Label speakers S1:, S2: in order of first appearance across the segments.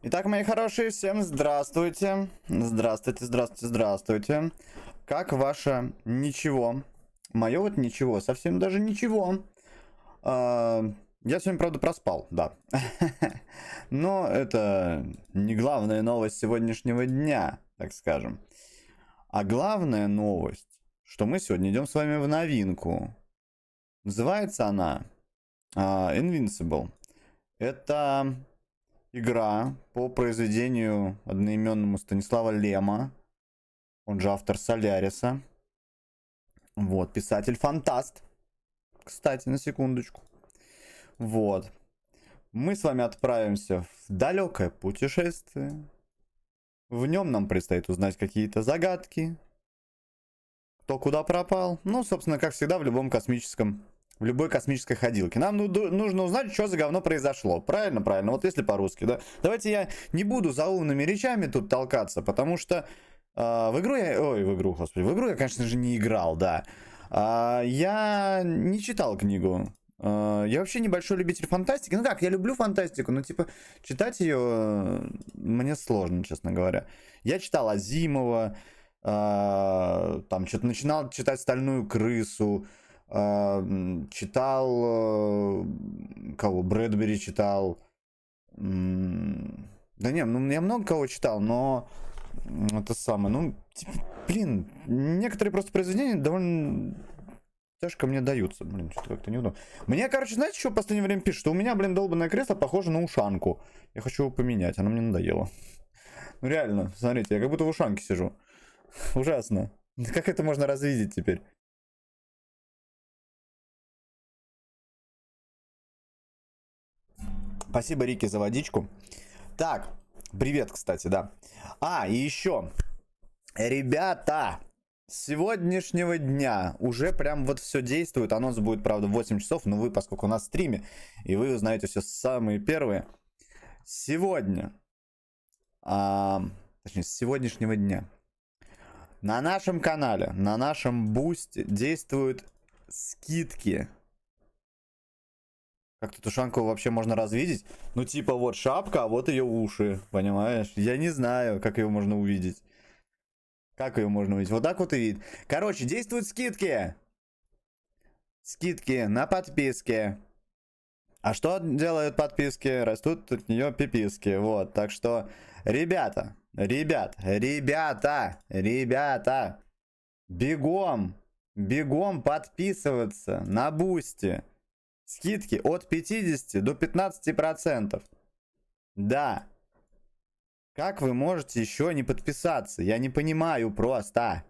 S1: Итак, мои хорошие, всем здравствуйте. Здравствуйте, здравствуйте, здравствуйте. Как ваше ничего? Мое вот ничего, совсем даже ничего. Я сегодня, правда, проспал, да. Но это не главная новость сегодняшнего дня, так скажем. А главная новость, что мы сегодня идем с вами в новинку. Называется она Invincible. Это игра по произведению одноименному Станислава Лема, он же автор Соляриса. Вот, писатель-фантаст, кстати, на секундочку. Вот. Мы с вами отправимся в далекое путешествие. В нем нам предстоит узнать какие-то загадки. Кто куда пропал. Ну, собственно, как всегда, в любой космической ходилке. Нам нужно узнать, что за говно произошло. Правильно, правильно. Вот если по-русски, да. Давайте я не буду за умными речами тут толкаться, потому что в игру я, конечно же, не играл, да. Я не читал книгу. Я вообще небольшой любитель фантастики. Ну как, я люблю фантастику, но типа читать ее мне сложно, честно говоря. Я читал Азимова, там что-то начинал читать «Стальную крысу», читал кого? Брэдбери читал. Да не, ну я много кого читал, но это самое, ну, типа, блин, некоторые просто произведения довольно тяжко мне даются. Блин, что-то как-то неудобно. Мне, короче, знаете, что в последнее время пишут? Что у меня, блин, долбанное кресло похоже на ушанку. Я хочу его поменять, оно мне надоело. Ну реально, смотрите, я как будто в ушанке сижу. Ужасно. Как это можно развидеть теперь? Спасибо, Рики, за водичку. Так, привет, кстати, да. И еще, ребята, с сегодняшнего дня уже прям вот все действует. Анонс будет, правда, в 8 часов, но вы, поскольку у нас в стриме, и вы узнаете все самые первые. Сегодня, точнее, с сегодняшнего дня, на нашем канале, на нашем бусте действуют скидки. Как тут ушанку вообще можно развидеть? Ну, типа, вот шапка, а вот ее уши, понимаешь? Я не знаю, как ее можно увидеть. Как ее можно увидеть? Вот так вот и вид. Короче, действуют скидки. Скидки на подписки. А что делают подписки? Растут от нее пиписки. Вот, так что, ребята, бегом подписываться на бусти. Скидки от 50 до 15%. Да. Как вы можете еще не подписаться? Я не понимаю просто.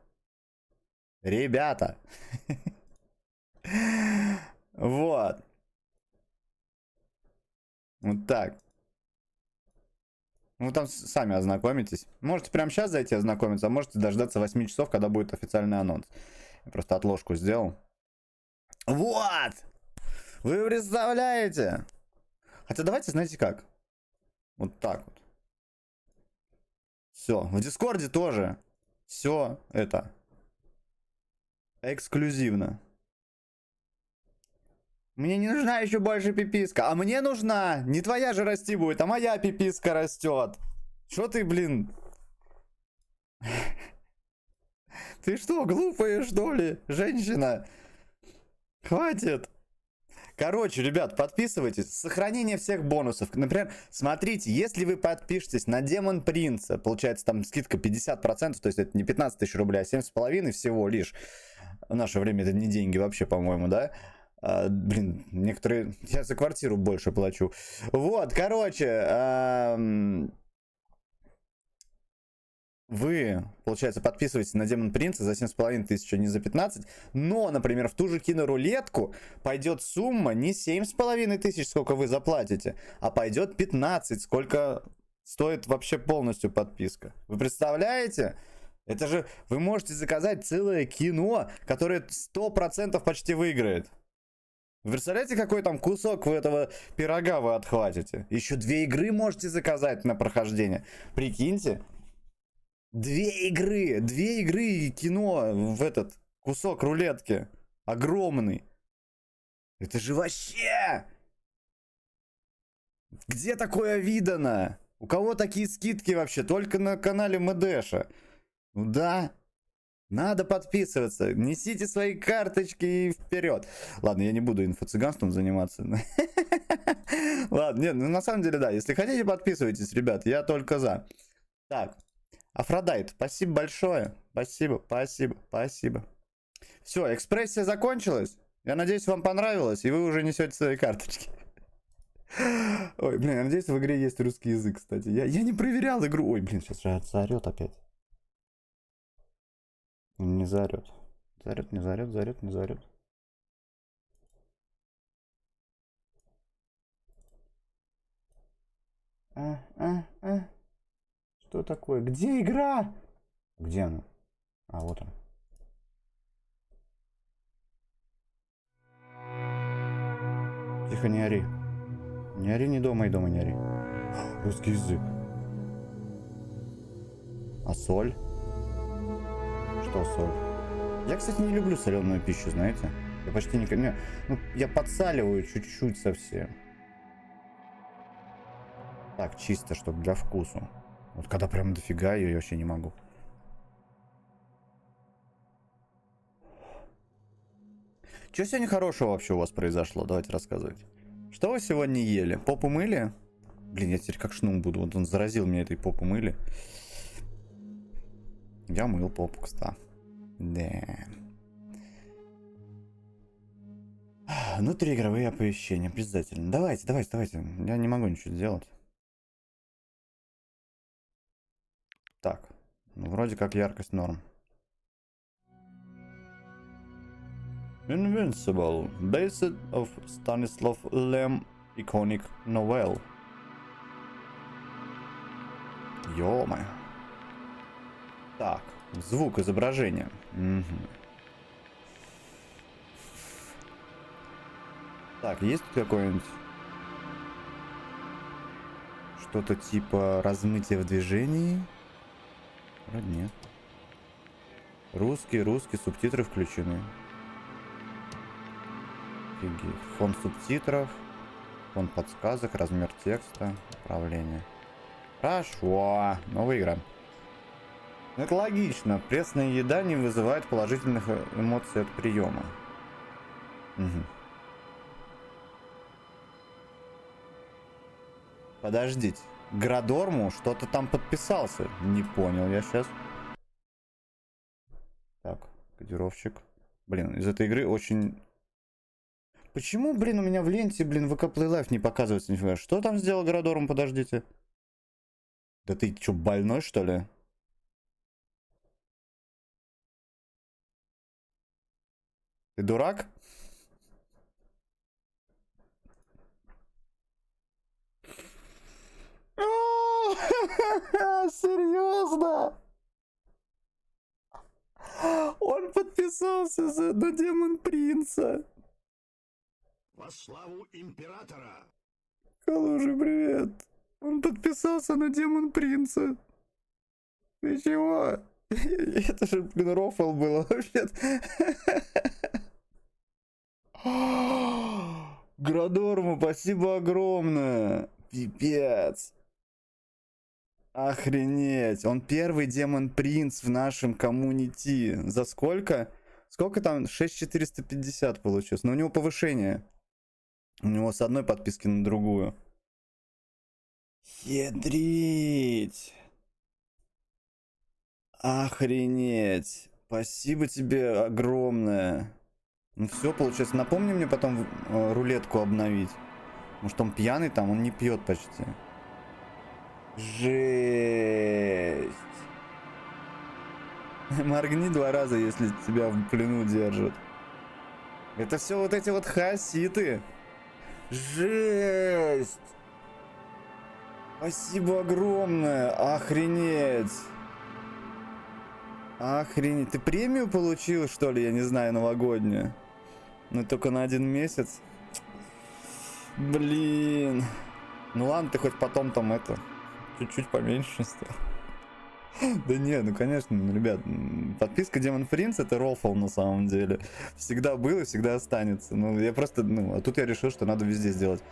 S1: Ребята. Вот. Вот так. Ну там сами ознакомитесь. Можете прямо сейчас зайти ознакомиться, а можете дождаться 8 часов, когда будет официальный анонс. Я просто отложку сделал. Вот! Вы представляете? Хотя давайте, знаете как? Вот так вот. Все. В Дискорде тоже. Все это эксклюзивно. Мне не нужна еще больше пиписка. А мне нужна. Не твоя же расти будет, а моя пиписка растет. Что ты, блин? Ты что, глупая, что ли, женщина? Хватит. Короче, ребят, подписывайтесь. Сохранение всех бонусов. Например, смотрите, если вы подпишетесь на Демон Принца, получается там скидка 50%, то есть это не 15 тысяч рублей, а 7,5 всего лишь. В наше время это не деньги вообще, по-моему, да? Блин, некоторые... Я за квартиру больше плачу. Вот, короче... Вы, получается, подписываетесь на Демон Принца за 7,5 тысяч, а не за 15. Но, например, в ту же кинорулетку пойдет сумма не 7,5 тысяч, сколько вы заплатите, а пойдет 15, сколько стоит вообще полностью подписка. Вы представляете? Это же вы можете заказать целое кино, которое 100% почти выиграет. Вы представляете, какой там кусок вы этого пирога вы отхватите? Еще 2 игры можете заказать на прохождение. Прикиньте. 2 игры и кино в этот кусок рулетки. Огромный. Это же вообще... Где такое видано? У кого такие скидки вообще? Только на канале MadAsh. Ну да. Надо подписываться. Несите свои карточки и вперед. Ладно, я не буду инфо-цыганством заниматься. Ладно, нет, ну на самом деле, да. Если хотите, подписывайтесь, ребят. Я только за. Так. Афродайт, спасибо большое. Спасибо, спасибо, спасибо. Все, экспрессия закончилась. Я надеюсь, вам понравилось, и вы уже несете свои карточки. Ой, блин, я надеюсь, в игре есть русский язык, кстати. Я не проверял игру. Ой, блин, сейчас же заорет опять. Не заорет. Заорет, не заорет, заорет, не заорет. Что такое? Где игра? Где она? А, вот она. Тихо, не ори. Не ори, не дома, и дома не ори. Русский язык. А соль? Что соль? Я, кстати, не люблю соленую пищу, знаете? Я почти никогда... Ну, я подсаливаю чуть-чуть совсем. Так, чисто, чтобы для вкусу. Вот когда прям дофига ее, я вообще не могу. Что сегодня хорошего вообще у вас произошло? Давайте рассказывайте. Что вы сегодня ели? Попу мыли? Блин, я теперь как шнум буду. Вот он заразил меня этой попу мыли. Я мыл попу, кстати. Да. Внутриигровые оповещения. Обязательно. Давайте. Я не могу ничего сделать. Так. Ну, вроде как яркость норм. Invincible, based of Stanislav Lem iconic novel. Ё-моё. Так, звук, изображение. Угу. Так, есть тут какое-нибудь что-то типа размытия в движении? Вроде нет. Русский, субтитры включены. Офигеть. Фон субтитров, фон подсказок, размер текста, управление. Хорошо, новая игра. Это логично. Пресная еда не вызывает положительных эмоций от приема. Угу. Подождите. Градорму что-то там подписался. Не понял я сейчас. Так, кодировщик. Блин, из этой игры очень... Почему, блин, у меня в ленте, блин, ВК Play Life не показывается нифига? Что там сделал Градорм? Подождите. Да ты чё, больной, что ли? Ты дурак? Серьезно? Он подписался на Демон Принца.
S2: Во славу императора!
S1: Калужи, привет. Он подписался на Демон Принца. Ты чего? Это же, блин, рофл было вообще-то. Градорму, спасибо огромное. Пипец. Охренеть. Он первый Демон Принц в нашем коммунити. За сколько? Сколько там? 6450 получилось. Но у него повышение. У него с одной подписки на другую. Ядрить. Охренеть. Спасибо тебе огромное. Ну все, получается. Напомни мне потом рулетку обновить. Может, он пьяный там? Он не пьет почти. Жесть. Моргни 2 раза, если тебя в плену держат. Это все вот эти вот хаоситы. Жесть. Спасибо огромное. Охренеть. Охренеть. Ты премию получил, что ли? Я не знаю, новогоднюю. Ну, только на 1 месяц. Блин. Ну ладно, ты хоть потом там это... Чуть-чуть поменьше стал. Да не, ну конечно, ребят, подписка Demon Prince это рофл на самом деле. Всегда был и всегда останется. Ну, я просто, а тут я решил, что надо везде сделать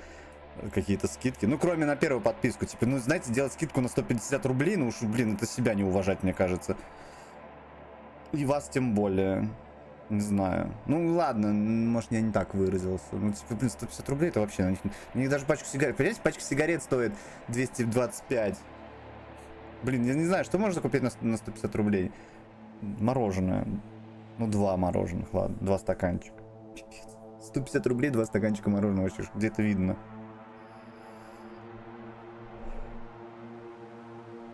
S1: какие-то скидки. Ну, кроме на первую подписку. Типа, ну, знаете, делать скидку на 150 рублей, ну уж, блин, это себя не уважать, мне кажется. И вас тем более. Не знаю. Ну, ладно, может, я не так выразился. Ну, типа, блин, 150 рублей это вообще... У них даже пачку сигарет... Понимаете, пачка сигарет стоит 225. Блин, я не знаю, что можно купить на 150 рублей? Мороженое. Ну, 2 мороженых, ладно. 2 стаканчика. 150 рублей, 2 стаканчика мороженого. Вообще, где-то видно.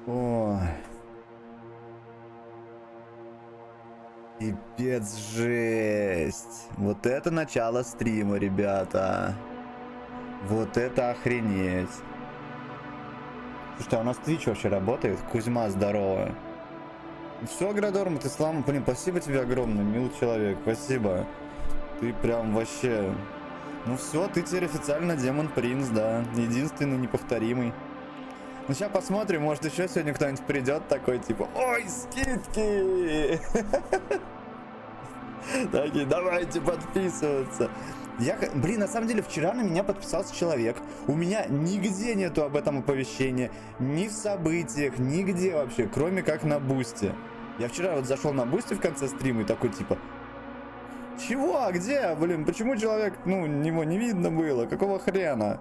S1: Ой. Пипец, жесть. Вот это начало стрима, ребята. Вот это охренеть. Слушайте, а у нас Twitch вообще работает? Кузьма, здорово. Все, Градорм, ты слава, блин, спасибо тебе огромное, милый человек, спасибо. Ты прям вообще... Ну все, ты теперь официально Демон Принц, да. Единственный, неповторимый. Ну сейчас посмотрим, может еще сегодня кто-нибудь придет такой, типа, ой, скидки! Такие, давайте подписываться. Блин, на самом деле, вчера на меня подписался человек. У меня нигде нету об этом оповещения. Ни в событиях, нигде вообще, кроме как на Бусте. Я вчера вот зашел на Бусте в конце стрима и такой, типа... Чего? А где? Блин, почему человек, ну, его не видно было? Какого хрена?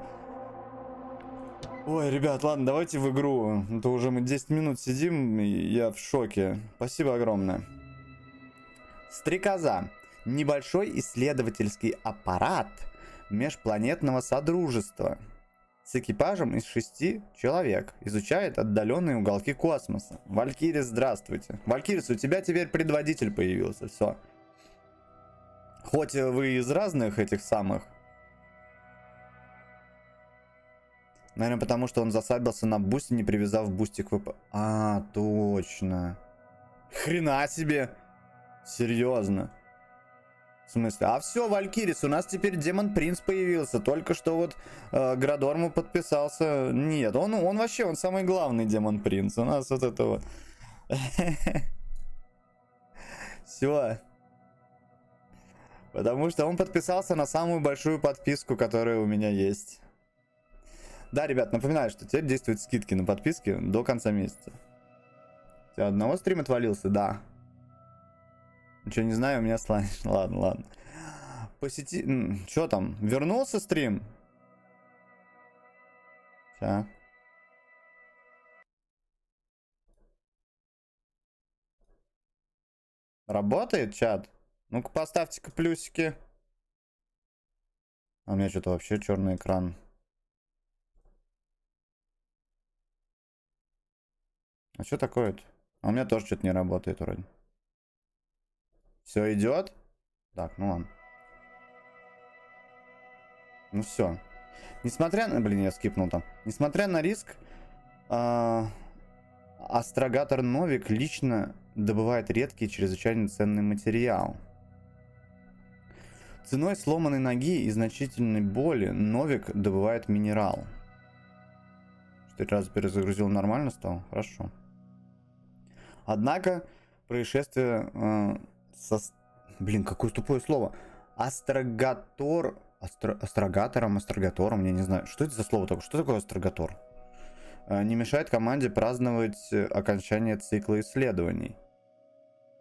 S1: Ой, ребят, ладно, давайте в игру. Это уже мы 10 минут сидим, и я в шоке. Спасибо огромное. Стрекоза. Небольшой исследовательский аппарат межпланетного содружества с экипажем из 6 человек изучает отдаленные уголки космоса. Валькирис, здравствуйте. Валькирис, у тебя теперь предводитель появился, все. Хоть вы из разных этих самых. Наверное, потому что он засадился на бусте, не привязав бустик ВП. А, точно. Хрена себе. Серьезно. В смысле? А все, Валькирис, у нас теперь Демон Принц появился. Только что вот Градорму подписался. Нет, он вообще, он самый главный Демон Принц. У нас вот это вот. Все. Потому что он подписался на самую большую подписку, которая у меня есть. Да, ребят, напоминаю, что теперь действуют скидки на подписки до конца месяца. У тебя одного стрима отвалился? Да. Ничего не знаю, у меня слайд. Ладно, ладно. Посети... Что там? Вернулся стрим? Ща. Работает чат? Ну-ка поставьте-ка плюсики. А у меня что-то вообще черный экран. А что такое-то? А у меня тоже что-то не работает вроде. Все идет? Так, ну ладно. Ну все. Несмотря на... Блин, я скипнул там. Несмотря на риск, астрогатор Новик лично добывает редкий и чрезвычайно ценный материал. Ценой сломанной ноги и значительной боли Новик добывает минерал. 4 раза перезагрузил, нормально стало? Хорошо. Однако происшествие Блин, какое тупое слово. Астрогатором, я не знаю. Что это за слово такое? Что такое астрогатор? Не мешает команде праздновать окончание цикла исследований.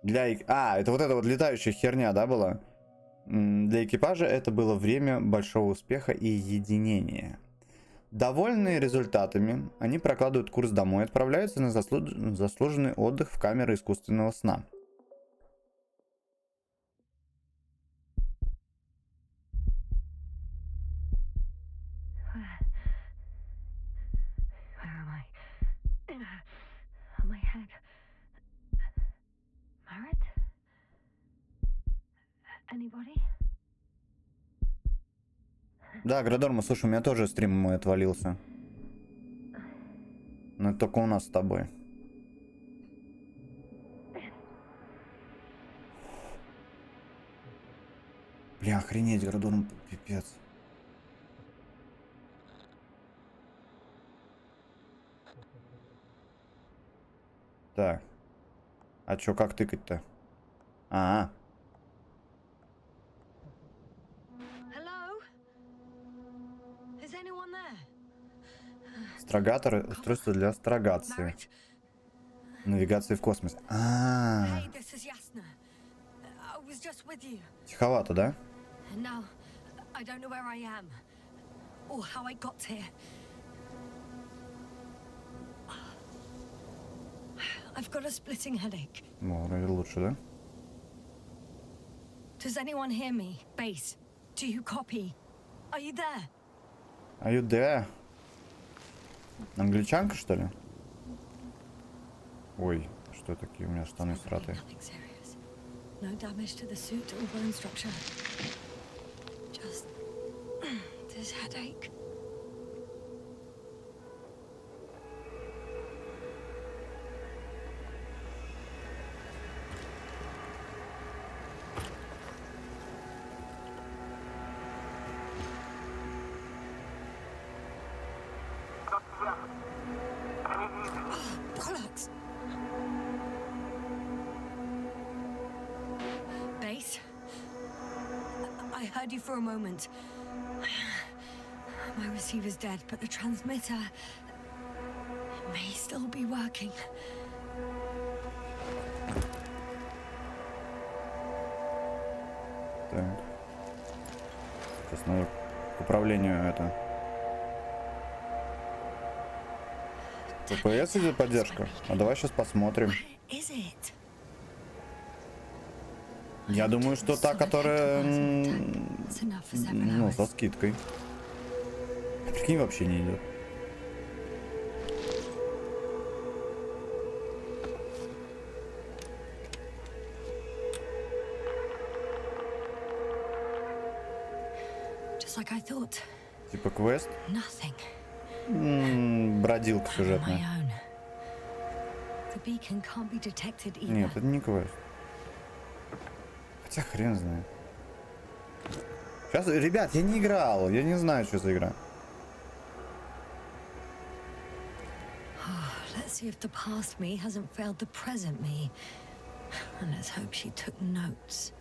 S1: это вот эта вот летающая херня, да, была? Для экипажа это было время большого успеха и единения. Довольные результатами, они прокладывают курс домой и отправляются на заслуженный отдых в камеры искусственного сна. Да, Градорма, слушай, у меня тоже стрим мой отвалился. Но это только у нас с тобой. Бля, охренеть, Градорма, пипец. Так. А чё, как тыкать-то? Астрогатор, устройство для астрогации. Навигации в космосе. Тиховато, да? Ну, вроде лучше, да?
S3: Does anyone hear me? Base, do you copy? Are you there?
S1: Are you there? Англичанка, что ли? Ой, что такие у меня штаны сратые?
S3: No damage to the suit or bone structure. Just this headache. Bollocks. Base, I heard you for a moment. My receiver's dead, but the transmitter may still be working.
S1: Так. Сейчас надо к управлению это. ППС или поддержка? А давай сейчас посмотрим. Я думаю, что та, которая, ну, со скидкой. Прикинь, вообще не идет. Типа квест? Бродилка сюжетная. Нет, это не квест. Хотя хрен знает. Сейчас, ребят, я не играл, я не знаю, что за игра.
S3: Let's see if the past me hasn't failed the present me. And let's hope she took notes.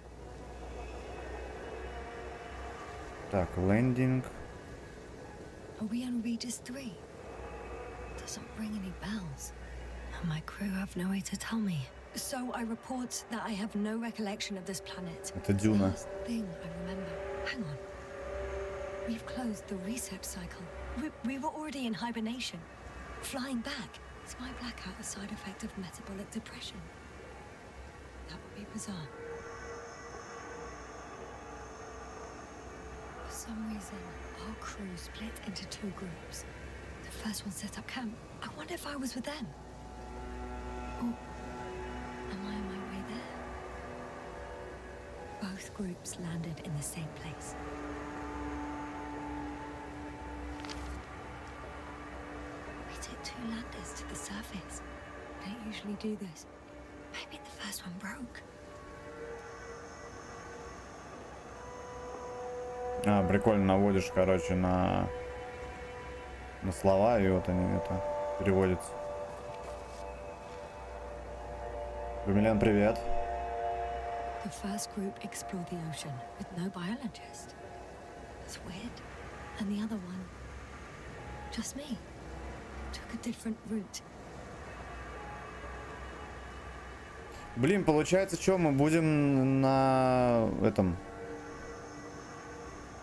S1: Так, лендинг.
S3: Are we on Regis 3? Doesn't ring any bells. And my crew have no way to tell me. So I report that I have no recollection of this planet.
S1: Это Дюна.
S3: Last thing I remember. Hang on. We've closed the research cycle. We were already in hibernation. Flying back. Is my blackout a side effect of metabolic depression? That would be bizarre. For some reason, our crew split into two groups. The first one set up camp. I wonder if I was with them. Or am I on my way there? Both groups landed in the same place. We took two landers to the surface. We don't usually do this. Maybe the first one broke.
S1: Прикольно, наводишь, короче, на слова, и вот они это переводятся. Гумилян, привет.
S3: The first group explored the ocean with no biologist. That's weird. And the other one, just me, took a different route.
S1: Блин, получается, что мы будем на этом...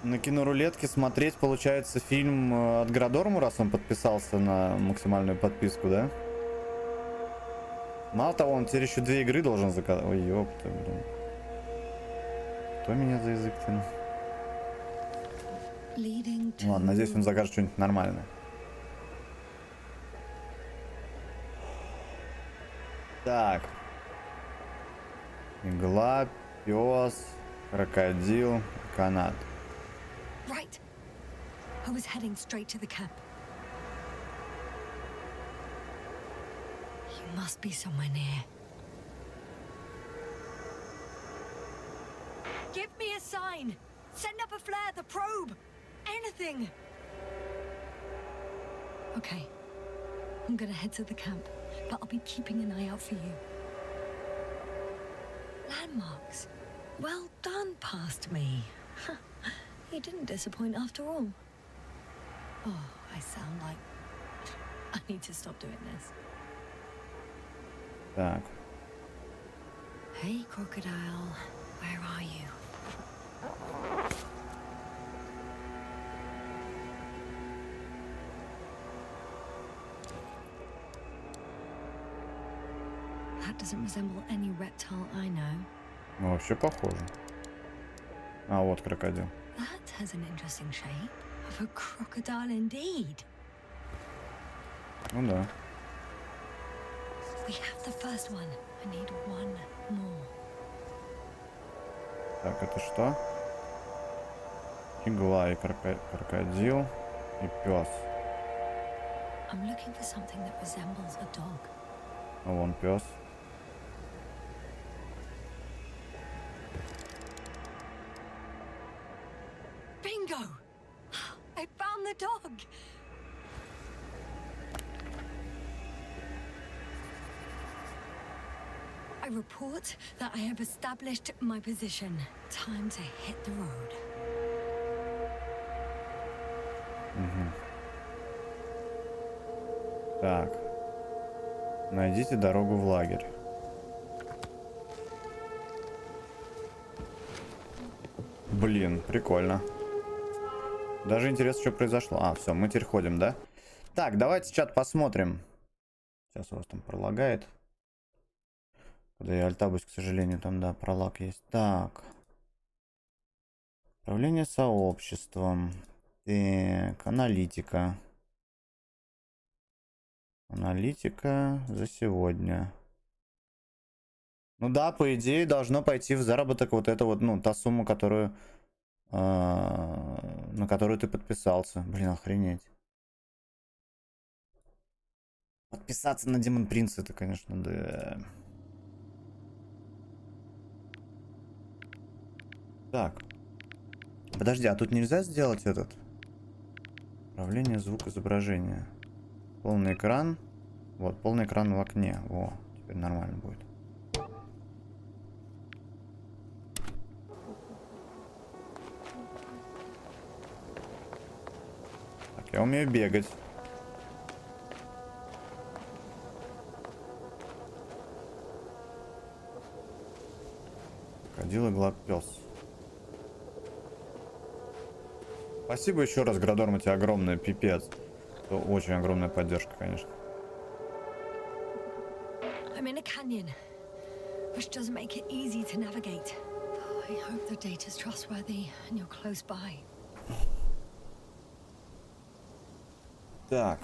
S1: На кинорулетке смотреть, получается, фильм от Градорму, раз он подписался на максимальную подписку, да? Мало того, он теперь еще 2 игры должен заказать. Ой, ёпта, блин. Кто меня за язык тянул? Ладно, надеюсь, он закажет что-нибудь нормальное. Так. Игла, пес, крокодил, канат.
S3: Right. I was heading straight to the camp. You must be somewhere near. Give me a sign. Send up a flare, the probe. Anything. Okay. I'm gonna head to the camp, but I'll be keeping an eye out for you. Landmarks. Well done, past me. You didn't disappoint after all. Oh, I sound like I need to stop doing this.
S1: Так.
S3: Hey, crocodile, where are you? That doesn't resemble any reptile I know.
S1: Ну, вообще похоже. А, вот крокодил.
S3: That has an interesting shape of a crocodile indeed.
S1: Ну да.
S3: We have the first one. I need one more.
S1: Так, это что? Игла и крокодил и пес.
S3: I'm looking for something that resembles a dog.
S1: А вон пес.
S3: Bingo! I found the dog! I report that I have established my position. Time to hit the road.
S1: Так. Найдите дорогу в лагерь. Блин, прикольно. Даже интересно, что произошло. А, все, мы теперь ходим, да? Так, давайте чат посмотрим. Сейчас у вас там пролагает. Когда я альтабусь, к сожалению, там, да, пролаг есть. Так. Управление сообществом. Так, аналитика. Аналитика за сегодня. Ну да, по идее, должно пойти в заработок вот это вот, ну, та сумма, которую... на которую ты подписался. Блин, охренеть. Подписаться на Demon Prince, это, конечно, да. Так. Подожди, а тут нельзя сделать этот? Управление звук изображения. Полный экран. Вот, полный экран в окне. Во, теперь нормально будет. Так, я умею бегать. Крокодил, игла, пес. Спасибо еще раз, Градорма, тебе огромное, пипец. Это очень огромная поддержка, конечно.
S3: I'm in a canyon, which doesn't make it easy to navigate. Oh, I hope the data's trustworthy and you're close by.
S1: Так.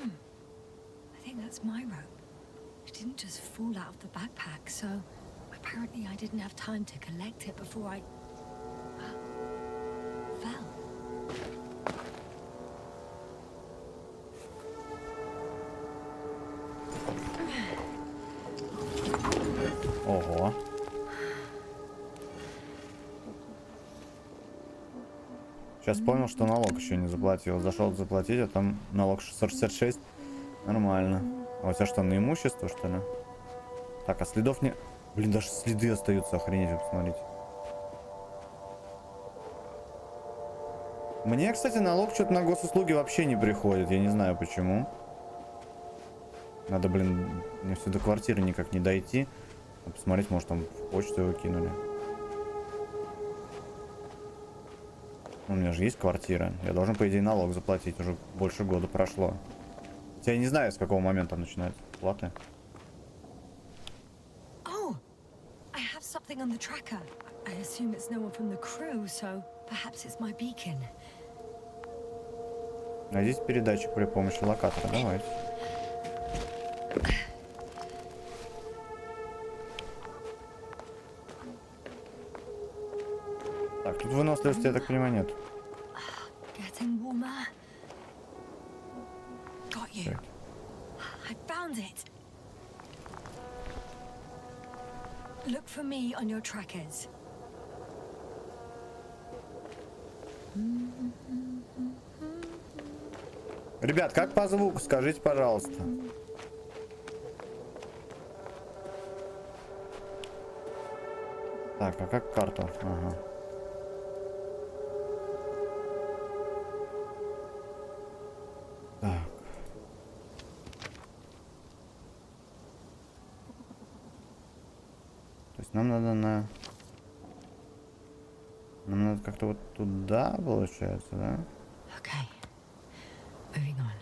S3: I think that's my rope. It didn't just fall out of the backpack, so apparently I didn't have time to collect it before I fell.
S1: Ого. Сейчас понял, что налог еще не заплатил. Зашел заплатить, а там налог 666. Нормально. А у тебя что, на имущество, что ли? Так, а следов не... Блин, даже следы остаются, охренеть, вы посмотрите. Мне, кстати, налог что-то на госуслуги вообще не приходит. Я не знаю почему. Надо, блин, мне все до квартиры никак не дойти. Посмотреть, может, там в почту его кинули. У меня же есть квартира. Я должен, по идее, налог заплатить. Уже больше года прошло. Хотя я не знаю, с какого момента начинаются платы.
S3: Oh, I have something on the tracker. I assume it's no one from the crew, so perhaps it's my beacon.
S1: Найдите передатчик при помощи локатора. Давайте. Так, тут выносливости, я так понимаю, нет.
S3: Getting warmer. Got you. I found it. Look for me on your trackers.
S1: Ребят, как по звуку? Скажите, пожалуйста. Так, а как карту? Ага. есть нам надо на... Нам надо как-то вот туда, получается, да?
S3: Okay. Moving on.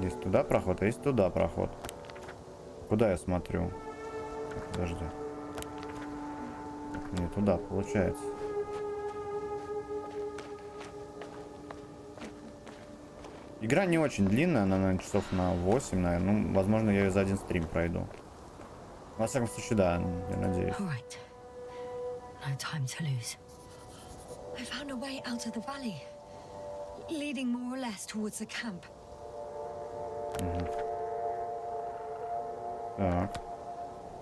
S1: Есть туда проход, а есть туда проход. Куда я смотрю? Подожди. Не туда, получается. Игра не очень длинная, она, наверное, часов на 8, наверное. Ну, возможно, я ее за один стрим пройду. Во всяком случае, да, я надеюсь.
S3: All right. No time to lose. I found a way out of the valley, leading more or less towards the camp.
S1: Так.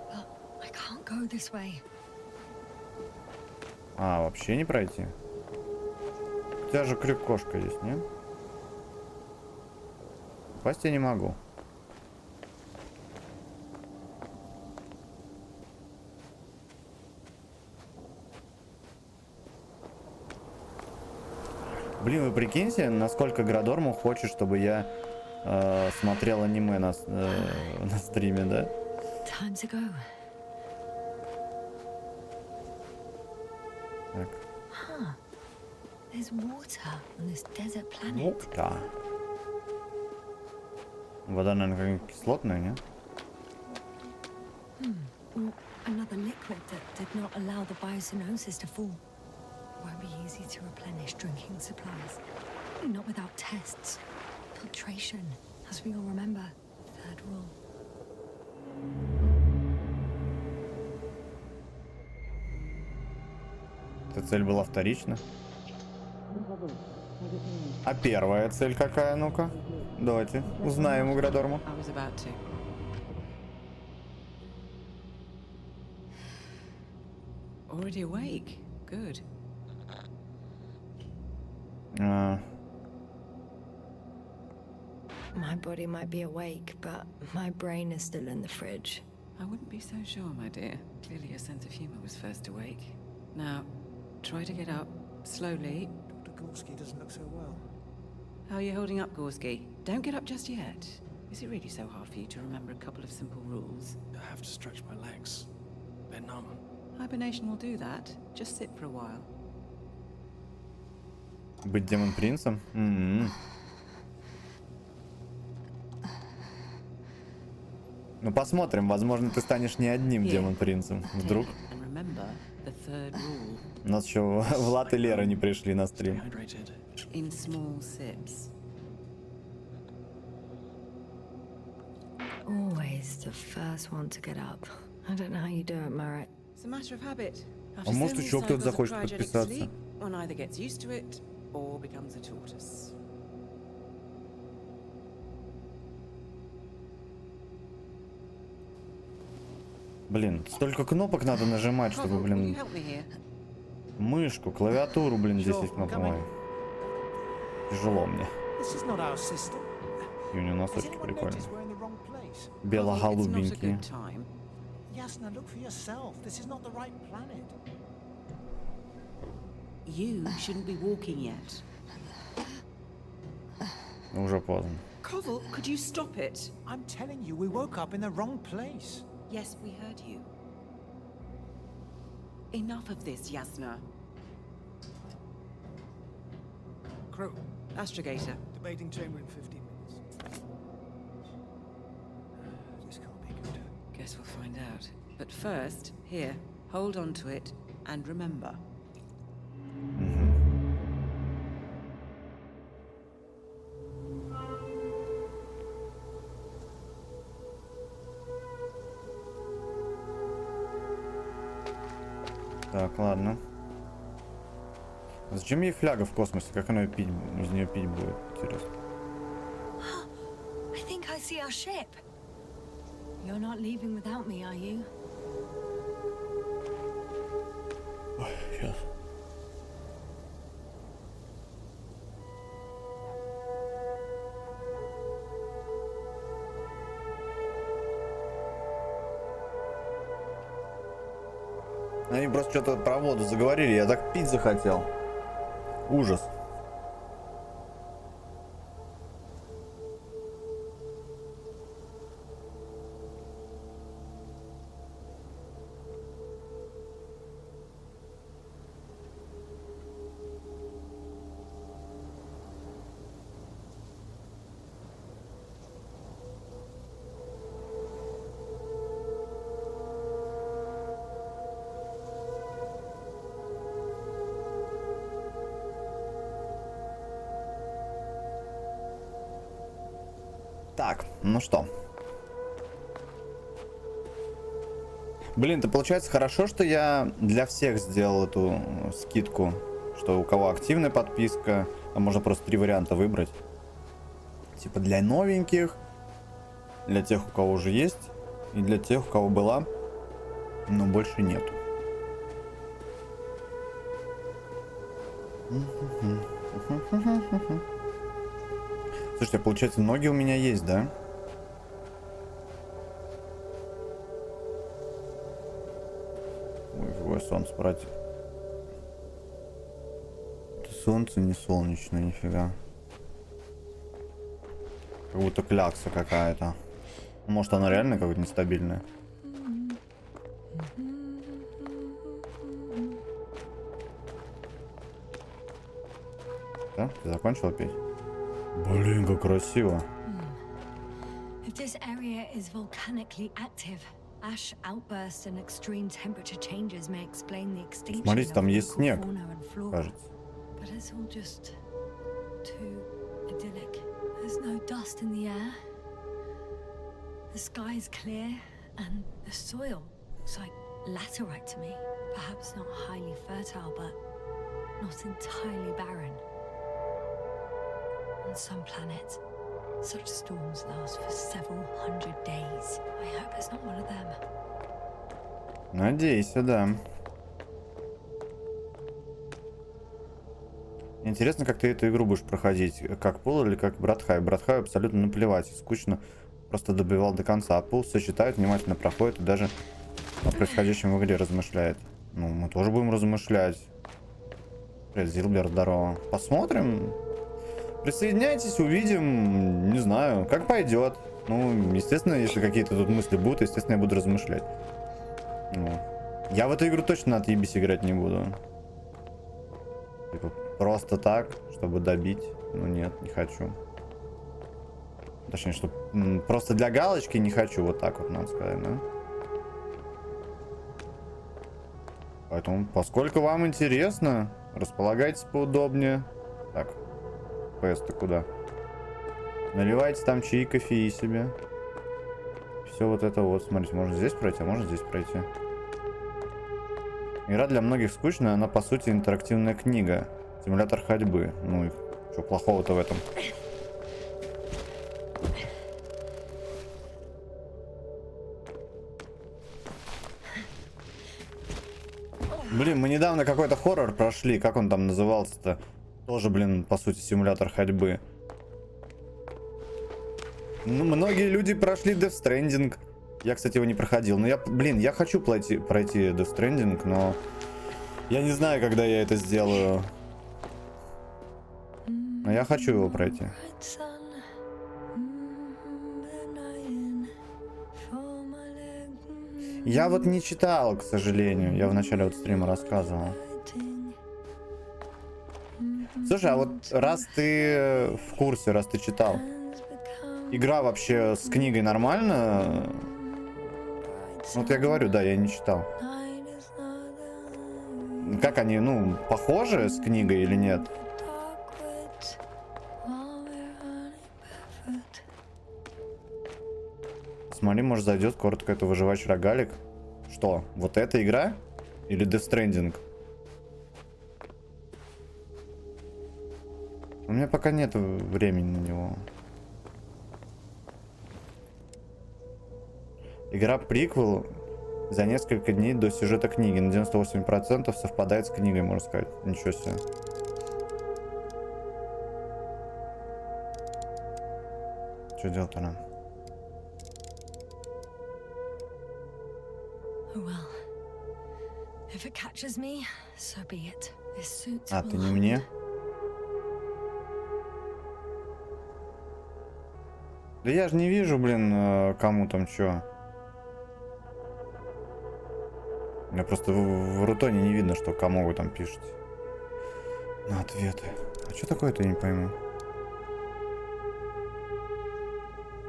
S3: But I can't go this way.
S1: А, вообще не пройти? У тебя же крюк-кошка есть, не? Попасть я не могу. Блин, вы прикиньте, насколько Градорму хочет, чтобы я смотрел аниме на стриме, да?
S3: Time to go.
S1: Так.
S3: Huh. There's water on this desert planet.
S1: Водка. Вода, наверное, какая-нибудь кислотная, не?
S3: Or another liquid that did not allow the biocenosis to fall. Won't be easy to replenish drinking supplies. Not without tests. Filtration, as we all remember. Third rule.
S1: Эта цель была вторична. А первая цель какая, ну-ка? Давайте узнаем у Градорма.
S4: I was about to. Already awake. Good.
S3: My body might be awake, but my brain is still in the fridge.
S4: I wouldn't be so sure, my dear. Clearly your sense of humor was first awake. Now, try to get up, slowly.
S5: Dr. Gorski doesn't look so well.
S4: How are you holding up, Gorski? Don't get up just yet. Is it really so hard for you to remember a couple of simple rules?
S5: I have to stretch my legs. They're numb.
S4: Hibernation will do that. Just sit for a while.
S1: Быть демон-принцем? Ну посмотрим, возможно, ты станешь не одним
S4: Here,
S1: демон-принцем. Вдруг?
S4: And remember the third rule.
S1: У нас еще Влад и Лера не пришли на
S5: Stay
S1: стрим.
S5: hydrated.
S4: In small sips.
S3: Always the first one to get up. I don't know how you do it, Merritt.
S4: It's a matter of habit.
S1: А может, еще кто-то захочет
S4: cryogenic
S1: подписаться?
S4: sleep, one either gets used to it or becomes a tortoise.
S1: Блин, столько кнопок надо нажимать, чтобы,
S4: Cobble, will you
S1: блин,
S4: help me here?
S1: мышку, клавиатуру, блин, здесь
S5: Sure,
S1: есть кнопка.
S5: coming.
S1: Ой, тяжело мне.
S5: This is not our system.
S1: И у него
S5: Has
S1: носочки
S5: anyone
S1: прикольные.
S5: noticed we're in the wrong place?
S4: Cobble, it's not a
S1: Бело-голубенькие.
S4: good time.
S5: Yasna, look for yourself. This is not the right planet.
S4: You shouldn't be walking yet.
S1: Уже поздно.
S4: Cobble, could you stop it?
S5: I'm telling you, we woke up in the wrong place.
S4: Yes, we heard you. Enough of this, Yasna.
S5: Crew,
S4: Astrogator.
S5: debating chamber in 15 minutes. This can't be good.
S4: Guess we'll find out. But first, here, hold on to it and remember.
S1: Так, ладно. Зачем ей фляга в космосе? Как она пить, из нее пить будет? Интересно.
S3: I think I see our ship. You're not leaving without me, are you?
S1: Сейчас. Они просто что-то про воду заговорили, я так пить захотел. Ужас. Так, ну что. Блин, это получается хорошо, что я для всех сделал эту скидку. Что у кого активная подписка, там можно просто 3 варианта выбрать. Типа для новеньких, для тех, у кого уже есть, и для тех, у кого была, но больше нету. Слушайте, получается, ноги у меня есть, да? Ой, живое солнце, братья. Это солнце не солнечное, нифига. Как будто клякса какая-то. Может, она реально какая-то нестабильная? Да? Ты закончила петь? Блин, как красиво.
S3: If this area is volcanically active, ash outbursts and extreme temperature changes may explain the extinction
S1: Смотрите, там
S3: of
S1: есть
S3: local
S1: снег,
S3: fauna and flora.
S1: кажется.
S3: But it's all just too idyllic. There's no dust in the air. The sky's clear, and the soil looks like laterite to me. Perhaps not highly fertile, but not entirely barren. On some planets, such storms last for several hundred days. I hope it's not one of them.
S1: Надейся, да. Интересно, как ты эту игру будешь проходить. Как Пул или как Братхай. Братхай абсолютно наплевать. Скучно. Просто добивал до конца. А Пул все читает, внимательно проходит и даже о происходящем в игре размышляет. Ну, мы тоже будем размышлять. Привет, Зилбер, здорово. Посмотрим. Присоединяйтесь, увидим. Не знаю, как пойдет. Ну, естественно, если какие-то тут мысли будут, естественно, я буду размышлять. Ну, я в эту игру точно на отъебись играть не буду. Типа, просто так, чтобы добить. Ну нет, не хочу. Точнее, что просто для галочки не хочу. Вот так вот, надо сказать, да? Поэтому, поскольку вам интересно, располагайтесь поудобнее. Так, PS-то куда? Наливайте там чаи, кофе себе. Все вот это вот. Смотрите, можно здесь пройти, а можно здесь пройти. Игра для многих скучная, она по сути интерактивная книга. Симулятор ходьбы. Ну и что плохого-то в этом? Блин, мы недавно какой-то хоррор прошли. Как он там назывался-то? Тоже, блин, по сути, симулятор ходьбы. Ну, многие люди прошли Death Stranding. Я, кстати, его не проходил. Но я, блин, я хочу пройти Death Stranding, но я не знаю, когда я это сделаю. Но я хочу его пройти. Я вот не читал, к сожалению. Я в начале вот стрима рассказывал. Слушай, а вот раз ты в курсе, раз ты читал, игра вообще с книгой нормально? Вот я говорю, да, я не читал. Как они, ну, похожи с книгой или нет? Смотри, может зайдет коротко это выживач рогалик. Что, вот эта игра? Или Death Stranding? У меня пока нет времени на него. Игра приквел за несколько дней до сюжета книги. На 98% совпадает с книгой, можно сказать. Ничего себе. Что делать-то нам? А, ты не мне? Да я же не вижу, блин, кому там что. Я просто в рутоне не видно, что кому вы там пишете. На ответы. А что такое-то, я не пойму.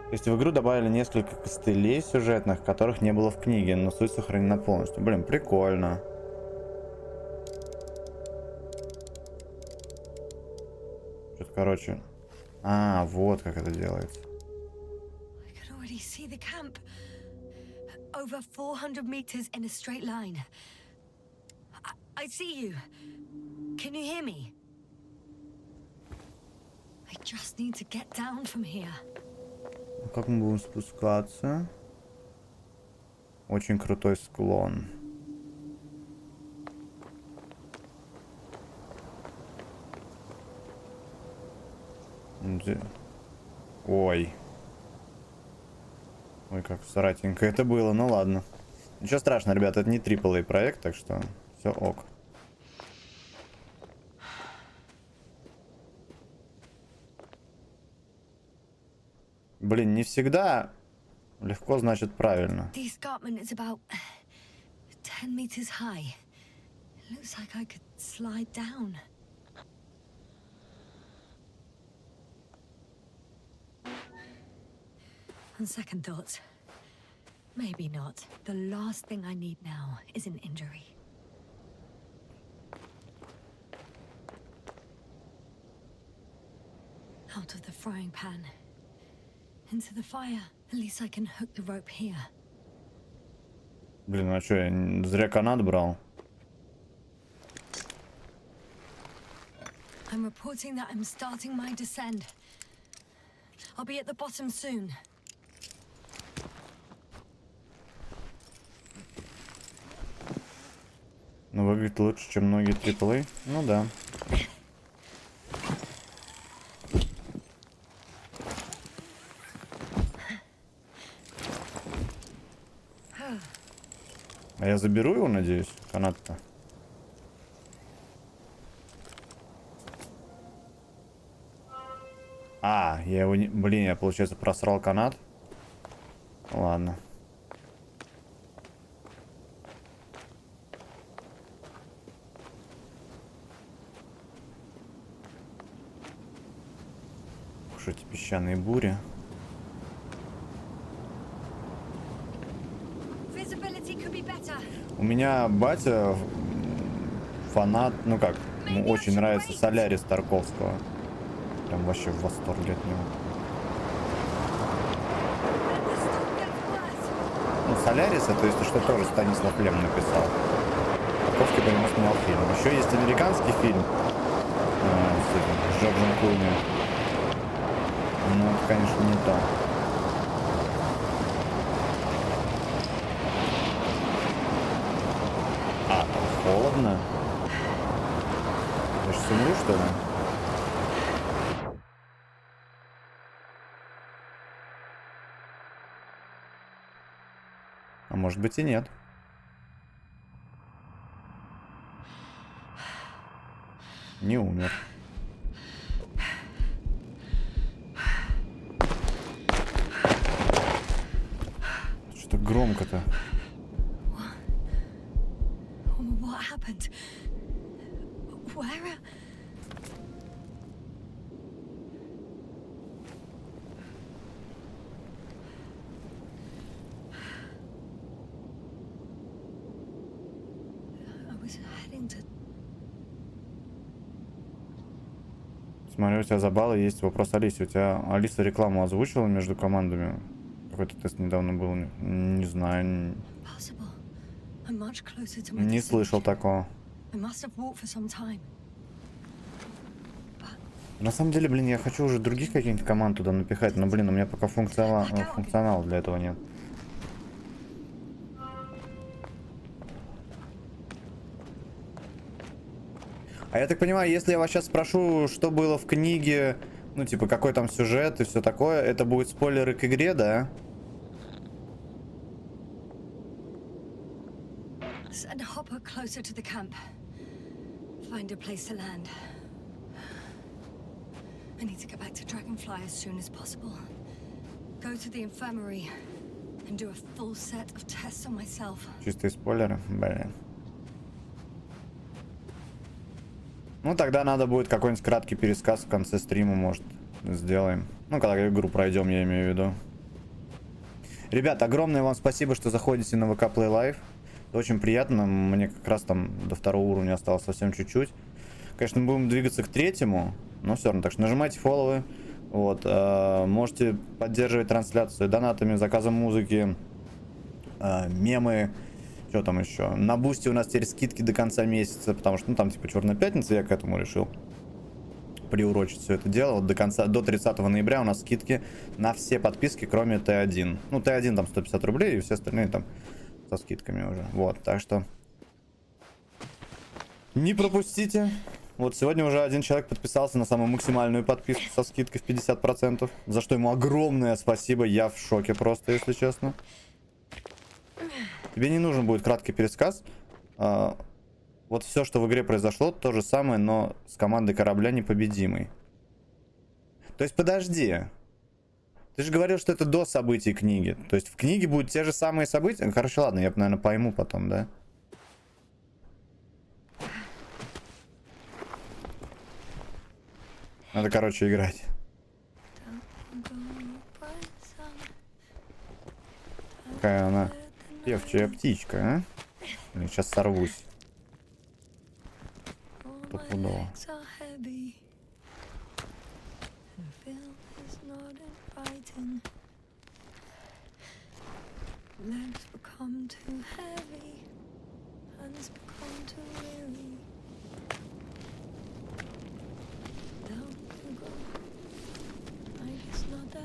S1: То есть в игру добавили несколько костылей сюжетных, которых не было в книге, но суть сохранена полностью. Блин, прикольно. Что-то, короче. А, вот как это делается.
S3: the camp. Over 400 meters in a straight line. I see you. Can you hear me? I just need to get down from here.
S1: Как мы будем спускаться? Очень крутой склон. Ой. Ой, как сратенько это было, ну ладно. Ничего страшного, ребята, это не AAA проект, так что все ок. Блин, не всегда легко значит правильно.
S3: The escarpment is about 10 meters high. It looks like I could slide down. On second thoughts, maybe not. The last thing I need now is an injury. Out of the frying pan. Into the fire. At least I can hook the rope here.
S1: Блин, а что, я зря канат брал?
S3: I'm reporting that I'm starting my descent. I'll be at the bottom soon.
S1: Ну, выглядит лучше, чем многие AAA. Ну да. А я заберу его, надеюсь, канат-то. А, я его не... Блин, я, получается, просрал канат. Ладно. Уж эти песчаные бури. У меня батя фанат, ну как, ему очень нравится Солярис Тарковского. Прям вообще в восторге от него. Ну, Соляриса, то есть, что тоже Станислав Лем написал. Тарковский по нему снял фильм. Еще есть американский фильм с Джорджем Клуни. Ну, это, конечно, не то. А, там холодно. Я сейчас умру, что ли? А может быть и нет. Не умер. Что громко-то?
S3: What happened? Where? I was heading to.
S1: Смотрю, у тебя за баллы есть вопрос Алисе. У тебя Алиса рекламу озвучила между командами? Какой-то тест недавно был. Не знаю. Не слышал такого. На самом деле, блин, я хочу уже других каких-нибудь команд туда напихать, но, блин, у меня пока функционала для этого нет. А я так понимаю, если я вас сейчас спрошу, что было в книге, ну, типа, какой там сюжет и все такое, это будет спойлеры к игре, да?
S3: Send Hopper closer to the camp. Find a place to land. I need to get back to Dragonfly as soon as possible. Go to the infirmary and do a full set of tests on myself.
S1: Чистые спойлеры, блин. Ну, тогда надо будет какой-нибудь краткий пересказ в конце стрима, может, сделаем. Ну, когда игру пройдем, я имею в виду. Ребят, огромное вам спасибо, что заходите на ВК Play Live. Это очень приятно. Мне как раз там до 2-го уровня осталось совсем чуть-чуть. Конечно, мы будем двигаться к 3-му, но все равно. Так что нажимайте фолловы, Вот, можете поддерживать трансляцию донатами, заказом музыки, мемы, что там еще. На Бусти у нас теперь скидки до конца месяца, потому что, ну, там, типа, Черная пятница, я к этому решил приурочить все это дело. Вот до 30 ноября у нас скидки на все подписки, кроме Т1. Ну, Т1 там 150 рублей, и все остальные там со скидками уже. Вот, так что не пропустите. Вот сегодня уже один человек подписался на самую максимальную подписку со скидкой в 50%, за что ему огромное спасибо. Я в шоке просто, если честно. Тебе не нужен будет краткий пересказ. Вот все, что в игре произошло, то же самое, но с командой корабля непобедимой. То есть, подожди. Ты же говорил, что это до событий книги. То есть в книге будут те же самые события? Короче, ладно, я, наверное, пойму потом, да? Надо, короче, играть. Какая она певчая птичка, а? Блин, сейчас сорвусь. Стопудово.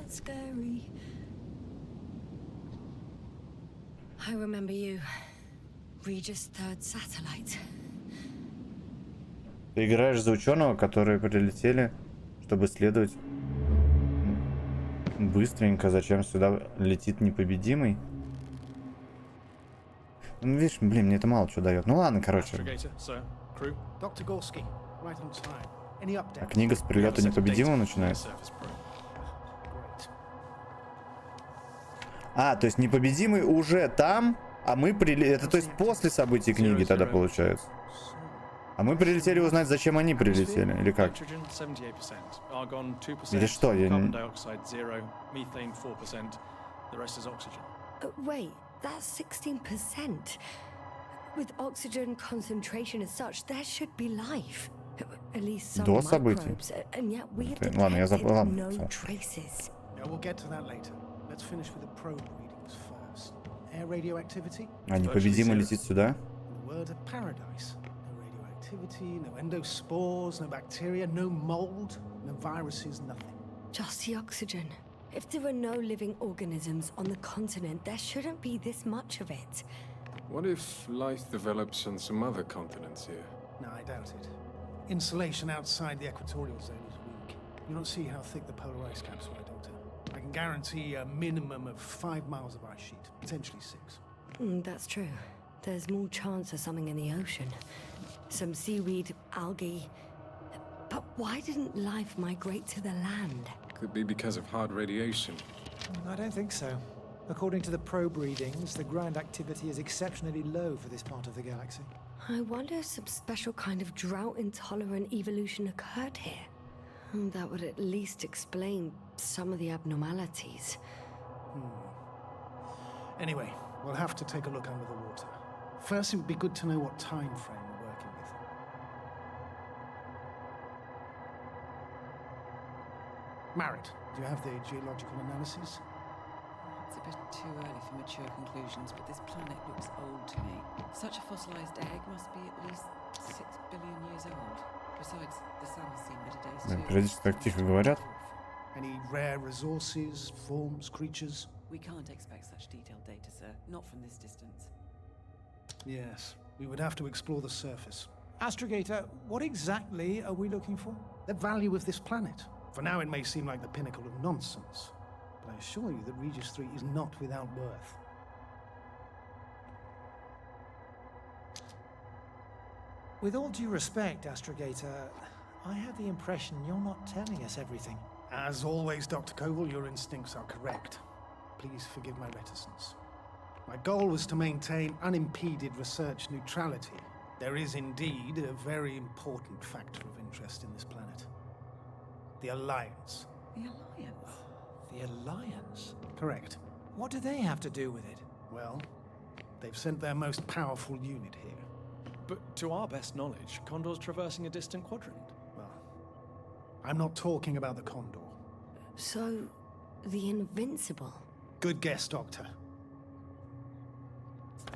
S3: Scary. I remember you. Regis' third satellite.
S1: Ты играешь за ученого, которые прилетели, чтобы исследовать быстренько, зачем сюда летит непобедимый. Ну, видишь, блин, мне это мало что дает. Ну ладно, короче. А книга с прилета непобедимого начинается. А, то есть непобедимый уже там, а мы прилетели... Это то есть после событий книги тогда получается. А мы прилетели узнать, зачем они прилетели, или как? Или что? Я не...
S3: Wait, that's 16%. With oxygen concentration as such, there should be life. At least some
S1: До событий.
S3: microbes, and yet we have
S1: Ладно, я
S3: detected
S1: забыл.
S3: no traces.
S5: We'll get to that later. Let's finish with the probe readings first. Air radioactivity?
S1: А непобедимый летит сюда?
S5: The word of paradise. No radioactivity, no endospores, no bacteria, no mold, no viruses, nothing.
S3: Just the oxygen. If there are no living organisms on the continent, there shouldn't be this much of it.
S6: What if life develops on some other continents here?
S5: No, I doubt it. Insulation outside the equatorial zone is weak. You don't see how thick the polar ice caps are, Doctor. I can guarantee a minimum of 5 miles of ice sheet, potentially 6.
S3: That's true. There's more chance of something in the ocean. Some seaweed, algae. But why didn't life migrate to the land?
S6: Could be because of hard radiation.
S7: I don't think so. According to the probe readings, the ground activity is exceptionally low for this part of the galaxy.
S3: I wonder if some special kind of drought-intolerant evolution occurred here. That would at least explain some of the abnormalities.
S5: Anyway, we'll have to take a look under the water. First, it would be good to know what time frame we're working with. Marit, do you have the geological analysis?
S4: It's a bit too early for mature conclusions, but this planet looks old to me. Such a fossilized egg must be at least 6 billion years old. Besides, the sun has seen better days too.
S1: Периодически так тихо говорят.
S5: Any rare resources, forms, creatures?
S4: We can't expect such detailed data, sir. Not from this distance.
S5: Yes, we would have to explore the surface.
S7: Astrogator, what exactly are we looking for?
S5: The value of this planet. For now, it may seem like the pinnacle of nonsense, but I assure you that Regis 3 is not without worth.
S7: With all due respect, Astrogator, I have the impression you're not telling us everything.
S5: As always, Dr. Koval, your instincts are correct. Please forgive my reticence. My goal was to maintain unimpeded research neutrality. There is indeed a very important factor of interest in this planet. The Alliance.
S4: The Alliance?
S7: The Alliance?
S5: Correct.
S7: What do they have to do with it?
S5: Well, they've sent their most powerful unit here.
S8: But to our best knowledge, Condor's traversing a distant quadrant.
S5: Well, I'm not talking about the Condor.
S3: So, the Invincible.
S5: Good guess, Doctor.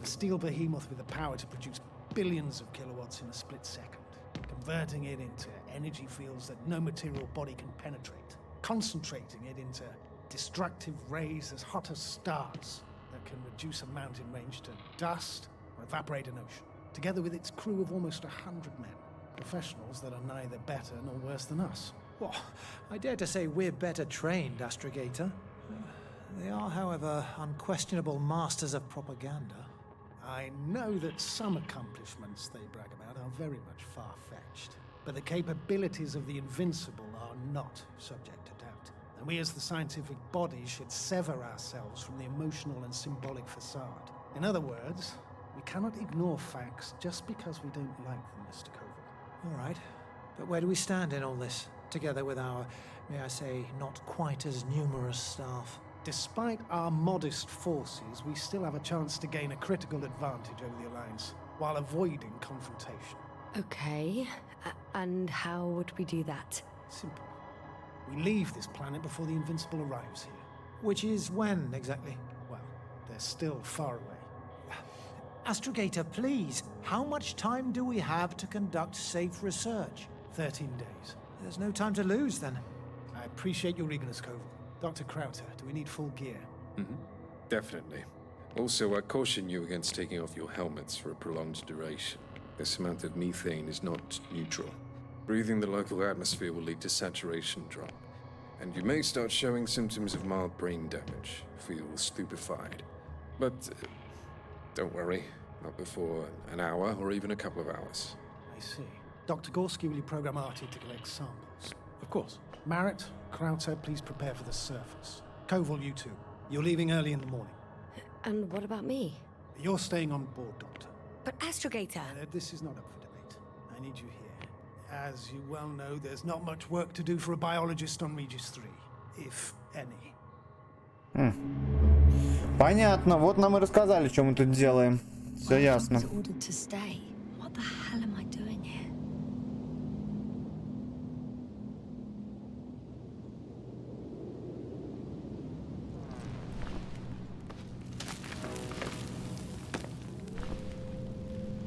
S5: A steel behemoth with the power to produce billions of kilowatts in a split second, converting it into energy fields that no material body can penetrate, concentrating it into destructive rays as hot as stars that can reduce a mountain range to dust or evaporate an ocean, together with its crew of almost 100 men, professionals that are neither better nor worse than us.
S7: Well, I dare to say we're better trained, Astrogator. They are, however, unquestionable masters of propaganda.
S5: I know that some accomplishments they brag about are very much far-fetched, but the capabilities of the Invincible are not subject to doubt. And we as the scientific body should sever ourselves from the emotional and symbolic facade. In other words, we cannot ignore facts just because we don't like them, Mr. Koval.
S7: All right. But where do we stand in all this, together with our, may I say, not quite as numerous staff?
S5: Despite our modest forces, we still have a chance to gain a critical advantage over the Alliance, while avoiding confrontation.
S3: Okay, and how would we do that?
S5: Simple. We leave this planet before the Invincible arrives here.
S7: Which is when, exactly?
S5: Well, they're still far away.
S7: Astrogator, please, how much time do we have to conduct safe research?
S5: 13 days.
S7: There's no time to lose, then.
S5: I appreciate your eagerness, Koval. Dr. Krauter, do we need full gear?
S6: Definitely. Also, I caution you against taking off your helmets for a prolonged duration. This amount of methane is not neutral. Breathing the local atmosphere will lead to saturation drop, and you may start showing symptoms of mild brain damage, feel stupefied. But don't worry, not before an hour or even a couple of hours.
S5: I see. Dr. Gorski, will you program Artie to collect samples?
S8: Of course.
S5: Marrett, Krauter, please prepare for the surface. Koval, you too. You're leaving early in the morning.
S3: And what about me?
S5: You're staying on board, Doctor.
S3: But Astrogator!
S5: This is not up for debate. I need you here. As you well know, there's not much work to do for a biologist on Regis 3, if any.
S1: Понятно, вот нам и рассказали, что мы тут делаем. Все ясно.
S3: Ordered to stay. What the hell am I doing here?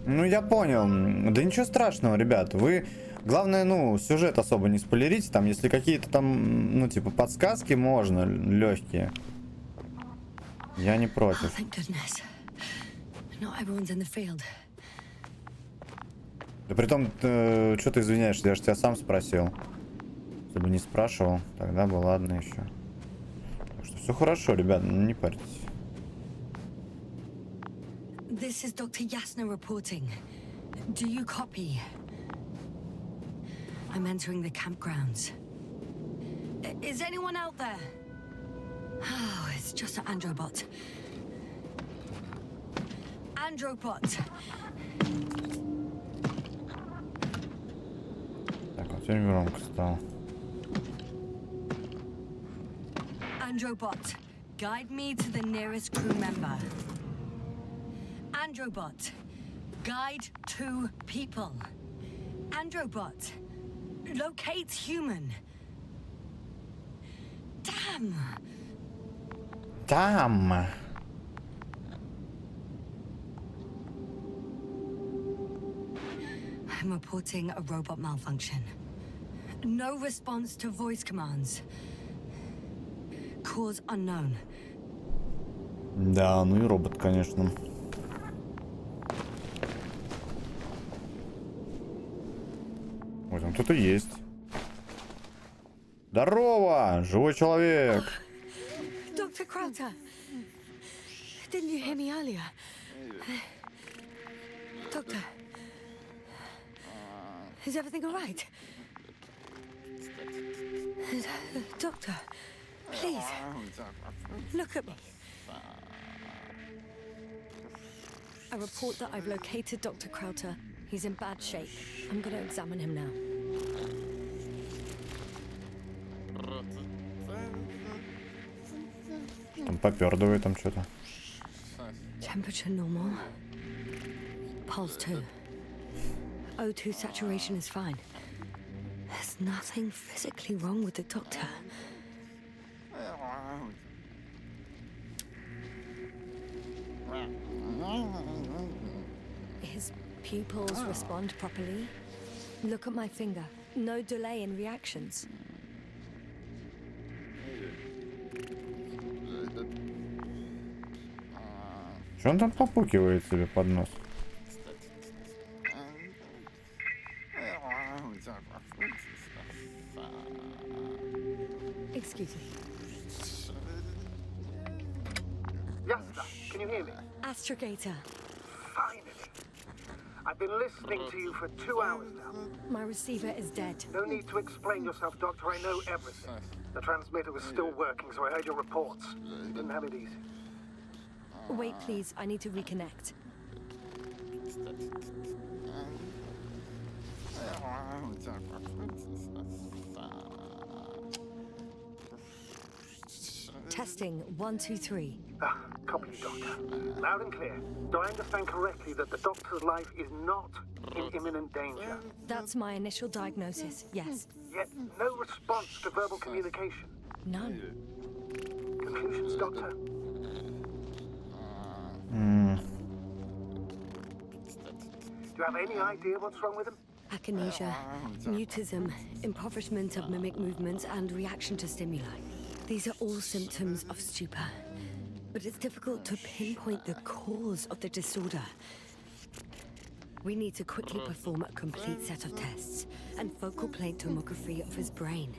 S1: Ну, я понял. Да ничего страшного, ребят. Вы, главное, ну, сюжет особо не спойлерите. Там, если какие-то там, ну, типа, подсказки можно, легкие. Я не против. Да притом, что ты извиняешься, я же тебя сам спросил. Если бы не спрашивал, тогда бы ладно еще. Так что все хорошо, ребят, ну не парьтесь.
S3: This is Dr. Yasna reporting. Do you copy? I'm entering the campgrounds. Is anyone out there? Oh, it's just an Androbot. Androbot!
S1: Так, вот теперь громко стало.
S3: Androbot, guide me to the nearest crew member. Androbot, guide 2 people. Androbot, locate human. Damn!
S1: Там.
S3: I'm reporting a robot malfunction. No response to voice commands. Cause unknown.
S1: Да, ну и робот, конечно. Ой, там кто-то есть. Здорово, живой человек.
S3: Dr. Krauter, didn't you hear me earlier? Doctor, is everything all right? Doctor, please, look at me. I report that I've located Dr. Krauter. He's in bad shape. I'm going to examine him now.
S1: Он попердывает там что-то.
S3: Temperature normal. Pulse 2. O2 saturation is fine. There's nothing physically wrong with the doctor. His pupils respond properly. Look at my finger. No delay in reactions.
S1: Что он там попукивает себе под нос?
S3: Excuse me.
S5: Yes, sir. Can you hear me?
S3: Astrogator.
S5: Finally. I've been listening to you for 2 hours now.
S3: My receiver is dead.
S5: No need to explain yourself, Doctor. I know everything. The transmitter was still working, so I heard your reports. You didn't have it easy.
S3: Wait, please. I need to reconnect. Testing 1, 2, 3.
S5: Copy, Doctor. Loud and clear. Do I understand correctly that the Doctor's life is not in imminent danger?
S3: That's my initial diagnosis, yes.
S5: Yet no response to verbal communication.
S3: None.
S5: Conclusions, Doctor? Do you have any idea what's wrong with him?
S3: Akinesia, mutism, impoverishment of mimic movements, and reaction to stimuli. These are all symptoms of stupor. But it's difficult to pinpoint the cause of the disorder. We need to quickly perform a complete set of tests and focal plane tomography of his brain.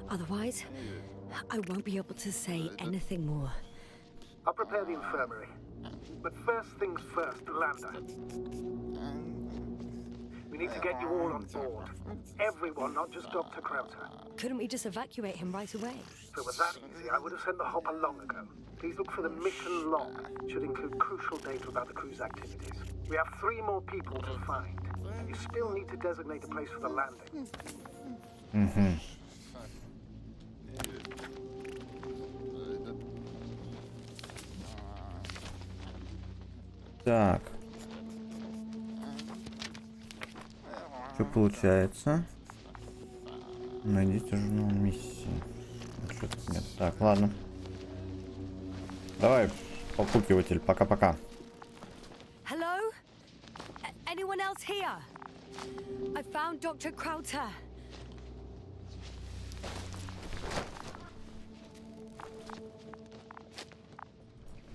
S3: Otherwise, I won't be able to say anything more.
S5: I'll prepare the infirmary. But first things first, Lander. We need to get you all on board. Everyone, not just Dr. Krauter.
S3: Couldn't we just evacuate him right away?
S5: If it was that easy, I would have sent the hopper long ago. Please look for the mission log. It should include crucial data about the crew's activities. We have 3 more people to find. And you still need to designate a place for the landing.
S1: Так. Что получается? Найдите журнал миссии. Что-то нет. Так, ладно. Давай, попукиватель. Пока-пока.
S3: Hello? Anyone else here? I found Dr. Krauter.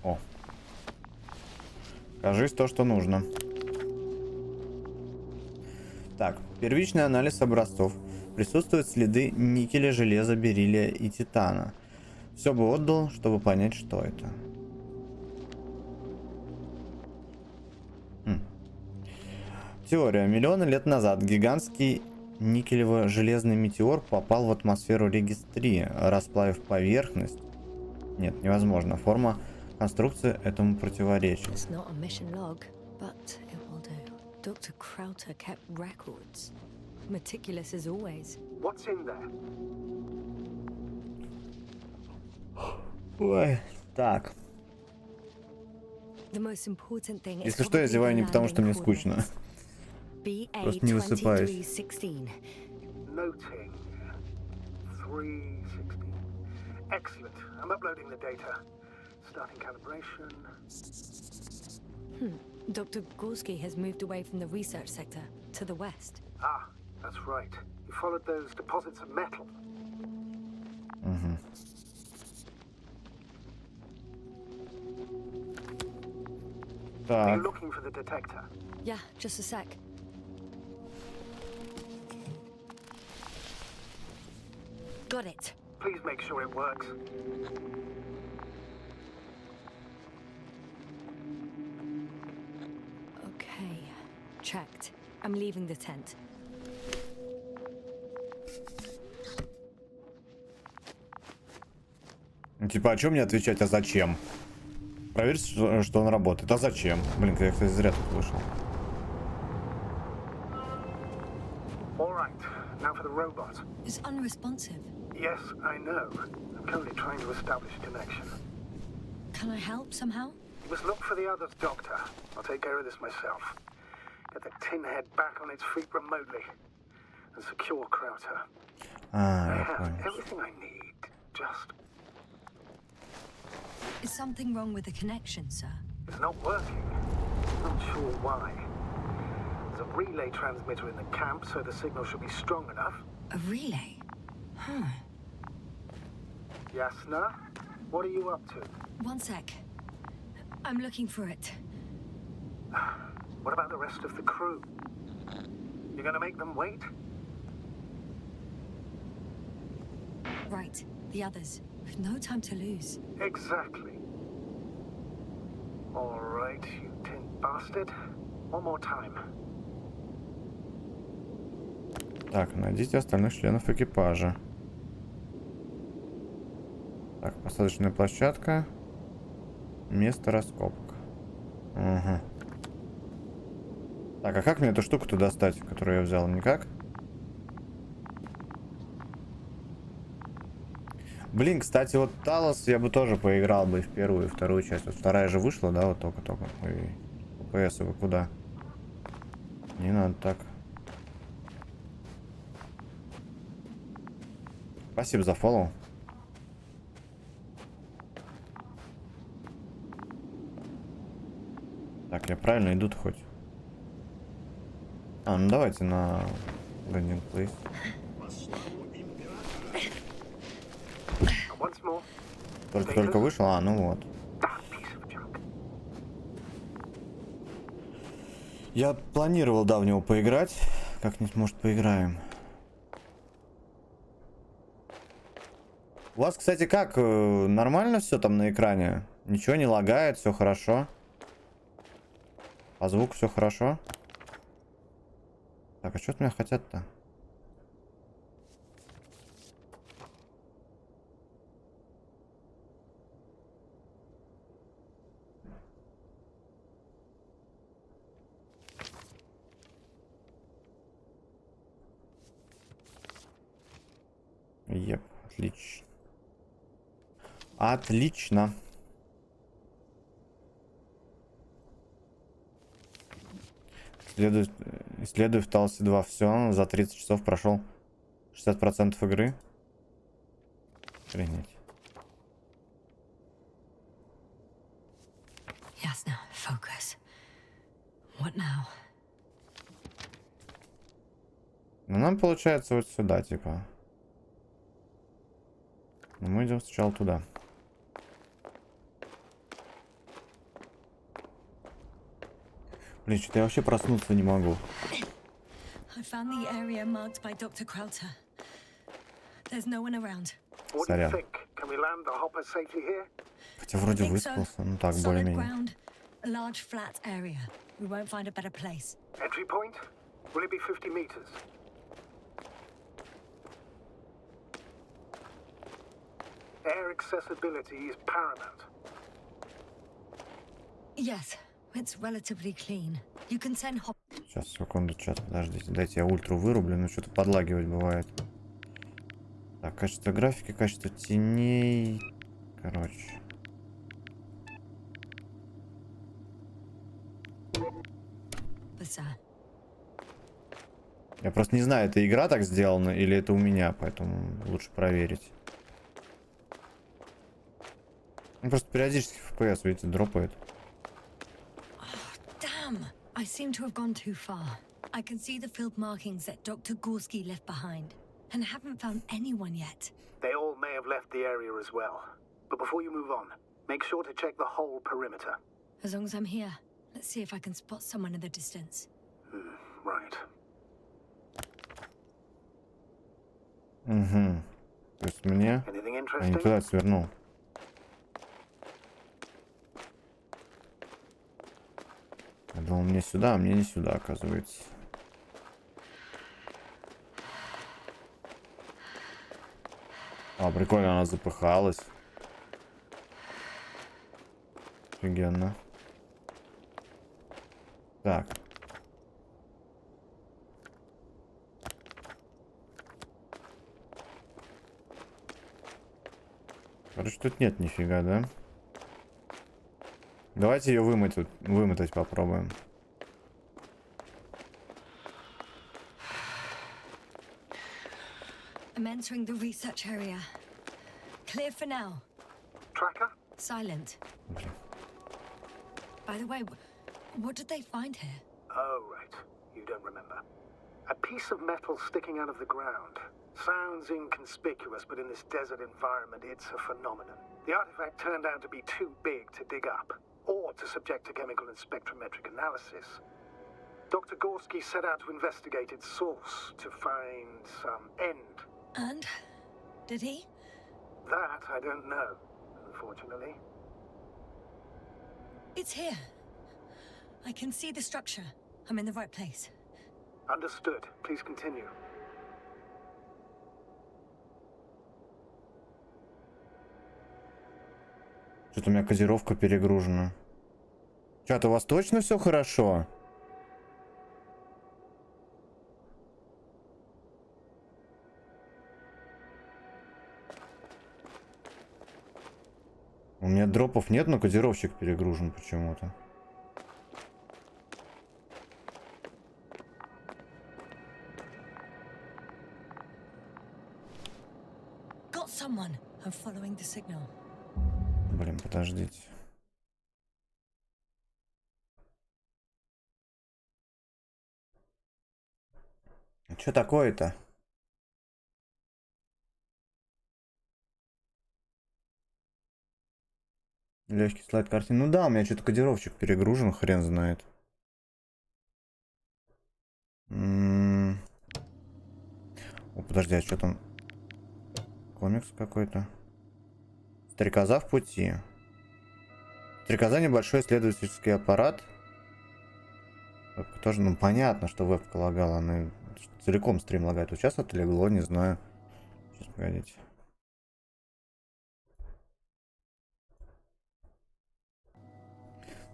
S1: О. Кажись то, что нужно. Так, первичный анализ образцов. Присутствуют следы никеля, железа, бериллия и титана. Все бы отдал, чтобы понять, что это. Теория. Миллионы лет назад гигантский никелево-железный метеор попал в атмосферу Регис-3, расплавив поверхность. Нет, невозможно. Форма конструкции этому противоречит.
S3: It's not a mission log, but it will do. Dr. Krauter kept records. Meticulous as always.
S5: What's in there?
S1: Ой, так.
S3: The most important thing is
S1: Если что, я зеваю не потому, что мне скучно. Просто не высыпаюсь.
S3: BA2316.
S5: Noting. 316. Excellent. I'm uploading the data. Starting calibration.
S3: Dr. Gorski has moved away from the research sector to the west.
S5: Ah, that's right. You followed those deposits of metal. Are
S1: Так.
S5: you looking for the detector?
S3: Yeah, just a sec. Got it.
S5: Please make sure it works.
S3: Okay, checked. I'm leaving the tent.
S1: Типа, а чё мне отвечать, а зачем? Проверь, что он работает. А зачем? Блин, я, кстати, зря тут вышел.
S5: All right. Now for the robot.
S3: It's unresponsive.
S5: Yes, I know. I'm currently trying to establish a connection.
S3: Can I help somehow?
S5: You must look for the others, Doctor. I'll take care of this myself. Get the tin head back on its feet remotely. And secure Krauter. I
S1: А, я
S5: have
S1: понял.
S5: everything I need. just...
S3: Is something wrong with the connection, sir?
S5: It's not working. Not sure why. There's a relay transmitter in the camp, so the signal should be strong enough.
S3: A relay? Huh.
S5: Yasna, what are you up to?
S3: One sec. I'm looking for it.
S5: What about the rest of the crew? You're gonna make them wait?
S3: Right, the others. With no time to lose.
S5: Exactly. All right, you tin bastard. One more time.
S1: Так, найдите остальных членов экипажа. Так, посадочная площадка. Место раскопок. Ага. Так, а как мне эту штуку-то достать, которую я взял? Никак? Блин, кстати, вот Талос я бы тоже поиграл бы в первую и вторую часть. Вот вторая же вышла, да, вот только-только. Ой, ПС вы куда? Не надо так. Спасибо за фоллоу. Так, я правильно иду-то хоть? А, ну давайте на Landing Place. Только вышел, а, ну вот. Я планировал, да, в него поиграть. Как-нибудь, может, поиграем. У вас, кстати, как? Нормально все там на экране? Ничего не лагает, все хорошо? По звуку все хорошо? Так, а что от меня хотят-то? Еп, отлично. Отлично. Исследуй в Талосе 2. Все, за 30 часов прошел 60% игры. Охренеть.
S3: Yasna, focus. What now?
S1: Ну, нам получается вот сюда, типа. Но мы идем сначала туда. Блин, что-то я вообще проснуться не могу.
S3: I found the area marked by Dr. Krauter. There's no one around.
S5: What do you think? Can we land the hopper safely here?
S1: Хотя вроде выспался, ну так,
S3: Solid
S1: более-менее.
S3: ground, a large flat area. We won't find a better place.
S5: Entry point? Will it be 50 meters? Air accessibility is paramount.
S3: Yes, it's relatively clean. You can send hop.
S1: Сейчас, секунду, чат, подождите. Дайте я ультру вырублю, но что-то подлагивать бывает. Так, качество графики, качество теней. Короче. Я просто не знаю, это игра так сделана или это у меня, поэтому лучше проверить. Ну, просто периодически FPS, видите, дропает.
S3: Damn! I seem to have gone too far. I can see the field markings that Dr. Gorski left behind, and haven't found anyone yet.
S5: They all may have left the area as well. But before you move on, make sure to check the whole perimeter.
S3: As long as I'm here, let's see if I can spot someone in the distance.
S5: Right.
S1: Угу. То есть мне...
S5: Anything
S1: А не
S5: interesting?
S1: туда свернул. Я думал, мне сюда, а мне не сюда, оказывается. А, прикольно, она запыхалась. Офигенно. Так. Короче, тут нет нифига, да? Давайте ее вымотать попробуем.
S3: I'm entering the research area. Clear for now.
S5: Tracker?
S3: Silent. By the way, what did they find here?
S5: Oh, right. You don't remember. A piece of metal sticking out of the ground. Sounds inconspicuous, but in this desert environment, it's a phenomenon. The artifact turned out to be too big to dig up, or to subject to chemical and spectrometric analysis. Dr. Gorski set out to investigate its source, to find some end.
S3: And? Did he?
S5: That I don't know, unfortunately.
S3: It's here. I can see the structure. I'm in the right place.
S5: Understood. Please continue.
S1: Что-то у меня кодировка перегружена. Чат, у вас точно все хорошо? У меня дропов нет, но кодировщик перегружен почему-то.
S3: Got someone. I'm following the signal.
S1: Блин, подождите. Что такое-то? Легкий слайд картин. Ну да, у меня что-то кодировщик перегружен, хрен знает. О, подожди, а что там? Комикс какой-то. Стрекоза в пути. Стрекоза — небольшой исследовательский аппарат. Вебка тоже, ну понятно, что вебка лагала. Она целиком стрим лагает. Вот сейчас отлегло, не знаю. Сейчас, погодите.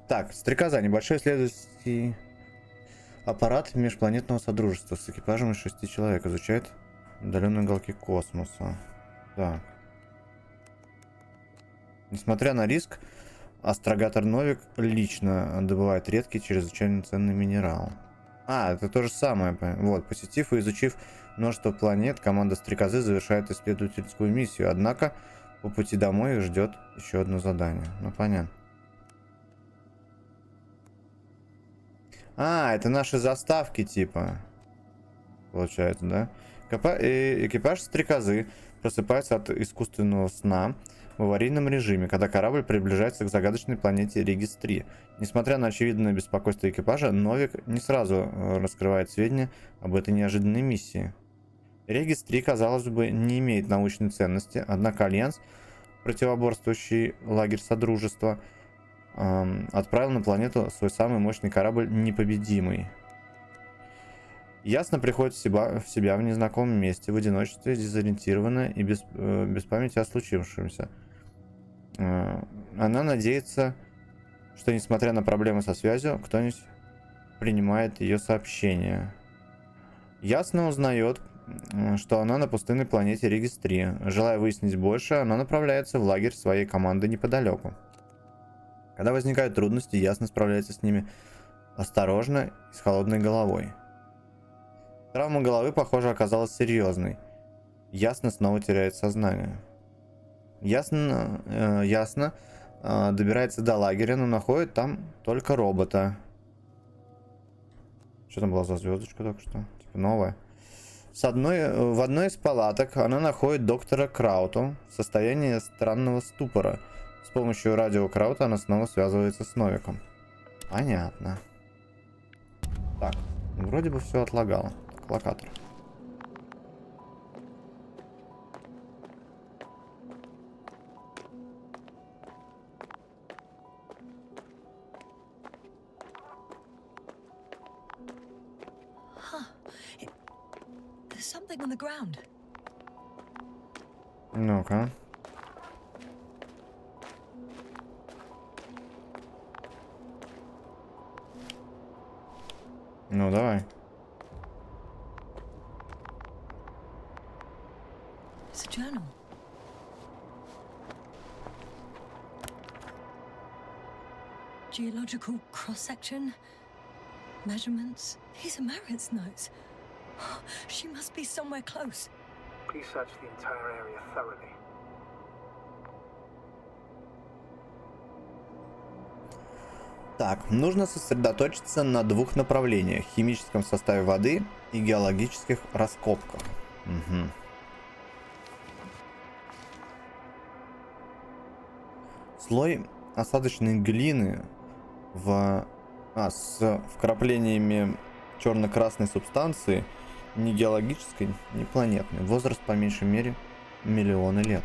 S1: Так, Стрекоза — небольшой исследовательский аппарат межпланетного содружества с экипажем из 6 человек. Изучает отдаленные уголки космоса. Так. Несмотря на риск, астрогатор Новик лично добывает редкий, чрезвычайно ценный минерал. А, это то же самое. Вот, посетив и изучив множество планет, команда Стрекозы завершает исследовательскую миссию. Однако по пути домой их ждет еще одно задание. Ну, понятно. А, это наши заставки, типа. Получается, да? Экипаж Стрекозы просыпается от искусственного сна в аварийном режиме, когда корабль приближается к загадочной планете Регис-3. Несмотря на очевидное беспокойство экипажа, Новик не сразу раскрывает сведения об этой неожиданной миссии. Регис-3, казалось бы, не имеет научной ценности, однако Альянс, противоборствующий лагерь Содружества, отправил на планету свой самый мощный корабль «Непобедимый». Ясно приходит в себя в незнакомом месте, в одиночестве, дезориентированная и без памяти о случившемся. Она надеется, что, несмотря на проблемы со связью, кто-нибудь принимает ее сообщение. Ясно узнает, что она на пустынной планете Регис-3. Желая выяснить больше, она направляется в лагерь своей команды неподалеку. Когда возникают трудности, Ясно справляется с ними осторожно и с холодной головой. Травма головы, похоже, оказалась серьезной. Ясно снова теряет сознание. Ясно добирается до лагеря, но находит там только робота. Что там было за звездочка только что? Типа новая. В одной из палаток она находит доктора Крауту в состоянии странного ступора. С помощью радио Краута она снова связывается с Новиком. Понятно. Так, вроде бы все отлагало. Локатор.
S3: There's something on the ground.
S1: Ну-ка. Ну, давай.
S3: It's a journal. Geological cross-section. Measurements. These are Marit's notes. She must be somewhere close.
S5: Please search the entire area thoroughly.
S1: Так, нужно сосредоточиться на двух направлениях: химическом составе воды и геологических раскопках. Угу. Слой осадочной глины с вкраплениями черно-красной субстанции, ни геологической, ни планетной. Возраст по меньшей мере миллионы лет.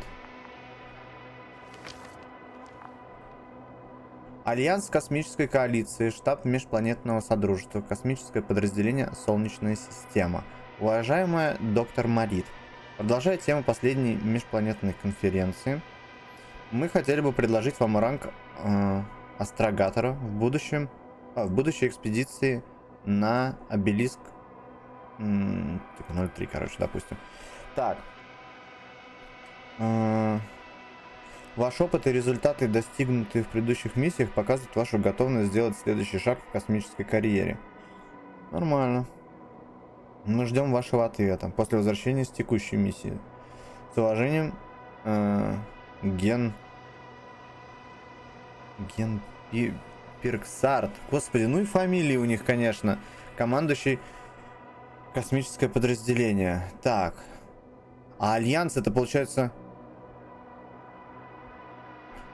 S1: Альянс космической коалиции, штаб межпланетного содружества, космическое подразделение Солнечная система. Уважаемая доктор Марит, продолжая тему последней межпланетной конференции, мы хотели бы предложить вам ранг астрогатора в будущей экспедиции на обелиск 03, короче, допустим. Так. Ваш опыт и результаты, достигнутые в предыдущих миссиях, показывают вашу готовность сделать следующий шаг в космической карьере. Нормально. Мы ждем вашего ответа после возвращения с текущей миссии. С уважением, Пирксарт. Господи, ну и фамилии у них, конечно. Командующий космическое подразделение. Так. А Альянс это получается...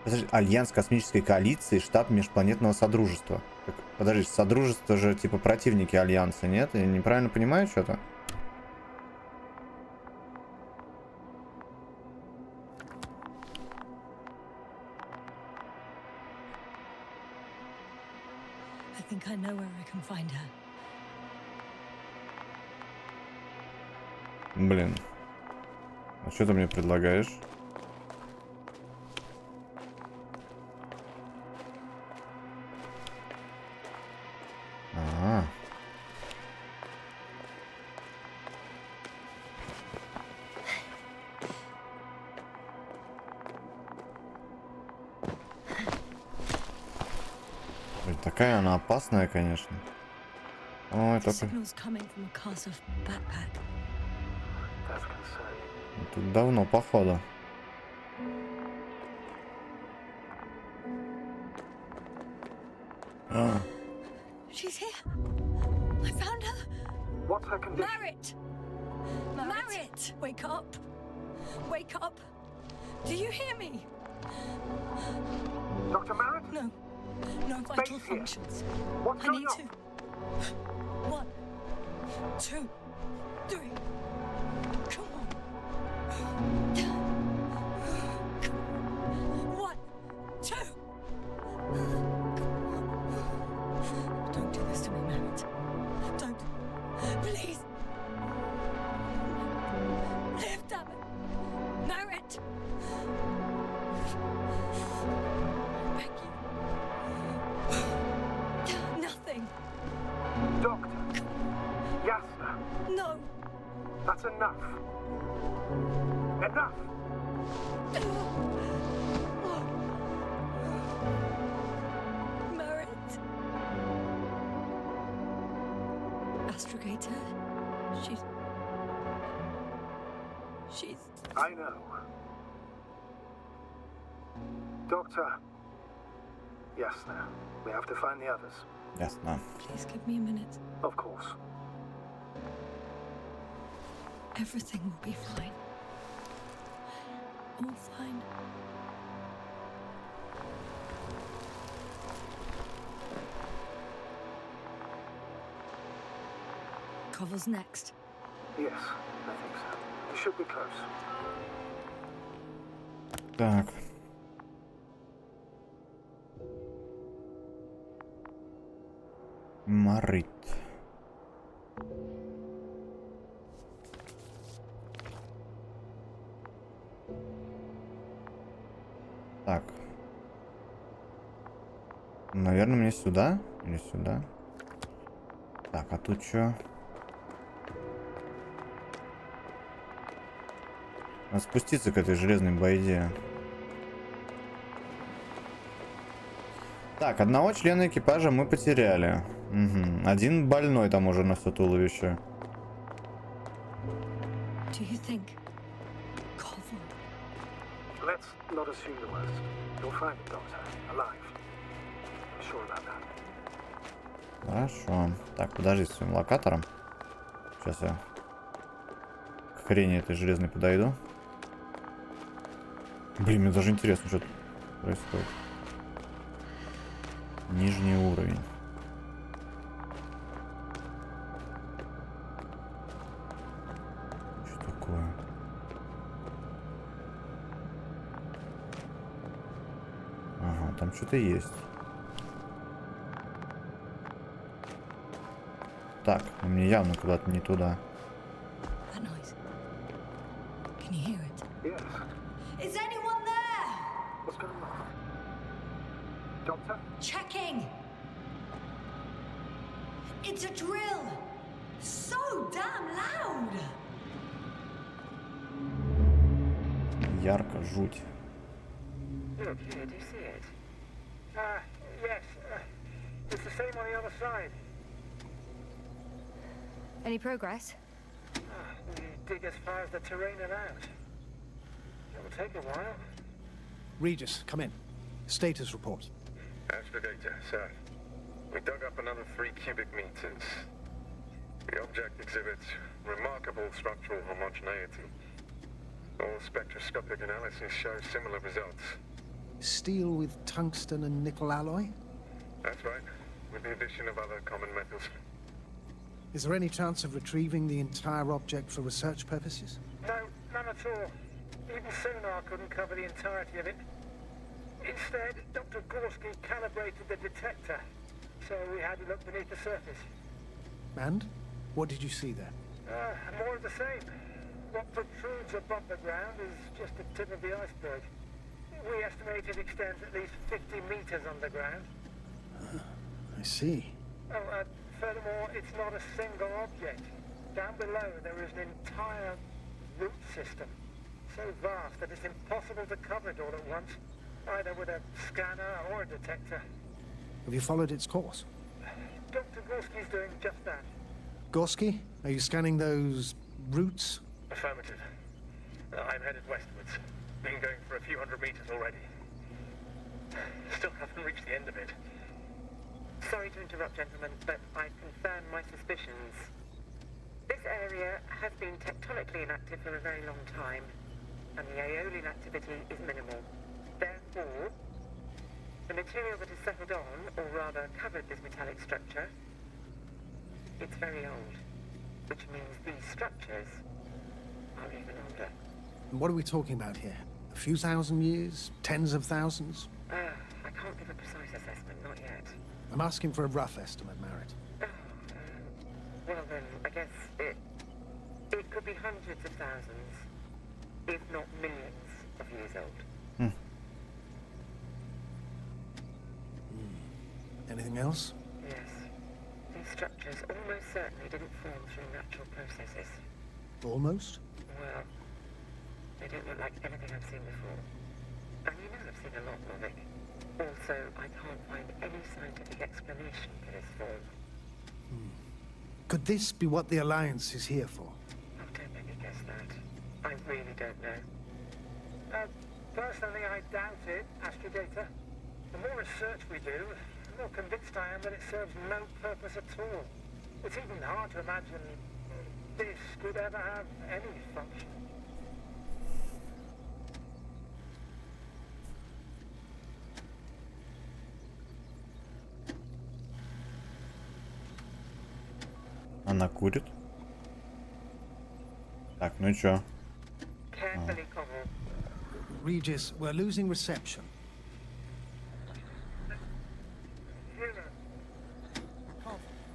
S1: Подожди, Альянс космической коалиции, штаб межпланетного содружества. Так, подожди, содружество же типа противники Альянса, нет? Я неправильно понимаю что-то?
S3: I think I know where I can find her.
S1: Блин. А что ты мне предлагаешь? Блин, такая она опасная, конечно. Ой, только... Тут давно, походу.
S3: She's here. I found her.
S5: What's her condition?
S3: Marrit! Marrit! Wake up. Wake up. Do you hear me?
S5: Dr. Marrit?
S3: No. No vital functions.
S5: What's
S3: I
S5: going
S3: need
S5: on?
S3: to. 1, 2, 3. Come on. 1, 2. Don't do this to me, Marrit. Don't. Please. Live, damn it. Marrit. Thank you. Nothing.
S5: Doctor. Yasna.
S3: No.
S5: That's enough. Enough.
S3: Marrit. Astrogator. She's...
S5: I know. Doctor. Yasna. We have to find the others.
S1: Ясно.
S3: Please give me a minute.
S5: Of course.
S3: Everything will be fine. All fine. Cover's next.
S5: Yes, I think so. We should be close.
S1: Так. Марит. Так. Наверное, мне сюда или сюда? Так, а тут что? Надо спуститься к этой железной бойде. Так, одного члена экипажа мы потеряли. Угу. Один больной там уже на все туловище.
S3: Do you think Koval?
S5: Let's not assume the worst. You'll find the doctor alive.
S1: Хорошо. Так, подожди с своим локатором. Сейчас я к хрени этой железной подойду. Блин, мне даже интересно, что тут происходит. Нижний уровень. Что такое? Ага, там что-то есть. Так, мне явно куда-то не туда.
S3: That noise. Can you hear it? Yes. Is anyone there?
S5: What's going on? Doctor?
S3: Checking. It's a drill. So damn loud.
S1: Ярко, жуть.
S9: Look here, do you see it? Yes. It's the same on the other side.
S3: Any progress?
S9: We dig as far as the terrain allows. It will take a while.
S5: Regis, come in. Status report.
S6: Aspirator, sir. We dug up another 3 cubic meters. The object exhibits remarkable structural homogeneity. All spectroscopic analyses show similar results.
S5: Steel with tungsten and nickel alloy?
S6: That's right, with the addition of other common metals.
S5: Is there any chance of retrieving the entire object for research purposes?
S9: No, none at all. Even sonar couldn't cover the entirety of it. Instead, Dr. Gorski calibrated the detector, so we had to look beneath the surface.
S5: And? What did you see there?
S9: More of the same. What protrudes above the ground is just the tip of the iceberg. We estimate it extends at least 50 meters underground.
S5: I see.
S9: Oh, furthermore, it's not a single object. Down below, there is an entire root system, so vast that it's impossible to cover it all at once, either with a scanner or a detector.
S5: Have you followed its course?
S9: Dr. Gorski's doing just that.
S5: Gorski, are you scanning those roots?
S9: Affirmative. I'm headed westwards. Been going for a few hundred meters already. Still haven't reached the end of it.
S10: Sorry to interrupt, gentlemen, but I confirm my suspicions. This area has been tectonically inactive for a very long time, and the aeolian activity is minimal. Therefore, the material that has settled on, or rather covered this metallic structure, it's very old, which means these structures are even older.
S5: And what are we talking about here? A few thousand years? Tens of thousands?
S10: I can't give a precise assessment, not yet.
S5: I'm asking for a rough estimate, Merritt.
S10: Well then, I guess it could be hundreds of thousands, if not millions of years old.
S5: Anything else?
S10: Yes. These structures almost certainly didn't form through natural processes.
S5: Almost?
S10: Well, they don't look like anything I've seen before. And you know I've seen a lot, Novik. Also, I can't find any scientific explanation for this form.
S5: Could this be what the Alliance is here for?
S10: Oh, don't make me guess that. I really don't know.
S9: Personally, I doubt it, Astrogator. The more research we do, the more convinced I am that it serves no purpose at all. It's even hard to imagine this could ever have any function.
S1: Она курит. Так, ну чё?
S10: Carefully, Connell.
S5: Regis, we're losing reception.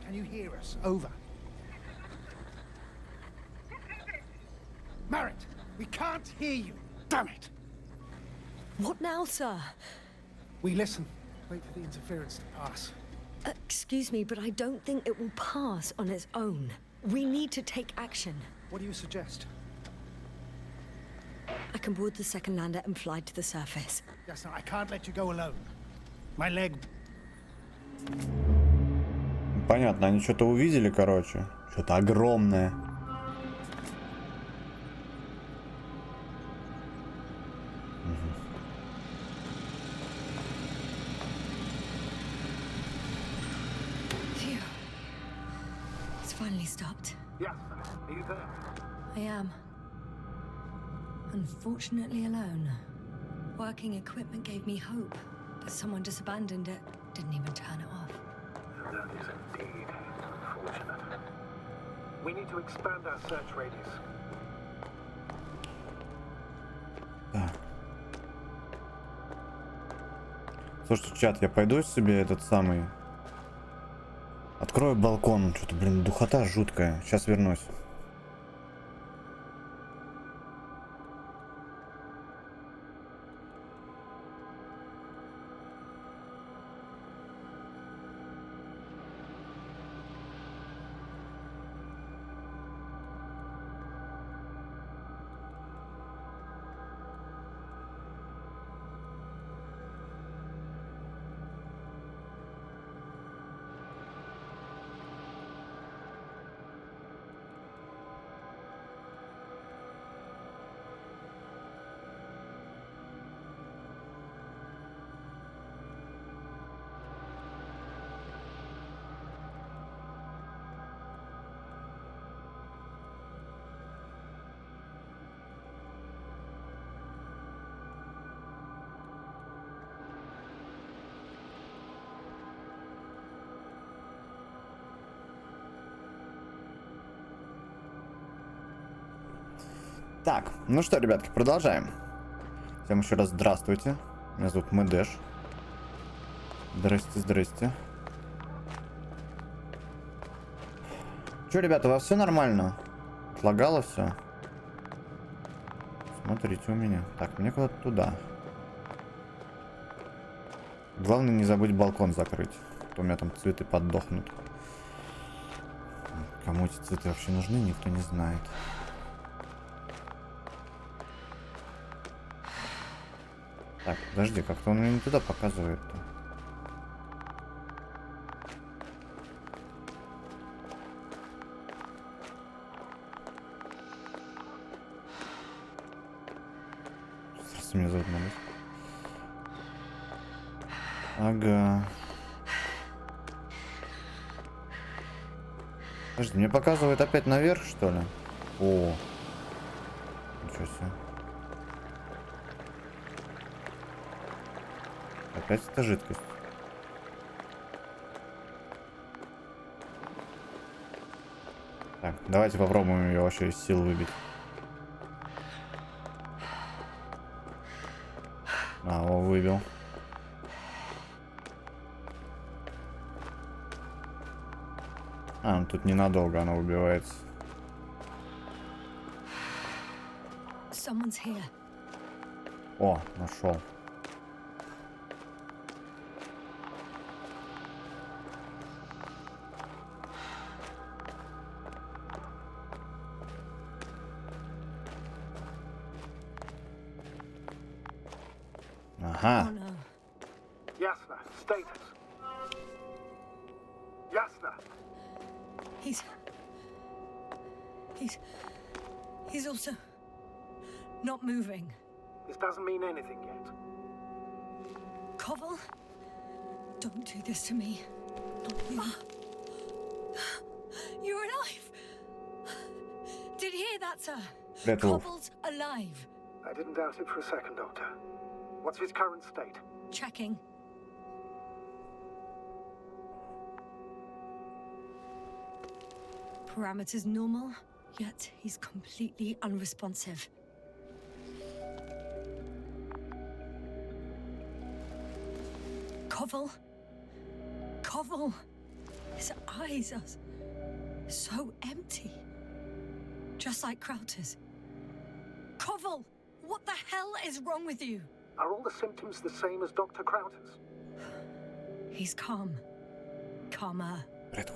S5: Can you hear us? Over. Merritt, we can't hear you. Damn it.
S3: What now, sir?
S5: We listen. Wait for the interference to pass.
S3: Excuse me, but I don't think it will pass on its own. We need to take action.
S5: What do you suggest?
S3: I can board the second lander and fly to the surface.
S5: Yes, sir, I can't let you go alone. My leg...
S1: Понятно, они что-то увидели, короче. Что-то огромное.
S3: finally stopped.
S5: Yes, are you there?
S3: I am. Unfortunately alone. Working equipment gave me hope, but someone just abandoned it. Didn't even turn it off.
S5: That is indeed unfortunate. We need to expand our search radius.
S1: Так. Слушайте, чат, я пойду себе этот самый... Открою балкон. Что-то, блин, духота жуткая. Сейчас вернусь. Так, ну что, ребятки, продолжаем. Всем еще раз здравствуйте. Меня зовут MadAsh. Здрасте, здрасте. Че, ребята, у вас все нормально? Отлагало все? Смотрите у меня. Так, мне куда-то туда. Главное не забудь балкон закрыть. А то у меня там цветы поддохнут. Кому эти цветы вообще нужны, никто не знает. Так, подожди, как-то он меня не туда показывает-то. Здравствуйте, меня зовут MadAsh. Ага. Подожди, мне показывает опять наверх, что ли? О, ничего себе. Опять эта жидкость. Так, давайте попробуем ее вообще из сил выбить. А, о, выбил. А, ну тут ненадолго она выбивается. О, нашел. Ага.
S5: Ясно. Status. Ясно.
S3: He's also not moving.
S5: This doesn't mean anything yet.
S3: Koval, don't do this to me. Not you. You're alive. Did you hear that, sir? Koval's alive.
S5: I didn't doubt it for a second, Doctor. What's his current state?
S3: Checking. Parameters normal, yet he's completely unresponsive. Koval. His eyes are so empty. Just like Krauter's. Koval, what the hell is wrong with you?
S5: Are all the symptoms the same as Dr. Krauter's?
S3: He's calm. Calmer.
S5: At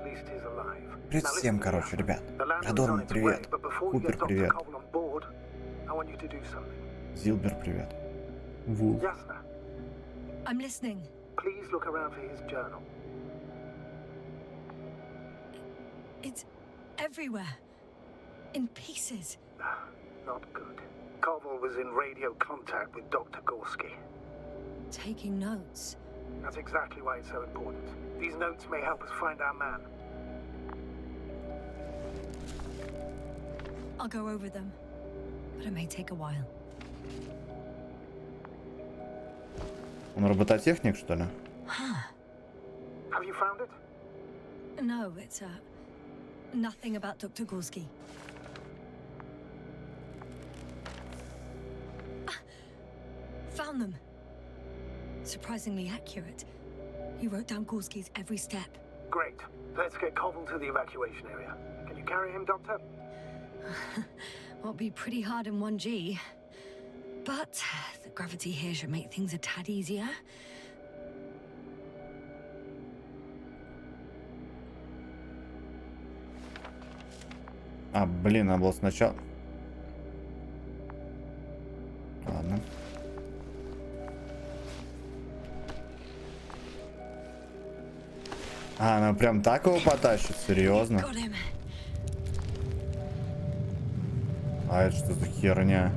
S5: least he's alive.
S1: Привет всем, короче, ребят. Радорн, привет. Купер, привет. Зилбер, привет. Вул.
S3: I'm listening.
S5: Please look around for his journal.
S3: It's everywhere. In pieces.
S5: Not good. Koval was in radio contact with Dr. Gorski.
S3: Taking notes.
S5: That's exactly why it's so important. These notes may help us find our man.
S3: I'll go over them, but it may take a while.
S1: Он робототехник, что ли?
S5: Have you found it?
S3: No, it's nothing about Dr. Gorski. Found them. Surprisingly accurate. He wrote down Gorski's every step.
S5: Great. Let's get Koval to the evacuation area. Can you carry him, Doctor?
S3: Won't be pretty hard in 1G. But the gravity here should make things a tad easier.
S1: А, блин, надо было сначала. Ладно. А, она прям так его потащит? Серьезно?
S3: Got him.
S1: А это что за херня?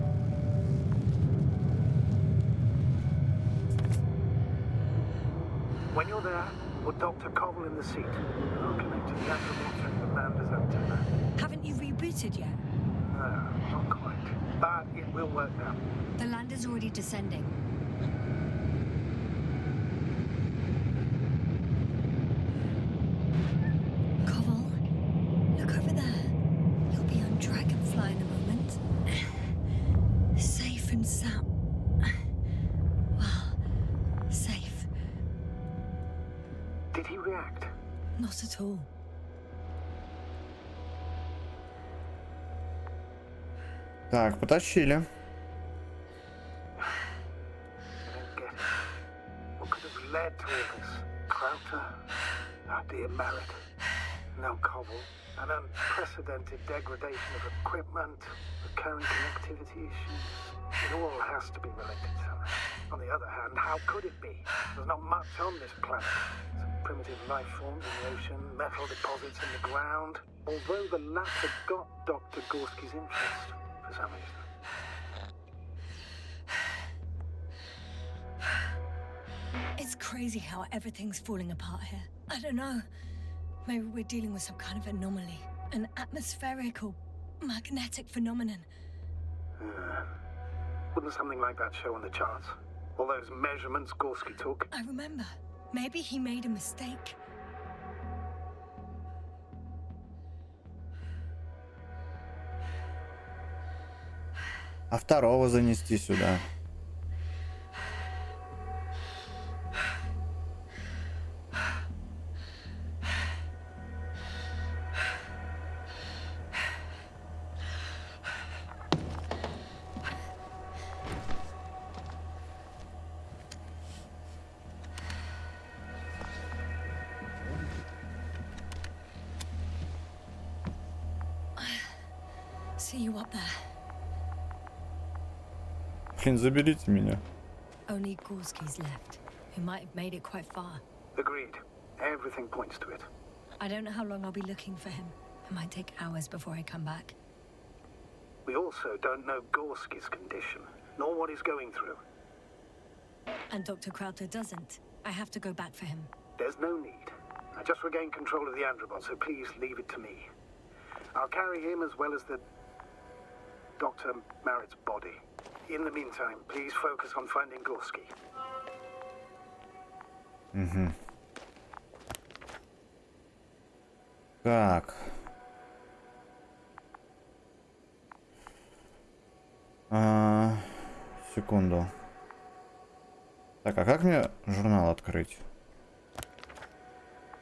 S5: When you're there, put Dr. Koval in the seat. I'll connect to the Andromorph through the Manda's antenna.
S3: Haven't you rebooted yet?
S5: No, not quite. But it will work now.
S3: The lander's already descending. Koval, look over there. You'll be on Dragonfly in a moment. Safe and sound. Well, safe.
S5: Did he react?
S3: Not at all.
S1: Так, потащили.
S5: What could have led to all this? Crowther? Our dear Merritt. No Koval. An unprecedented degradation of equipment, recurring connectivity issues. It all has to be related somehow. On the other hand, how could it be? There's not much on this planet. Some primitive life forms in the ocean, metal deposits in the ground. Although the latter got Dr. Gorski's interest for some reason.
S3: It's crazy how everything's falling apart here. I don't know. Maybe we're dealing with some kind of anomaly. An atmospheric or magnetic phenomenon.
S5: Wouldn't something like that show on the charts? All those measurements Gorski took?
S3: I remember. Maybe he made a mistake.
S1: А второго занести сюда.
S3: See you up there.
S1: Блин, заберите меня.
S3: Only Gorski's left. He might have made it quite far.
S5: Agreed. Everything points to it.
S3: I don't know how long I'll be looking for him. It might take hours before I come back.
S5: We also don't know Gorski's condition, nor what he's going through.
S3: And Dr. Crowther doesn't. I have to go back for him.
S5: There's no need. I just regained control of the Androbot, so please leave it to me. I'll carry him as well as the Dr. Merritt's body. In the meantime, please focus on finding Gorski.
S1: Угу. Так. Секунду. Так, а как мне журнал открыть?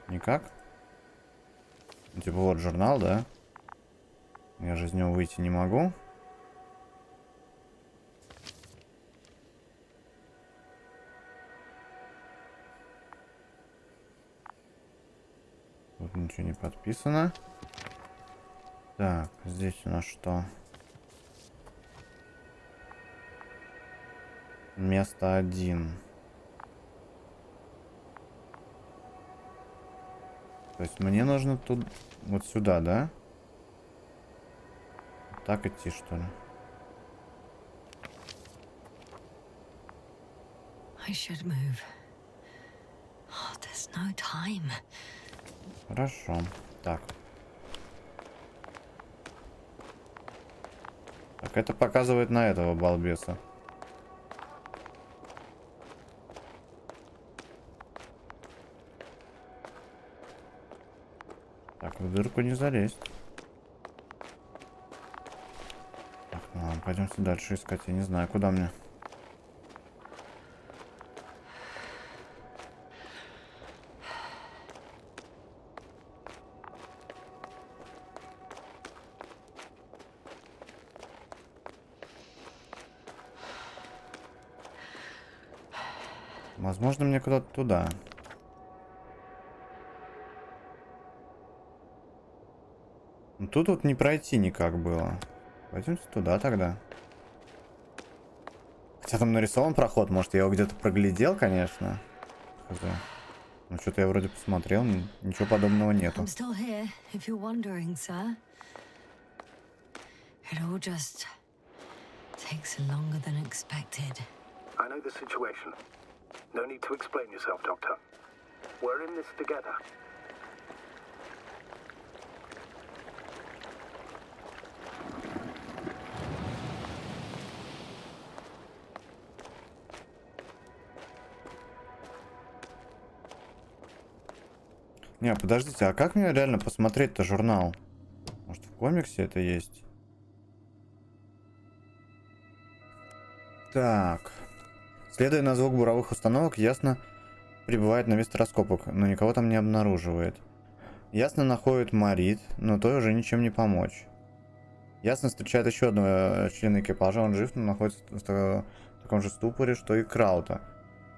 S1: Никак? Типа вот журнал, да? Я же из него выйти не могу. Тут ничего не подписано. Так, здесь у нас что? Место 1. То есть мне нужно тут вот сюда, да? Так идти, что ли?
S3: I should move. Oh, there's no time.
S1: Хорошо. Так. Так, это показывает на этого балбеса. Так, в дырку не залезть. Так, ну ладно, пойдемте дальше искать. Я не знаю, куда мне. Возможно, мне куда-то туда. Но тут вот не пройти никак было. Пойдемте туда тогда. Хотя там нарисован проход. Может, я его где-то проглядел, конечно. Ну, что-то я вроде посмотрел. Ничего подобного нету.
S3: I'm still here, if you're wondering, sir. It all just takes longer than expected.
S2: I know the situation. No need to explain yourself, Doctor. We're in this together.
S1: Не, подождите, а как мне реально посмотреть-то журнал? Может, в комиксе это есть? Так. Следуя на звук буровых установок, ясно прибывает на место раскопок, но никого там не обнаруживает. Ясно находит Марит, но той уже ничем не помочь. Ясно встречает еще одного члена экипажа, он жив, но находится в таком же ступоре, что и Краута.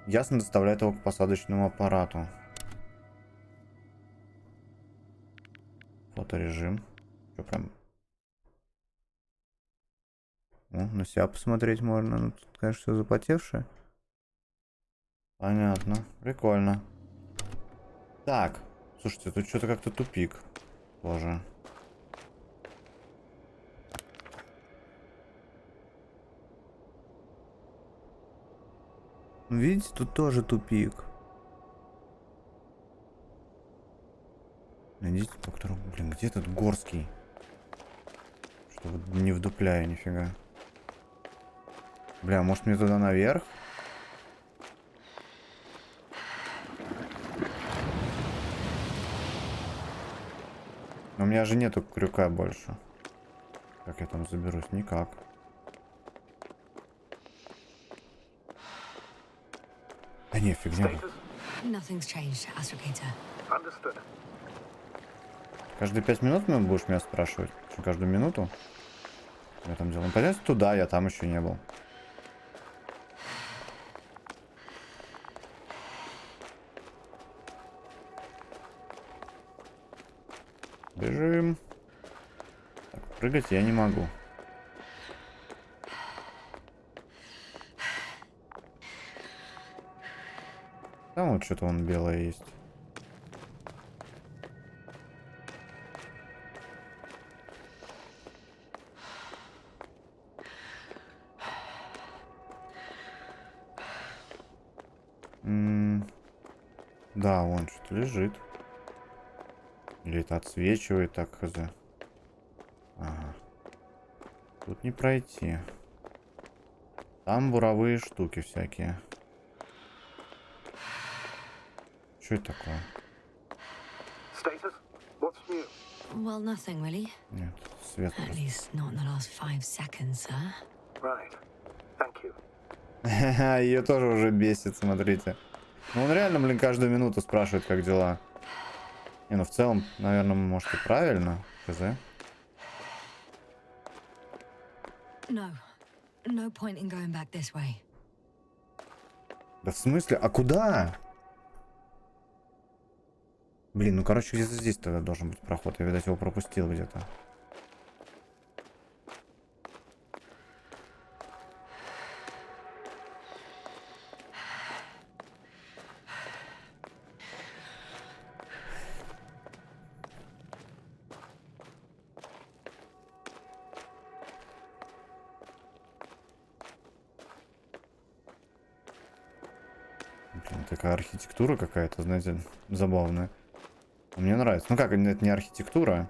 S1: Ясно доставляет его к посадочному аппарату. Фоторежим. Что прям... О, на себя посмотреть можно. Ну, тут, конечно, все запотевшее. Понятно. Прикольно. Так. Слушайте, тут что-то как-то тупик. Тоже. Видите, тут тоже тупик. Найдите доктора. Блин, где этот Горский? Что вот не вдупляю нифига. Бля, может мне туда наверх? Но у меня же нету крюка больше. Как я там заберусь? Никак. Да не, фигня.
S3: Nothing's changed, Astrogator.
S2: Understood.
S1: Каждые 5 минут будешь меня спрашивать? Что, каждую минуту? Я там делал. Пойдемте туда, я там еще не был. Бежим. Так, прыгать я не могу. Там вот что-то вон белое есть. Да, вон что-то лежит. Или это отсвечивает, так хз. Ага. Тут не пройти. Там буровые штуки всякие. Что это такое?
S2: Status? What's new?
S3: Well, nothing really.
S1: Нет, свет
S3: At
S1: просто.
S3: least not in the last 5 seconds, sir.
S2: Right. Thank you.
S1: Ее тоже уже бесит, смотрите. Ну он реально, блин, каждую минуту спрашивает, как дела. Не, ну в целом, наверное, может и правильно. Хз.
S3: No. No point in going back this way.
S1: Да в смысле? А куда? Блин, ну короче, где-то здесь тогда должен быть проход. Я, видать, его пропустил где-то. Блин, такая архитектура какая-то, знаете, забавная. Мне нравится. Ну как, это не архитектура.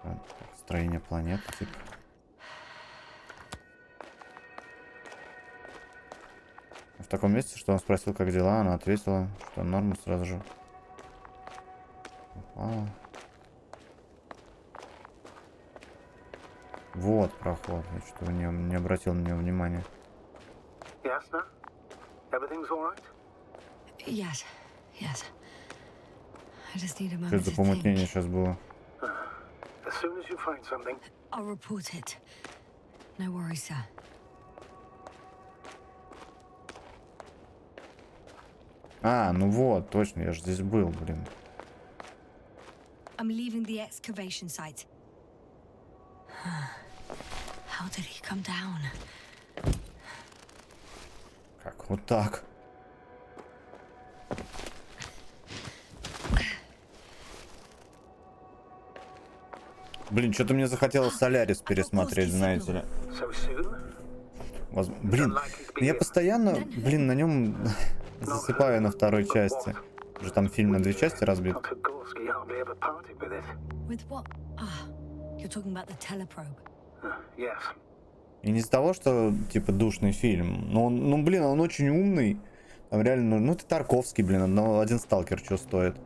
S1: А строение планеты, типа. В таком месте, что он спросил, как дела, она ответила, что норма, сразу же упала. Вот проход, я что-то не обратил на него внимания.
S2: Yes, no? Everything's all right?
S3: Yes, yes. I just need a
S1: Что
S3: moment
S1: это за
S3: to
S1: помутнение
S3: think.
S1: сейчас было?
S2: As soon as you find something,
S3: I'll report it. No worries, sir.
S1: А, ну вот, точно, я же здесь был, блин.
S3: I'm leaving the excavation site. How did he come down?
S1: Как? Вот так. Блин, что-то мне захотелось Солярис пересмотреть, знаете ли.
S2: so soon?
S1: Блин, я постоянно, блин, на нем засыпаю на второй части. Уже там фильм на 2 части разбит.
S2: Dr. Gorski hardly ever parted with it.
S3: With what? Ah, you're talking about the teleprobe.
S2: Yes.
S1: И не из-за того, что, типа, душный фильм. Но он, ну, блин, он очень умный. Там реально, ну, это Тарковский, блин, один сталкер что стоит.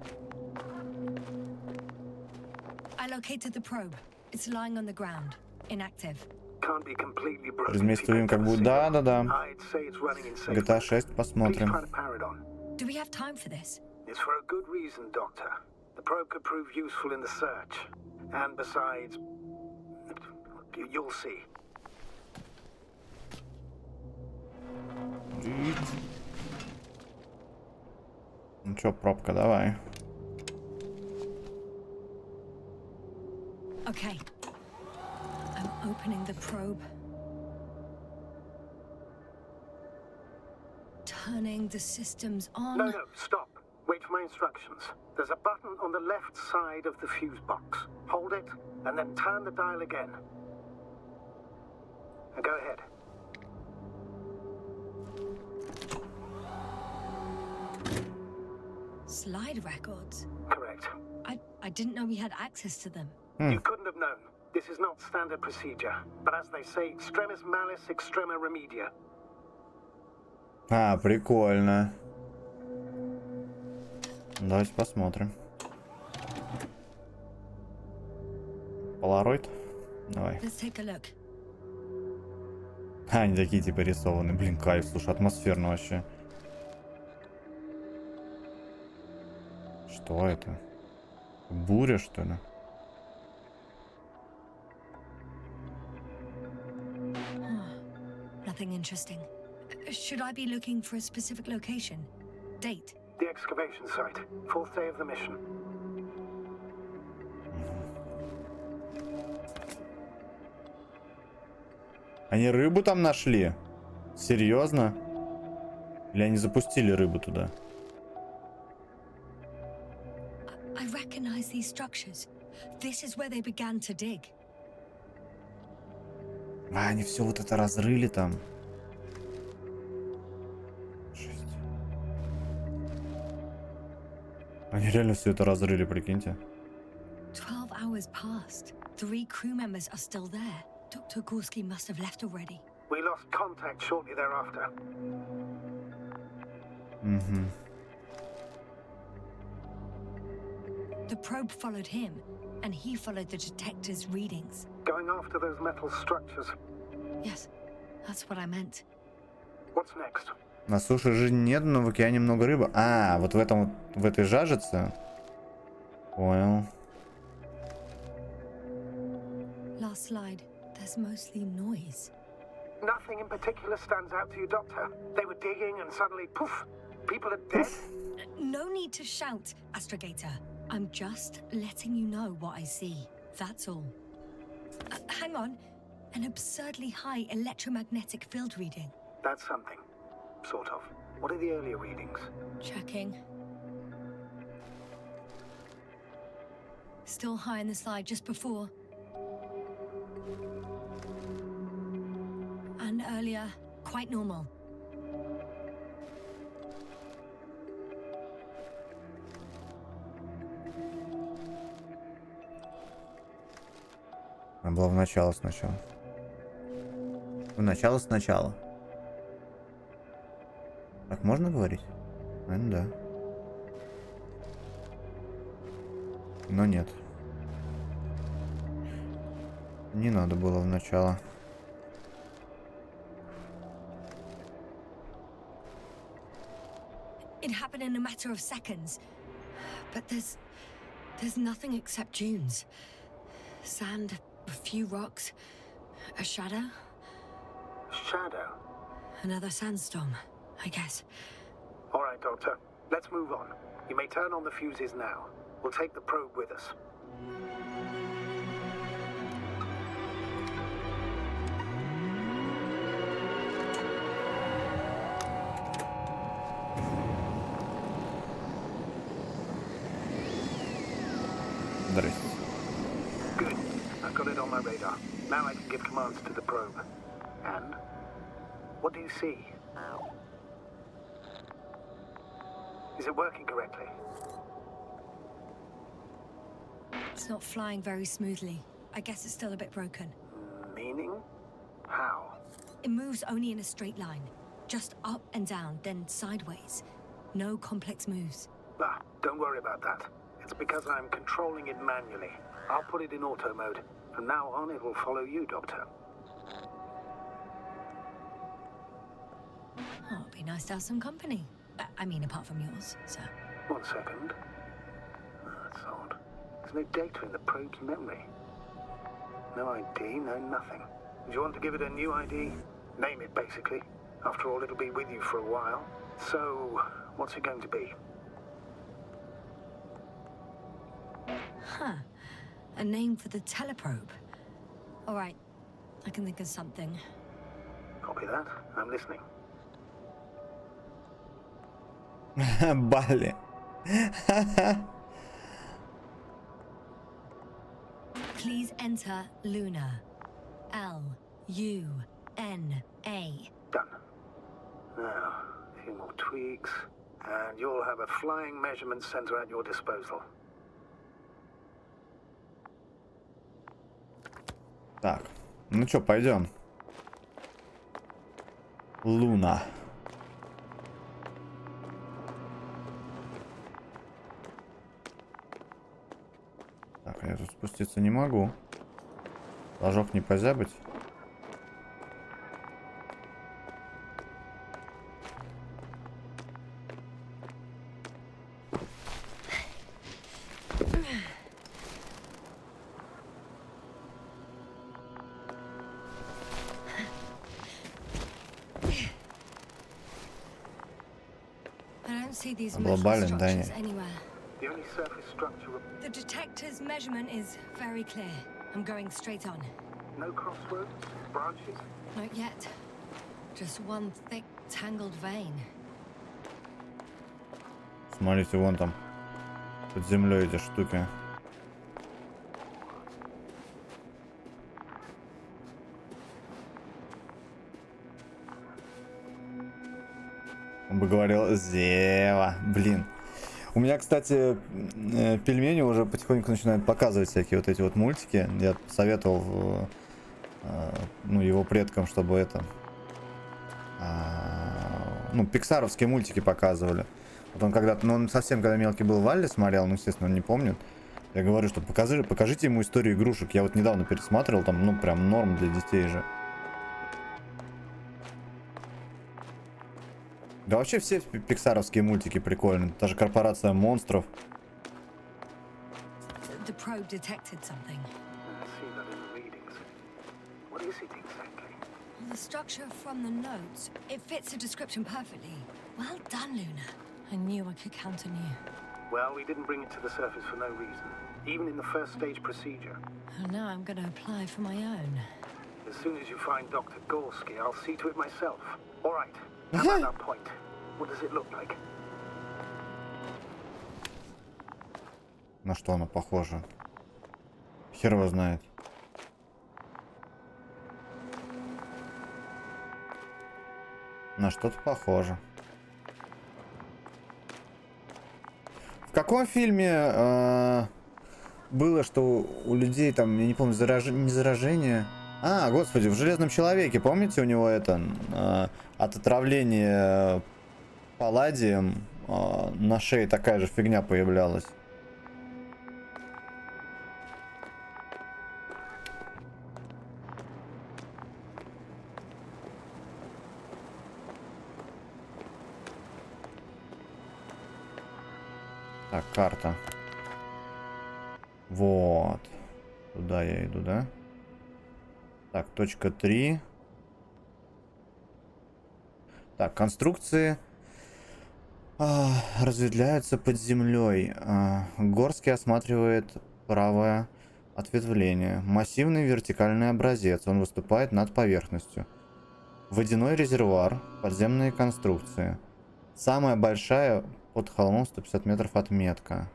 S3: I located the probe. It's lying on the ground, inactive.
S2: Can't be completely broken.
S1: Через месяц увидим, как будет. Да-да-да.
S2: I'd say it's running in safe
S1: GTA
S2: mode.
S1: 6
S2: Please
S1: посмотрим.
S2: try to power it on.
S3: Do we have time for this?
S2: It's for a good reason, Doctor. The probe could prove useful in the search. And besides, you'll see.
S1: Ну чё, пробка, давай.
S3: Okay. I'm opening the probe. Turning the systems on.
S2: No, stop. Wait for my instructions. There's a button on the left side of the fuse box. Hold it, and then turn the dial again. And go ahead.
S3: Slide records.
S2: Correct.
S3: I didn't know we had access to them.
S2: You couldn't have known. This is not standard procedure. But as they say, extremis malice, extrema remedia.
S1: А, прикольно. Давайте посмотрим. Полароид? Давай.
S3: Let's take a look.
S1: А, они такие типа рисованные. Блин, кайф, слушай, атмосферно вообще. Что это? Буря, что ли?
S3: Nothing interesting. Should I be looking for a specific location? Date?
S2: The excavation site. 4th day of the mission.
S1: Они рыбу там нашли? Серьезно? Или они запустили рыбу туда?
S3: I recognize these structures. This is where they began to dig.
S1: А, они все вот это разрыли там. Жесть. Они реально все это разрыли, прикиньте.
S3: 12 hours passed. 3 crew members are still there. Dr. Gorski must have left already.
S2: We lost contact shortly thereafter.
S1: Угу.
S3: The probe followed him, and he followed the detector's readings.
S2: Going after those metal structures.
S3: Yes, that's what I meant.
S2: What's next?
S1: На суше жизни нет, но в океане много рыбы. А, вот в этом вот, в этой жажице. Понял.
S3: Last slide. There's mostly noise.
S2: Nothing in particular stands out to you, Doctor. They were digging and suddenly, poof, people are dead.
S3: No need to shout, Astrogator. I'm just letting you know what I see. That's all. Hang on. An absurdly high electromagnetic field reading.
S2: That's something. Sort of. What are the earlier readings?
S3: Checking. Still high in the slide just before. And earlier, quite normal.
S1: Надо было в начало сначала. В начало сначала. Так можно говорить? Наверное, да. Но нет. Не надо было в начало.
S3: It happened in a matter of seconds. But there's nothing except dunes. Sand, a few rocks, a shadow.
S2: Shadow?
S3: Another sandstorm, I guess.
S2: All right, Doctor. Let's move on. You may turn on the fuses now. We'll take the probe with us.
S1: Здрасте.
S2: Good. I've got it on my radar. Now I can give commands to the probe. And? What do you see? Is it working correctly?
S3: It's not flying very smoothly. I guess it's still a bit broken.
S2: Meaning? How?
S3: It moves only in a straight line. Just up and down, then sideways. No complex moves.
S2: Ah, don't worry about that. It's because I'm controlling it manually. I'll put it in auto mode. From now on, it will follow you, Doctor.
S3: Oh, it'd be nice to have some company. I mean, apart from yours, sir.
S2: 1 second. Oh, that's odd. There's no data in the probe's memory. No ID, no nothing. Do you want to give it a new ID? Name it, basically. After all, it'll be with you for a while. So, what's it going to be?
S3: Huh. A name for the teleprobe. All right. I can think of something.
S2: Copy that. I'm listening.
S1: Бали.
S3: Please enter Luna. L-U-N-A.
S2: Done. Now, a few more tweaks, and you'll have a flying measurement center at your disposal.
S1: Так, ну чё, пойдем. Луна. Так, я тут спуститься не могу. Флажок не позябать. Глобален, да, нет.
S2: The only surface structure of...
S3: The detector's measurement is very clear. I'm going straight on.
S2: No crossroads? Branches?
S3: Not yet. Just one thick, tangled vein.
S1: Смотрите, вон там под землей эти штуки. Он бы говорил Зева. Блин. У меня, кстати, пельмени уже потихоньку начинают показывать всякие вот эти вот мультики. Я советовал ну, его предкам, чтобы это... ну, пиксаровские мультики показывали. Вот он когда-то, ну, он совсем когда мелкий был, Валли смотрел, ну, естественно, он не помнит. Я говорю, что покажите ему историю игрушек. Я вот недавно пересматривал, там, ну, прям норм для детей же. Да вообще все пиксаровские мультики прикольные. Даже корпорация монстров.
S3: The probe detected something.
S2: I see that in the readings. What is it exactly?
S3: The structure from the notes, it fits the description perfectly. Well done, Luna. I knew I could count on you.
S2: Well, we didn't bring it to the surface for no reason. Even in the first stage procedure.
S3: And now I'm going to apply for my own.
S2: As soon as you find Dr. Gorski, I'll see to it myself. All right. How about that point? What does it look like?
S1: На что оно похоже? Хер его знает. На что-то похоже. В каком фильме было, что у людей там, я не помню, не заражение? А, господи, в «Железном человеке», помните, у него это от отравления палладием на шее такая же фигня появлялась. Так, карта. Вот. Туда я иду, да? Так, точка 3. Так, конструкции разветвляются под землей. Горский осматривает правое ответвление. Массивный вертикальный образец. Он выступает над поверхностью. Водяной резервуар. Подземные конструкции. Самая большая под холмом 150 метров отметка.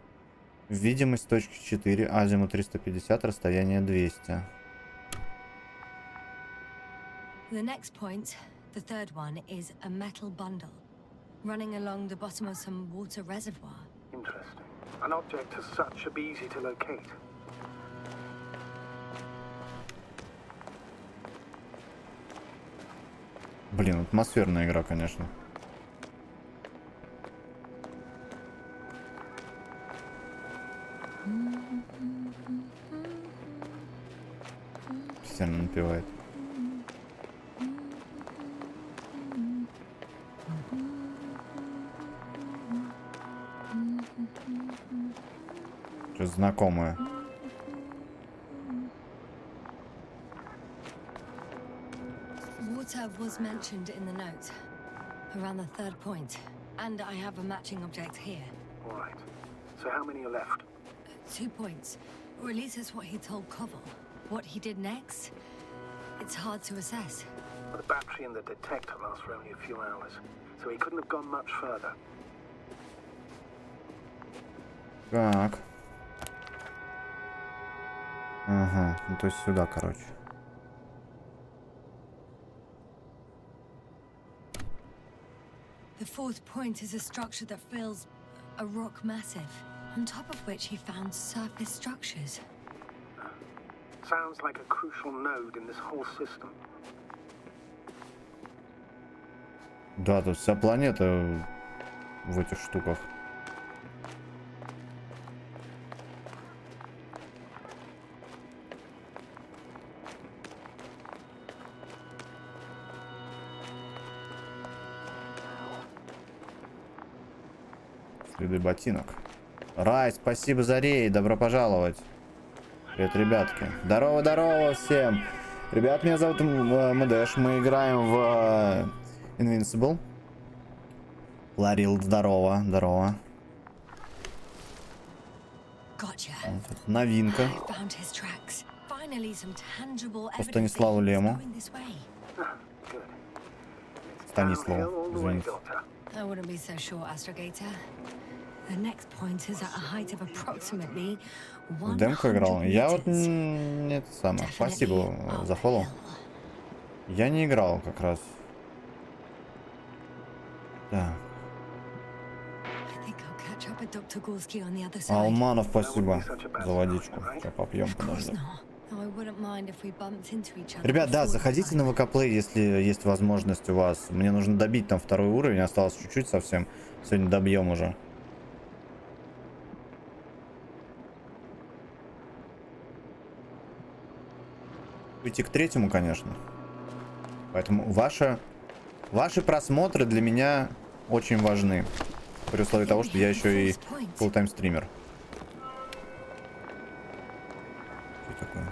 S1: Видимость точки 4. Азимут 350. Расстояние 200.
S3: The next point, the third one, is a metal bundle running along the bottom of some water reservoir.
S2: Interesting. An object as such should be easy to locate.
S1: Блин, атмосферная игра, конечно. Постоянно напевает. Что знакомое.
S3: Water was mentioned in the note, around the third point, and I have a matching object here.
S2: All right. So how many are left?
S3: 2 points, or at least that's what he told Koval. What he did next, it's hard to assess.
S2: Well, the battery and the detector last for only a few hours, so he couldn't have gone much further.
S1: Так. Ага, ну то есть сюда, короче.
S3: The fourth point is a structure that fills a rock massive, on top of which he found surface structures.
S2: Sounds like a crucial node in this whole system.
S1: Да, тут вся планета в этих штуках. Следы ботинок. Рай, спасибо за рейд, добро пожаловать. Привет, ребятки. Здорово всем. Ребят, меня зовут MadAsh, мы играем в Invincible. Ларил, здорово. Новинка. По Станиславу Лему. Станиславу, извините.
S3: I wouldn't be so sure, Astrogator. The next point is at a height of approximately 100
S1: В демку играл. Я вот
S3: meters.
S1: не это самое. Спасибо за фоллоу. Я не играл как раз. Так.
S3: I think I'll catch up with Dr. Gorski on the other side.
S1: Алманов, спасибо за водичку. Сейчас попьем,
S3: Of course
S1: подожди.
S3: not. Though I wouldn't mind if we bumped into each other.
S1: Ребят, да,
S3: before the
S1: заходите
S3: fight.
S1: на ВК-плей, если есть возможность у вас. Мне нужно добить там второй уровень, осталось чуть-чуть совсем. Сегодня добьем уже. Выйти к третьему, конечно. Поэтому ваши просмотры для меня очень важны. При условии того, что я еще и full-time стример. Что такое?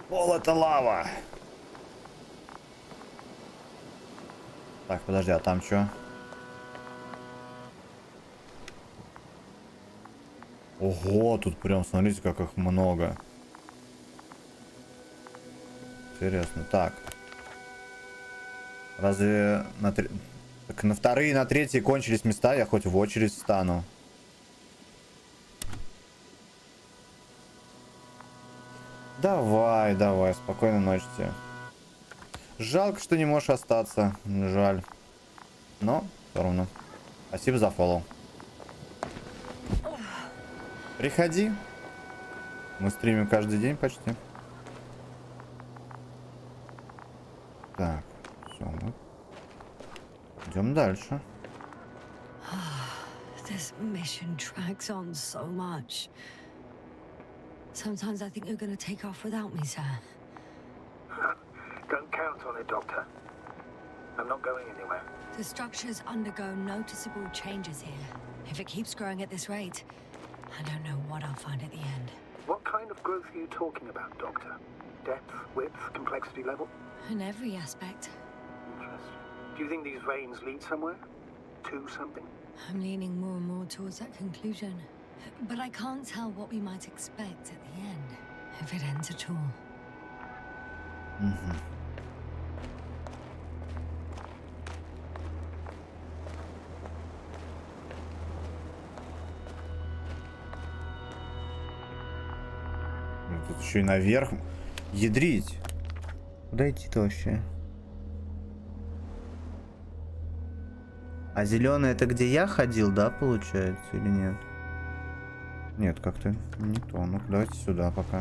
S1: Пол, это лава. Так, подожди, а там что? Ого, тут прям, смотрите, как их много. Интересно. Так. Разве на так на вторые и на третьи кончились места? Я хоть в очередь встану. Давай, спокойной ночи тебе. Жалко, что не можешь остаться. Жаль. Но, все равно. Спасибо за фоллоу. Приходи. Мы стримим каждый день почти. Так, все, мы идем дальше.
S3: This mission drags on so much. Sometimes I think you're gonna take off without me, sir.
S2: Don't count on it, Doctor. I'm not going anywhere.
S3: The structures undergo noticeable changes here. If it keeps growing at this rate, I don't know what I'll find at the end.
S2: What kind of growth are you talking about, Doctor? Depth, width, complexity level?
S3: In every aspect.
S2: Interesting. Do you think these veins lead somewhere? To something?
S3: I'm leaning more and more towards that conclusion. But I can't tell what we might expect at the end, if it ends at all.
S1: Тут еще и наверх. Ядрить. Куда идти-то вообще? А зеленый это где я ходил, да, получается, или нет? Нет, как-то не то. Ну, давайте сюда пока.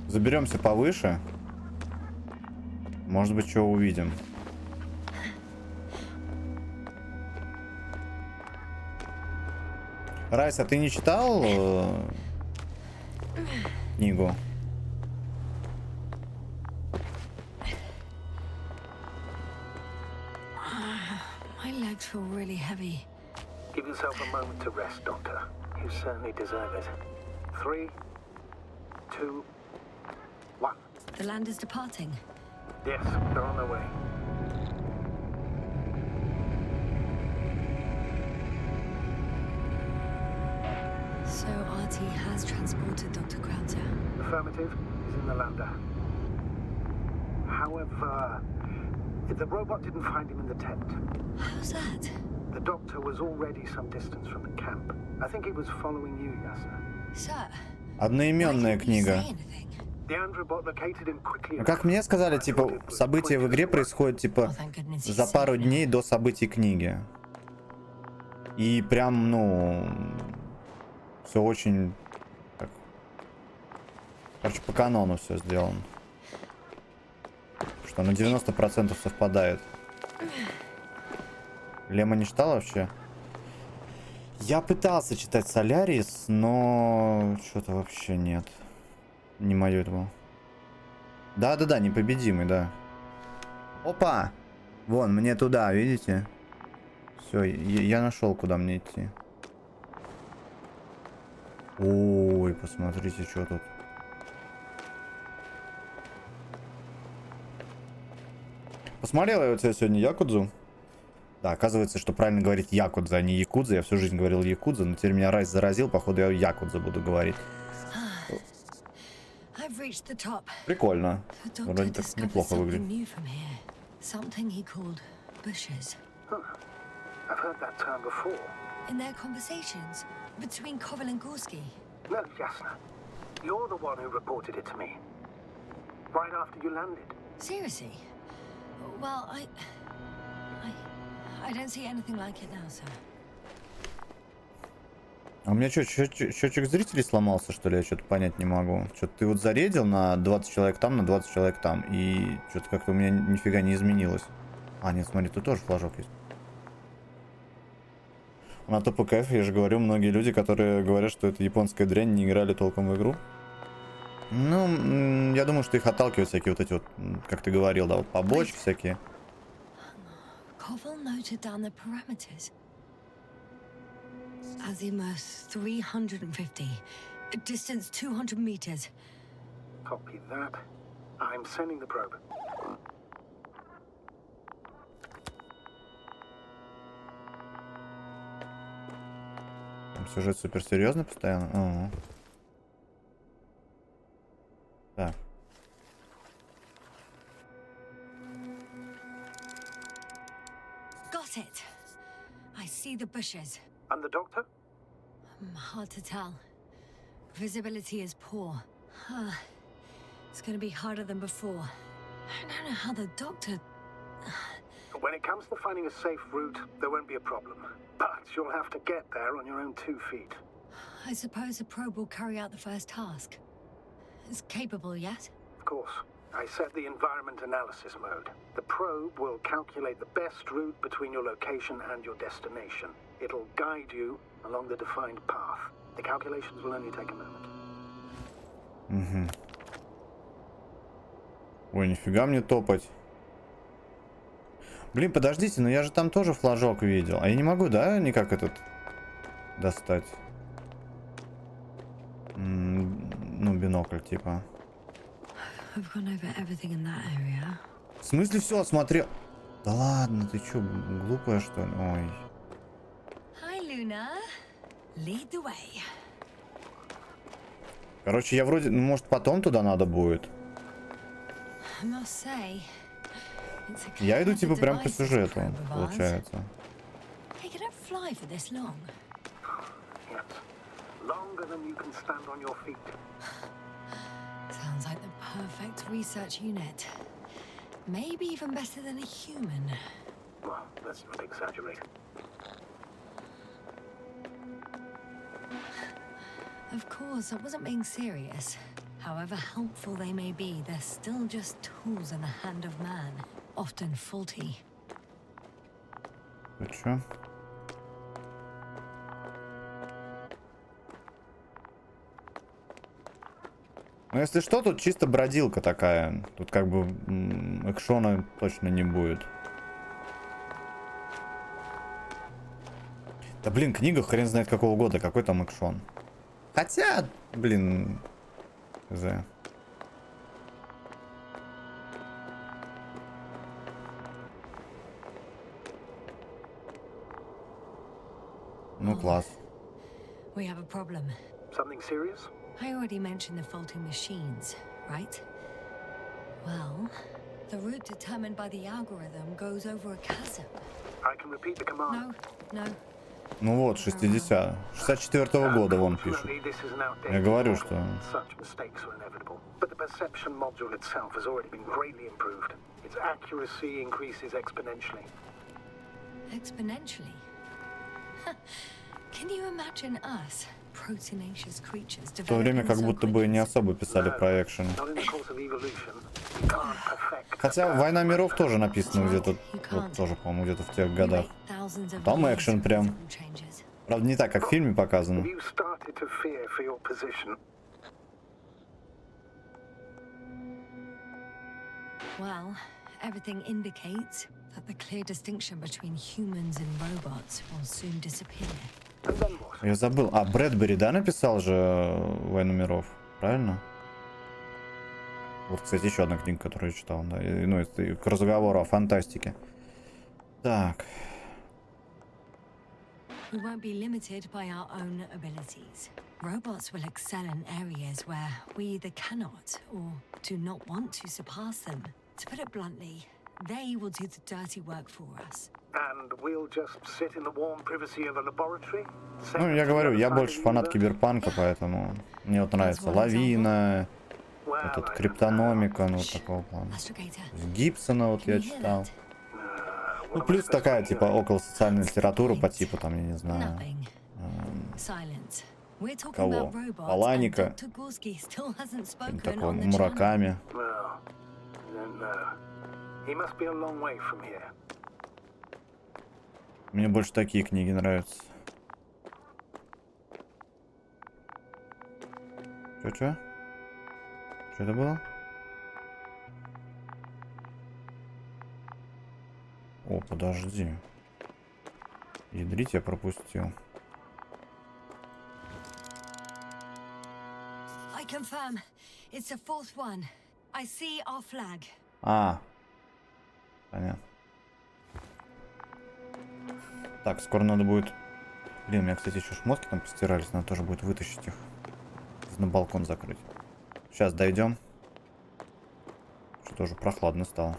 S1: Заберемся повыше. Может быть, что увидим. Райс, а ты не читал книгу?
S3: My legs feel really heavy.
S2: Give yourself a moment to rest, Doctor. You certainly deserve it. 3, 2, 1.
S3: The land is departing.
S2: Yes, they're on their way.
S3: So RT has transported Dr. Krauter.
S2: Affirmative is in the lander. However, the robot didn't find him in the tent.
S3: How's that?
S2: The doctor was already some distance from the camp. I think he was following you, Yasna.
S3: Sir,
S1: Одноименная книга.
S2: The androbot located him quickly.
S1: Ну, как мне сказали, типа, события в игре происходят, типа, за пару дней до событий книги. И прям, ну, все очень, так, короче, по канону все сделано. Что на 90% совпадает. Лема не читал вообще? Я пытался читать Солярис, но что-то вообще нет. Не мое это было. Да-да-да, непобедимый, да. Опа! Вон, мне туда, видите? Все, я нашел, куда мне идти. Ой, посмотрите, что тут. Посмотрел я у тебя сегодня Якудзу. Да, оказывается, что правильно говорить Якудза, а не Якудза. Я всю жизнь говорил Якудза, но теперь меня Райс заразил. Походу, я Якудза буду говорить. Прикольно. Вроде так неплохо выглядит.
S2: I've heard that term before.
S3: In their conversations between Koval and Gorski.
S2: No, Yasna. You're the one who reported it to me. Right after you landed.
S3: Seriously? Well, I don't see anything like it now, sir.
S1: А у меня что, счетчик зрителей сломался, что ли? Я что-то понять не могу. Что-то ты вот заредил на 20 человек там, на 20 человек там. И что-то как-то у меня нифига не изменилось. А, нет, смотри, тут тоже флажок есть. На ТПКФ, я же говорю, многие люди, которые говорят, что это японская дрянь, не играли толком в игру. Ну, я думаю, что их отталкивают всякие вот эти вот, как ты говорил, да, вот побочки всякие.
S3: Koval noted down the parameters. Azimuth 350. Distance 200 meters.
S2: Copy that. I'm sending the probe.
S1: Там сюжет суперсерьезный постоянно. Ага. Так.
S3: Got it. I see the bushes.
S2: And the doctor?
S3: Hard to tell. Visibility is poor. It's gonna be harder than before. I don't know how the doctor...
S2: When it comes to finding a safe route, there won't be a problem. But you'll have to get there on your own 2 feet.
S3: I suppose the probe will carry out the first task. It's capable yet?
S2: Of course. I set the environment analysis mode. The probe will calculate the best route between your location and your destination. It'll guide you along the defined path. The calculations will only take a moment.
S1: Угу. Ой, нифига мне топать. Блин, подождите, но я же там тоже флажок видел. А я не могу, да, никак этот достать? Ну, бинокль, типа. В смысле все осмотрел? Да ладно, ты чё, глупая, что ли? Ой. Короче, я вроде... Ну, может, потом туда надо будет? Я иду, типа, прям по сюжету, получается.
S3: Sounds like the perfect research unit. Maybe even better than a human.
S2: Well, let's not exaggerate.
S3: Of course, I wasn't being serious. However helpful they may be, they're still just tools in the hand of man, often faulty.
S1: Ты чё? Ну, если что, тут чисто бродилка такая. Тут как бы экшона точно не будет. Да блин, книга хрен знает какого года. Какой там экшон. Хотя, блин... Хз. Ну, класс.
S3: We have a problem.
S2: Something serious?
S3: I already mentioned the faulty machines, right? Well, the route determined by the algorithm goes over a chasm.
S2: I can repeat the command.
S3: No.
S1: Ну вот, 64-го года вон пишет. Я говорю, что...
S2: Such mistakes are inevitable. But the perception module itself has already been greatly improved. Its accuracy increases exponentially.
S3: Exponentially? Can you imagine us?
S1: В то время как будто бы не особо писали про экшен. Хотя «Война миров» тоже написано где-то, вот тоже, по-моему, где-то в тех годах. Там экшен прям. Правда, не так, как в фильме показано.
S3: Well, everything indicates that the clear distinction between humans and robots will soon disappear.
S1: Я забыл. А, Брэдбери, да, написал же «Войну миров», правильно? Вот, кстати, еще одна книга, которую я читал, да. Ну, это к разговору о фантастике. Так.
S3: We won't be limited by our own abilities. Robots will excel in areas where we either cannot or do not want to surpass them. To put it bluntly, they will do the dirty work for us.
S2: And we'll just sit in the warm privacy of a laboratory?
S1: Ну, я говорю, я больше фанат киберпанка, поэтому мне вот нравится лавина, этот криптономика, ну, вот такого плана. Гибсона вот я читал. Ну, плюс такая, типа, около социальной литературы по типу, там, я не знаю, кого? Паланика, такого, Мураками. Мне больше такие книги нравятся. Чё? Что это было? О, подожди. Ядрить я пропустил.
S3: I confirm. It's the fourth one. I see our flag.
S1: А. Понятно. Так, скоро надо будет... Блин, у меня, кстати, еще шмотки там постирались. Надо тоже будет вытащить их. На балкон закрыть. Сейчас дойдем. Что тоже прохладно стало.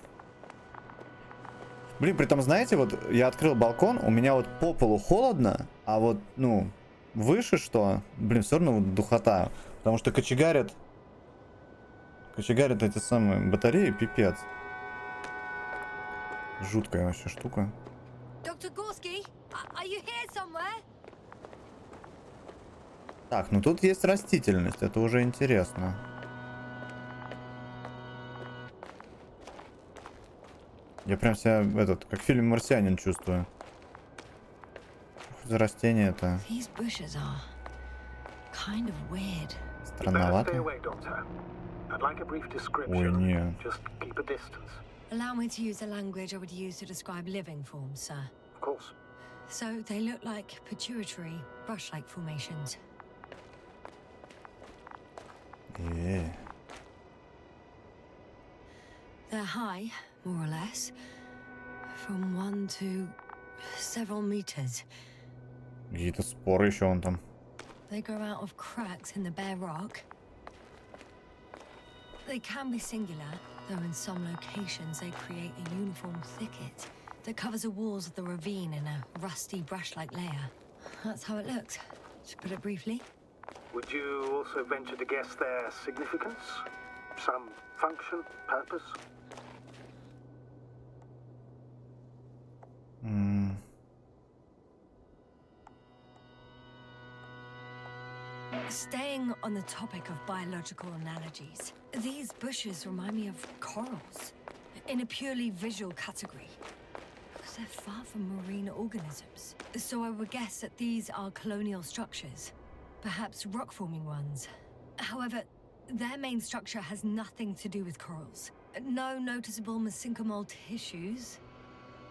S1: Блин, при том, знаете, вот я открыл балкон, у меня вот по полу холодно, а вот, ну, выше что? Блин, все равно вот духота. Потому что кочегарят эти самые батареи, пипец. Жуткая вообще штука.
S3: Dr. Gorski, are you here somewhere?
S1: Так, ну тут есть растительность, это уже интересно. Я прям себя, как фильм «Марсианин» чувствую. Что за растение это? Странновато. Ой, не.
S3: Allow me to use a language I would use to describe living forms, sir.
S2: Of course.
S3: So they look like pituitary, brush-like formations. They're high, more or less, from 1 to several meters.
S1: Какие-то споры еще вон там.
S3: They grow out of cracks in the bare rock. They can be singular, though in some locations they create a uniform thicket that covers the walls of the ravine in a rusty brush-like layer. That's how it looks, to put it briefly.
S2: Would you also venture to guess their significance? Some function, purpose?
S3: Staying on the topic of biological analogies, these bushes remind me of corals, in a purely visual category, because they're far from marine organisms. So I would guess that these are colonial structures, perhaps rock-forming ones. However, their main structure has nothing to do with corals. No noticeable mesenchymal tissues,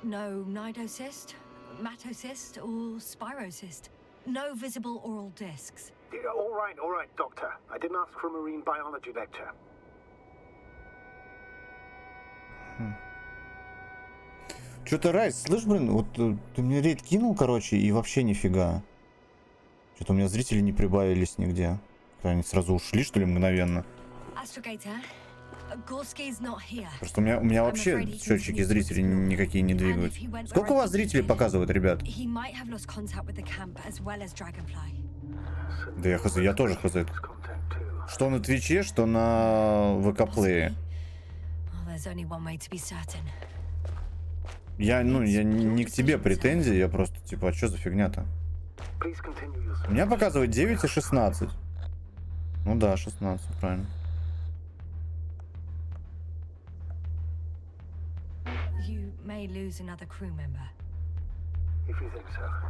S3: no nidocyst, matocyst, or spirocyst. No visible oral discs.
S2: All right, Doctor. I didn't ask for a marine biology lecture.
S1: Что-то, Райс, слышь, блин, вот ты мне рейд кинул, короче, и вообще нифига. Что-то у меня зрители не прибавились нигде. Они сразу ушли, что ли, мгновенно. Просто у меня вообще счетчики зрителей никакие не двигаются. Сколько у вас зрителей показывают, ребят? Да я хз, я тоже хз. Что на Твиче, что на ВК-плее. Я не к тебе претензии, я просто, типа, а что за фигня-то? У меня показывает 9 и 16. Ну да, 16, правильно.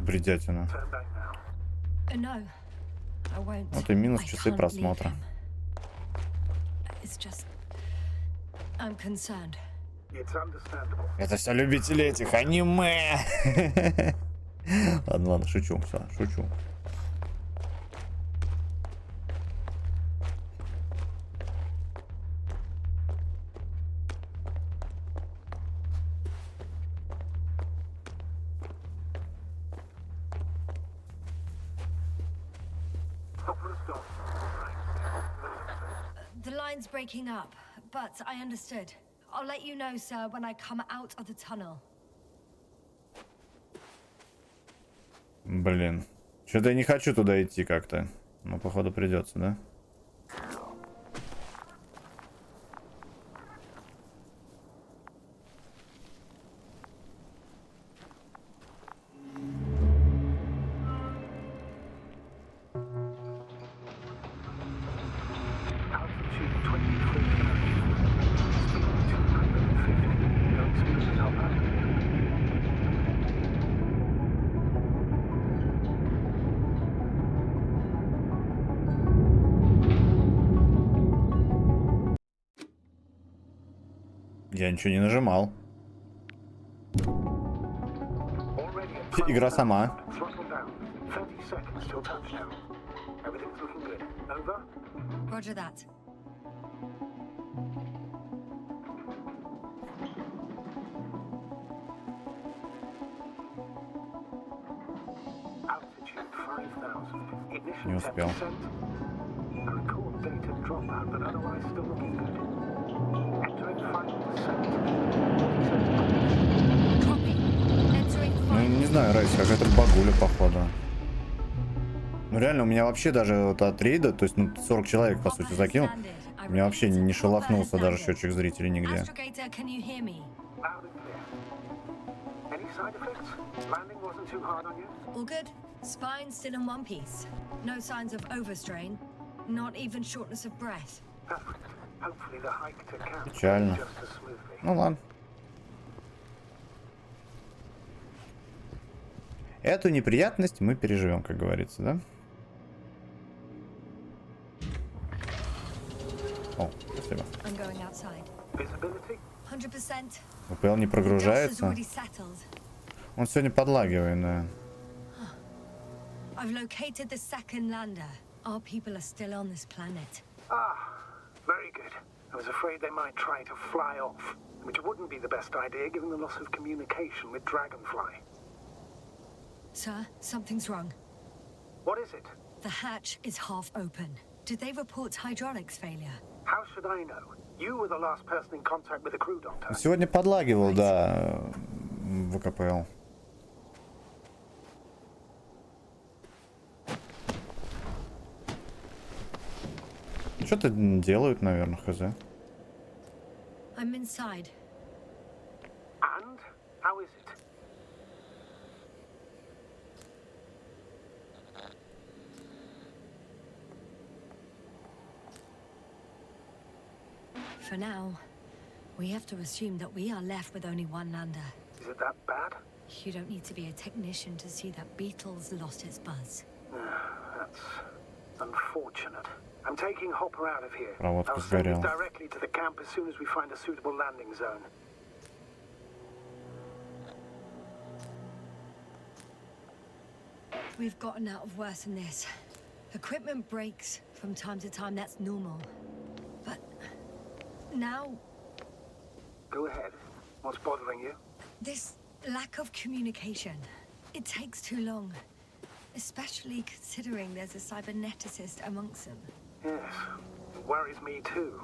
S1: Бредятина. Вот и минус часы просмотра. Это все любители этих аниме. Ладно, шучу, все, шучу.
S3: The line's breaking up, but I understood. I'll let you know, sir, when I come out of the tunnel.
S1: Блин. Что-то я не хочу туда идти как-то. Но походу придется, да? Я ничего не нажимал. Игра сама.
S3: Roger that.
S1: Не успел. Ну, не знаю, Райс, какая-то багуля, походу. Ну, реально, у меня вообще даже вот от рейда, то есть, 40 человек, по сути, закинул. У меня вообще не шелохнулся даже счетчик зрителей нигде.
S2: side effects? Landing wasn't too hard on you?
S3: All good. Spine still in one piece. No signs of overstrain. Not even shortness of breath.
S2: Perfect. Hopefully the hike to camp will
S1: Печально.
S2: be just as smoothly.
S1: Ну ладно. Эту неприятность мы переживем, как говорится, да? О, спасибо.
S3: I'm going outside.
S2: Visibility?
S3: 100%.
S1: ВПЛ не
S3: Dust has
S1: прогружается.
S3: already settled.
S1: Он сегодня подлагивает, да.
S3: I've located the second lander. Our people are still on this planet.
S2: Ah, very good. I was afraid they might try to fly off, which wouldn't be the best idea given the loss of communication with Dragonfly.
S3: Sir, something's wrong.
S2: What is it?
S3: The hatch is half open. Did they report hydraulics failure?
S2: How should I know? You were the last person in contact with the crew, Doctor.
S1: Сегодня подлагивал, да, ВКПЛ. Что-то делают, наверное, хз.
S3: I'm inside.
S2: And? How is it?
S3: For now, we have to assume that we are left with only one lander.
S2: Is it that bad?
S3: You don't need to be a technician to see that Beetle's lost its buzz.
S2: That's unfortunate. I'm taking Hopper out of here.
S1: Проводка
S2: I'll send it
S1: сгорела.
S2: directly to the camp as soon as we find a suitable landing zone.
S3: We've gotten out of worse than this. Equipment breaks from time to time, that's normal. But now,
S2: Go ahead. What's bothering you?
S3: this lack of communication. It takes too long. Especially considering there's a cyberneticist amongst them.
S2: Yes, it worries me too.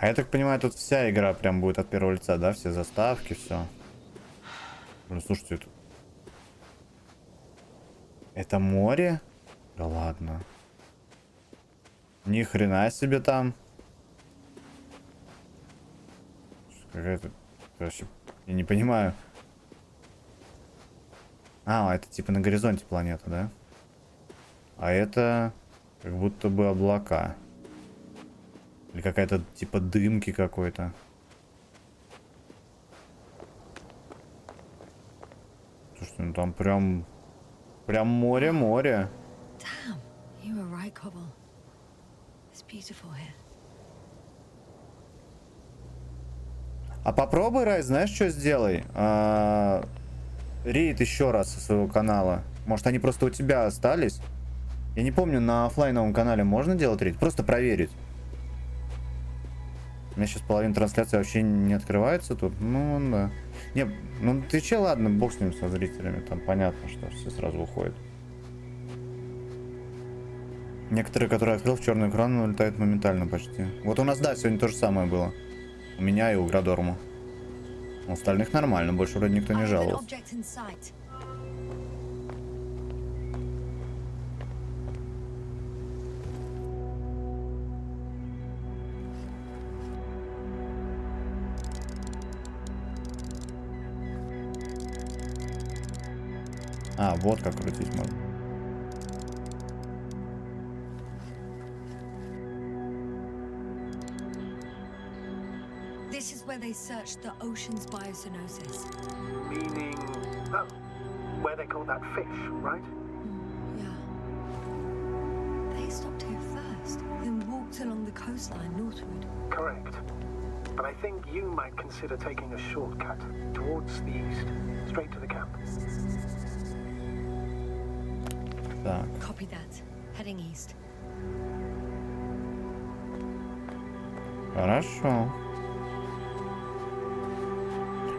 S1: А я так понимаю, тут вся игра прям будет от первого лица, да? Все заставки, все. Блин, слушайте, это море? Да ладно. Ни хрена себе там. Какая-то... Вообще, я не понимаю. А, это типа на горизонте планета, да? А это как будто бы облака. Или какая-то типа дымки какой-то. Слушайте, ну там прям море-море.
S3: Damn, you were right, Cobble. It's beautiful here.
S1: А попробуй, Рай, знаешь, что сделай? Рейд еще раз со своего канала. Может, они просто у тебя остались? Я не помню, на оффлайновом канале можно делать рейд? Просто проверить. У меня сейчас половина трансляции вообще не открывается тут. Ну, да. Не, ну на Твиче, ладно, бог с ним, со зрителями. Там понятно, что все сразу уходят. Некоторые, которые открыл в черный экран, улетают моментально почти. Вот у нас, да, сегодня то же самое было. У меня и у Градорма. У остальных нормально, больше вроде никто не жаловался. А, вот как крутить можно.
S3: This is where they searched the ocean's biocenosis.
S2: Meaning... Oh, where they call that fish, right?
S3: Yeah. They stopped here first, then walked along the coastline northward.
S2: Correct. But I think you might consider taking a shortcut towards the east, straight to the camp.
S1: Так.
S3: Copy that. Heading east.
S1: Хорошо.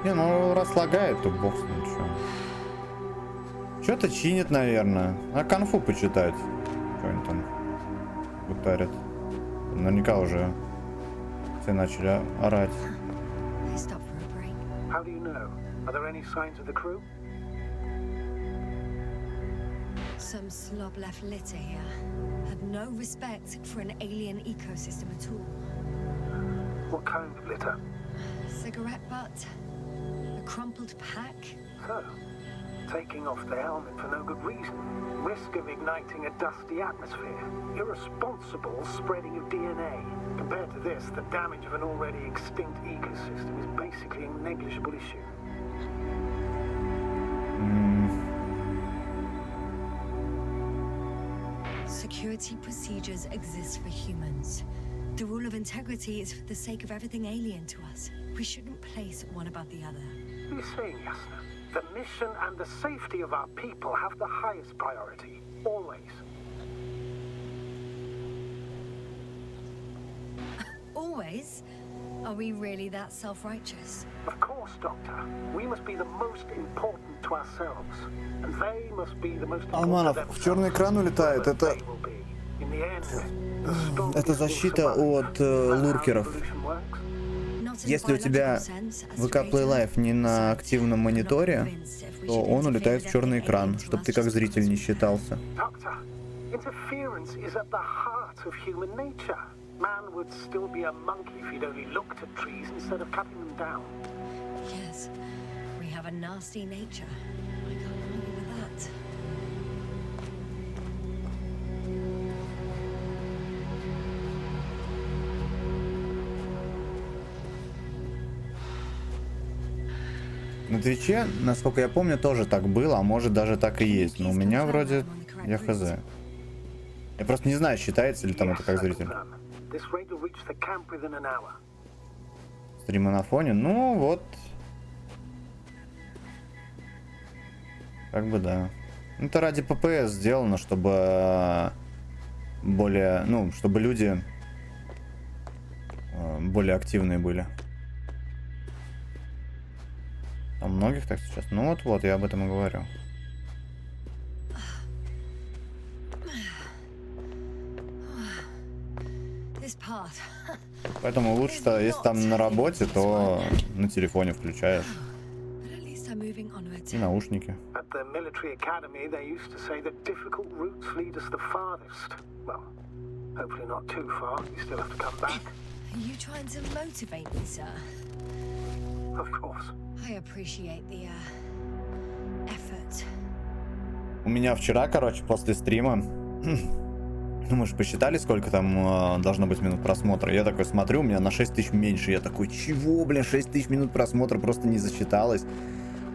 S1: Не, ну раз лагает, то бог с ним, чё. Что-то чинит, наверное. А конфу почитать. Что они там гутарят. Наверняка уже все начали орать.
S3: They stopped for a break.
S2: How do you know? Are there any signs of the crew?
S3: Some slob left litter here. Had no respect for an alien ecosystem at all.
S2: What kind of litter?
S3: Cigarette butt, a crumpled pack.
S2: So, taking off the helmet for no good reason. Risk of igniting a dusty atmosphere. Irresponsible spreading of DNA. Compared to this, the damage of an already extinct ecosystem is basically a negligible issue.
S3: Security procedures exist for humans. The rule of integrity is for the sake of everything alien to us. We shouldn't place one above the other.
S2: What are you saying, Yasna? The mission and the safety of our people have the highest priority. Always.
S3: Always? Are we really that self-righteous?
S2: Of course, Doctor. We must be the most important to ourselves. And they must be the most important
S1: Алманов,
S2: to
S1: в черный экран улетает. Это защита от луркеров. Если у тебя VK Play Live не на активном мониторе, то он улетает в черный экран, чтобы ты как зритель не считался.
S2: Man would still be a monkey if he'd only looked at trees instead of cutting them down.
S3: Yes, we have a nasty nature. I can't argue with that.
S1: На Твиче, насколько я помню, тоже так было, а может даже так и есть. Но у меня вроде я хз. Я просто не знаю, считается ли там это как зритель. Стримы на фоне, ну вот. Как бы да. Это ради ППС сделано, чтобы более, ну, чтобы люди более активные были. А многих так сейчас. Ну вот, я об этом и говорю. Поэтому лучше, что если там на работе, то на телефоне включаешь. И наушники. У меня вчера, короче, после стрима, ну мы же посчитали, сколько там должно быть минут просмотра. Я такой смотрю, у меня на 6 тысяч меньше. Я такой, чего, блин, 6 тысяч минут просмотра просто не засчиталось.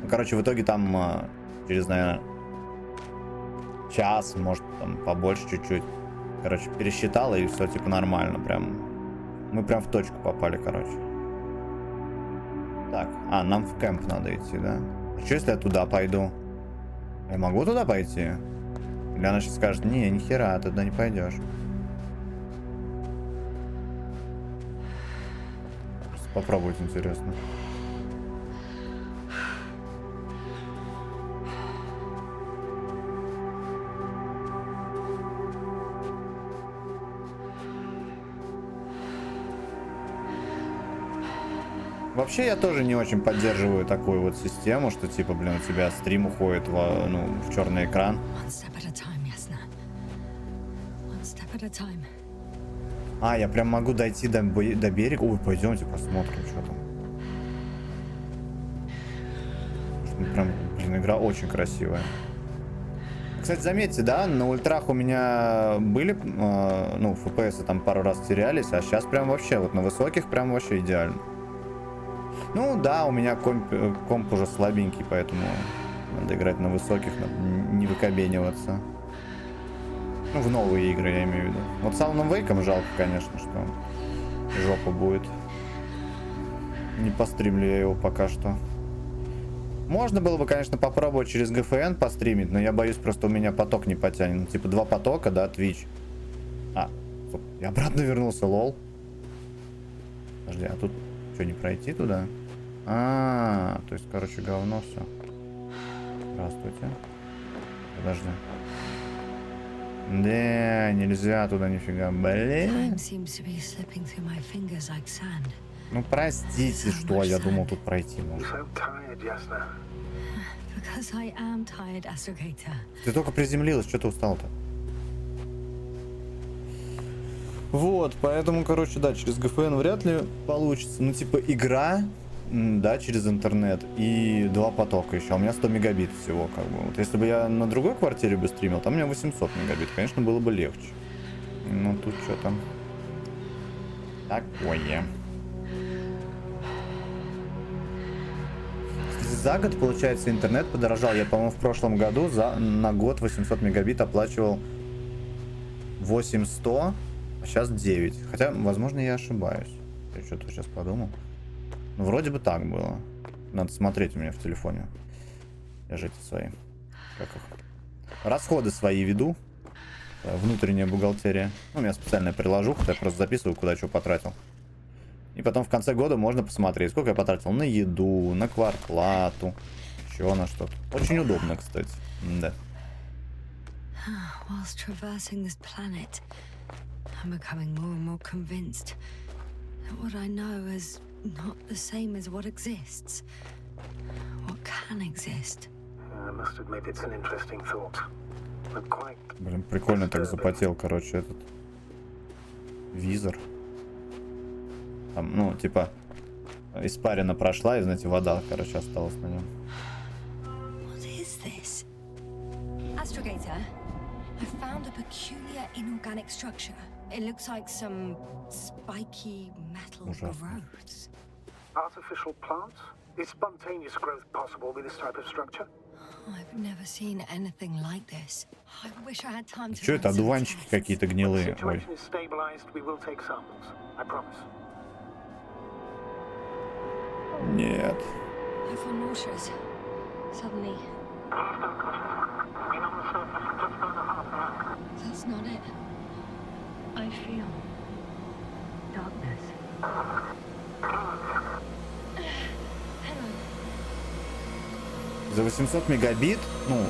S1: Ну, короче, в итоге там через, наверное, час, может, там побольше чуть-чуть. Короче, пересчитала и все, типа, нормально. Прям, мы прям в точку попали, короче. Так, нам в кемп надо идти, да? А что, если я туда пойду? Я могу туда пойти? Или она сейчас скажет, не, нихера, туда не пойдешь. Просто попробовать интересно. Вообще я тоже не очень поддерживаю такую вот систему, что типа, блин, у тебя стрим уходит в черный экран. Я прям могу дойти до берега. Ой, пойдемте посмотрим, что там. Прям, блин, игра очень красивая. Кстати, заметьте, да, на ультрах у меня были, ну, FPS там пару раз терялись, а сейчас прям вообще, вот на высоких прям вообще идеально. Ну да, у меня комп уже слабенький, поэтому надо играть на высоких, надо не выкобениваться. Ну, в новые игры я имею в виду. Вот с Alan Wake'ом жалко, конечно, что жопа будет. Не постримлю я его пока что. Можно было бы, конечно, попробовать через GFN постримить, но я боюсь, просто у меня поток не потянет. Ну, типа 2 потока, да, Twitch. Стоп, я обратно вернулся, лол. Подожди, а тут что, не пройти туда? То есть, короче, говно все. Здравствуйте. Подожди. Да, нельзя туда нифига, блин. Ну простите, что я думал тут пройти можно.
S3: Because I am tired, Astrogator.
S1: Ты только приземлилась, что ты устал-то? Вот, поэтому, короче, да, через GFN вряд ли получится. Ну, типа, игра, да, через интернет и 2 потока еще. А у меня 100 мегабит всего, как бы. Вот если бы я на другой квартире бы стримил, там у меня 800 мегабит, конечно, было бы легче. Ну, тут что там такое. За год, получается, интернет подорожал. Я, по-моему, в прошлом году на год 800 мегабит оплачивал 8100, а сейчас 9. Хотя, возможно, я ошибаюсь. Я что-то сейчас подумал. Ну, вроде бы так было. Надо смотреть у меня в телефоне. Я же эти свои. Как их? Расходы свои веду. Внутренняя бухгалтерия. Ну, у меня специальная приложуха, я просто записываю, куда что потратил. И потом в конце года можно посмотреть, сколько я потратил на еду, на квартплату, еще на что-то. Очень удобно, кстати. Да.
S3: Whilst traversing this planet, I'm becoming more and more convinced that what I know is not the same as what exists. What can exist.
S2: I must admit it's an interesting thought. But quite
S1: Блин, прикольно так запотел, короче, этот визор. Там, ну, типа, испарина прошла, и, знаете, вода, короче, осталась на нем.
S3: What is this? Astrogator, I found a peculiar inorganic structure. It looks like some spiky metal growths.
S2: artificial plants? Is spontaneous growth possible with this type of structure?
S3: I've never seen anything like this. I wish I had time to.
S1: Что это, одуванчики какие-то гнилые? Ой.
S2: Situation is stabilized. We will take samples. I promise.
S1: Нет.
S3: I feel nauseous. Suddenly. That's not it. I feel darkness.
S1: За 800 мегабит, ну,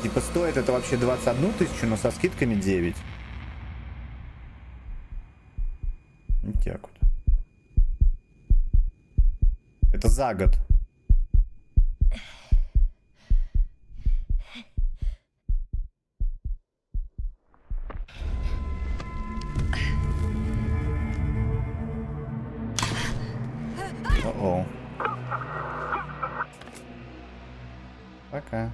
S1: типа стоит это вообще 21 тысячу, но со скидками 9. Так вот. Это за год. О-о. Пока.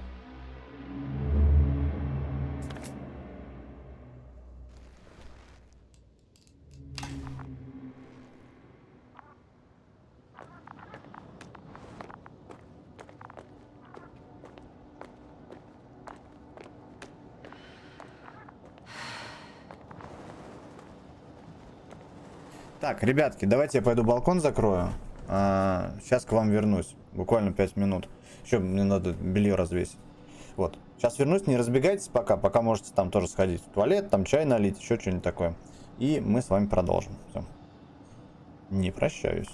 S1: Так, ребятки, давайте я пойду балкон закрою. Сейчас к вам вернусь. Буквально 5 минут. Еще мне надо белье развесить. Вот. Сейчас вернусь, не разбегайтесь пока можете там тоже сходить в туалет, там чай налить, еще что-нибудь такое. И мы с вами продолжим. Все. Не прощаюсь.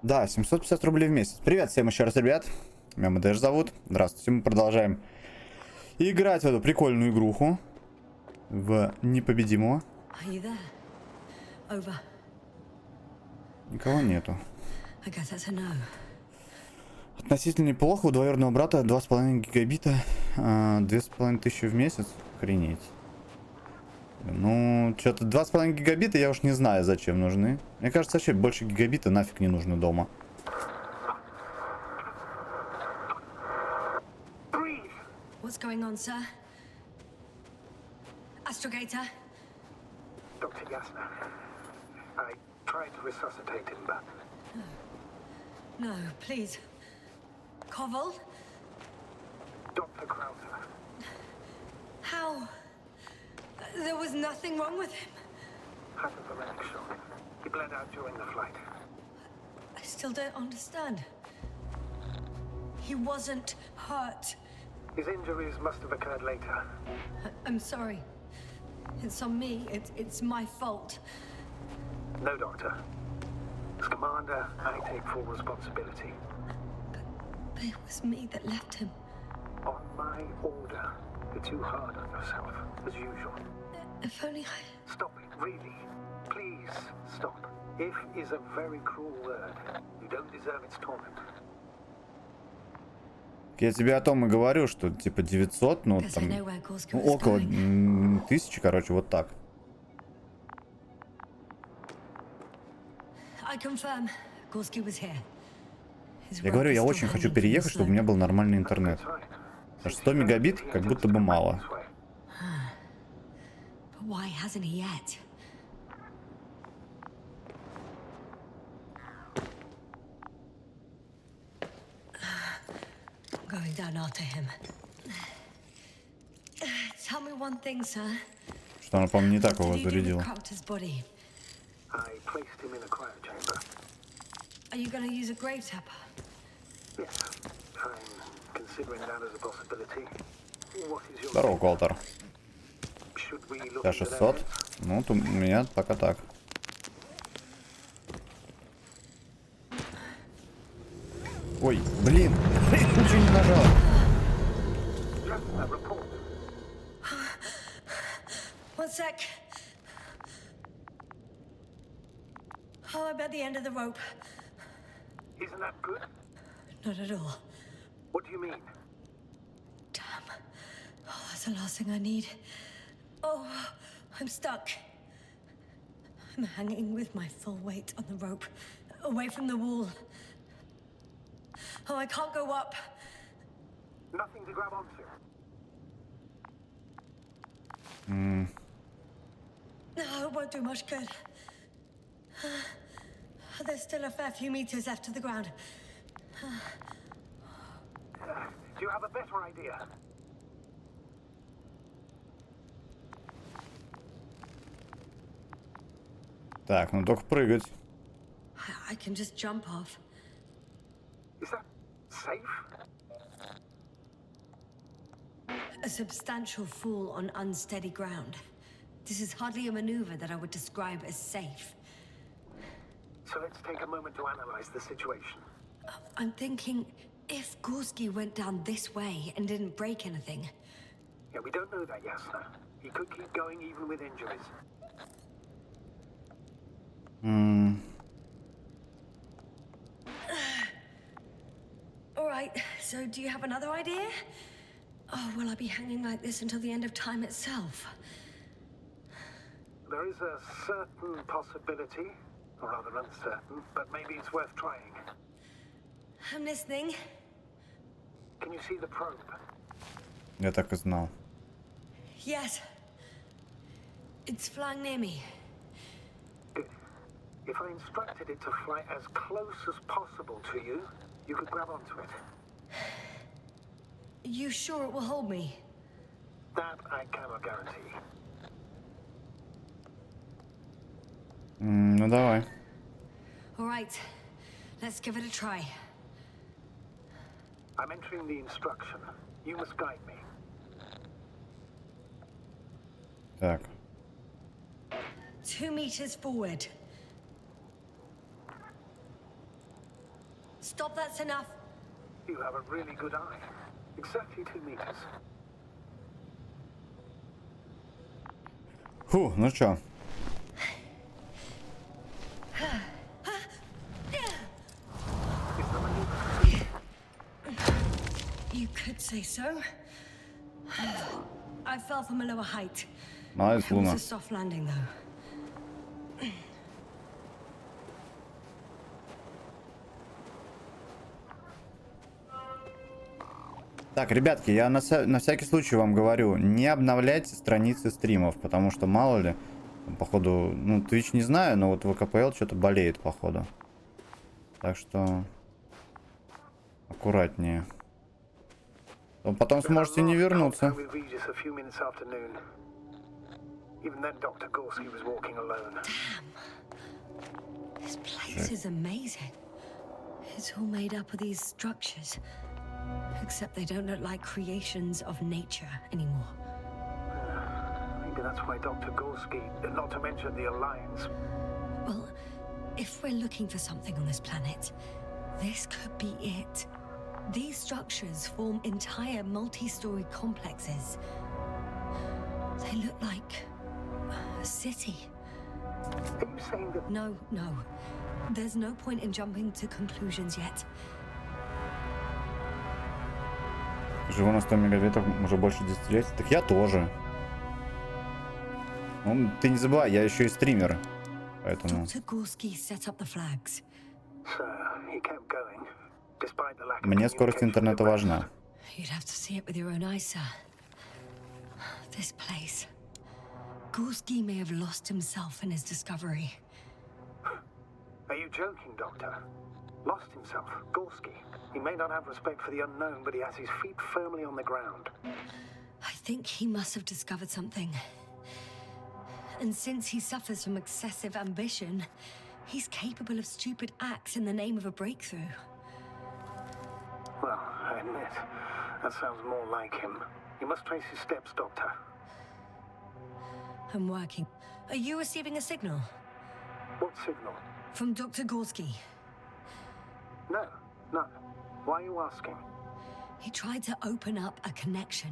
S1: Да, 750 рублей в месяц. Привет всем еще раз, ребят. Меня MadAsh зовут. Здравствуйте, мы продолжаем играть в эту прикольную игруху. В непобедимого. Никого нету. Относительно неплохо. У двоюродного брата 2,5 гигабита. 2500 в месяц. Охренеть. Ну, что-то 2,5 гигабита я уж не знаю, зачем нужны. Мне кажется, вообще больше гигабита нафиг не нужно дома.
S3: What's going on, sir? Astrogator?
S2: Dr. Yasna, I tried to resuscitate him, but...
S3: No, please. Koval?
S2: Dr. Krauser.
S3: How? There was nothing wrong with him.
S2: Hypothalamic shock. He bled out during the flight.
S3: I still don't understand. He wasn't hurt.
S2: His injuries must have occurred later.
S3: I'm sorry. It's on me. It's my fault.
S2: No, Doctor. As commander, I take full responsibility.
S3: But it was me that left him.
S2: On my order. You're too hard on yourself, as usual.
S3: If only I...
S2: Stop it, really. Please, stop. If is a very cruel word. You don't deserve its torment.
S1: Я тебе о том и говорю, что типа 900, ну там около 1000, короче, вот так. Я говорю, я очень хочу переехать, чтобы у меня был нормальный интернет. Аж 100 мегабит как будто бы мало.
S3: Going down after him. Tell me one thing, sir.
S1: Что она, по-моему, не так его зарядила.
S2: I placed him in a cryochamber.
S3: Are you going to use a grave tapper?
S2: Yes, I'm considering that as a possibility. What is your...
S1: Здорово, Колтер.
S2: Should we look
S1: Я
S2: into
S1: 600.
S2: that?
S1: Ну, у меня пока так. Ой, блин, ничего не нажал.
S3: One sec. Oh, I'm at the end of the rope.
S2: Isn't that good?
S3: Not at all.
S2: What do you mean?
S3: Damn. Oh, that's the last thing I need. Oh, I'm stuck. I'm hanging with my full weight on the rope, away from the wall. Oh, I can't go up.
S2: Nothing to grab onto.
S3: No, it won't do much good. There's still a fair few meters left to the ground.
S2: Do you have a better idea?
S1: Так, ну только прыгать.
S3: I can just jump off.
S2: Is that safe?
S3: A substantial fall on unsteady ground. This is hardly a maneuver that I would describe as safe.
S2: So let's take a moment to analyze the situation.
S3: I'm thinking, if Gorski went down this way and didn't break anything...
S2: Yeah, we don't know that, Yasna. He could keep going even with injuries.
S3: Alright, so do you have another idea? Oh, will I be hanging like this until the end of time itself?
S2: There is a certain possibility, or rather uncertain, but maybe it's worth trying.
S3: I'm listening.
S2: Can you see the probe?
S1: Я так и знал.
S3: Yes. It's flying near me.
S2: Good. If I instructed it to fly as close as possible to you, you could grab onto it.
S3: You sure it will hold me?
S2: That I cannot guarantee.
S1: Ну давай.
S3: Alright, let's give it a try.
S2: I'm entering the instruction. You must guide me.
S1: Так.
S3: 2 meters forward. Stop, that's enough.
S2: You have a really good eye. Exactly 2 meters.
S1: Фу, ну чё?
S3: You could say so. I fell from a lower height.
S1: Молодец,
S3: It was
S1: Луна.
S3: a soft landing, though.
S1: Так, ребятки, я на всякий случай вам говорю, не обновляйте страницы стримов, потому что мало ли, там, походу, ну, Twitch не знаю, но вот ВКПЛ что-то болеет, походу. Так что аккуратнее. Потом сможете не вернуться.
S2: Even then, Dr. Gorski was walking alone.
S3: Damn. This place is amazing. It's all made up of these structures. Except they don't look like creations of nature anymore.
S2: Maybe that's why Dr. Gorski, not to mention the Alliance.
S3: Well, if we're looking for something on this planet, this could be it. These structures form entire multi-story complexes. They look like a city.
S2: Are you saying that...
S3: No. There's no point in jumping to conclusions yet.
S1: Живу на 100 мегабитов уже больше 10 лет. Так я тоже. Ну, ты не забывай, я еще и стример. Поэтому... Мне скорость интернета важна.
S3: This place. Gorski may have lost himself in his discovery.
S2: Are you joking, Doctor? Lost himself? Gorski? He may not have respect for the unknown, but he has his feet firmly on the ground.
S3: I think he must have discovered something. And since he suffers from excessive ambition, he's capable of stupid acts in the name of a breakthrough.
S2: Well, I admit, that sounds more like him. You must trace his steps, Doctor.
S3: I'm working. Are you receiving a signal?
S2: What signal?
S3: From Dr. Gorski.
S2: No, none. Why are you asking?
S3: He tried to open up a connection,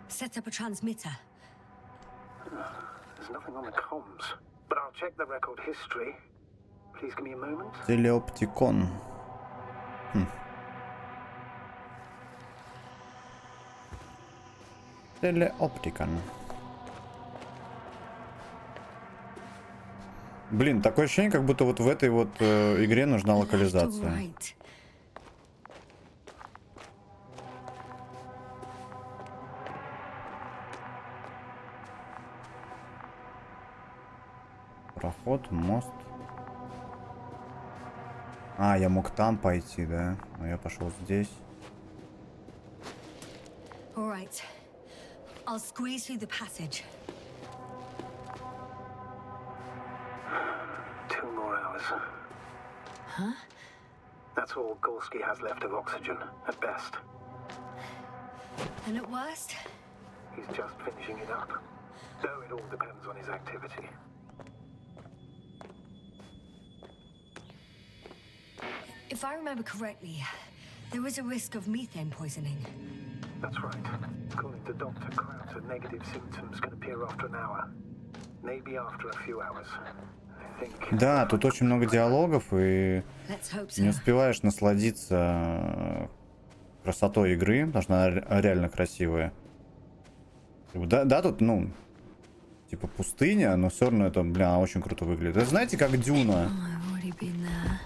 S3: set up a transmitter.
S2: There's nothing on the comms, but I'll check the record history. Please give me a moment.
S1: Телеоптикон. Телеоптикон. Блин, такое ощущение, как будто вот в этой вот игре нужна локализация. Проход, мост. А, я мог там пойти, да? Но я пошел здесь.
S3: All right. I'll squeeze through the passage.
S2: 2 more hours.
S3: Huh?
S2: That's all Gorski has left of oxygen, at best.
S3: And at worst?
S2: He's just finishing it up. Though it all depends on his activity.
S3: If I remember correctly, there is a risk of methane poisoning.
S2: That's right. According to Dr. Krauter, negative symptoms can appear after an hour. Maybe after a few hours. I think...
S1: Да, тут очень много диалогов, и не успеваешь насладиться красотой игры, потому что она реально красивая. Да, тут, ну, типа пустыня, но все равно это, бля, очень круто выглядит. Это знаете, как Дюна?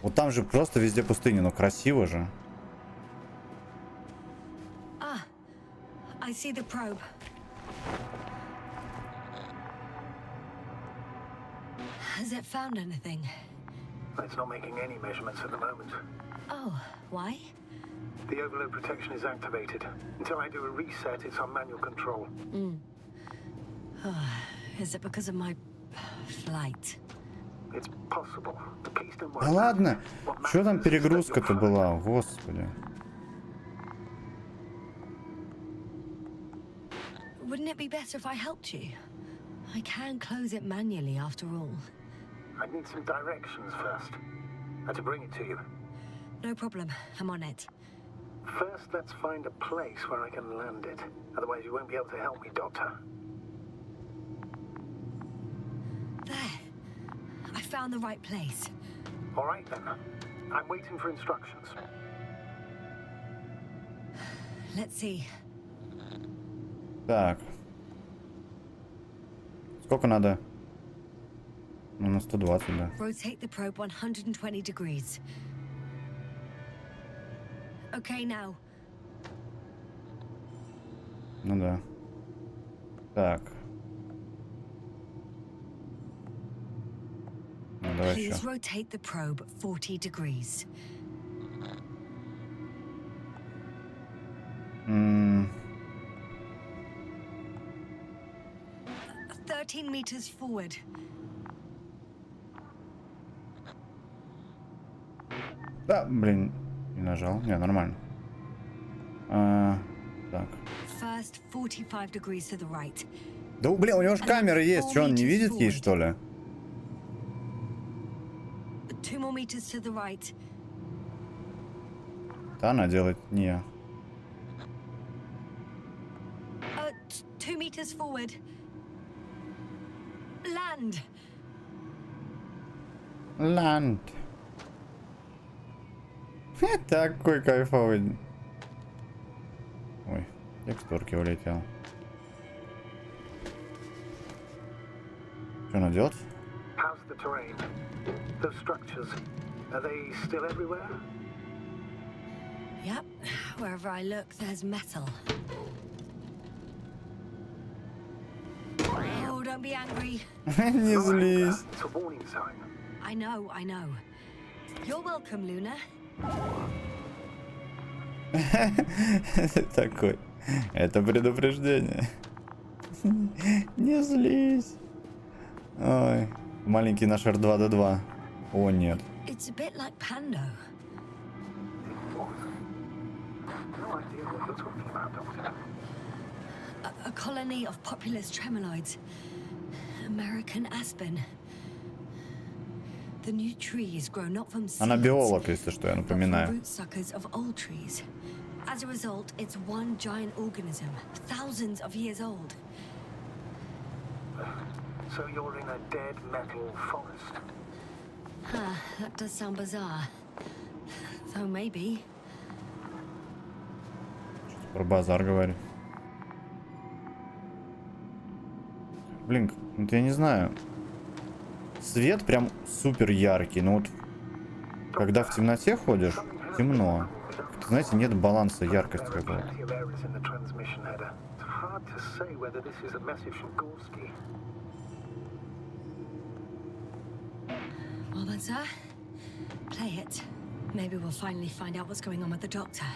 S1: Вот там же просто везде пустыня, но красиво же.
S3: I see the probe. Has it found anything?
S2: It's not making any measurements at the moment.
S3: Oh, why?
S2: The overload protection is activated. Until I do a reset, it's on manual control.
S3: Is it because of my flight?
S2: It's possible. The keys don't work.
S1: Да ладно, что там перегрузка-то была, господи.
S3: Wouldn't it be better if I helped you? I can close it manually after all.
S2: I'd need some directions first. To bring it to you.
S3: No problem. I'm on it.
S2: First, let's find a place where I can land it. Otherwise, you won't be able to help me, Doctor.
S3: There. I found the right place.
S2: All right, then. I'm waiting for instructions.
S3: Let's see.
S1: Так. Сколько надо? Ну, на 120, да.
S3: Rotate the probe 120 degrees. Okay, now.
S1: Ну да. Так. Ну, давай
S3: Please
S1: еще.
S3: rotate the probe 40 degrees. 13 meters forward.
S1: Да, блин, не нажал. Не, нормально. Так.
S3: First 45 degrees to the right.
S1: Да, блин, у него же камера есть. Что, он не видит ей, что ли?
S3: 2 more meters to the right.
S1: Да, она делает не.
S3: 2 meters forward. Land.
S1: Land. Такой кайфовый. Ой, текстурки улетел. Что надо делать?
S2: How's the terrain? Those structures, are they still everywhere?
S3: Yep. Wherever I look, there's metal. Oh, don't be angry.
S1: Не злись.
S2: It's a warning sign.
S3: I know. You're welcome, Luna.
S1: Такой. Это предупреждение. Не злись. Ой. Маленький наш R2-D2. О, нет.
S3: It's a bit like Pando.
S2: No idea what you're talking about, Doctor.
S3: A colony of populous tremoloids. American aspen. The new trees grow not from seeds,
S1: Она биолог, если что, я
S3: but from
S1: напоминаю.
S3: root suckers of old trees. As a result, it's one giant organism, thousands of years old.
S2: So you're in a dead metal forest.
S3: Huh, that does sound bizarre. So maybe.
S1: Про базар говорит. Блин, вот я не знаю. Свет прям супер яркий, но вот когда в темноте ходишь, темно. Как-то, знаете, нет баланса яркости какого-то.
S2: Plenty of errors in the transmission header. It's hard to say whether this is a message from Gorski.
S3: Well then, sir, play it. Maybe we'll finally find out what's going on with the doctor.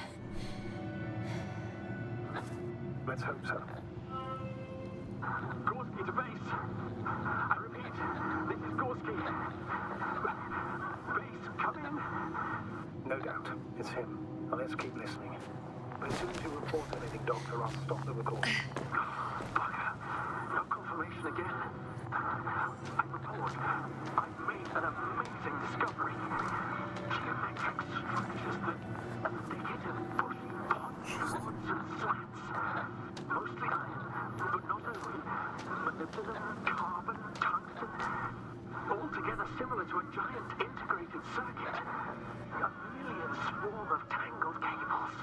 S2: Let's hope so.
S9: Gorski to base. I repeat, this is Gorski. Base, come in.
S2: No doubt, it's him. Now let's keep listening. As soon as you report anything, Doctor, I'll stop the recording.
S9: Bugger. No confirmation again. I report. I've made an amazing discovery. Geometric structures that begin in bushy pods, rods and slats. Mostly iron, but not only. Molybdenum, carbon, tungsten. Altogether similar to a giant integrated circuit. A million swarm of tangled cables.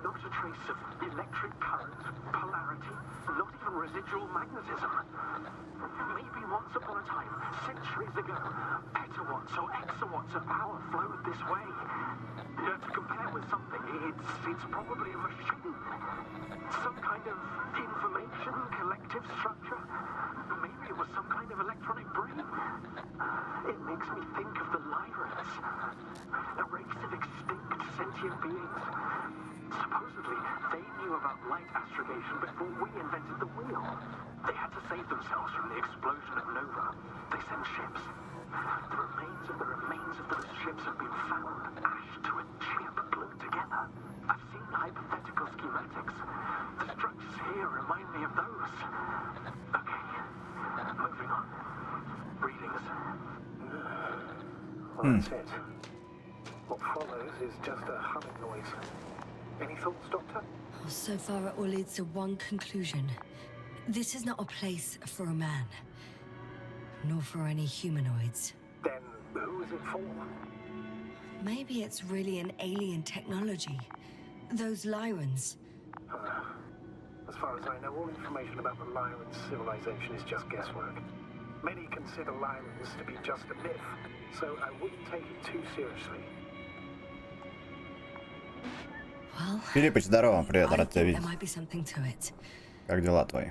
S9: Not a trace of electric current, polarity, not even residual magnetism. Maybe once upon a time, centuries ago, petawatts or exawatts of power flowed this way. To compare with something, it's probably a machine. Some kind of information collective structure. Maybe it was some kind of electronic brain. It makes me think of the Lyrians, a race of extinct sentient beings. Supposedly, they knew about light astrogation before we invented the wheel. They had to save themselves from the explosion of Nova. They sent ships. The remains of those ships have been found, ash to a chip glued together. I've seen hypothetical schematics. The structures here remind me of those. Okay, moving on. Readings.
S2: Well, that's it. What follows others is just a humming noise. Any thoughts, Doctor?
S3: Well, so far it all leads to one conclusion. This is not a place for a man. Nor for any humanoids.
S2: Then who is it for?
S3: Maybe it's really an alien technology. Those Lyrans.
S2: As far as I know, all information about the Lyran civilization is just guesswork. Many consider Lyrans to be just a myth, so I wouldn't take it too seriously.
S3: Well,
S1: Филиппыч, здорово, привет,
S3: I
S1: рад тебя
S3: think
S1: видеть.
S3: there might be something to it.
S1: Как дела твои?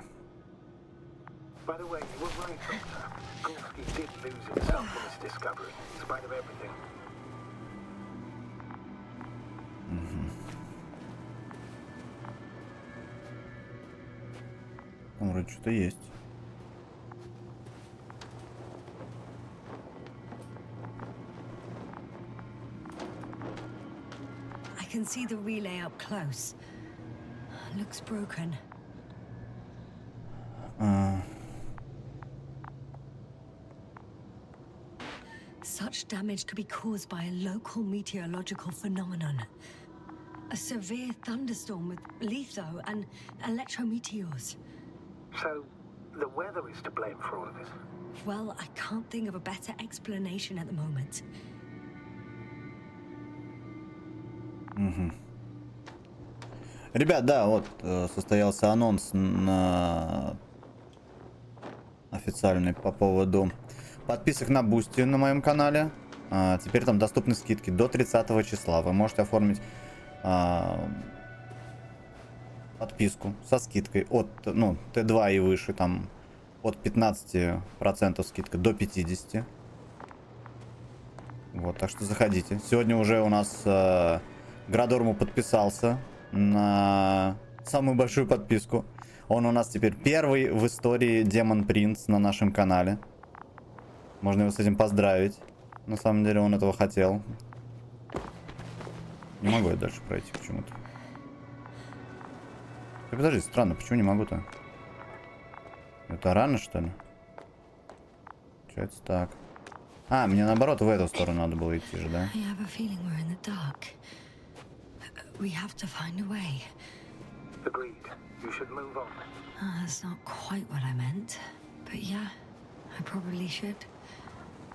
S2: By the way, you were right, Doctor. Gorski did lose himself in his discovery, in spite of everything.
S1: Там вроде что-то есть.
S3: I can see the relay up close. Looks broken. Such damage could be caused by a local meteorological phenomenon. A severe thunderstorm with litho and electrometeors.
S2: So, the weather is to blame for all of this?
S3: Well, I can't think of a better explanation at the moment.
S1: Ребят, да, вот состоялся анонс на официальный по поводу подписок на Бусти на моем канале. Теперь там доступны скидки до 30 числа. Вы можете оформить подписку со скидкой от, ну, Т2 и выше, там от 15% скидка до 50%. Вот, так что заходите. Сегодня уже у нас Градорму подписался на самую большую подписку. Он у нас теперь первый в истории Демон Принц на нашем канале. Можно его с этим поздравить. На самом деле он этого хотел. Не могу я дальше пройти почему-то. Подожди, странно, почему не могу-то? Это рано, что ли? Получается так. А, мне наоборот в эту сторону надо было идти же, да?
S3: I have a feeling we're in the dark. We have to find a way.
S2: Agreed. You should move on.
S3: That's not quite what I meant. But yeah, I probably should.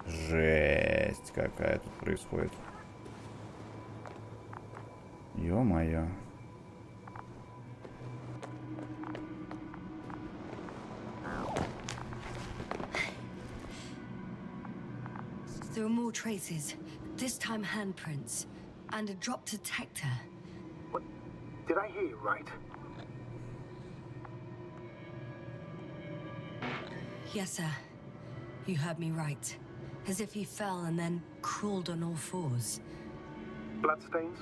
S1: Жесть какая тут происходит. Ё-моё.
S3: There are more traces. This time handprints. And a drop detector.
S2: What? Did I hear you right?
S3: Yes, sir. You heard me right. As if he fell and then crawled on all fours.
S2: Bloodstains?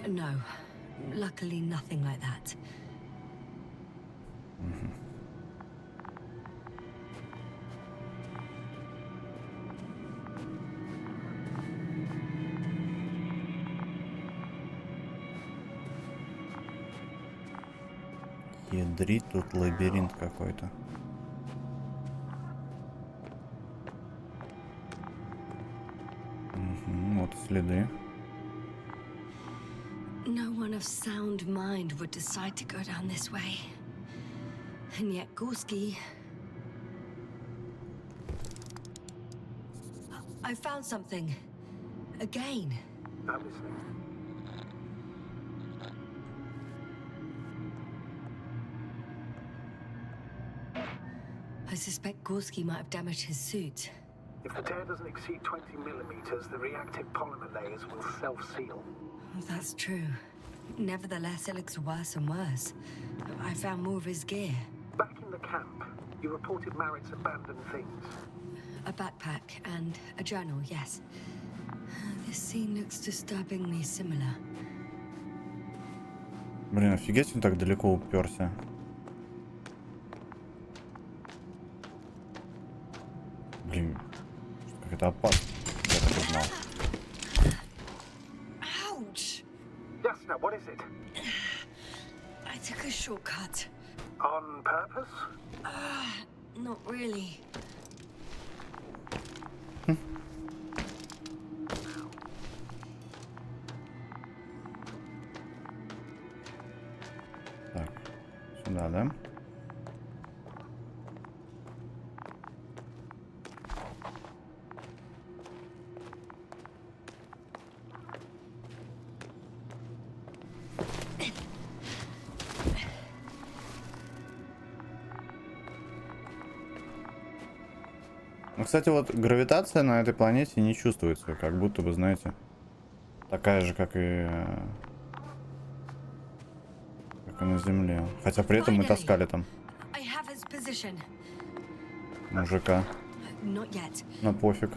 S3: No. Luckily, nothing like that.
S1: Ядрит, тут лабиринт какой-то. Вот следы.
S3: No one of sound mind would decide to go down this way. And yet Gorski... I found something. Again.
S2: I'm listening.
S3: I suspect Gorski might have damaged his suit.
S2: If the tear doesn't exceed 20 millimeters, the reactive polymer layers will self-seal.
S3: That's true. Nevertheless, it looks worse and worse. I found more of his gear.
S2: Back in the camp, you reported Marritt's abandoned things.
S3: A backpack and a journal, yes. This scene looks disturbingly similar.
S1: Блин, офигеть, он так далеко уперся. Блин, как это опасно. Я так и знал.
S3: Ouch!
S2: Jasna, what is it?
S3: I took a shortcut.
S2: On purpose?
S3: Not really.
S1: Ну, кстати, вот гравитация на этой планете не чувствуется, как будто бы, знаете, такая же, как и на Земле. Хотя при этом мы таскали там мужика. Но пофиг.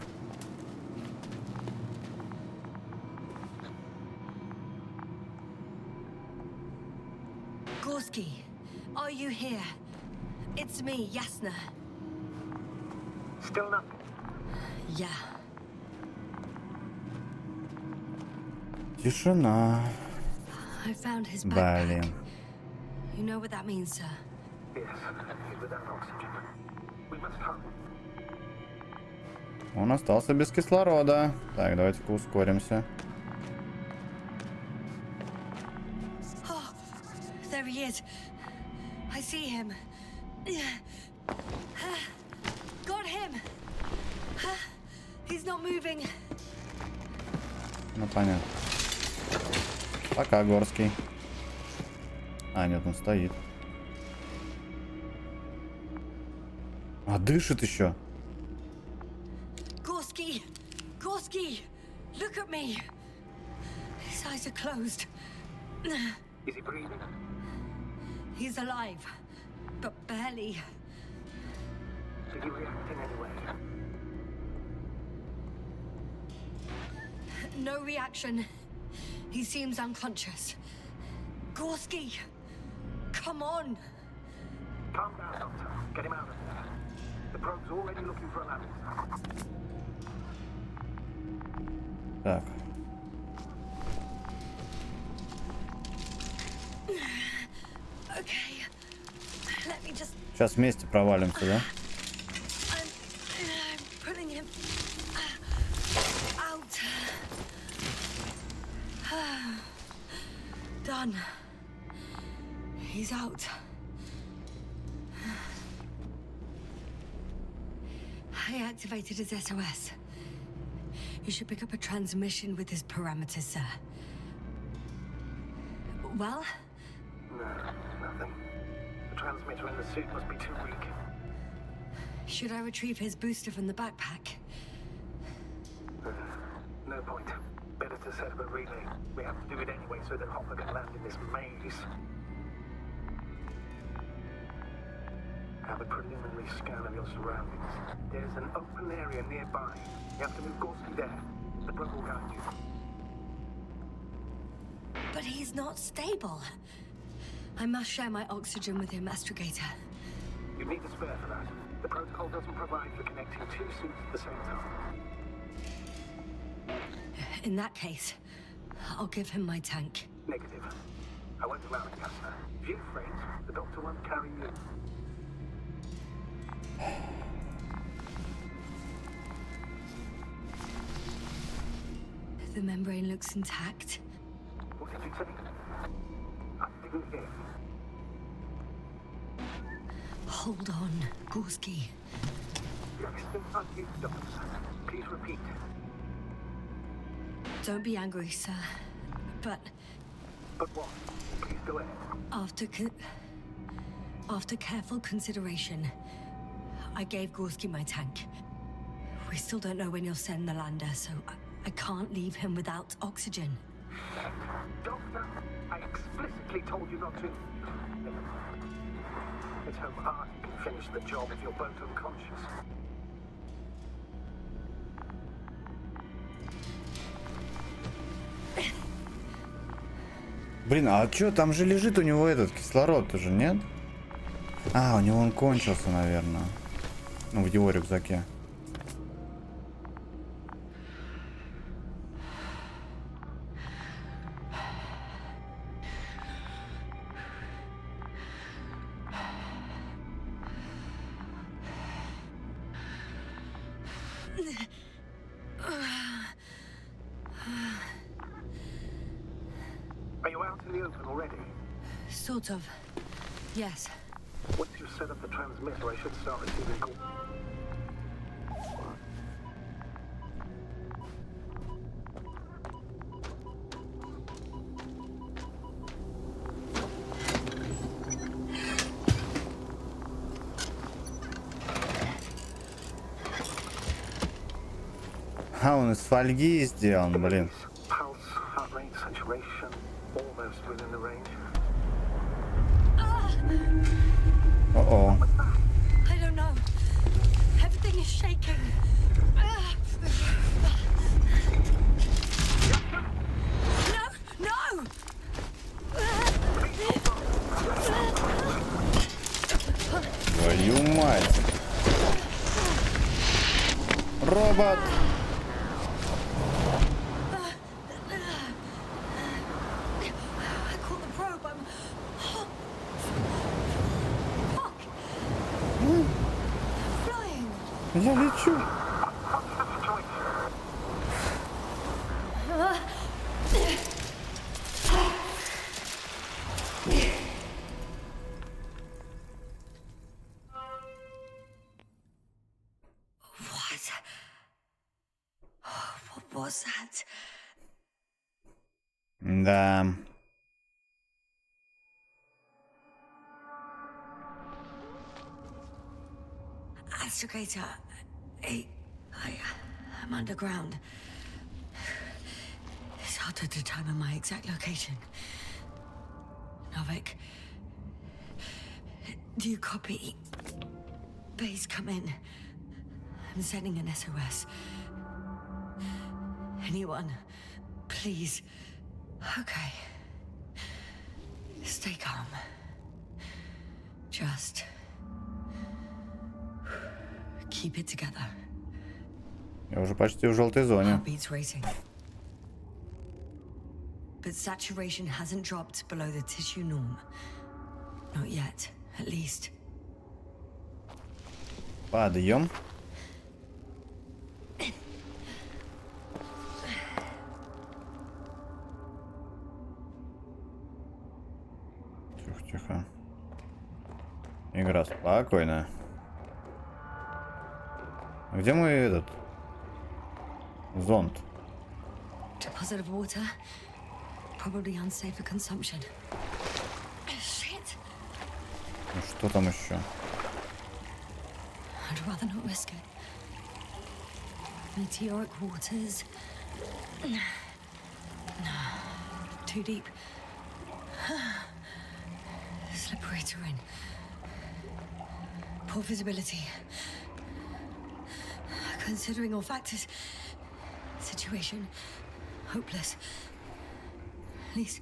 S3: Gorski, are you here? It's me, Yasna.
S2: Still nothing.
S3: Yeah.
S1: Тишина.
S3: I found his backpack.
S1: Блин.
S3: You know what that means, sir?
S2: Yes, he's without oxygen. We must hurry.
S1: Он остался без кислорода. Так, давайте-ка ускоримся.
S3: Oh, there he is. I see him. Got him. He's not moving.
S1: Ну, понятно. Пока, Горский. А, нет, он стоит. А, дышит еще.
S3: Gorski! Gorski! Look at me! His eyes are closed.
S2: Is he breathing?
S3: He's alive, but barely.
S2: Did he react in any way?
S3: No reaction. He seems unconscious. Gorski! Come on!
S2: Calm down, Doctor. Get him out of there. The probe's already looking for a ladder.
S1: Так.
S3: Okay. Let me just...
S1: Сейчас вместе провалимся, да?
S3: I'm pulling him out. Done. He's out. I activated his SOS. You should pick up a transmission with his parameters, sir. Well?
S2: No, nothing. The transmitter in the suit must be too weak.
S3: Should I retrieve his booster from the backpack?
S2: No point. Better to set up a relay. We have to do it anyway so that Hopper can land in this maze. Have a preliminary scan of your surroundings. There's an open area nearby. You have to move Gorski there. The probe will guide you.
S3: But he's not stable. I must share my oxygen with him, Astrogator.
S2: You need a spare for that. The protocol doesn't provide for connecting two suits at the same time.
S3: In that case, I'll give him my tank.
S2: Negative. I won't allow it, Yasna. If you're afraid, the doctor won't carry you.
S3: The membrane looks intact.
S2: What did you say? I didn't hear.
S3: Hold on, Gorski.
S2: You're still unused, Doctor. Please repeat.
S3: Don't be angry, sir. But
S2: But what? Please go ahead.
S3: after careful consideration, I gave Gorski my tank. We still don't know when you'll send the lander, so I can't leave him without oxygen.
S2: Doctor, I explicitly told you not to. Let's hope Artie can finish the job if you're both unconscious.
S1: Блин, а чё, там же лежит у него этот кислород тоже, нет? А, у него он кончился, наверное. Ну, в его рюкзаке.
S2: Are you out in the open already?
S3: Sort of. Yes.
S2: Once you set up the transmitter, I should start receiving calls.
S1: Ага, он из фольги сделан, блин.
S2: Pulse, heart rate, saturation, almost within the range.
S1: О-о.
S3: I don't know. Everything is shaking. No, no!
S1: Твою мать. Робот.
S3: I caught the probe. I'm... Fuck! Flying!
S1: Я лечу.
S3: What was that?
S1: Да.
S3: Astrogator, I'm underground. It's hard to determine my exact location. Novik, do you copy? Base, come in. I'm sending an SOS. Anyone, please. Okay. Stay calm. Just keep it together.
S1: Я уже почти в желтой зоне.
S3: Heartbeat's racing. But saturation hasn't dropped below the tissue norm. Not yet, at least.
S1: Подъем. Тихо. Игра спокойная. Где мой этот зонт?
S3: Deposit of water, probably unsafe for consumption. Shit!
S1: Ну что там еще?
S3: I'd rather not risk it. Meteoric waters. No. Too deep. Slippery terrain. Poor visibility. Considering all factors, situation hopeless. At least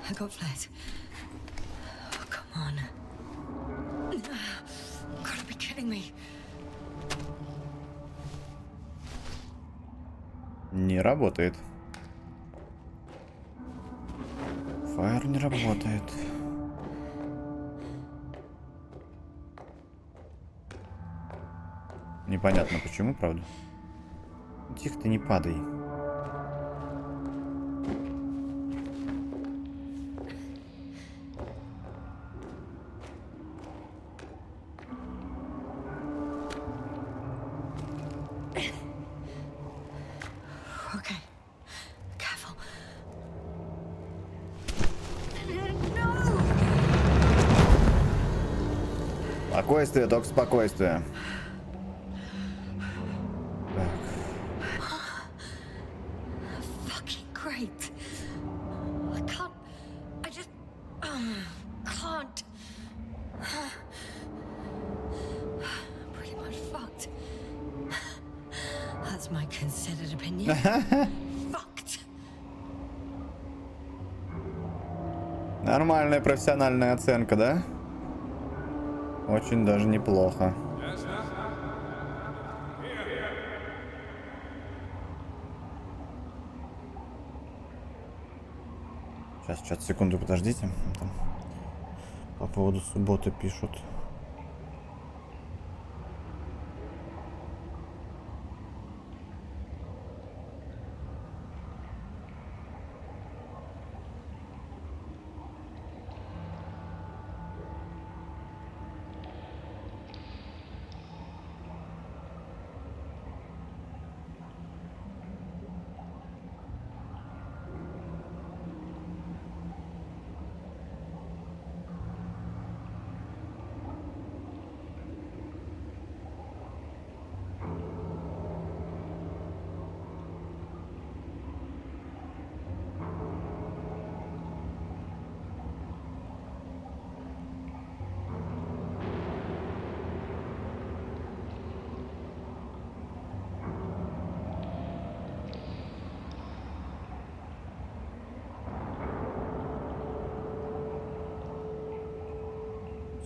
S3: I got flares. Oh, come on. Gotta be kidding me.
S1: Не работает. Фаер не работает. Непонятно почему, правда. Тихо, ты не падай.
S3: Okay. Careful.
S1: Спокойствие, только спокойствие.
S3: Fucking great. I can't. I just can't. Pretty much fucked. That's my considered opinion. Fucked.
S1: Нормальная профессиональная оценка, да? Очень даже неплохо. Сейчас, секунду, подождите. Там по поводу субботы пишут.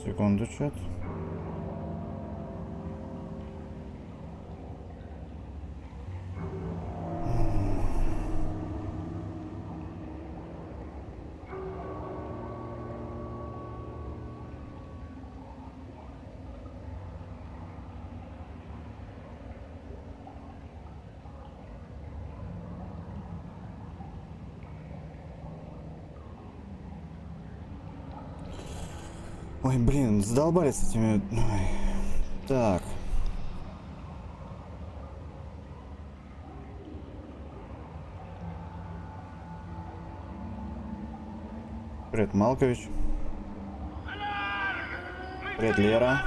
S1: Секунду, чат. Ой, блин, задолбали с этими... Ой. Так. Привет, Малкович. Привет, Лера.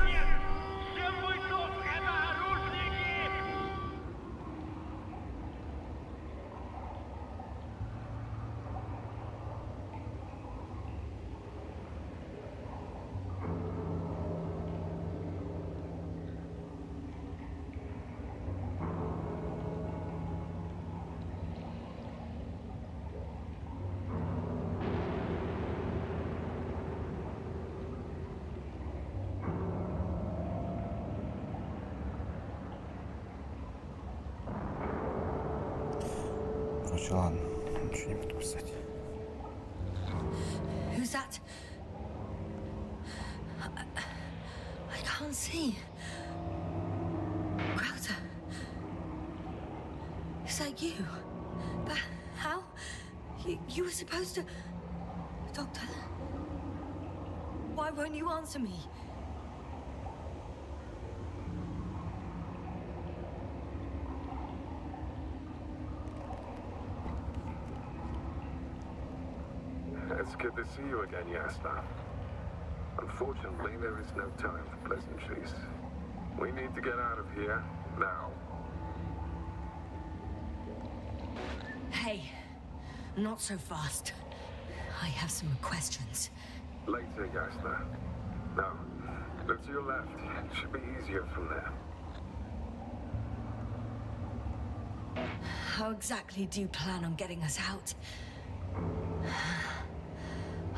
S1: Короче, ладно, ничего не буду писать.
S3: Who's that? I can't see. Crowder. Is that you? But how? You were supposed to... Doctor? Why won't you answer me?
S2: It's good to see you again, Yasta. Unfortunately, there is no time for pleasantries. We need to get out of here, now.
S3: Hey, not so fast. I have some questions.
S2: Later, Yasta. Now, look to your left. It should be easier from there.
S3: How exactly do you plan on getting us out?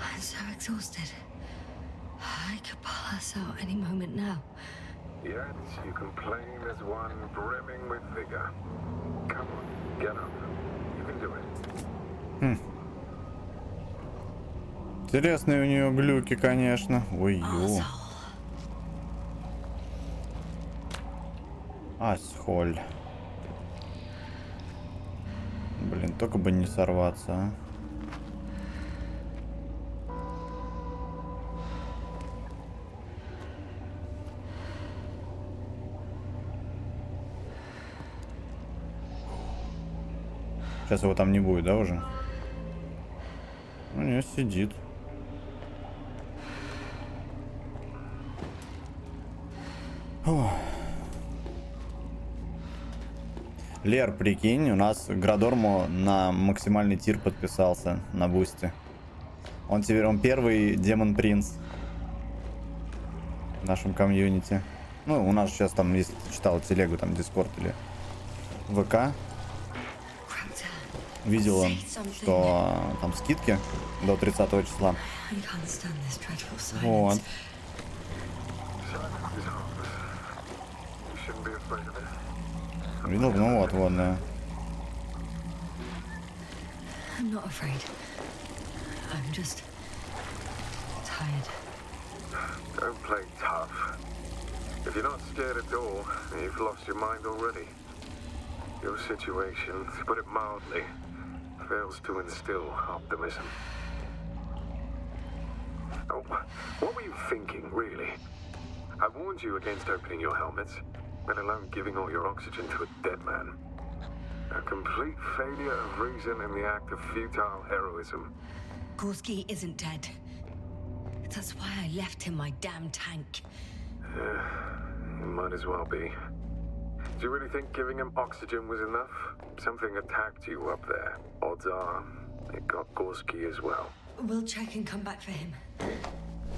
S3: I'm so exhausted. I could pass out any moment now.
S2: Yet, you complain as one brimming with vigor. Come on, get up. You can do it.
S1: Интересные у нее глюки, конечно. Ой, ё. Асхоль. Блин, только бы не сорваться, а. Сейчас его там не будет, да, уже? Ну, нет, сидит. Ох. Лер, прикинь, у нас Градормо на максимальный тир подписался на бусте. Он теперь, он первый демон-принц в нашем комьюнити. Ну, у нас сейчас там, если ты читал телегу, там, Дискорд или ВК, видел он, что там скидки до 30 числа. Вот. Видел? Ну вот, вот, да.
S3: I'm not afraid. I'm just tired.
S2: Don't play tough. If you're not scared at all, you've lost your mind already. Your situation, to put it mildly, fails to instill optimism. Oh, what were you thinking, really? I warned you against opening your helmets, let alone giving all your oxygen to a dead man. A complete failure of reason in the act of futile heroism.
S3: Gorski isn't dead. That's why I left him my damn tank.
S2: Might as well be. Do you really think giving him oxygen was enough? Something attacked you up there. Odds are, it got Gorski as well.
S3: We'll check and come back for him.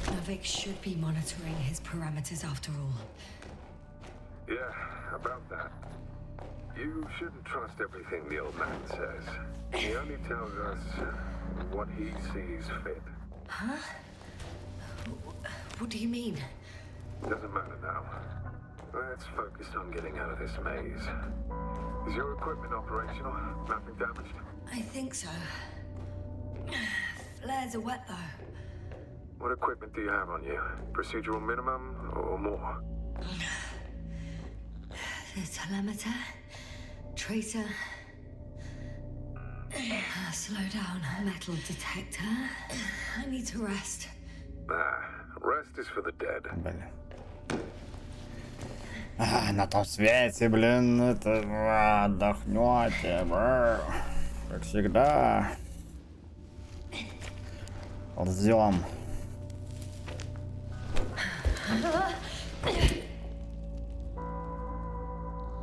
S3: Novik should be monitoring his parameters after all.
S2: Yeah, about that. You shouldn't trust everything the old man says. He only tells us what he sees fit.
S3: Huh? What do you mean?
S6: Doesn't matter now. Let's focus on getting out of this maze. Is your equipment operational? Nothing damaged?
S3: I think so. Flares are wet though.
S6: What equipment do you have on you? Procedural minimum or more?
S3: The telemeter, tracer, slow down, metal detector. I need to rest.
S6: Rest is for the dead.
S1: Блин. На том свете, блин, это отдохнете, как всегда. Ползем.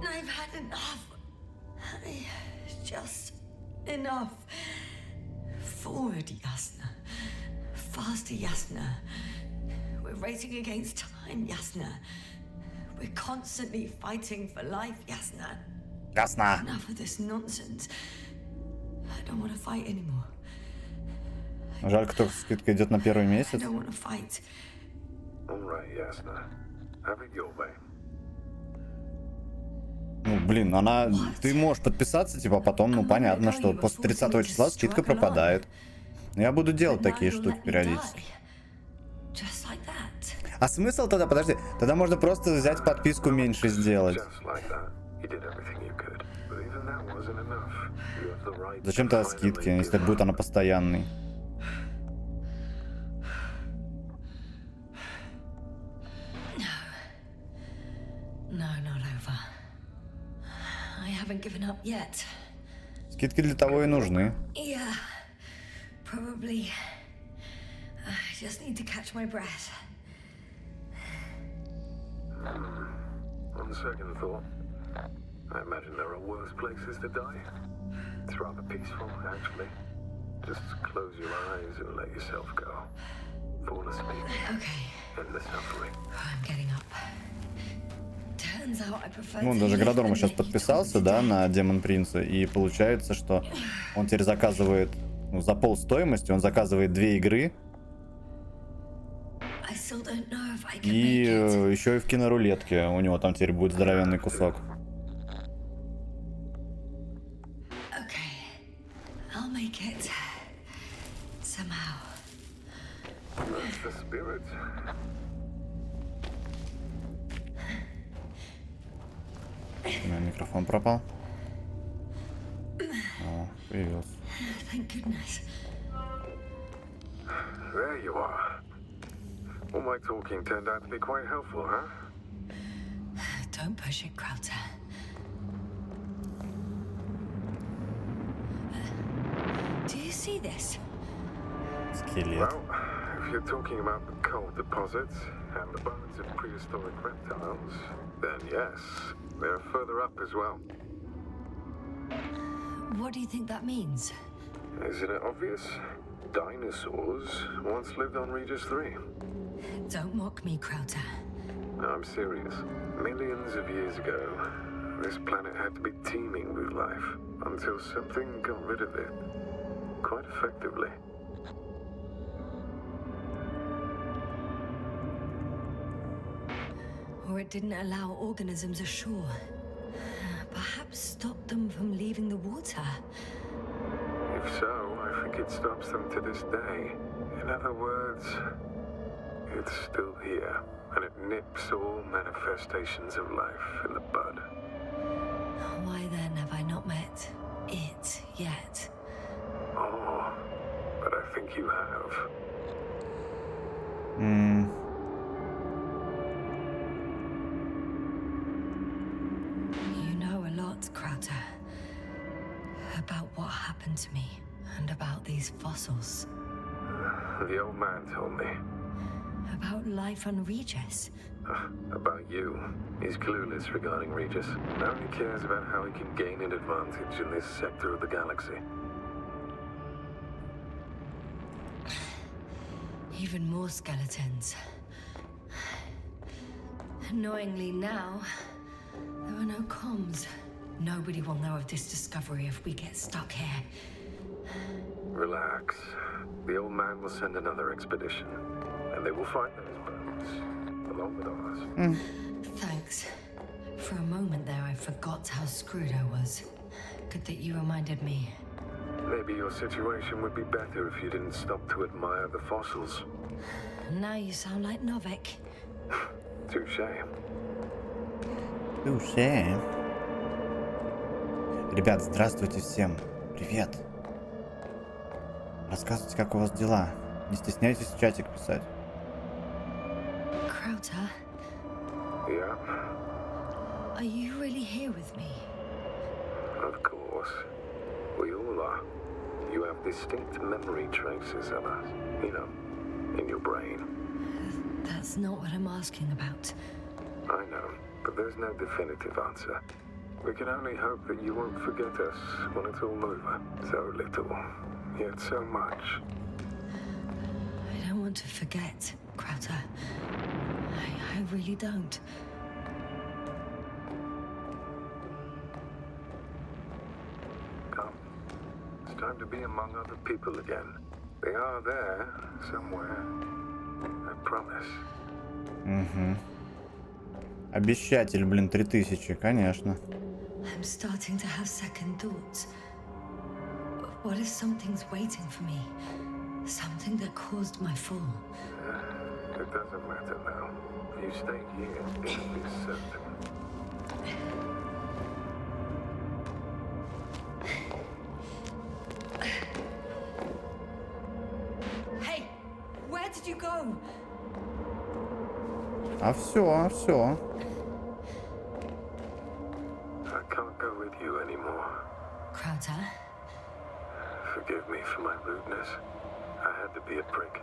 S3: I've had enough. Just enough. Forward, Yasna. Faster, Yasna. We're racing against time, Yasna. We're constantly fighting for life, Yasna.
S1: Ясно.
S3: Enough of this nonsense. I don't want to fight anymore.
S1: Жаль, кто скидка идет на первый
S3: I
S1: месяц.
S3: don't want to fight.
S6: All right, Yasna. Have it your way.
S1: Ну, блин, она... Ты можешь подписаться, типа, потом, ну, понятно, что после 30 числа скидка пропадает. Я буду делать такие штуки периодически.
S3: Just like that.
S1: А смысл тогда, подожди, тогда можно просто взять подписку меньше сделать.
S6: Just like that. You did everything you could. But even that wasn't enough. You have the right
S1: Зачем тогда
S6: to
S1: скидки,
S6: finally
S1: если
S6: give
S1: будет
S6: up.
S1: она постоянной?
S3: No, not over. I haven't given up yet.
S1: Скидки для того и нужны.
S3: Yeah, probably. I just need to catch my breath.
S6: On second thought, I imagine there are worse places to die. It's rather peaceful, actually. Just close your eyes and let yourself go. Fall asleep.
S3: Okay,
S6: End the suffering.
S3: I'm getting up. Turns out I prefer
S1: Ну,
S3: to
S1: даже
S3: live
S1: Градорма
S3: than
S1: сейчас
S3: let you
S1: подписался,
S3: talk
S1: да,
S3: today.
S1: на Демон Принца, и получается, что он теперь заказывает, ну, за пол стоимости, он заказывает 2 игры,
S3: I still don't know if I can
S1: и
S3: make it.
S1: еще и в кинорулетке у него там теперь будет здоровенный кусок.
S3: Okay, I'll make it. Somehow.
S6: That's the spirit.
S1: У меня микрофон пропал. О, появился.
S3: Thank goodness.
S6: There you are. All my talking turned out to be quite helpful, huh?
S3: Don't push it, Crowther. Do you see this?
S1: Скелет.
S6: Well, if you're talking about the coal deposits and the bones of prehistoric reptiles, then yes, they're further up as well.
S3: What do you think that means?
S6: Isn't it obvious? Dinosaurs once lived on Regis 3.
S3: Don't mock me, Crowther.
S6: I'm serious. Millions of years ago, this planet had to be teeming with life until something got rid of it. Quite effectively.
S3: Or it didn't allow organisms ashore. Perhaps stopped them from leaving the water.
S6: If so, I think it stops them to this day. In other words, it's still here, and it nips all manifestations of life in the bud.
S3: Why then have I not met it yet?
S6: Oh, but I think you have.
S3: You know a lot, Crowther. About what happened to me and about these fossils.
S6: The old man told me.
S3: About life on Regis.
S6: About you. He's clueless regarding Regis. Only cares about how he can gain an advantage in this sector of the galaxy.
S3: Even more skeletons. Annoyingly now, there are no comms. Nobody will know of this discovery if we get stuck here.
S6: Relax. The old man will send another expedition, and they will find those bones.
S2: hearts, along with ours.
S3: Thanks. For a moment there, I forgot how screwed I was. Good that you reminded me.
S2: Maybe your situation would be better if you didn't stop to admire the fossils.
S3: Now you sound like Novik.
S2: Touché.
S1: Touché. Ребят, здравствуйте всем. Привет. Рассказывайте, как у вас дела. Не стесняйтесь в чатик писать.
S3: Krauter,
S2: Yeah,
S3: are you really here with me?
S2: of course. We all are. You have distinct memory traces of us, you know, in your brain.
S3: That's not what I'm asking about.
S2: I know, but there's no definitive answer. We can only hope that you won't forget us when it's all over. So little, yet so much.
S3: I don't want to forget, Krauter. I really don't.
S2: Come. It's time to be among other people again. They are there, somewhere. I promise.
S1: Угу. Обещатель, блин, 3000, конечно.
S3: I'm starting to have second thoughts. What if something's waiting for me? Something that caused my fall?
S2: It doesn't matter now. If you stay here, it'll be certain.
S3: Hey, where did you go?
S1: А все.
S2: I can't go with you anymore.
S3: Krauter?
S2: Forgive me for my rudeness. I had to be a prick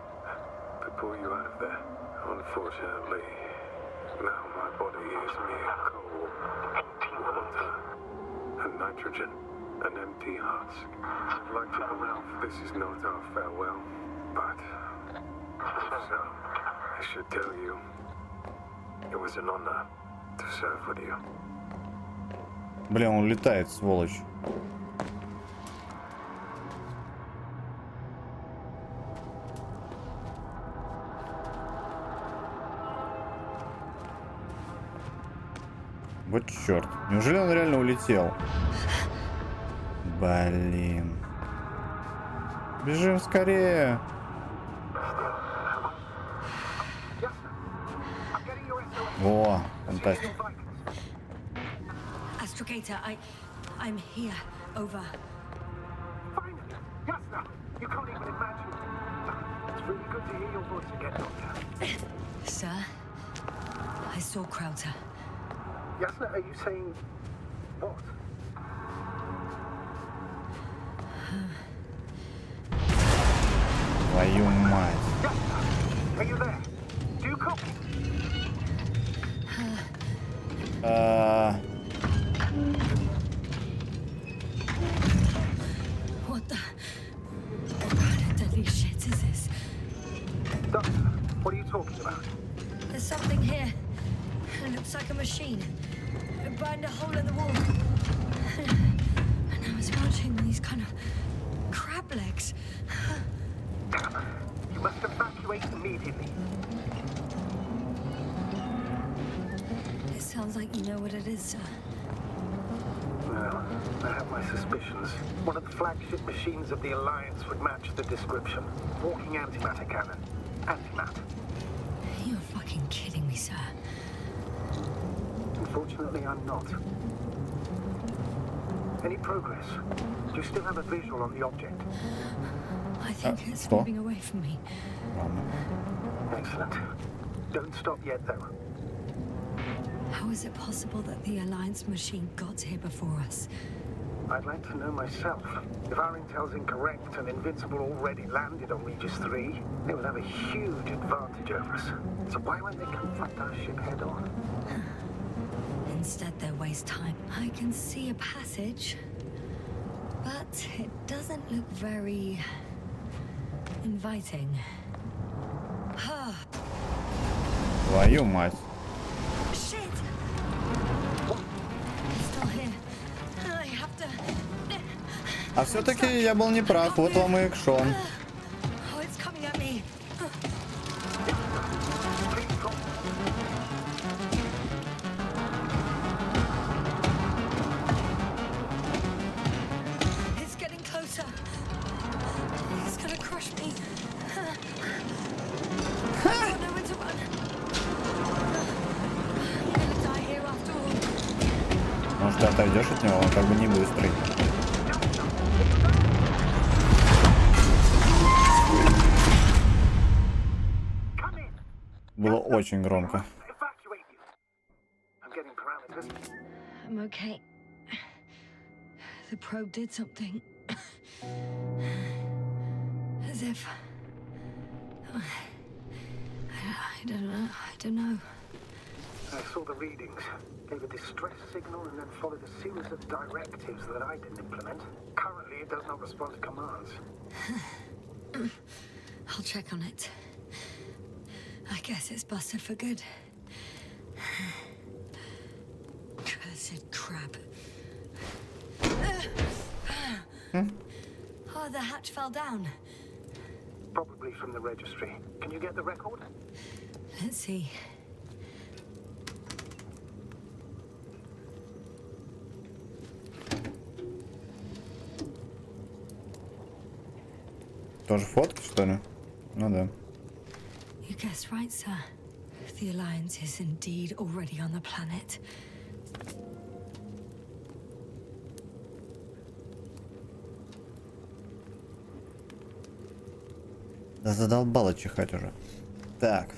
S2: to pull you out of there. Unfortunately, now my body is mere coal, water, and nitrogen, an empty husk. I'd like to pronounce this is not our farewell, but so I should tell you, it was an honor to serve with you.
S1: Блин, он летает, сволочь. Вот черт. Неужели он реально улетел? Блин. Бежим скорее. О, фантастика.
S3: Astrogator, I'm here. Over.
S2: Finally! Yasna! You can't even imagine. It's really good to hear your voice again, Doctor.
S3: Sir, I saw Krauter.
S2: Yasna, are you saying what?
S1: Твою мать.
S2: Yasna, are you there? Do you copy?
S3: What kind of deadly shit is this?
S2: Doctor, what are you talking about?
S3: There's something here. It looks like a machine. It burned a hole in the wall. And now it's marching with these kind of crab legs.
S2: You must evacuate immediately.
S3: It sounds like you know what it is, sir.
S2: Well, I have my suspicions. One of the flagship machines of the Alliance would match the description. Walking antimatter cannon. Antimat.
S3: You're fucking kidding me, sir.
S2: Unfortunately, I'm not. Any progress? Do you still have a visual on the object?
S3: I think it's
S1: что?
S3: moving away from me.
S2: Excellent. Don't stop yet, though.
S3: How is it possible that the Alliance machine got here before us?
S2: I'd like to know myself. If our intel's incorrect and Invincible already landed on Regis 3, they will have a huge advantage over us. So why won't they confront our ship head on?
S3: Instead, they waste time. I can see a passage, but it doesn't look very inviting.
S1: Твою мать.
S3: Shit! It's still here. I have to...
S1: А все-таки я был неправ. Вот вам и экшон.
S3: Oh, it's coming at me.
S2: Please drop
S1: Может, ты отойдешь от него, он как бы не быстрый. Было очень громко.
S3: I'm okay. The probe did something. As if... I don't know.
S2: I saw the readings, gave a distress signal, and then followed a series of directives that I didn't implement. Currently, it does not respond to commands.
S3: I'll check on it. I guess it's busted for good. Cursed crap. Oh, the hatch fell down.
S2: Probably from the registry. Can you get the record?
S3: Let's see.
S1: Тоже фотки, что ли? Ну да.
S3: You guessed right, sir. The Alliance is indeed already on the planet.
S1: Да задолбало чихать уже. Так.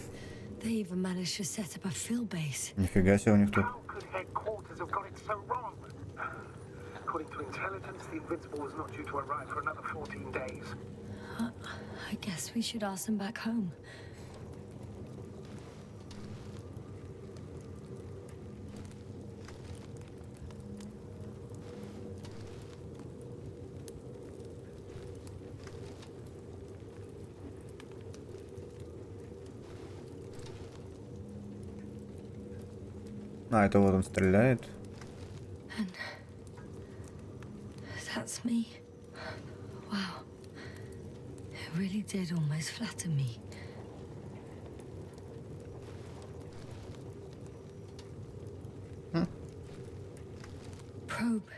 S3: They even managed to set up a field base.
S1: Нифига себе у них тут.
S2: How could headquarters have got it so wrong? According to intelligence, the Invincible was not due to arrive for another 14 days.
S3: I guess we should ask them back home.
S1: А, это вот он стреляет.
S3: And that's me. Wow. It really did almost flatter me. Probe.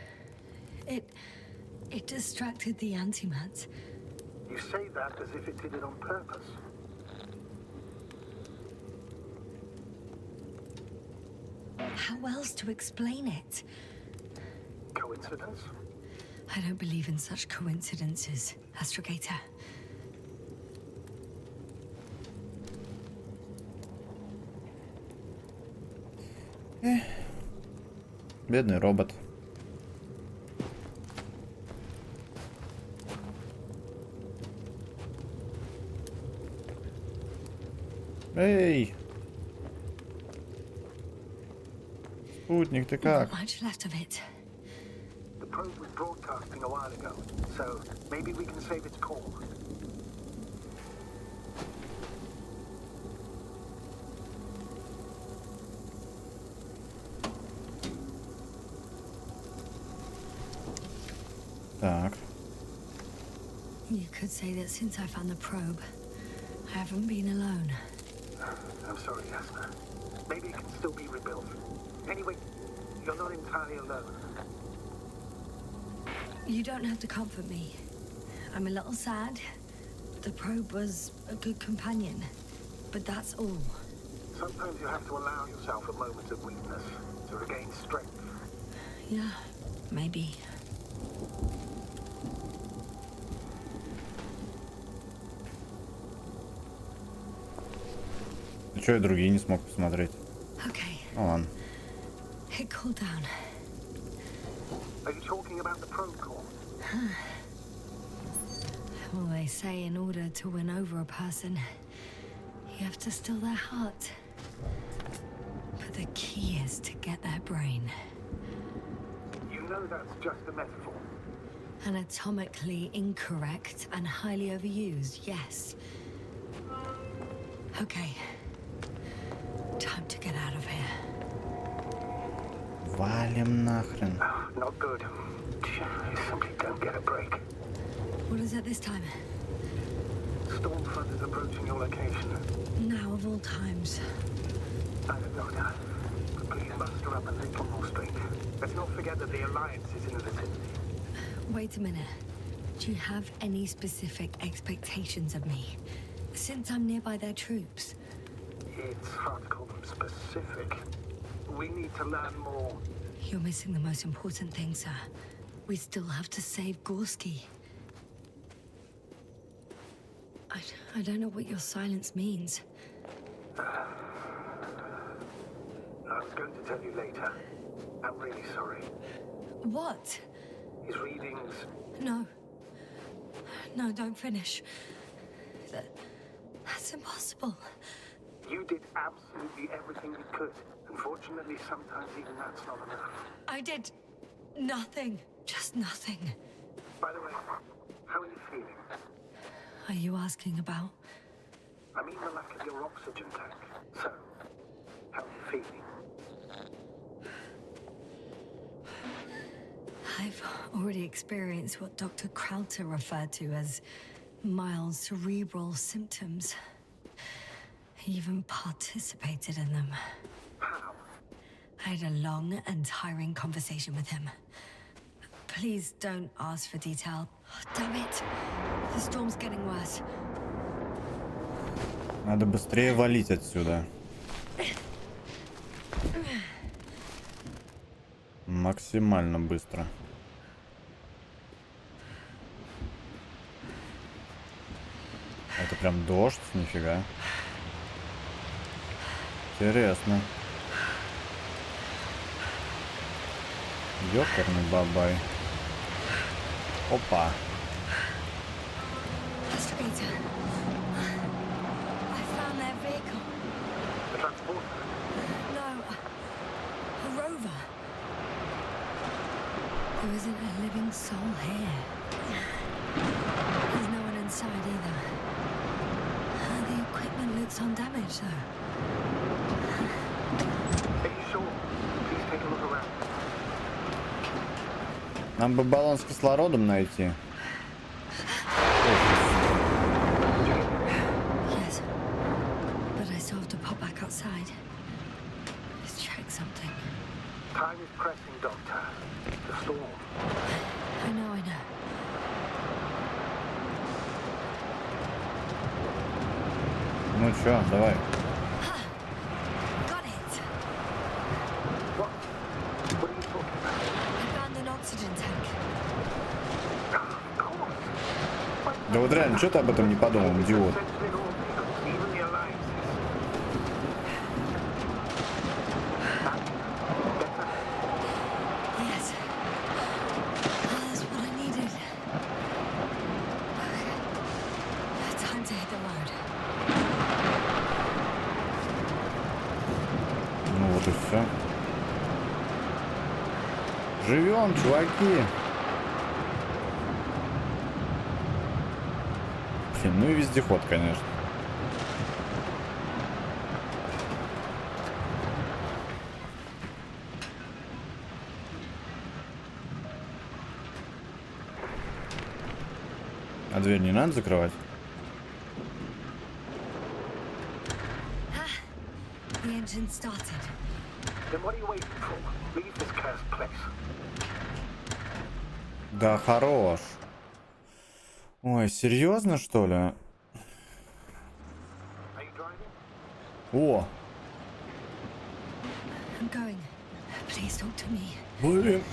S3: It distracted the antimats.
S2: You say that as if it did it on purpose.
S3: How else to explain it?
S2: Coincidence?
S3: I don't believe in such coincidences, Astrogator.
S1: Бедный робот. Эй! Спутник, ты как?
S3: Not much left of it.
S2: The probe was broadcasting a while ago, so maybe we can save its call.
S1: Так.
S3: You could say that since I found the probe, I haven't been alone.
S2: I'm sorry, Jasper. Maybe it can still be rebuilt. Anyway, you're not entirely alone.
S3: You don't have to comfort me. I'm a little sad. The probe was a good companion, but that's all.
S2: Sometimes you have to allow yourself a moment of weakness to regain strength.
S3: Yeah, maybe.
S1: Ну что, я другие не смог посмотреть.
S3: Okay,
S1: Ну ладно.
S3: it cooled down.
S2: Are you talking about the probe call?
S3: Well, they say in order to win over a person, you have to steal their heart. But the key is to get their brain.
S2: You know that's just a metaphor.
S3: Anatomically incorrect and highly overused, yes. Okay. Time to get out of here.
S1: Валим нахрен.
S2: Not good. You simply don't get a break.
S3: What is it this time?
S2: Stormfront is approaching your location.
S3: Now of all times.
S2: I don't know now. But please muster up a little more strength. Let's not forget that the Alliance is in the vicinity.
S3: Wait a minute. Do you have any specific expectations of me? Since I'm nearby their troops.
S2: It's hard to call them specific. We need to learn more.
S3: You're missing the most important thing, sir. We still have to save Gorski. I don't know what your silence means.
S2: I was going to tell you later. I'm really sorry.
S3: What?
S2: His readings...
S3: No. No, don't finish. That's impossible.
S2: You did absolutely everything you could. Unfortunately, sometimes even that's not enough.
S3: I did nothing. Just nothing.
S2: By the way, how are you feeling?
S3: Are you asking about?
S2: I mean the lack of your oxygen tank. So, how are you feeling?
S3: I've already experienced what Dr. Krauter referred to as mild cerebral symptoms. I even participated in them.
S2: How?
S3: I had a long and tiring conversation with him. Please don't ask for detail. Oh, damn it. The storm's getting worse.
S1: Надо быстрее валить отсюда. Максимально быстро. Это прям дождь, нифига. Интересно. Ёкарный бабай. Опа.
S3: Astrator. I found their vehicle.
S2: The transporter?
S3: No, a rover. There isn't a living soul here. There's no one inside either. The equipment looks undamaged, though.
S2: Are you sure? Please take a look around.
S1: Нам бы баллон с кислородом найти.
S3: Yes, but I still have to pop back outside. Let's check something.
S2: Time is pressing, Doctor. The storm.
S3: I know, I know.
S1: Ну чё, давай.
S3: Got it.
S2: What? What are you talking about?
S3: I found an oxygen tank.
S2: Of course.
S1: Да вот реально, что ты об этом не подумал, идиот?
S2: Essentially all vehicles, even the alliances. Better?
S3: Yes. That's what I needed. Okay. Time to hit the road.
S1: Ну вот и все. Живем, чуваки. Блин, ну и вездеход, конечно. А дверь не надо закрывать?
S3: The engine started.
S2: Then what are you waiting for? Leave this cursed place.
S1: Да хорош. Ой, серьезно, что ли?
S2: Are you driving?
S1: О,
S3: I'm going. Please talk to me.
S1: блин,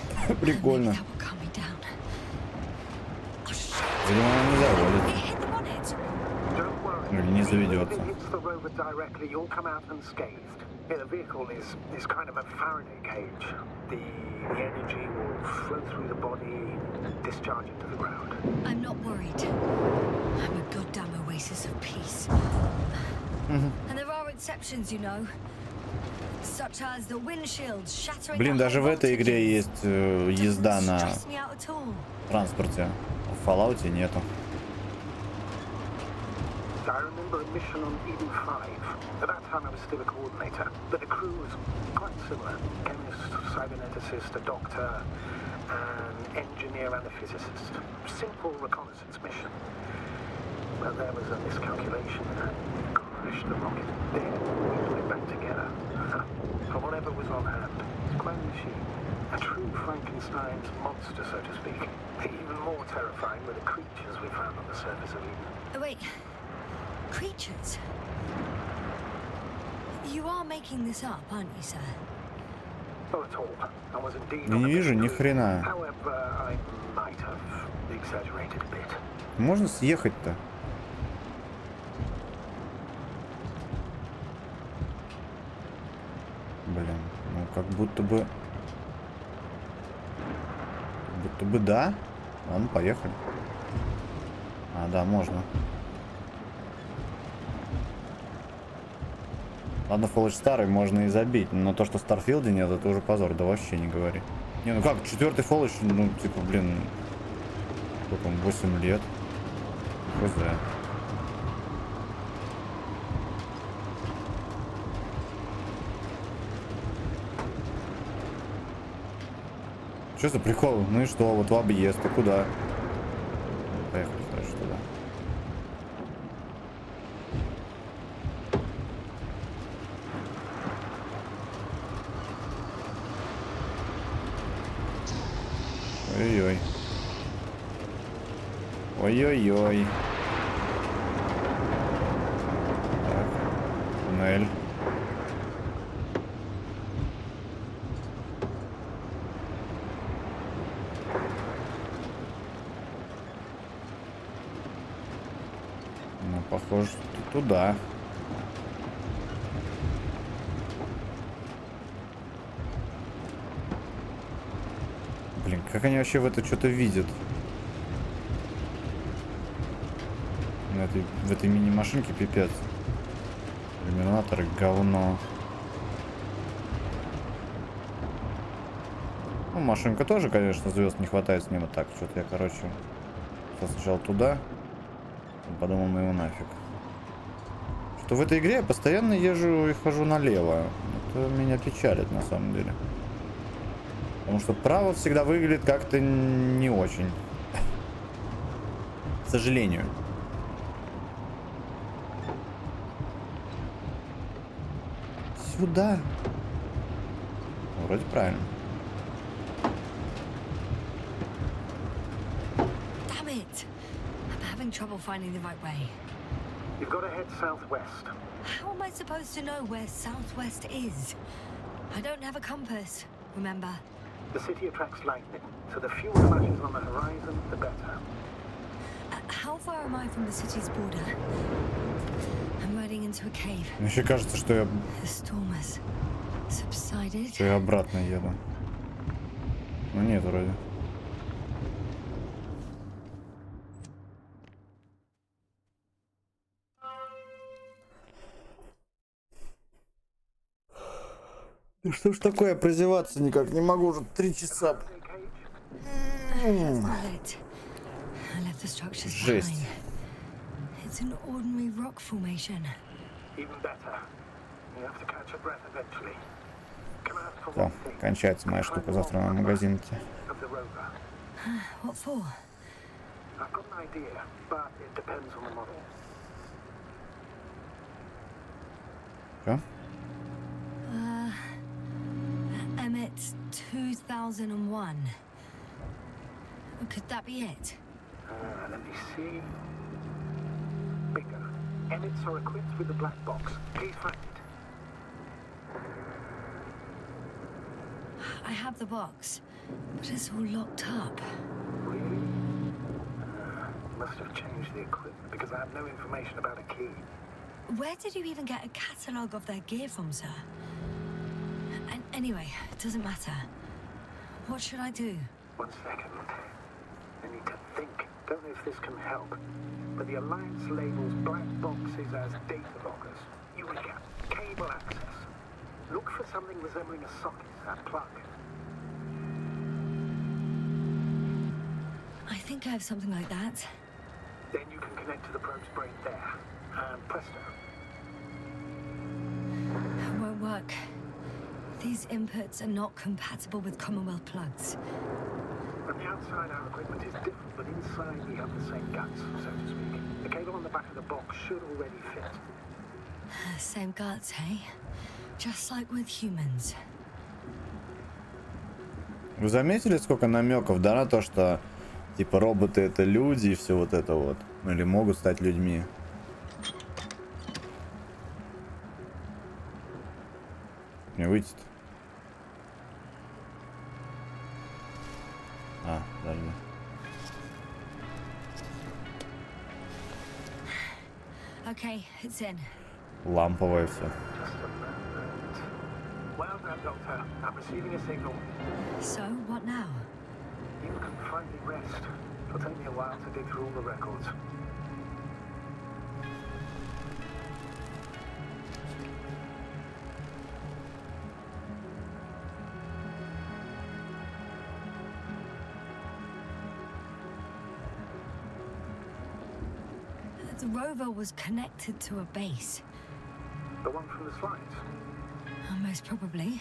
S1: прикольно.
S3: That will calm me down. Oh, shit.
S1: Видимо, она не заводит.
S3: It hit the bonnet.
S2: Don't worry.
S1: Или не
S2: Even
S1: заведется.
S2: if it hits the rover directly, you'll come out unscathed. Yeah, the vehicle is kind of a Faraday cage. The energy will flow through the body, discharge into the ground.
S3: I'm not worried. I'm a goddamn oasis of peace. And there are exceptions, you know. Such as the windshields shattering.
S1: Блин, даже в этой игре есть езда на
S3: Stress me out at all.
S1: транспорте. В Fallout нету.
S2: I remember a mission on Eden 5. At that time I was still a coordinator, but the crew was quite similar. Chemist, cyberneticist, a doctor, an engineer and a physicist. Simple reconnaissance mission. But there was a miscalculation and crashed the rocket. Then we put it back together. From whatever was on hand. It's quite a machine. A true Frankenstein's monster, so to speak. Even more terrifying were the creatures we found on the surface of Eden.
S3: Oh, wait. Creatures? You are making this up, aren't you, sir?
S2: Not at all. I was indeed
S1: Я
S2: on
S1: не
S2: the
S1: вижу ни
S2: brink.
S1: хрена.
S2: However, I might have exaggerated a bit.
S1: Можно съехать-то? Блин, ну как будто бы... да. Ладно, поехали. А, да, можно. Ладно, Fallout старый можно и забить, но то, что в Старфилде нет, это уже позор, да вообще не говори. Не, ну как, 4-й Fallout, ну, типа, блин, сколько он, 8 лет. Хз. Что за прикол? Ну и что? Вот в объезд, ты куда? Поехали, короче, туда. Ой-ой. Ой-ой-ой. Так, туннель. Ну, похоже, туда. Блин, как они вообще в это что-то видят? В этой мини-машинке пипец. Иллюминаторы говно. Ну, машинка тоже, конечно, звезд не хватает с неба. Так, что-то я, короче, сначала туда. Подумал, ну его нафиг. Что в этой игре я постоянно езжу и хожу налево. Это меня печалит на самом деле. Потому что право всегда выглядит как-то не очень. К сожалению. Сюда. Вроде правильно.
S3: Damn it! I'm having trouble finding the right way.
S2: You've got to head southwest.
S3: How am I supposed to know where southwest is? I don't have a compass, remember?
S2: The city attracts lightning, so the fewer flashes on the horizon, the better.
S3: How far am I from the city's border? I'm riding into a cave.
S1: Мне еще кажется, что я...
S3: The storm has subsided.
S1: Что я обратно еду. Ну нет, вроде. Да что ж такое, прозеваться никак не могу уже 3 часа.
S3: That's not it. I left the structures
S1: Жесть.
S3: behind. It's an ordinary rock formation.
S2: Even better. You have to catch your breath eventually. Can I ask for
S1: Все,
S2: one thing?
S1: кончается моя штука завтра на магазин идти.
S2: Of the rover.
S3: What for?
S2: I've got an idea, but it depends on the model.
S1: Что?
S3: Emmet 2001. Could that be it?
S2: Let me see. Bingo. Emmets are equipped with a black box. Please find it.
S3: I have the box, but it's all locked up.
S2: Really? Must have changed the equipment because I have no information about a key.
S3: Where did you even get a catalogue of their gear from, sir? And anyway, it doesn't matter. What should I do?
S2: 1 second. I need to think. Don't know if this can help, but the Alliance labels black boxes as data loggers. Eureka. Cable access. Look for something resembling a socket, a plug.
S3: I think I have something like that.
S2: Then you can connect to the probe's brain there. And presto.
S3: It won't work. These inputs are not compatible with Commonwealth plugs.
S2: On the outside, our equipment is different, but inside we have the same guts, so to speak. The cable on the back of the box should already fit.
S3: Same guts, hey? Just like with humans.
S1: Вы заметили, сколько намеков, да, на то, что типа роботы это люди и все вот это вот? Ну, или могут стать людьми? Не выйти-то. Подожди.
S3: Okay, it's in.
S1: Ламповое все.
S2: Just a moment. Well done, Doctor. I'm receiving a signal.
S3: So, what now?
S2: You can finally rest. It'll take me a while to dig through all the records.
S3: The rover was connected to a base.
S2: The one from the slides.
S3: Most probably.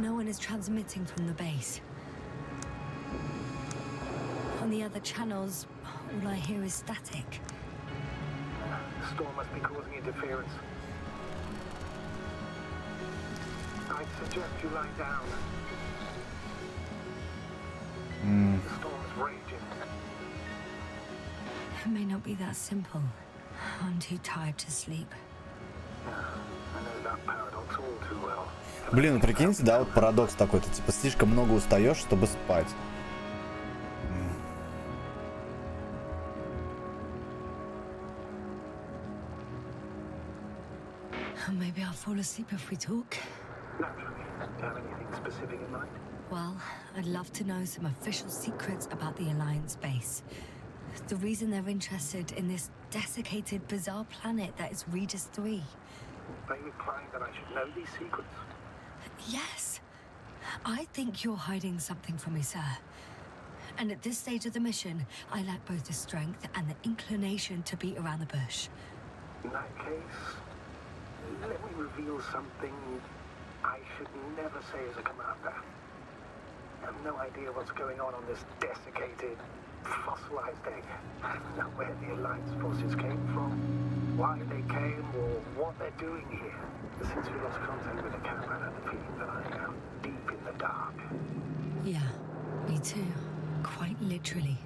S3: No one is transmitting from the base. On the other channels, all I hear is static.
S2: The storm must be causing interference. I'd suggest you lie down. The storm's raging.
S3: It may not be that simple. I'm too tired to sleep.
S2: I know that paradox all too well.
S1: Блин, ну прикиньте, да, вот парадокс такой, ты типа слишком много устаешь, чтобы спать.
S3: Maybe I'll fall asleep if we talk.
S2: Naturally. Do you have anything specific in mind?
S3: Well, I'd love to know some official secrets about the Alliance base. The reason they're interested in this desiccated, bizarre planet that is Regis 3.
S2: Are you implying that I should know these secrets?
S3: Yes. I think you're hiding something from me, sir. And at this stage of the mission, I lack both the strength and the inclination to beat around the bush.
S2: In that case, let me reveal something I should never say as a commander. I have no idea what's going on this desiccated, fossilized egg. I don't know where the Alliance forces came from, why they came, or what they're doing here. Since we lost contact with the camera, I had the feeling that I am deep in the dark.
S3: Yeah, me too. Quite literally.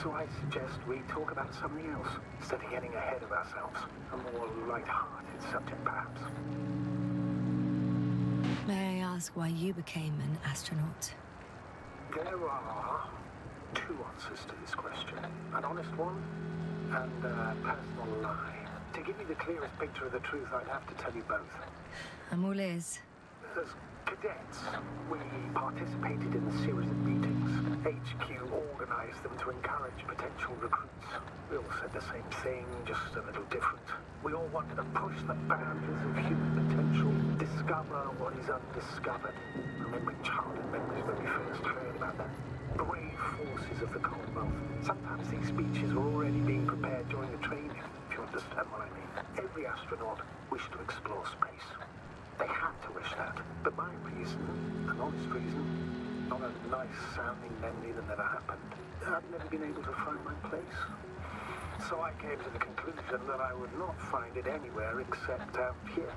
S2: So I suggest we talk about something else, instead of getting ahead of ourselves. A more light-hearted subject, perhaps.
S3: May I ask why you became an astronaut?
S2: There are two answers to this question. An honest one and a personal lie. To give you the clearest picture of the truth, I'd have to tell you both.
S3: I'm all ears.
S2: As cadets, we participated in a series of meetings. HQ organized them to encourage potential recruits. We all said the same thing, just a little different. We all wanted to push the boundaries of human potential, discover what is undiscovered. Remembering childhood memories when we first heard about the brave forces of the Commonwealth. Sometimes these speeches were already being prepared during the training, if you understand what I mean. Every astronaut wished to explore space. They had to wish that. But my reason, an honest reason, not a nice-sounding memory that never happened. I'd never been able to find my place. So I came to the conclusion that I would not find it anywhere except out here,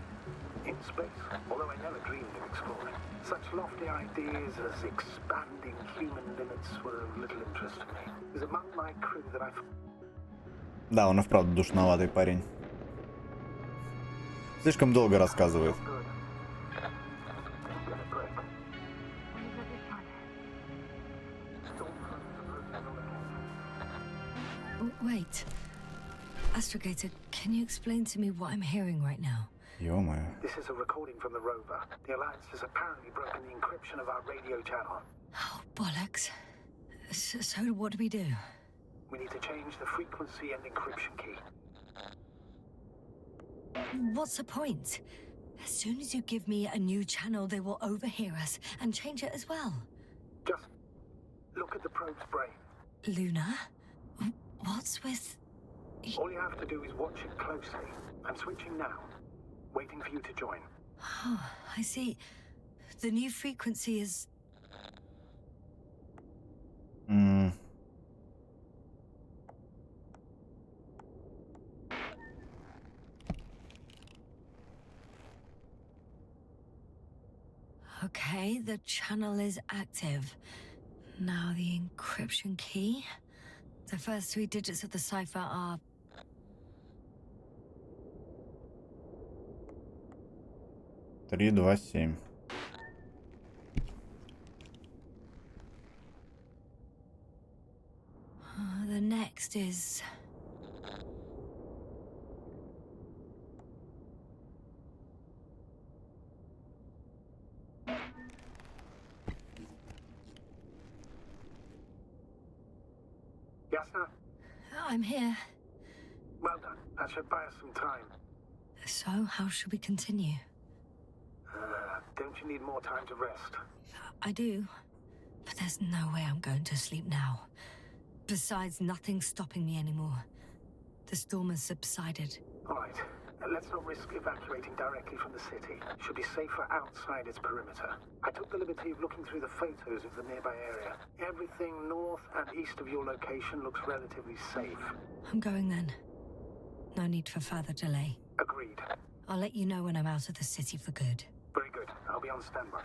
S2: in space. Although I never dreamed of exploring. Such lofty ideas as expanding human limits were of little interest to me. It was among my crew that I...
S1: Да, он и вправду душноватый парень. Слишком долго рассказывает.
S3: Wait. Astrogator, can you explain to me what I'm hearing right now?
S1: Ё-моё.
S2: This is a recording from the rover. The Alliance has apparently broken the encryption of our radio channel.
S3: Oh, bollocks. So what do we do?
S2: We need to change the frequency and encryption key.
S3: What's the point? As soon as you give me a new channel, they will overhear us and change it as well.
S2: Just look at the probe's brain.
S3: Luna? What's with...
S2: All you have to do is watch it closely. I'm switching now. Waiting for you to join.
S3: Oh, I see. The new frequency is... Okay, the channel is active. Now the encryption key. The first 3 digits of the cipher are...
S1: Три, два, семь.
S3: The next is...
S2: Yasna?
S3: I'm here.
S2: Well done. That should buy us some time.
S3: So, how should we continue?
S2: Don't you need more time to rest?
S3: I do. But there's no way I'm going to sleep now. Besides, nothing's stopping me anymore. The storm has subsided.
S2: All right. Let's not risk evacuating directly from the city. Should be safer outside its perimeter. I took the liberty of looking through the photos of the nearby area. Everything north and east of your location looks relatively safe.
S3: I'm going then. No need for further delay.
S2: Agreed.
S3: I'll let you know when I'm out of the city for good.
S2: Very good. I'll be on standby.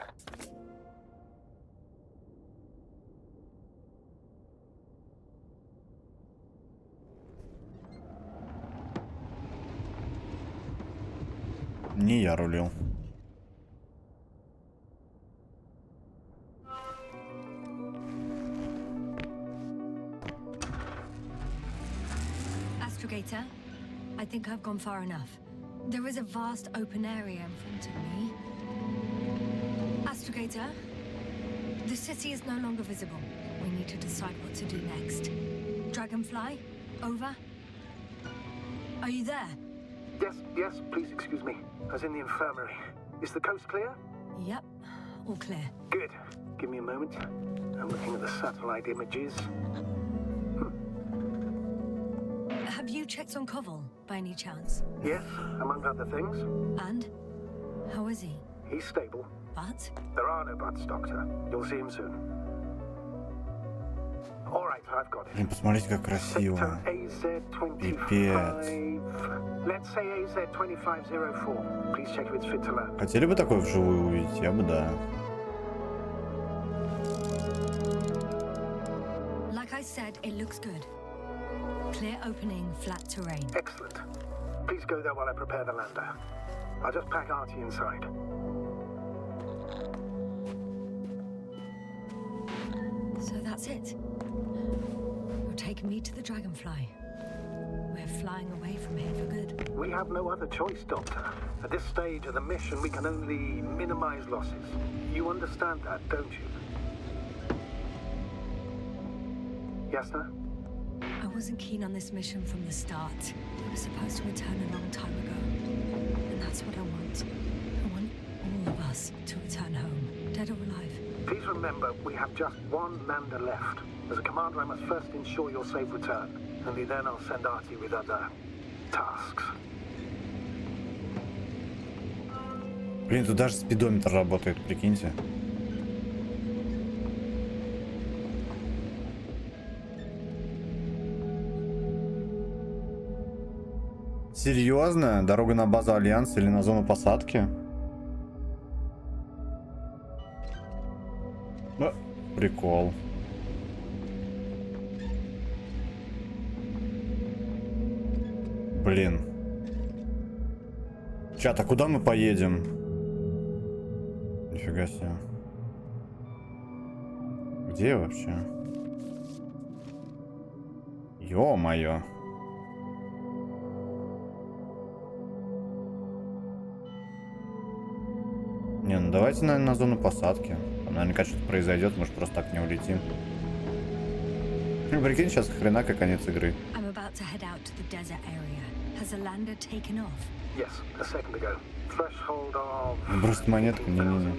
S1: Не я рулил.
S3: Astrogator, I think I've gone far enough. There is a vast open area in front of me. Astrogator, the city is no longer visible. We need to decide what to do next. Dragonfly, over. Are you there?
S2: Yes, please excuse me. I was in the infirmary. Is the coast clear?
S3: Yep, all clear.
S2: Good. Give me a moment. I'm looking at the satellite images.
S3: Have you checked on Koval, by any chance?
S2: Yes, among other things.
S3: And? How is he?
S2: He's stable.
S3: But?
S2: There are no buts, Doctor. You'll see him soon. All right, I've got it.
S1: Блин, посмотрите, как красиво.
S2: Sector AZ-25.
S1: Пипец.
S2: Let's say AZ-2504. Please check if it's fit to land.
S1: Хотели бы такое вживую увидеть? Я бы да.
S3: Like I said, it looks good. Clear opening, flat terrain.
S2: Excellent. Please go there while I prepare the lander. I'll just pack Artie inside.
S3: So that's it. You're taking me to the Dragonfly. We're flying away from here for good.
S2: We have no other choice, Doctor. At this stage of the mission, we can only minimize losses. You understand that, don't you? Yes, sir?
S3: I wasn't keen on this mission from the start. We were supposed to return a long time ago. And that's what I want. I want all of us to return home, dead or alive.
S2: Please remember, we have just one lander left. As a commander, I must first ensure your safe return. Only then I'll send Artie with other tasks.
S1: Блин, тут даже спидометр работает, прикиньте. Серьезно? Дорога на базу Альянса или на зону посадки? Ну, прикол. Блин. Чат, а куда мы поедем? Нифига себе. Где вообще? Ё-моё. Не, ну давайте, наверное, на зону посадки. Там наверняка что-то произойдет, может просто так не улетим. Ну, прикинь, сейчас хрена как конец игры.
S3: I'm about to head out to the desert area. Has the lander taken off?
S2: Yes, a second ago. Threshold of...
S1: Бросить монетку? Не-не-не.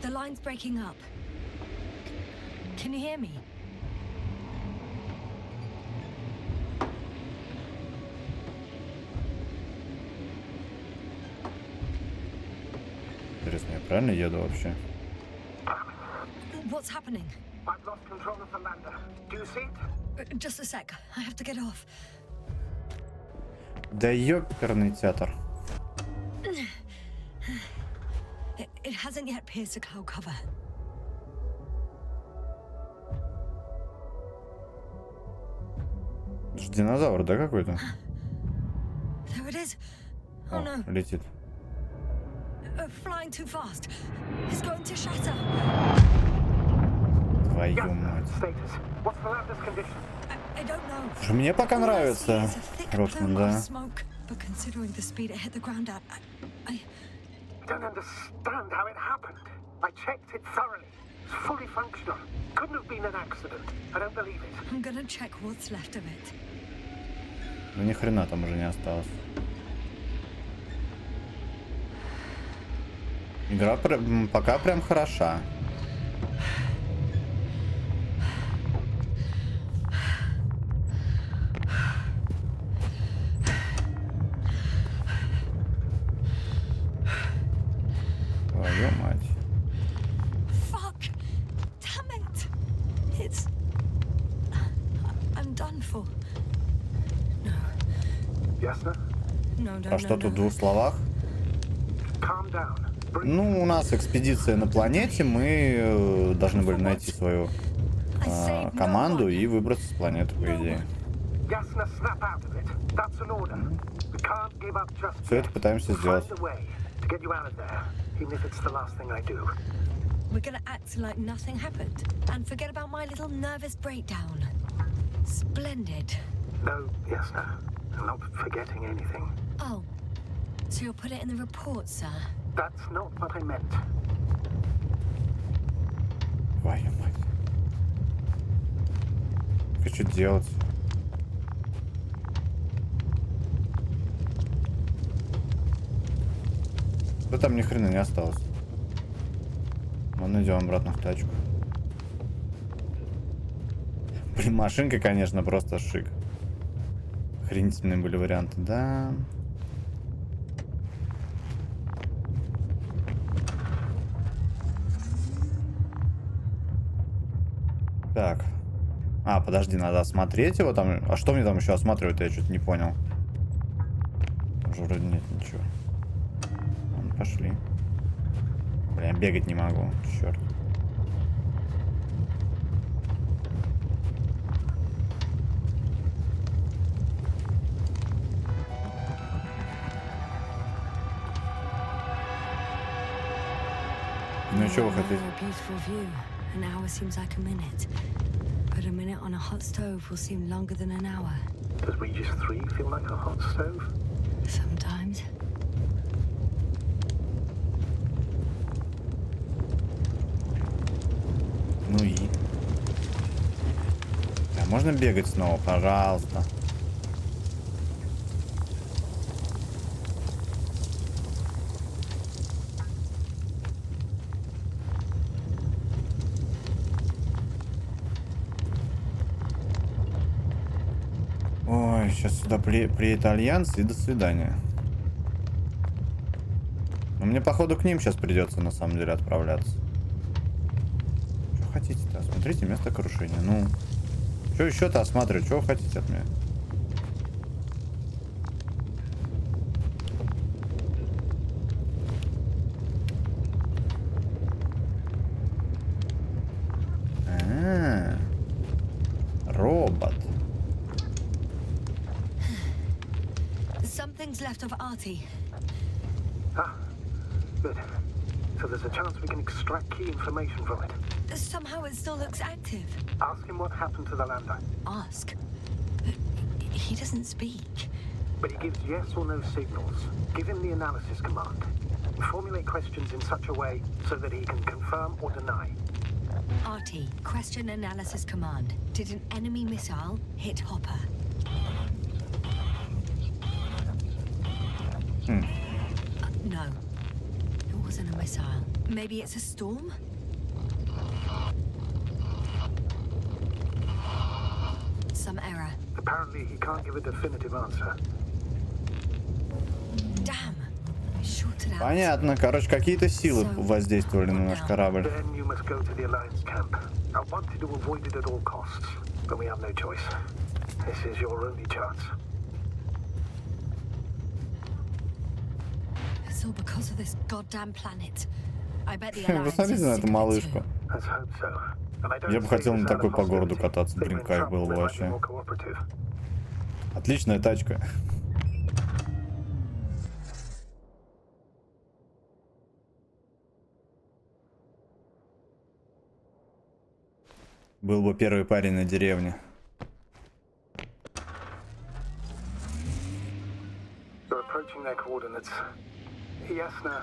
S3: The line's breaking up. Can you hear me?
S1: Интересно, я правильно еду вообще?
S3: What's happening?
S2: I've lost control of the lander. Do you see it?
S3: Just a sec. I have to get off.
S1: Да ёперный театр.
S3: hasn't yet pierced the cloud cover.
S1: Динозавр, да, какой-то?
S3: There it is. Oh
S1: О,
S3: no.
S1: летит.
S3: Flying too fast. It's going to shatter.
S1: Твою мать.
S2: Status. What's the latest condition?
S3: I don't know.
S1: Слушай, мне пока нравится. Роксман, да.
S3: Smoke, but considering the speed it hit the ground at, I
S2: Don't understand how it happened. I checked it thoroughly. It's fully functional. Couldn't have been an accident. I don't believe it.
S3: I'm gonna check what's left of it.
S1: Ну ни хрена там уже не осталось. Игра пока прям хороша. Твою мать.
S3: Fuck! Damn it! It's... I'm done for. No.
S2: Yes, sir?
S3: No, no,
S1: А что
S3: no,
S1: тут в
S3: no.
S1: двух словах?
S2: Calm down. Breathe.
S1: Ну, у нас экспедиция на планете, мы должны были найти свою команду и выбраться с планеты, по идее.
S2: Yasna, snap out of it. That's an order. We can't give up just
S1: Все это
S2: yet.
S1: пытаемся сделать.
S2: Find a way to get you out of there, even if it's the last thing I do.
S3: We're gonna act like nothing happened and forget about my little nervous breakdown. Splendid.
S2: No, Yasna. I'm not forgetting anything.
S3: Oh, so you'll put it in the report, sir?
S2: That's not what I meant.
S1: Твою мать. Хочу делать. Да там ни хрена не осталось. Ладно, идем обратно в тачку. Блин, машинка, конечно, просто шик. Охренительные были варианты, да. Так. А, подожди, надо осмотреть его там. А что мне там еще осматривать? Я что-то не понял. Уже вроде нет ничего. Ладно, пошли. Блин, я бегать не могу. Черт. Ну и что вы хотите?
S3: Beautiful view. An hour seems like a minute, but a minute on a hot stove will seem longer than an hour.
S2: Does Regis 3 feel like a hot stove?
S3: Sometimes.
S1: Ну и? А можно бегать снова, пожалуйста? Ой, сейчас сюда приедет Альянс и до свидания. Но мне, походу, к ним сейчас придется, на самом деле, отправляться. Что хотите-то? Осмотрите место крушения. Ну, что еще-то осматривать? Что вы хотите от меня? Робот.
S3: Something's left of Artie.
S2: Ah, good. So there's a chance we can extract key information from it.
S3: Somehow it still looks active.
S2: Ask him what happened to the lander.
S3: Ask. He doesn't speak.
S2: But he gives yes or no signals. Give him the analysis command. Formulate questions in such a way so that he can confirm or deny.
S3: Artie, question analysis command. Did an enemy missile hit Hopper? No. It wasn't a missile. Maybe it's a storm? Some error.
S2: Apparently he can't give a definitive answer.
S3: Damn. Shorted out.
S1: Понятно. Короче, какие-то силы воздействовали на наш корабль.
S2: Then you must go to the Alliance camp. I wanted to avoid it at all costs, but we have no choice. This is your only chance.
S3: It's all because of this goddamn planet. I bet the Alliance
S1: Посмотрите
S3: is
S1: на
S3: sick
S1: эту
S3: of it
S1: малышку.
S3: too.
S2: Let's hope so. And I don't
S1: Я бы
S2: see
S1: хотел
S2: this
S1: на
S2: as
S1: такой
S2: a
S1: по городу
S2: possibility.
S1: кататься.
S2: Think
S1: Блин,
S2: we're in
S1: кайф
S2: trouble,
S1: был бы
S2: they might be
S1: вообще.
S2: more cooperative.
S1: Отличная тачка. Был бы первый парень на деревне.
S2: You're approaching their coordinates. Yes, no.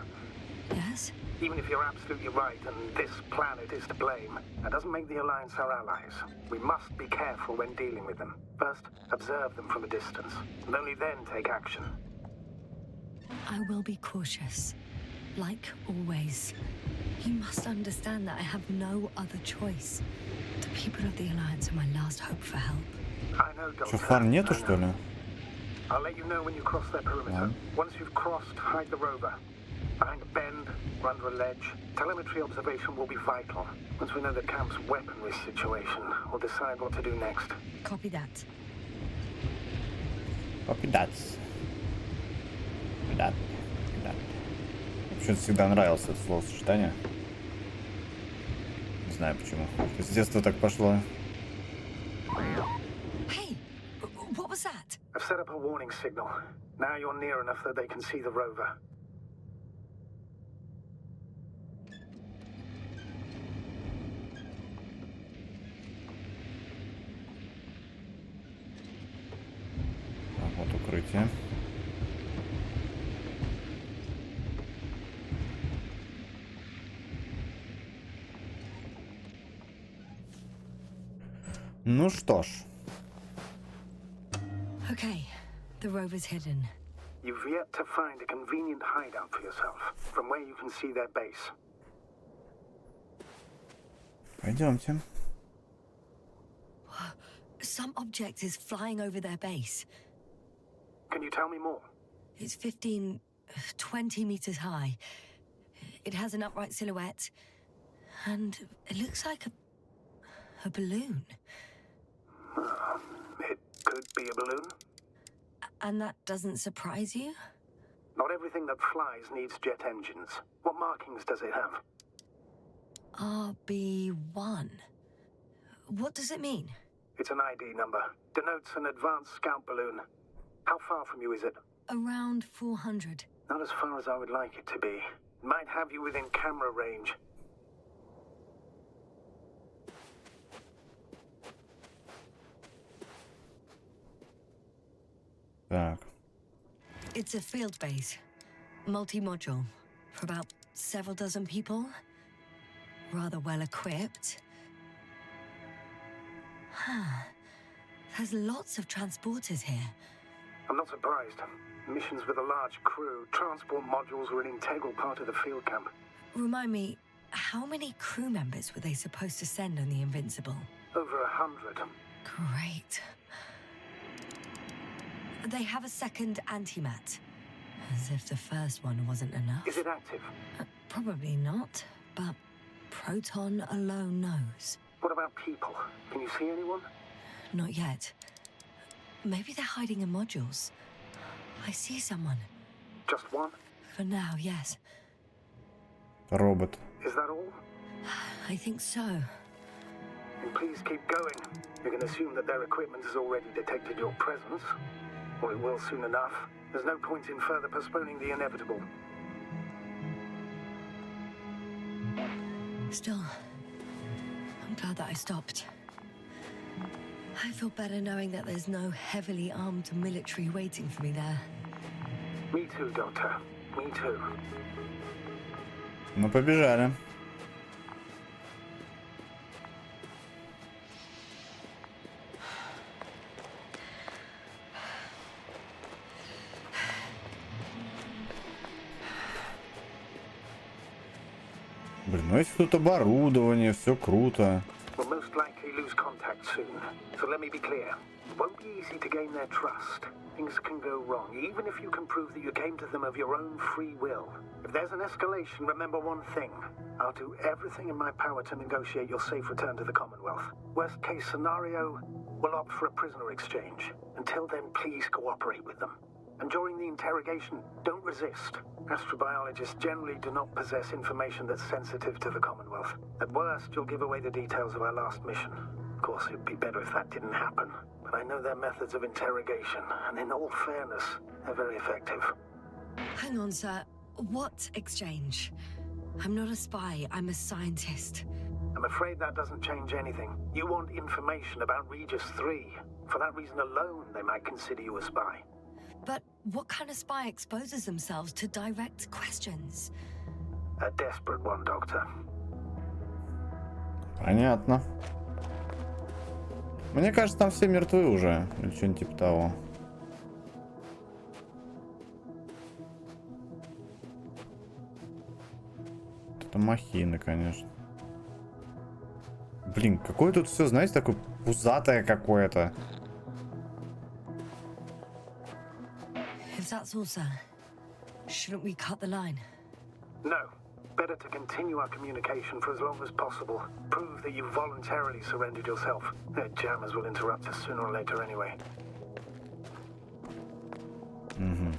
S3: Yes?
S2: Even if you're absolutely right and this planet is to blame, that doesn't make the Alliance our allies. We must be careful when dealing with them. First, observe them from a distance, and only then take action.
S3: I will be cautious. Like always. You must understand that I have no other choice. The people of the Alliance are my last hope for help.
S2: I know, Doctor.
S1: Что, фар нету,
S2: I know.
S1: что ли?
S2: I'll let you know when you cross their perimeter. Once you've crossed, hide the rover. Behind a bend or under a ledge. Telemetry observation will be vital. Once we know the camp's weaponry situation, we'll decide what to do next.
S3: Copy that.
S1: Copy that. Да. Почему-то всегда нравилось это словосочетание. Не знаю почему. С детства так пошло.
S3: Hey, what was that?
S2: I've set up a warning signal. Now you're near enough that they can see the rover.
S1: Вот укрытие. Ну что ж.
S3: Okay, the rover's hidden.
S2: You've yet to find a convenient hideout for yourself, from where you can see their base.
S1: Пойдемте.
S3: Some object is flying over their base.
S2: Can you tell me more?
S3: It's 15, 20 meters high. It has an upright silhouette. And it looks like a balloon.
S2: It could be a balloon.
S3: And that doesn't surprise you?
S2: Not everything that flies needs jet engines. What markings does it have?
S3: RB1. What does it mean?
S2: It's an ID number. Denotes an advanced scout balloon. How far from you is it?
S3: Around 400.
S2: Not as far as I would like it to be. It might have you within camera range.
S1: Так.
S3: It's a field base. Multi-module. For about several dozen people. Rather well equipped. There's lots of transporters here.
S2: I'm not surprised. Missions with a large crew, transport modules were an integral part of the field camp.
S3: Remind me, how many crew members were they supposed to send on the Invincible?
S2: Over 100.
S3: Great. They have a second antimat. As if the first one wasn't enough.
S2: Is it active?
S3: Probably not, but Proton alone knows.
S2: What about people? Can you see anyone?
S3: Not yet. Maybe they're hiding in modules. I see someone.
S2: Just one?
S3: For now, yes.
S1: Робот.
S2: Is that all?
S3: I think so.
S2: And please keep going. You can assume that their equipment has already detected your presence. Or it will soon enough. There's no point in further postponing the inevitable.
S3: Still, I'm glad that I stopped. I feel better knowing that there's no heavily armed military waiting for me there.
S2: Me too, Doctor. Me too.
S1: Ну, побежали. Блин, ну есть тут оборудование, все круто.
S2: We'll most likely lose contact soon. So let me be clear. It won't be easy to gain their trust. Things can go wrong, even if you can prove that you came to them of your own free will. If there's an escalation, remember one thing. I'll do everything in my power to negotiate your safe return to the Commonwealth. Worst case scenario, we'll opt for a prisoner exchange. Until then, please cooperate with them. And during the interrogation, don't resist. Astrobiologists generally do not possess information that's sensitive to the Commonwealth. At worst, you'll give away the details of our last mission. Of course, it'd be better if that didn't happen. But I know their methods of interrogation, and in all fairness, they're very effective.
S3: Hang on, sir. What exchange? I'm not a spy, I'm a scientist.
S2: I'm afraid that doesn't change anything. You want information about Regis 3. For that reason alone, they might consider you a spy.
S3: But what kind of spy exposes themselves to direct questions?
S2: A desperate one, Doctor.
S1: Понятно. Мне кажется, там все мертвы уже. Или что-нибудь типа того. Это махины, конечно. Блин, какое тут все, знаете, такое пузатое какое-то.
S3: If that's all, sir, shouldn't we cut the line?
S2: No. Better to continue our communication for as long as possible. Prove that you voluntarily surrendered yourself. Their jammers will interrupt us sooner or later anyway.
S1: Угу.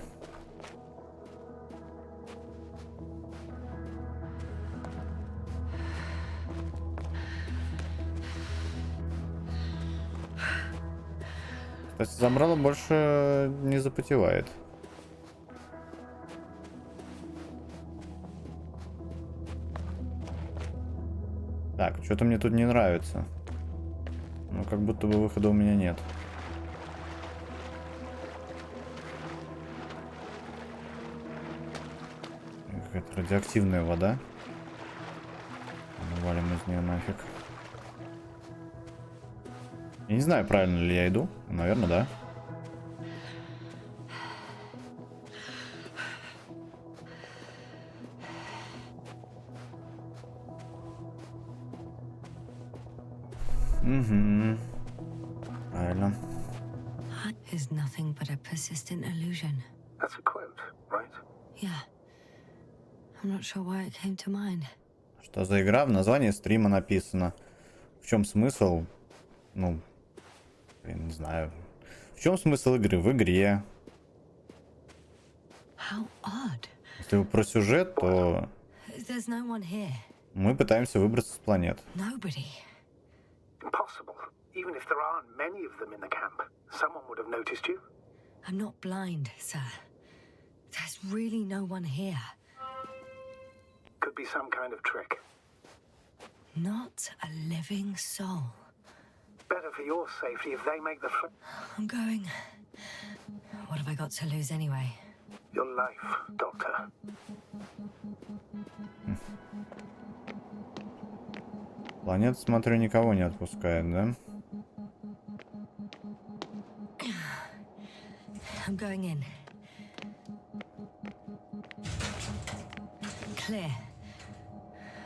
S1: Кстати, забрало больше не запотевает. Так, что-то мне тут не нравится. Ну, как будто бы выхода у меня нет. Какая-то радиоактивная вода. Валим из нее нафиг. Я не знаю, правильно ли я иду. Наверное, да. Угу. Правильно.
S3: Is nothing but a persistent illusion.
S2: That's a quote, right?
S3: Yeah. I'm not sure why it came to mind.
S1: Что за игра? В названии стрима написано. В чем смысл? Ну, я не знаю. В чем смысл игры? В игре.
S3: How odd.
S1: Если вы про сюжет, то
S3: There's no one here.
S1: мы пытаемся выбраться с планет.
S3: Nobody.
S2: Impossible. Even if there aren't many of them in the camp, someone would have noticed you.
S3: I'm not blind, sir. There's really no one here.
S2: Could be some kind of trick.
S3: Not a living soul.
S2: Better for your safety if they make the
S3: I'm going. What have I got to lose anyway?
S2: your life, Doctor.
S1: Планета, смотрю, никого не отпускает, да?
S3: I'm going in. Clear.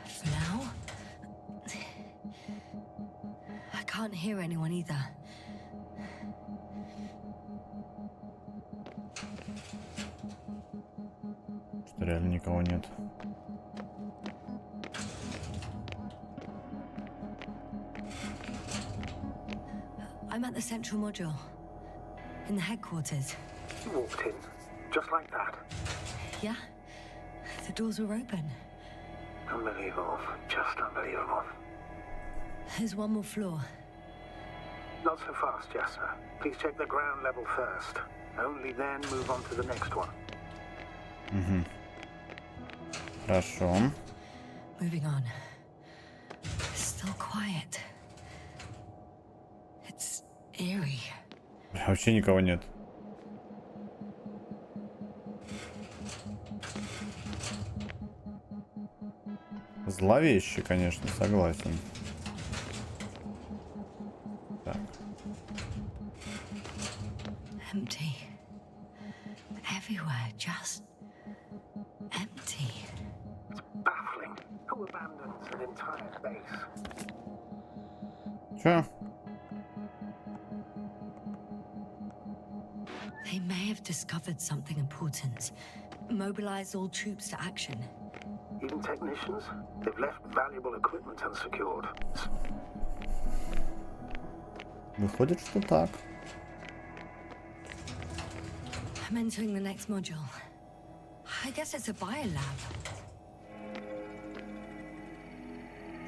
S3: For now. I can't hear anyone either.
S1: Что реально никого нет.
S3: I'm at the central module. In the headquarters.
S2: You walked in, just like that.
S3: Yeah? The doors were open.
S2: Unbelievable. Just unbelievable.
S3: There's one more floor.
S2: Not so fast, Jasper. Please check the ground level first. Only then move on to the next one.
S1: Угу. Хорошо.
S3: Moving on. Still quiet. It's eerie.
S1: Бля, вообще никого нет. Зловеще, конечно, согласен. Так.
S3: Empty. Everywhere, just empty.
S2: Baffling. Who abandons an entire base?
S1: Чё?
S3: They may have discovered something important. Mobilize all troops to action.
S2: Even technicians? They've left valuable equipment unsecured.
S1: Выходит, что так.
S3: I'm entering the next module. I guess it's a biolab.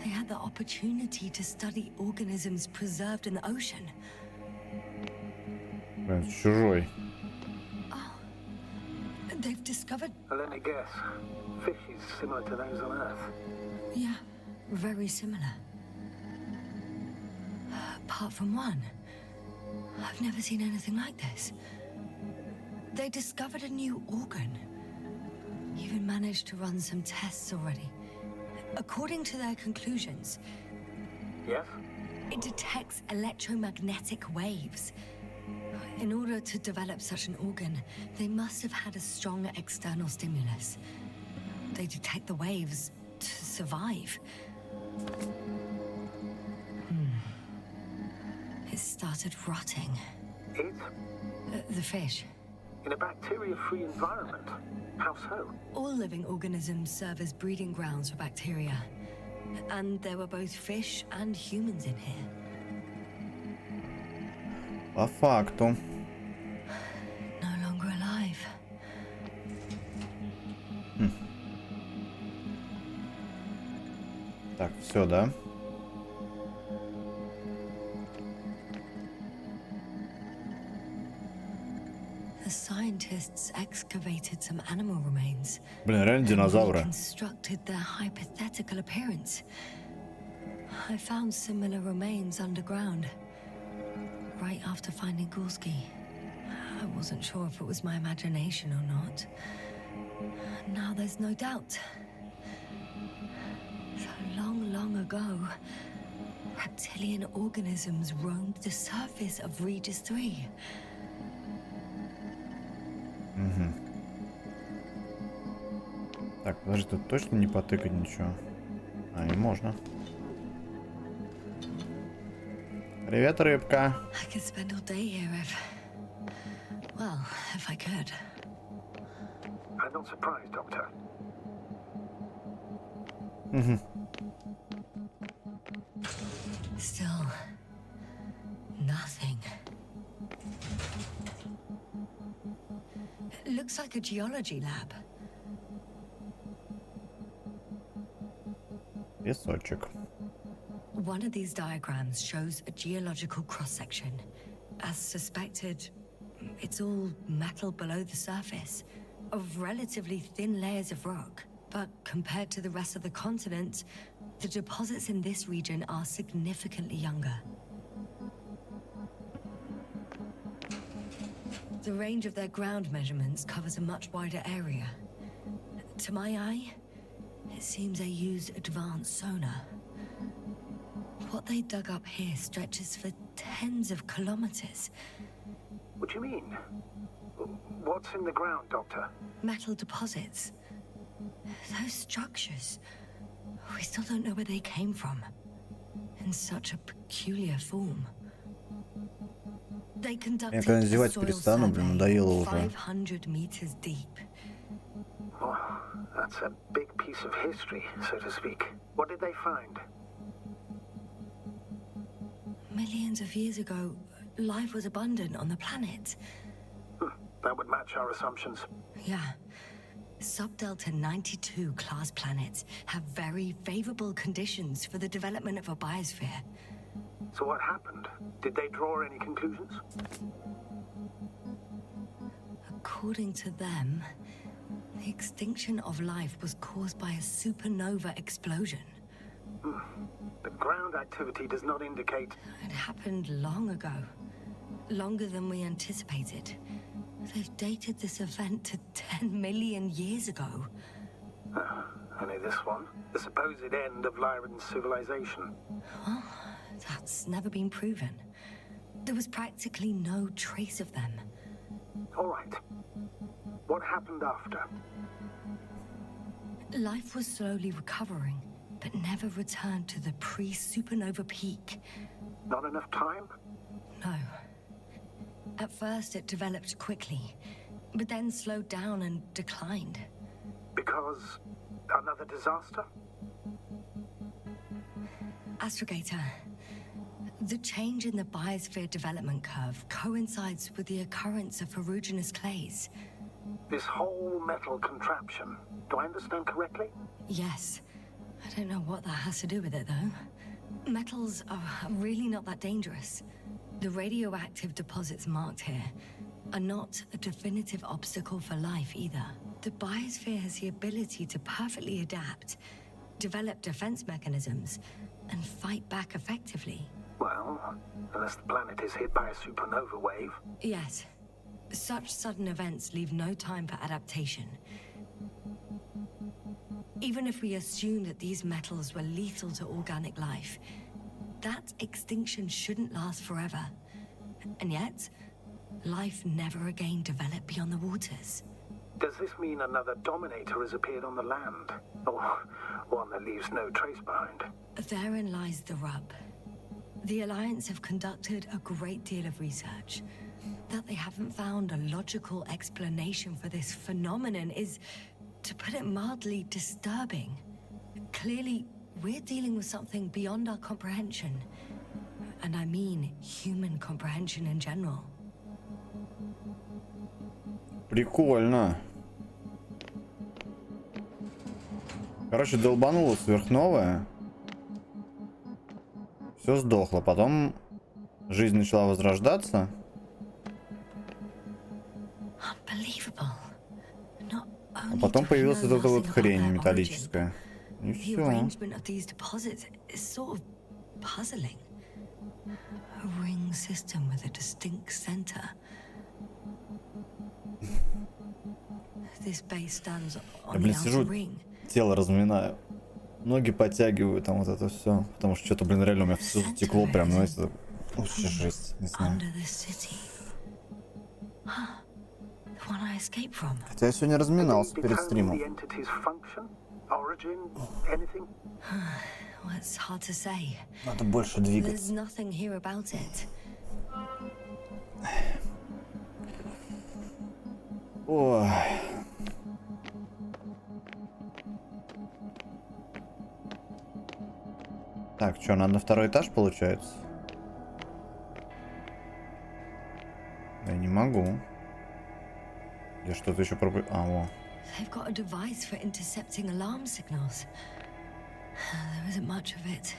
S3: They had the opportunity to study organisms preserved in the ocean.
S1: Чужой.
S3: Oh, they've discovered...
S2: Let me guess. Fishes similar to those on Earth.
S3: Yeah, very similar. Apart from one. I've never seen anything like this. They discovered a new organ. Even managed to run some tests already. According to their conclusions,
S2: Yes?
S3: it detects electromagnetic waves. In order to develop such an organ, they must have had a strong external stimulus. They detect the waves to survive. It started rotting.
S2: It?
S3: The fish.
S2: In a bacteria-free environment? How so?
S3: All living organisms serve as breeding grounds for bacteria. And there were both fish and humans in here.
S1: По факту.
S3: No longer alive.
S1: Так, все, да?
S3: The scientists excavated some animal remains.
S1: Блин, реально динозавры.
S3: Reconstructed their hypothetical appearance. I found similar remains underground. Right after finding Gorski. I wasn't sure if it was my imagination or not. Now there's no doubt. So long ago, reptilian organisms roamed the surface of Regis 3.
S1: Так, подожди, тут точно не потыкать ничего? А, и можно. Привет, рыбка.
S3: I could spend all day here if I could.
S2: I'm not surprised, Doctor.
S3: Still, nothing. It looks like a geology lab.
S1: Песочек.
S3: One of these diagrams shows a geological cross-section. As suspected, it's all metal below the surface, of relatively thin layers of rock. But compared to the rest of the continent, the deposits in this region are significantly younger. The range of their ground measurements covers a much wider area. To my eye, it seems they use advanced sonar. What they dug up here stretches for tens of kilometers.
S2: What do you mean? What's in the ground, Doctor?
S3: Metal deposits. Those structures. We still don't know where they came from. In such a peculiar form. They conducted
S1: когда
S3: a
S1: издеваться
S3: soil
S1: перестану, блин, надоело уже.
S3: survey 500 meters deep.
S2: Oh, that's a big piece of history, so to speak. What did they find?
S3: Millions of years ago, life was abundant on the planet.
S2: That would match our assumptions.
S3: Yeah. Subdelta 92 class planets have very favorable conditions for the development of a biosphere.
S2: So what happened? Did they draw any conclusions?
S3: According to them, the extinction of life was caused by a supernova explosion.
S2: The ground activity does not indicate...
S3: It happened long ago. Longer than we anticipated. They've dated this event to 10 million years ago.
S2: Only this one? The supposed end of Lyran's civilization.
S3: Well, that's never been proven. There was practically no trace of them.
S2: All right. What happened after?
S3: Life was slowly recovering, but never returned to the pre-supernova peak.
S2: Not enough time?
S3: No. At first it developed quickly, but then slowed down and declined.
S2: Because another disaster?
S3: Astrogator, The change in the biosphere development curve coincides with the occurrence of ferruginous clays.
S2: This whole metal contraption, do I understand correctly?
S3: Yes. I don't know what that has to do with it, though. Metals are really not that dangerous. The radioactive deposits marked here are not a definitive obstacle for life either. The biosphere has the ability to perfectly adapt, develop defense mechanisms, and fight back effectively.
S2: Well, unless the planet is hit by a supernova wave.
S3: Yes. Such sudden events leave no time for adaptation. Even if we assume that these metals were lethal to organic life, that extinction shouldn't last forever. And yet, life never again developed beyond the waters.
S2: Does this mean another Dominator has appeared on the land? Or one that leaves no trace behind?
S3: Therein lies the rub. The Alliance have conducted a great deal of research. That they haven't found a logical explanation for this phenomenon is, to put it mildly, disturbing. Clearly, we're dealing with something beyond our comprehension. And I mean human comprehension in general.
S1: Прикольно. Короче, долбануло сверхновая. Все сдохло. Потом жизнь начала возрождаться. А потом появилась вот эта вот хрень металлическая. И все. Я, блин, сижу, тело разминаю. Ноги подтягиваю, там вот это все. Потому что что-то, блин, реально у меня все затекло прям, знаете, вообще жесть, не знаю. Хотя я сегодня разминался перед стримом. Надо больше двигаться. Ой. Так, что, надо на второй этаж, получается? Я не могу. Я что-то еще пробую. А, во.
S3: They've got a device for intercepting alarm signals. There isn't much of it.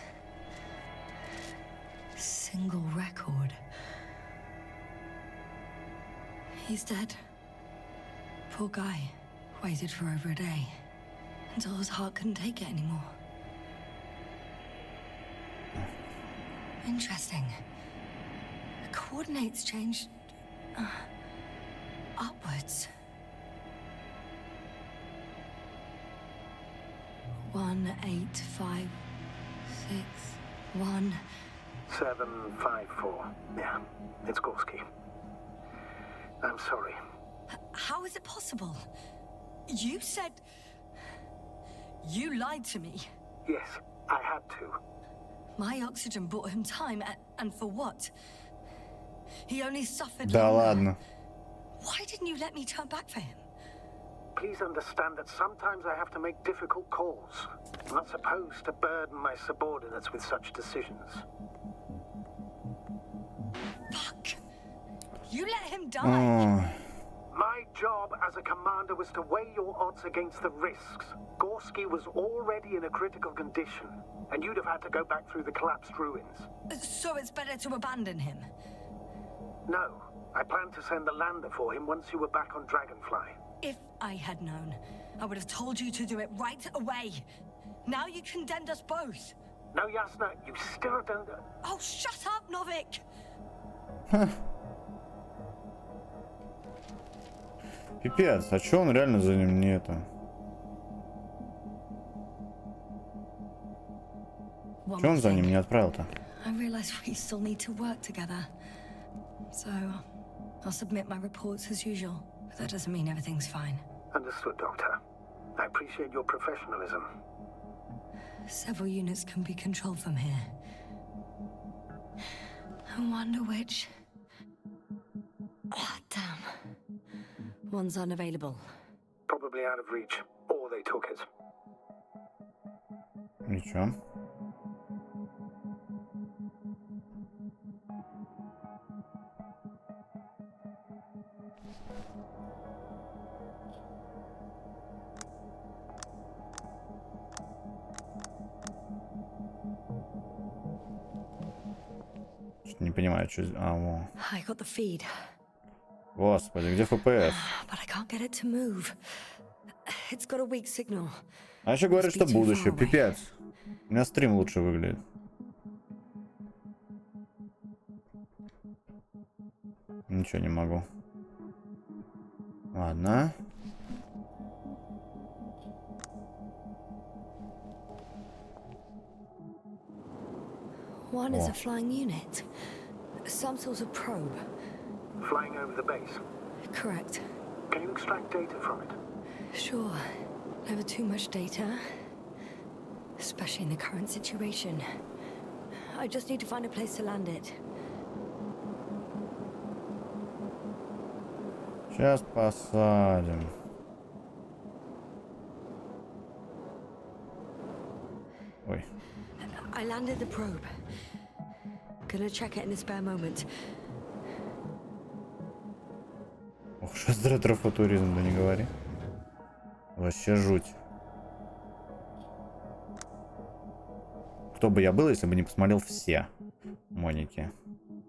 S3: Single record. He's dead. Poor guy. Waited for over a day. Until his heart couldn't take it anymore. Interesting. The coordinates changed upwards. 1, 8, 5, 6, 1.
S2: 7, 5, 4. Yeah, it's Gorski. I'm sorry.
S3: How is it possible? You said... You lied to me.
S2: Yes, I had to.
S3: My oxygen bought him time, and for what? He only suffered
S1: Да
S3: longer.
S1: ладно.
S3: Why didn't you let me turn back for him?
S2: Please understand that sometimes I have to make difficult calls. I'm not supposed to burden my subordinates with such decisions.
S3: Fuck! You let him die!
S2: My job as a commander was to weigh your odds against the risks. Gorski was already in a critical condition, and you'd have had to go back through the collapsed ruins.
S3: So it's better to abandon him?
S2: No. I planned to send the lander for him once you were back on Dragonfly.
S3: If I had known, I would have told you to do it right away. Now you condemned us both.
S2: No, Yasna, you still don't...
S3: Oh, shut up, Novik!
S1: Пипец, а чё он реально за ним не это? Чё он за ним не отправил-то?
S3: I realize we still need to work together. So, I'll submit my reports as usual. But that doesn't mean everything's fine.
S2: Understood, Doctor. I appreciate your professionalism.
S3: Several units can be controlled from here. I wonder which... Oh, damn. One's unavailable.
S2: Probably out of reach, or they took it.
S1: Ничего. Не понимаю, что... во.
S3: I got the feed,
S1: Господи, где FPS?
S3: but I can't get it to move. It's got a weak signal.
S1: А еще говорят, что будущее. Пипец. У меня стрим лучше выглядит. Ничего не могу. Ладно.
S3: One is a flying unit. Some sort of probe.
S2: Flying over the base.
S3: Correct.
S2: Can you extract data from it?
S3: Sure. Never too much data. Especially in the current situation. I just need to find a place to land it.
S1: Сейчас посадим. Ой.
S3: I landed the probe. Gonna check it in a spare moment.
S1: Ох, что за ретрофутуризм, да не говори. Вообще жуть. Кто бы я был, если бы не посмотрел все моники.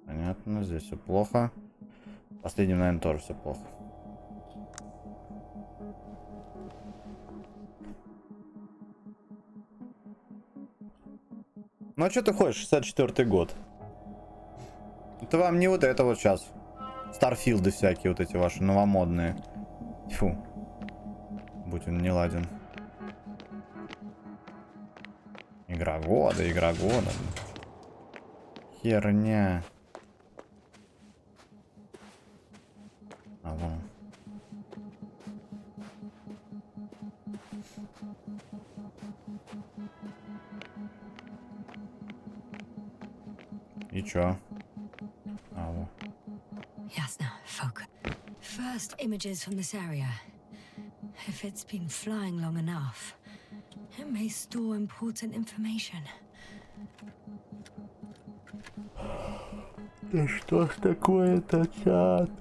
S1: Понятно, здесь все плохо. Последним, наверное, тоже все плохо. Ну а что ты хочешь, 64-й год? Это вам не вот это вот сейчас. Старфилды всякие вот эти ваши новомодные. Фу. Будь он не ладен. Игра года, игра года. Херня. А вон. И чё? А вот.
S3: Ясно. Focus. First images from this area. If it's been flying long enough, it may store important information.
S1: Да что ж такое-то, чат?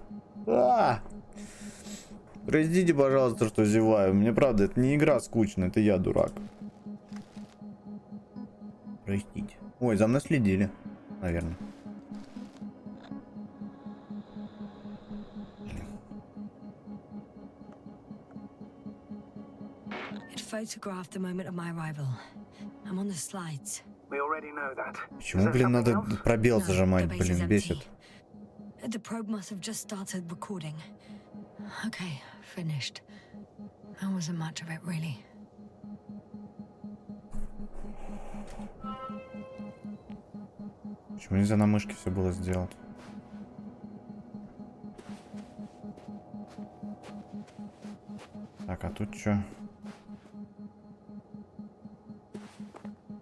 S1: Простите, пожалуйста, что зеваю. Мне правда, это не игра скучная, это я дурак. Простите. Ой, за мной следили, наверное.
S3: It photographed the moment of my arrival. I'm on the slides.
S2: We already know that.
S1: Почему, блин, надо пробел зажимать,
S3: the base is
S1: блин,
S3: empty.
S1: бесит.
S3: The probe must have just started recording. Okay, finished. That wasn't much of it, really.
S1: Почему нельзя на мышке все было сделать? Так, а тут что?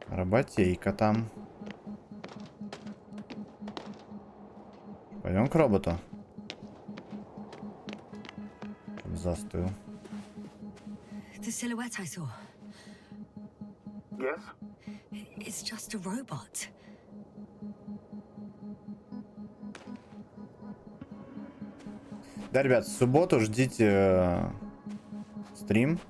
S1: Работейка там. Пойдем к роботу. Чтоб застыл.
S3: The silhouette I saw.
S2: Yes?
S3: It's just a robot.
S1: Да, ребят, в субботу ждите стрим.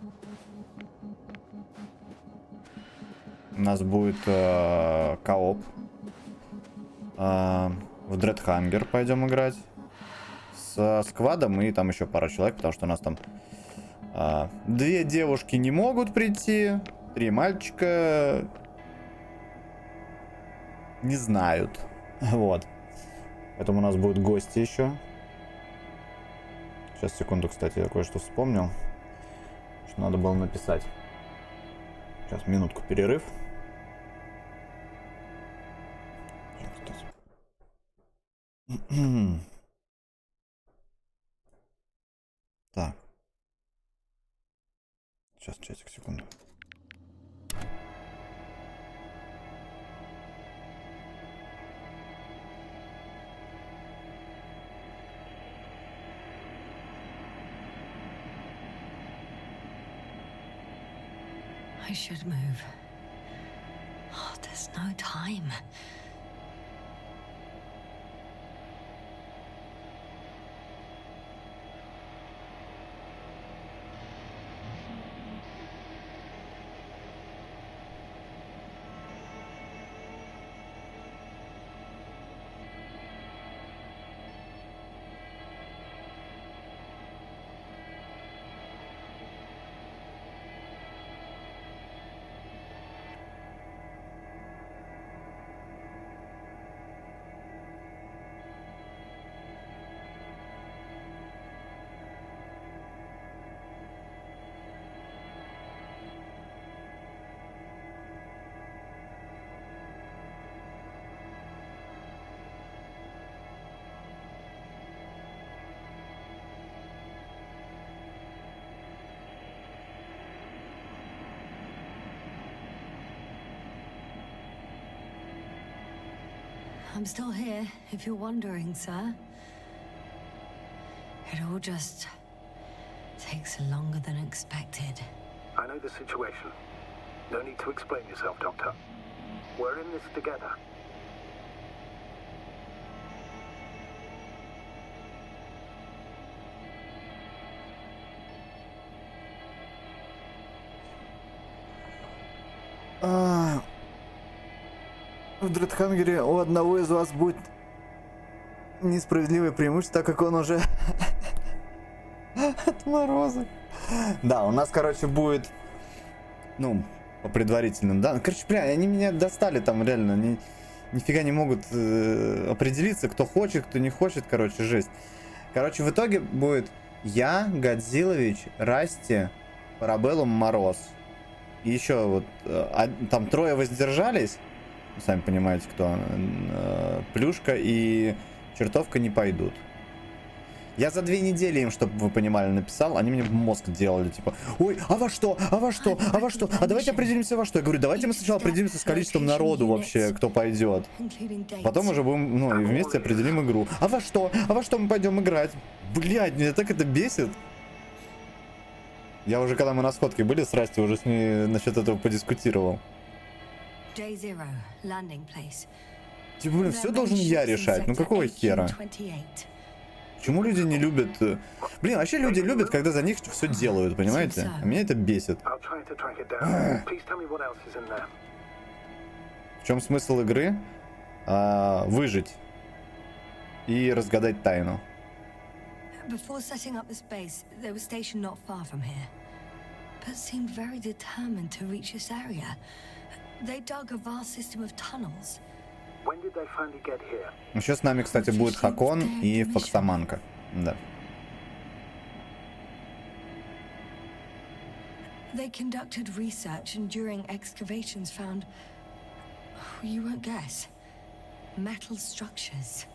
S1: У нас будет кооп. В Дредхангер пойдем играть. С сквадом и там еще пара человек, потому что у нас там 2 девушки не могут прийти. 3 мальчика не знают. Вот. Поэтому у нас будут гости еще. Сейчас, секунду, кстати, я кое-что вспомнил, что надо было написать. Сейчас, минутку, перерыв. Так. Сейчас, часик, секунду.
S3: I should move. Oh, there's no time. I'm still here, if you're wondering, sir. It all just takes longer than expected.
S2: I know the situation. No need to explain yourself, Doctor. We're in this together.
S1: В Дредхангере у одного из вас будет несправедливое преимущество, так как он уже отморозок. Да, у нас, короче, будет, ну, по предварительным, да. Короче, бля, они меня достали там реально, они нифига не могут определиться, кто хочет, кто не хочет, короче, жесть. Короче, в итоге будет я, Годзиллович, Расти, Парабеллум, Мороз. И еще вот там трое воздержались. Сами понимаете, кто. Плюшка и чертовка не пойдут. Я за 2 недели им, чтобы вы понимали, написал. Они мне мозг делали, типа, ой, а во что? А во что? А во что? А давайте определимся во что. Я говорю, давайте мы сначала определимся с количеством народу вообще, кто пойдет. Потом уже будем, ну, и вместе определим игру. А во что? А во что мы пойдем играть? Блядь, меня так это бесит. Я уже, когда мы на сходке были с Расти, уже с ней насчет этого подискутировал. Типа, блин, все должен я решать. Ну какого хера? Почему люди не любят... Блин, вообще люди любят, когда за них все делают, понимаете? А меня это бесит. В чем смысл игры? Выжить. И разгадать тайну.
S3: Before setting up this base, they were stationed not far from here, but seemed very determined to reach this area. They dug a vast system of tunnels.
S2: When did they finally get here?
S1: Еще с нами, кстати, будет Хакон и Фоксаманка. Да.
S3: They conducted research and during excavations found, you won't guess, metal structures.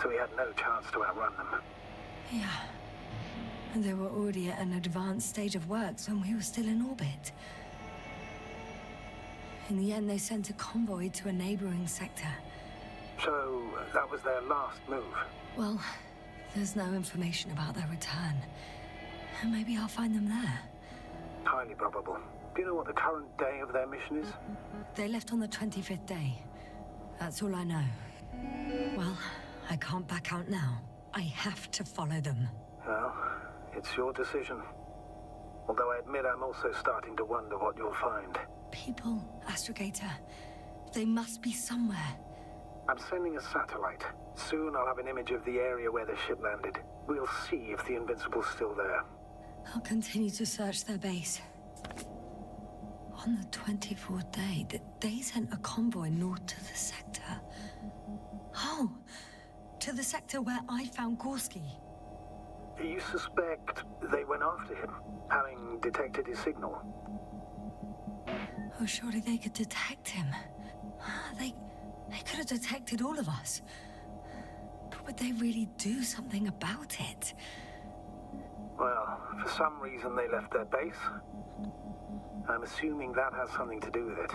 S2: So we had no chance to outrun them.
S3: Yeah. And they were already at an advanced stage of works when we were still in orbit. In the end, they sent a convoy to a neighboring sector.
S2: So, that was their last move?
S3: Well, there's no information about their return. Maybe I'll find them there.
S2: Highly probable. Do you know what the current day of their mission is?
S3: They left on the 25th day. That's all I know. Well, I can't back out now. I have to follow them.
S2: Well, it's your decision. Although I admit I'm also starting to wonder what you'll find.
S3: People, Astrogator. They must be somewhere.
S2: I'm sending a satellite. Soon I'll have an image of the area where the ship landed. We'll see if the Invincible's still there.
S3: I'll continue to search their base. On the 24th day, they sent a convoy north to the sector. Oh! To the sector where I found Gorski.
S2: You suspect they went after him, having detected his signal?
S3: Oh, surely they could detect him. They could have detected all of us. But would they really do something about it?
S2: Well, for some reason they left their base. I'm assuming that has something to do with it.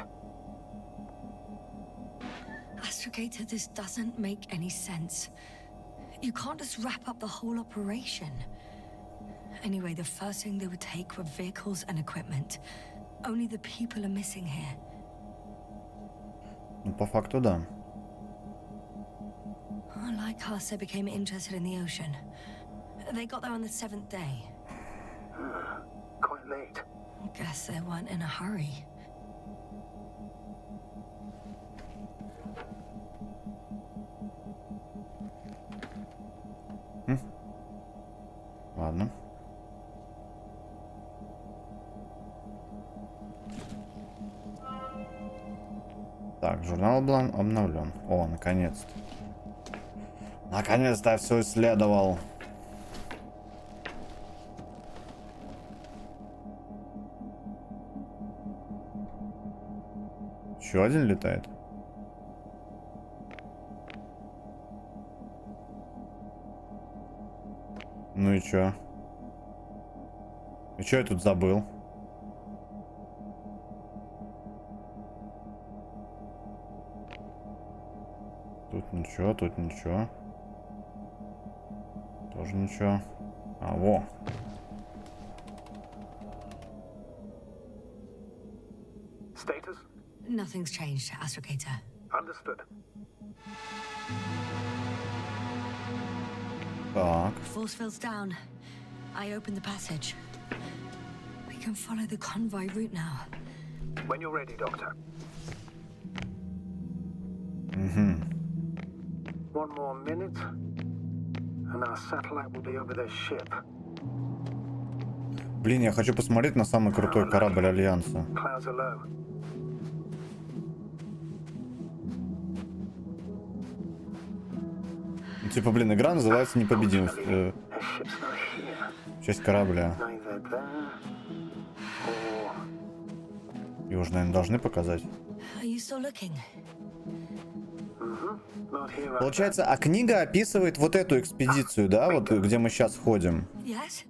S3: Astrogator, this doesn't make any sense. You can't just wrap up the whole operation. Anyway, the first thing they would take were vehicles and equipment. Only the people are missing here.
S1: Ну, по факту, да.
S3: Like us, they became interested in the ocean. They got there on the 7th day.
S2: Quite late.
S3: Guess they weren't in a hurry.
S1: Ладно. Так, журнал обновлен. О, наконец-то. Наконец-то я все исследовал. Еще один летает. Ну и чё? И чё я тут забыл? Тут ничего, тут ничего. Тоже ничего. А, во.
S2: Status?
S3: Nothing's changed, Astrogator.
S2: Understood.
S1: Так.
S3: Force field's down. I opened the passage. We can follow the convoy route now.
S2: When you're ready, Doctor. One more minute, and our satellite will be over their ship.
S1: Блин, я хочу посмотреть на самый крутой корабль Альянса.
S2: Clouds are low.
S1: Ну, типа, блин, игра называется «Непобедимость».
S2: Their ship's not here.
S1: Часть корабля.
S2: Neither there or...
S1: Его же, наверное, должны показать.
S3: Are you still looking?
S2: Not here either.
S1: Получается, а книга описывает вот эту экспедицию, да? Вот где мы сейчас ходим.
S3: Yes?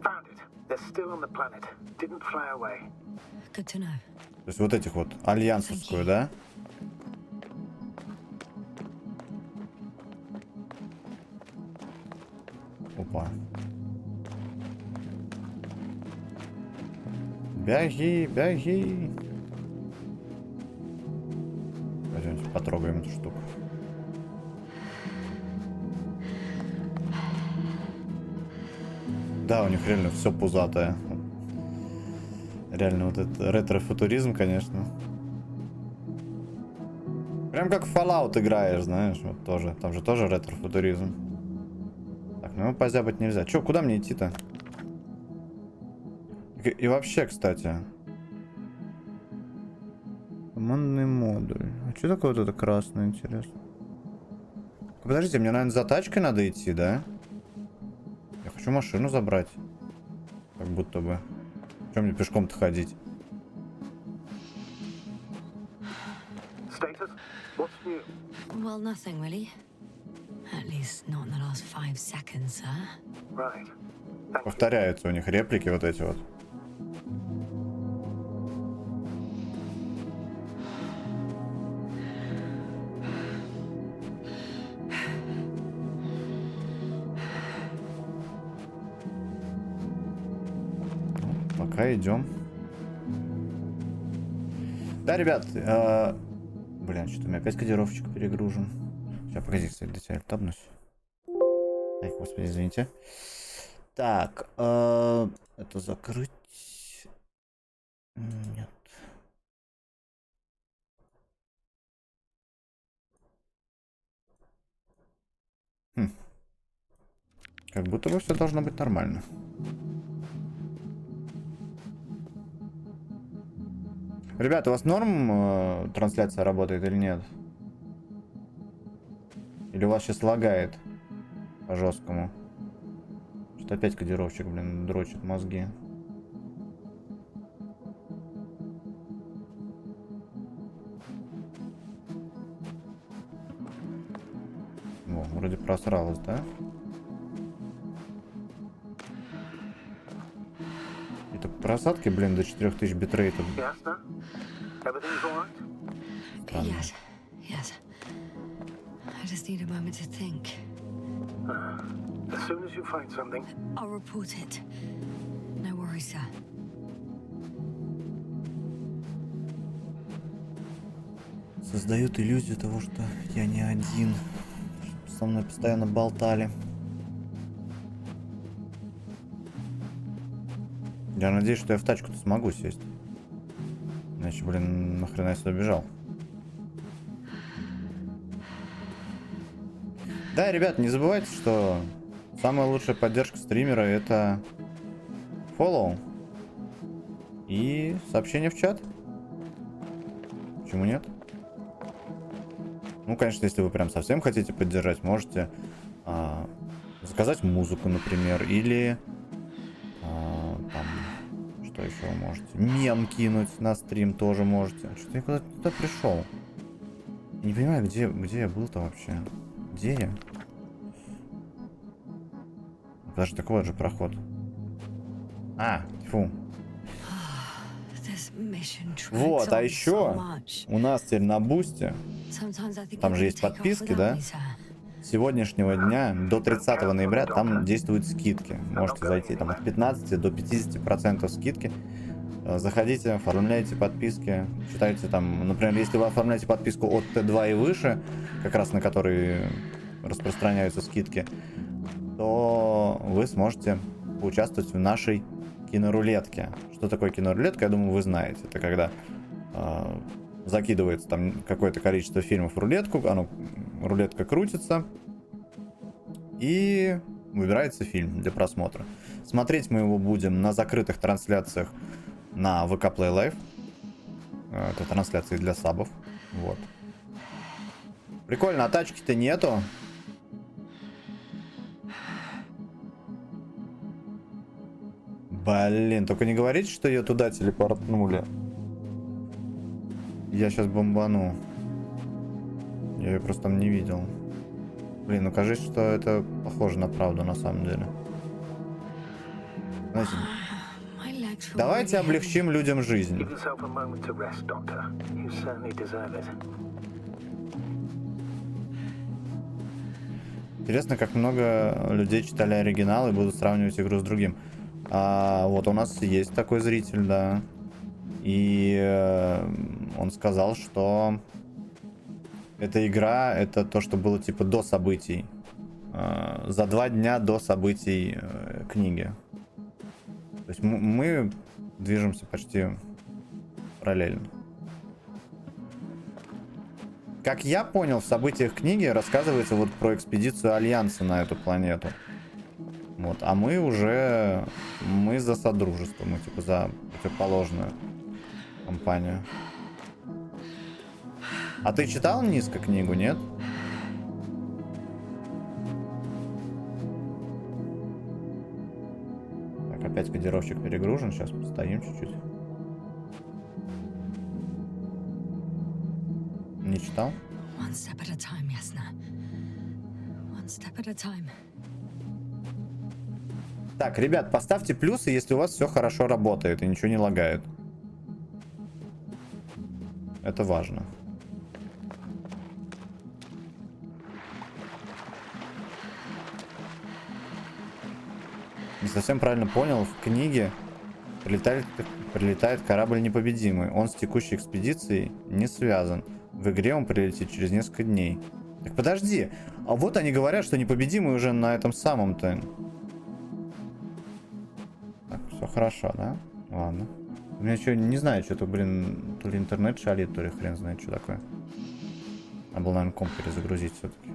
S2: Found it. They're still on the planet. Didn't fly away.
S3: Good to know.
S1: То есть вот этих вот, альянсовскую, да? Опа. Бяги, бяги. Пойдемте потрогаем эту штуку. Да, у них реально все пузатое. Реально вот этот ретро-футуризм, конечно. Прям как в Fallout играешь, знаешь, вот тоже. Там же тоже ретро-футуризм. Так, ну его позябать нельзя. Чё, куда мне идти-то? И вообще, кстати. Командный модуль. А что такое вот это красное, интересно? Подождите, мне, наверное, за тачкой надо идти, да? Я хочу машину забрать. Как будто бы. Чем мне пешком-то ходить?
S2: Status? What's new?
S3: Well, nothing really. At least not in the last 5 seconds, sir.
S2: Right. Thank you.
S1: Повторяются у них реплики вот эти вот. Пока идем. Да, ребят, блин, что-то у меня опять кодировочек перегружен. Сейчас, погоди, кстати, до тебя табнусь. Ай, господи, извините. Так, это закрыть. Нет. Как будто бы все должно быть нормально. Ребята, у вас норм трансляция работает или нет? Или у вас сейчас лагает по жесткому? Что-то опять кодировщик, блин, дрочит мозги. О, вроде просралось, да? Это просадки, блин, до 4000 битрейта.
S2: Yes, sir? Everything's all right?
S1: Странно.
S3: Yes, yes. I just need a moment to think.
S2: As soon as you find something,
S3: I'll report it. No worries, sir.
S1: Создают иллюзию того, что я не один. Со мной постоянно болтали. Я надеюсь, что я в тачку-то смогу сесть. Иначе, блин, нахрена я сюда бежал. Да, ребят, не забывайте, что самая лучшая поддержка стримера — это follow и сообщение в чат. Почему нет? Ну, конечно, если вы прям совсем хотите поддержать, можете заказать музыку, например, или там, что еще вы можете? Мем кинуть на стрим тоже можете. Что-то я куда-то туда пришел. Не понимаю, где я был-то вообще. Где я? Даже такой же проход. А, фу.
S3: There's
S1: Вот, а еще у нас теперь на Бусте, там же есть подписки, да? С сегодняшнего дня до 30 ноября там действуют скидки. Можете зайти там от 15 до 50% скидки. Заходите, оформляйте подписки, читайте там, например, если вы оформляете подписку от Т2 и выше, как раз на которые распространяются скидки, то вы сможете поучаствовать в нашей кинорулетке. Что такое кинорулетка, я думаю, вы знаете. Это когда закидывается там какое-то количество фильмов в рулетку, рулетка крутится и выбирается фильм для просмотра. Смотреть мы его будем на закрытых трансляциях на ВК Play Live. Это трансляции для сабов. Вот. Прикольно, а тачки-то нету. Блин, только не говорите, что ее туда телепортнули. Я сейчас бомбану. Я ее просто там не видел. Блин, ну кажется, что это похоже на правду на самом деле. Знаете, давайте облегчим людям жизнь. Интересно, как много людей читали оригинал и будут сравнивать игру с другим. Вот у нас есть такой зритель, да. И он сказал, что эта игра это то, что было типа до событий. За 2 дня до событий книги. То есть мы движемся почти параллельно. Как я понял, в событиях книги рассказывается вот про экспедицию Альянса на эту планету. Вот, а мы за Содружество, мы типа за противоположную компанию. А ты читал низко книгу, нет? Так, опять кодировщик перегружен, сейчас постоим чуть-чуть. Не читал?
S3: One step at a time, Ясна. One step at a time.
S1: Так, ребят, поставьте плюсы, если у вас все хорошо работает и ничего не лагает. Это важно. Не совсем правильно понял, в книге прилетает корабль непобедимый. Он с текущей экспедицией не связан. В игре он прилетит через несколько дней. Так подожди, а вот они говорят, что непобедимый уже на этом самом-то. Так, все хорошо, да? Ладно. У меня что, не знаю, что-то, блин, то ли интернет шалит, то ли хрен знает, что такое. Надо было, наверное, комп перезагрузить все-таки.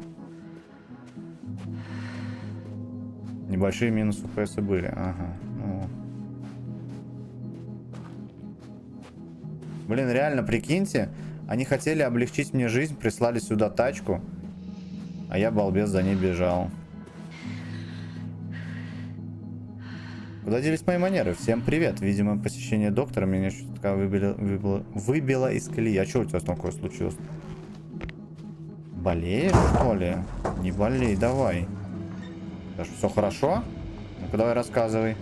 S1: Небольшие минусы у PS были. Ага. Ну. Блин, реально, прикиньте, они хотели облегчить мне жизнь, прислали сюда тачку, а я, балбес, за ней бежал. Куда делись мои манеры? Всем привет. Видимо, посещение доктора меня чутка выбило из колеи. А что у тебя такое случилось? Болеешь, что ли? Не болей, давай. Даже все хорошо? Ну-ка, давай рассказывай.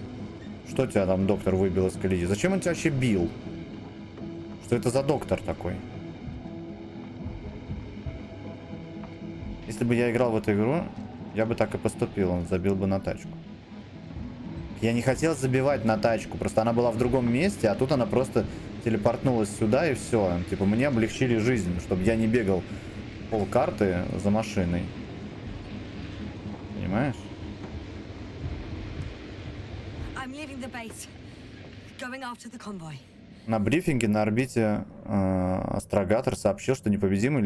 S1: Что тебя там доктор выбил из колеи? Зачем он тебя вообще бил? Что это за доктор такой? Если бы я играл в эту игру, я бы так и поступил. Он забил бы на тачку. Я не хотел забивать на тачку. Просто она была в другом месте, а тут она просто телепортнулась сюда и все. Типа мне облегчили жизнь, чтобы я не бегал полкарты за машиной. Понимаешь? На брифинге на орбите астрогатор сообщил, что непобедимый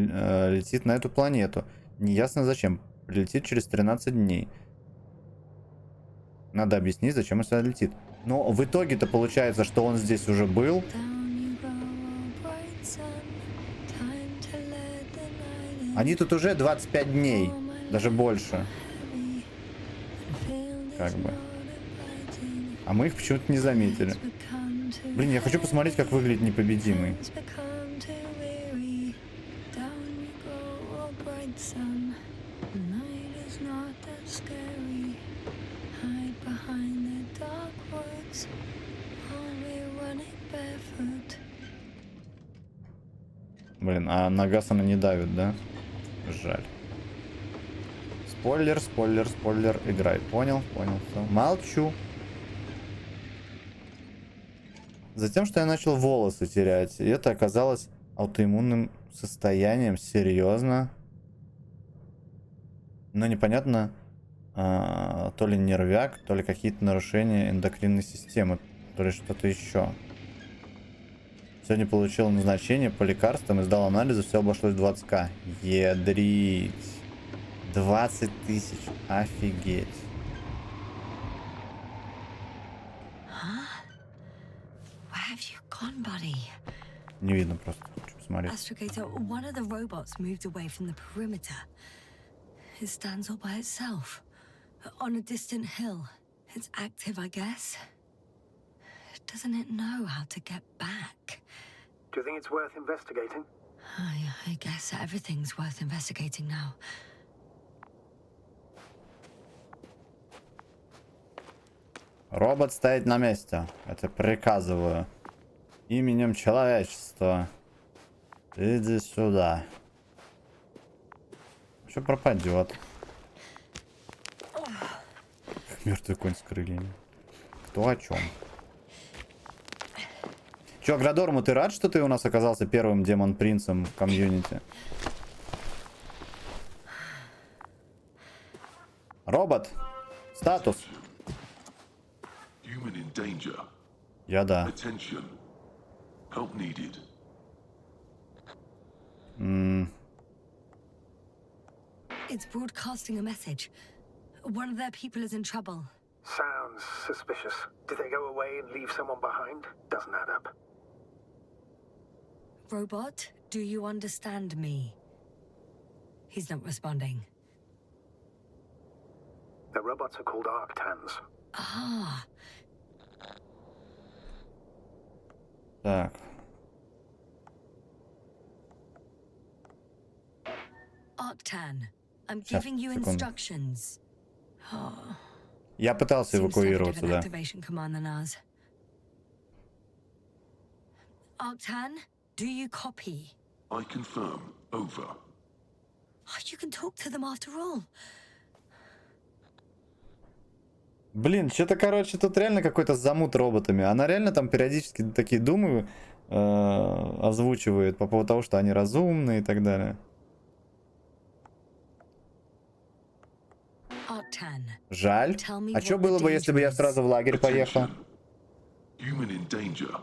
S1: летит на эту планету. Неясно зачем. Прилетит через 13 дней. Надо объяснить, зачем он сюда летит. Но в итоге-то получается, что он здесь уже был. Они тут уже 25 дней. Даже больше. Как бы. А мы их почему-то не заметили. Блин, я хочу посмотреть, как выглядит непобедимый.
S3: barefoot.
S1: Блин, а на газ она не давит, да? Жаль. Спойлер, спойлер, спойлер. Играй. Понял, понял. Все. Молчу. Затем, что я начал волосы терять. И это оказалось аутоиммунным состоянием. Серьезно. Но непонятно, то ли нервяк, то ли какие-то нарушения эндокринной системы, то ли что-то еще. Сегодня получил назначение по лекарствам и сдал анализы, все обошлось 20к. Ядрить. 20 тысяч. Офигеть.
S3: Where have you gone, buddy?
S1: Не видно просто. Хочу посмотреть.
S3: Astrogator, one of the robots moved away from the perimeter. It stands all by itself. On a distant hill. It's active, I guess. Doesn't it know how to get back?
S2: Do you think it's worth investigating?
S3: I guess everything's worth investigating now.
S1: Робот стоит на месте. Это приказываю. Именем человечества. Иди сюда. Все пропадет. Как мертвый конь с крыльями. Кто о чем? Че, Градорму, ты рад, что ты у нас оказался первым демон-принцем в комьюнити? Робот. Статус. Я да.
S3: It's broadcasting a message. One of their people is in trouble.
S2: Sounds suspicious. Did they go away and leave someone behind? Doesn't add up.
S3: Robot, do you understand me? He's not responding.
S2: The robots are called Arctans.
S3: Ah.
S1: Так.
S3: Arctan, I'm giving you
S1: секунду.
S3: instructions. Oh.
S1: Я пытался
S3: Seems like a
S1: эвакуироваться,
S3: different
S1: да.
S3: activation command than ours. Arctan, do you copy?
S11: I confirm. Over.
S3: Oh, you can talk to them after all.
S1: Блин, что-то, короче, тут реально какой-то замут роботами. Она реально там периодически такие думы озвучивает по поводу того, что они разумные и так далее.
S3: Arctan,
S1: Жаль.
S3: tell me
S1: А что
S3: what the
S1: было бы, если бы я
S3: danger is?
S1: сразу в лагерь поехал?
S11: Human in danger.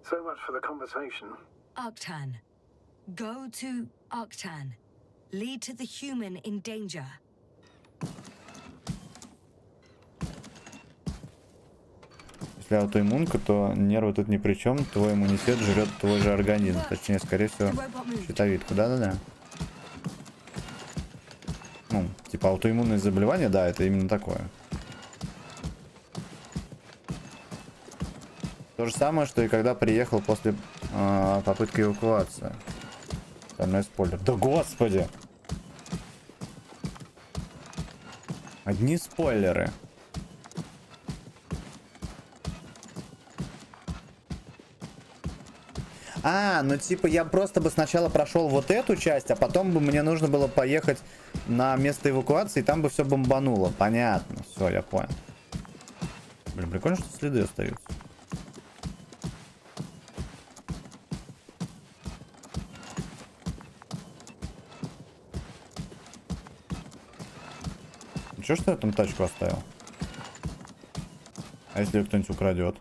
S2: So much for the conversation.
S3: Arctan, go to Arctan. Lead to the human in danger.
S1: Если аутоиммунка, то нервы тут ни при чем. Твой иммунитет жрет твой же организм. Точнее, скорее всего, щитовидку. Да-да-да. Ну, типа аутоиммунные заболевания, да, это именно такое. То же самое, что и когда приехал после попытки эвакуации. Остальной спойлер. Да господи! Одни спойлеры. Ну типа я просто бы сначала прошел вот эту часть, а потом бы мне нужно было поехать на место эвакуации, и там бы все бомбануло. Понятно. Все, я понял. Блин, прикольно, что следы остаются. Чё, что я там тачку оставил? А если ее кто-нибудь украдет?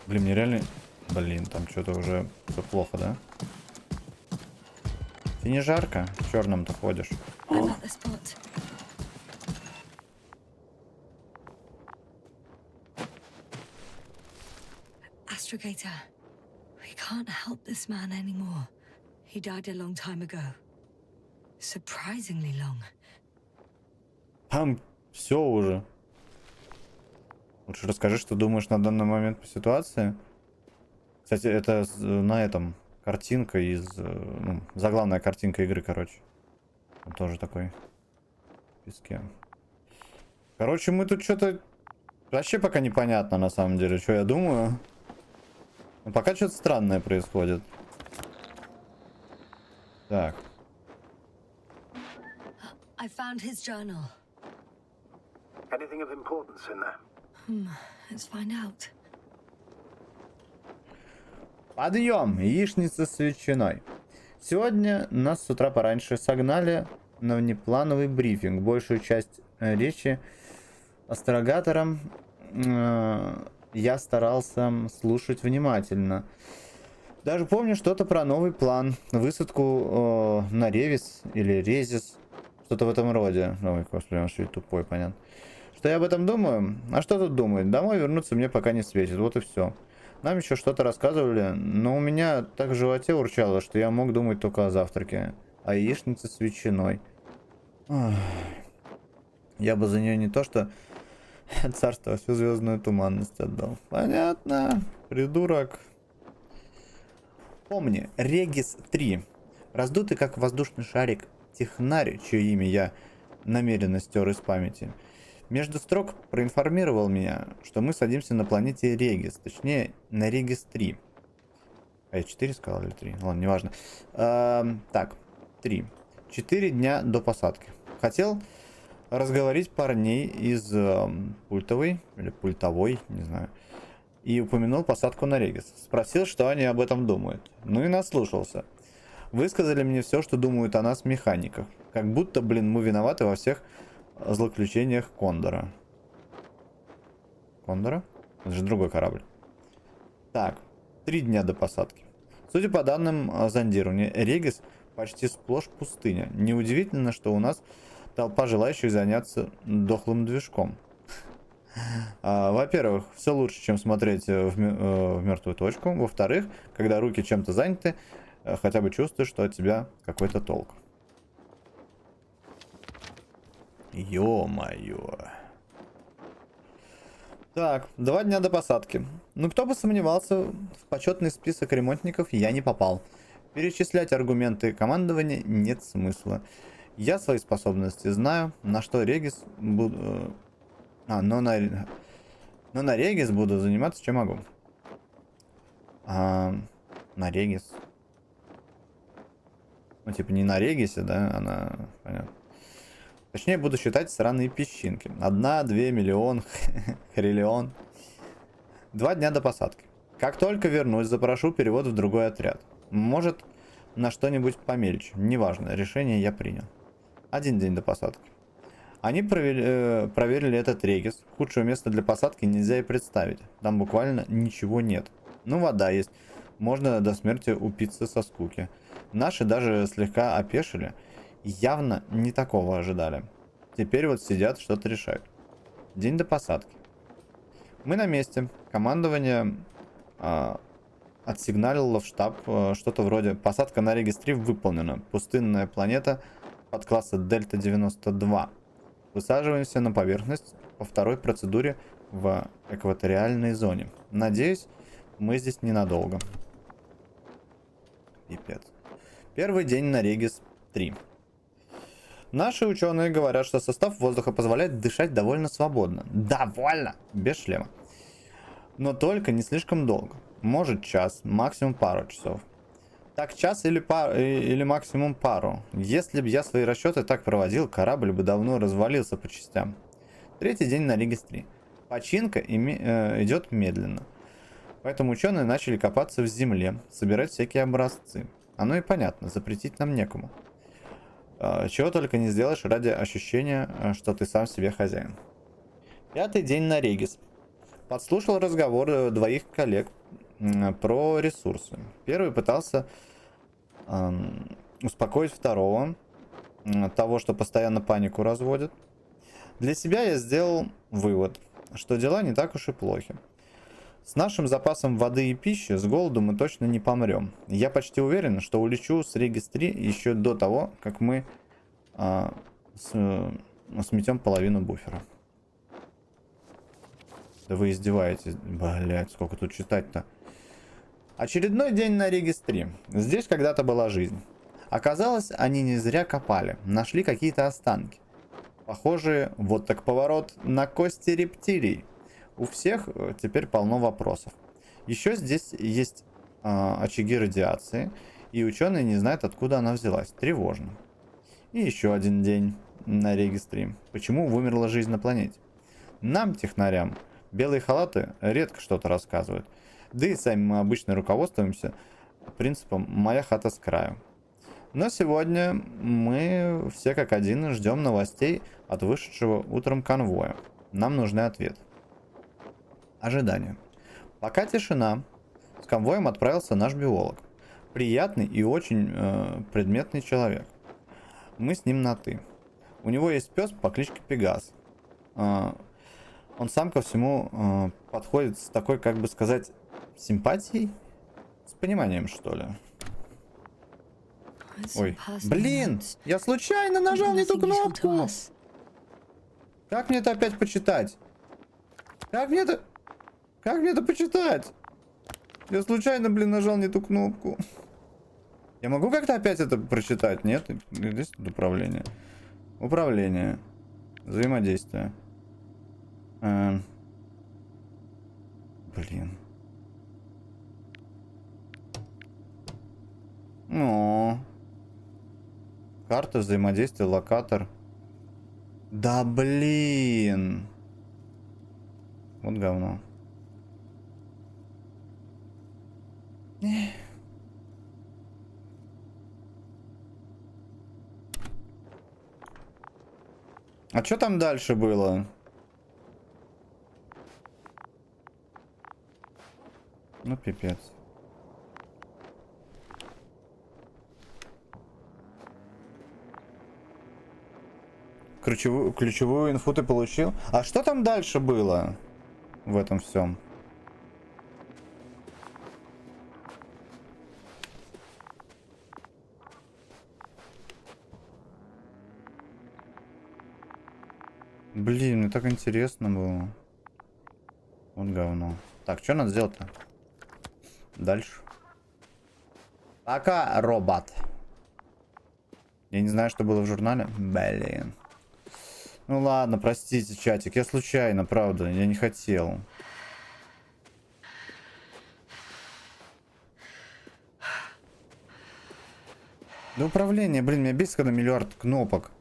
S1: Блин, мне реально... Блин, там что-то уже все плохо, да? Ты не жарко? В черном-то ходишь.
S3: I'm at the spot. Astrogator, we can't help this man anymore. He died a long time ago. Surprisingly long.
S1: Там все уже. Лучше расскажи, что думаешь на данный момент по ситуации. Кстати, это на этом картинка из... Ну, заглавная картинка игры, короче. Он тоже такой в песке. Короче, мы тут что-то Вообще пока непонятно, на самом деле, что я думаю. Но пока что-то странное происходит. Так.
S3: I found his journal.
S2: Anything of importance in there?
S3: Let's find out.
S1: Подъем, яичница с ветчиной. Сегодня нас с утра пораньше согнали на внеплановый брифинг. Большую часть речи астрогатором я старался слушать внимательно. Даже помню что-то про новый план. Высадку на Ревис или Резис. Что-то в этом роде. Ой, господи, он что тупой, понятно. Что я об этом думаю? А что тут думать? Домой вернуться мне пока не светит. Вот и все. Нам еще что-то рассказывали, но у меня так в животе урчало, что я мог думать только о завтраке. О яичнице с ветчиной. Ох. Я бы за нее не то что царство, а всю звездную туманность отдал. Понятно, придурок. Помни, Регис 3. Раздутый как воздушный шарик технарь, чье имя я намеренно стер из памяти, между строк проинформировал меня, что мы садимся на планете Регис, точнее на Регис 3. А я 4 сказал или 3? Ладно, неважно. Так, 3. 4 дня до посадки. Хотел разговорить парней из пультовой или пультовой, не знаю, и упомянул посадку на Регис. Спросил, что они об этом думают. Ну и наслушался. Высказали мне все, что думают о нас механиках. Как будто, блин, мы виноваты во всех злоключениях Кондора. Кондора? Это же другой корабль. Так, 3 дня до посадки. Судя по данным зондирования, Регис почти сплошь пустыня. Неудивительно, что у нас толпа желающих заняться дохлым движком. Во-первых, все лучше, чем смотреть в мертвую точку. Во-вторых, когда руки чем-то заняты, хотя бы чувствуешь, что от тебя какой-то толк. Ё-моё. Так, 2 дня до посадки. Ну, кто бы сомневался, в почетный список ремонтников я не попал. Перечислять аргументы командования нет смысла. Я свои способности знаю, на что Регис буду... но на Регис буду заниматься, чем могу. На Регис. Ну, типа не на Регисе, да, она... Понятно. Точнее, буду считать сраные песчинки. 1, 2, миллион, хриллион. 2 дня до посадки. Как только вернусь, запрошу перевод в другой отряд. Может, на что-нибудь помельче. Неважно, решение я принял. 1 день до посадки. Они проверили этот Регис. Худшего места для посадки нельзя и представить. Там буквально ничего нет. Ну, вода есть. Можно до смерти упиться со скуки. Наши даже слегка опешили. Явно не такого ожидали. Теперь вот сидят, что-то решают. День до посадки. Мы на месте. Командование отсигналило в штаб что-то вроде: посадка на Регис 3 выполнена. Пустынная планета подкласса Дельта 92. Высаживаемся на поверхность по второй процедуре в экваториальной зоне. Надеюсь, мы здесь ненадолго. Пипец. Первый день на Регис 3. Наши ученые говорят, что состав воздуха позволяет дышать довольно свободно. Довольно! Без шлема. Но только не слишком долго. Может час, максимум пару часов. Так час или максимум пару. Если бы я свои расчеты так проводил, корабль бы давно развалился по частям. 3-й день на Регис 3. Починка идет медленно. Поэтому ученые начали копаться в земле, собирать всякие образцы. Оно и понятно, запретить нам некому. Чего только не сделаешь ради ощущения, что ты сам себе хозяин. 5-й день на Регис. Подслушал разговор 2 коллег про ресурсы. Первый пытался успокоить второго, того, что постоянно панику разводит. Для себя я сделал вывод, что дела не так уж и плохи. С нашим запасом воды и пищи с голоду мы точно не помрем. Я почти уверен, что улечу с Регис 3 еще до того, как мы сметем половину буфера. Да вы издеваетесь. Блять, сколько тут читать-то. Очередной день на Регис 3. Здесь когда-то была жизнь. Оказалось, они не зря копали. Нашли какие-то останки. Похожие, вот так поворот, на кости рептилий. У всех теперь полно вопросов. Еще здесь есть очаги радиации, и ученые не знают, откуда она взялась. Тревожно. И еще один день на регистрим. Почему вымерла жизнь на планете? Нам, технарям, белые халаты редко что-то рассказывают. Да и сами мы обычно руководствуемся принципом «моя хата с краю». Но сегодня мы все как один ждем новостей от вышедшего утром конвоя. Нам нужны ответы. Ожидание. Пока тишина, с конвоем отправился наш биолог. Приятный и очень предметный человек. Мы с ним на «ты». У него есть пес по кличке Пегас. Он сам ко всему подходит с такой, как бы сказать, симпатией? С пониманием, что ли? Ой, блин! Я случайно нажал не ту кнопку! Как мне это опять почитать? Как мне это почитать? Я случайно, блин, нажал не ту кнопку. Я могу как-то опять это прочитать? Нет? Здесь управление. Управление. Взаимодействие. Блин. Ну. Карта взаимодействия, локатор. Да блин. Вот говно. А что там дальше было? Ну, пипец. Ключевую инфу ты получил? А что там дальше было в этом всем? Блин, мне так интересно было. Вот говно. Так, что надо сделать-то? Дальше. Пока, робот. Я не знаю, что было в журнале. Блин. Ну ладно, простите, чатик. Я случайно, правда. Я не хотел. Да управление, блин, меня бесит, когда миллиард кнопок.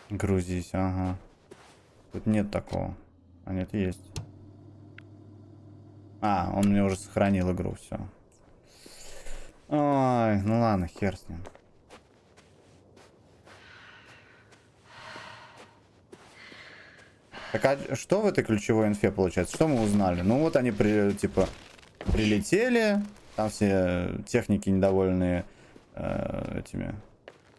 S1: Грузись, ага. Тут нет такого. А нет, есть. А, он мне уже сохранил игру, все. Ой, ну ладно, хер с ним. Так, а что в этой ключевой инфе получается? Что мы узнали? Ну вот они, типа, прилетели. Там все техники недовольные этими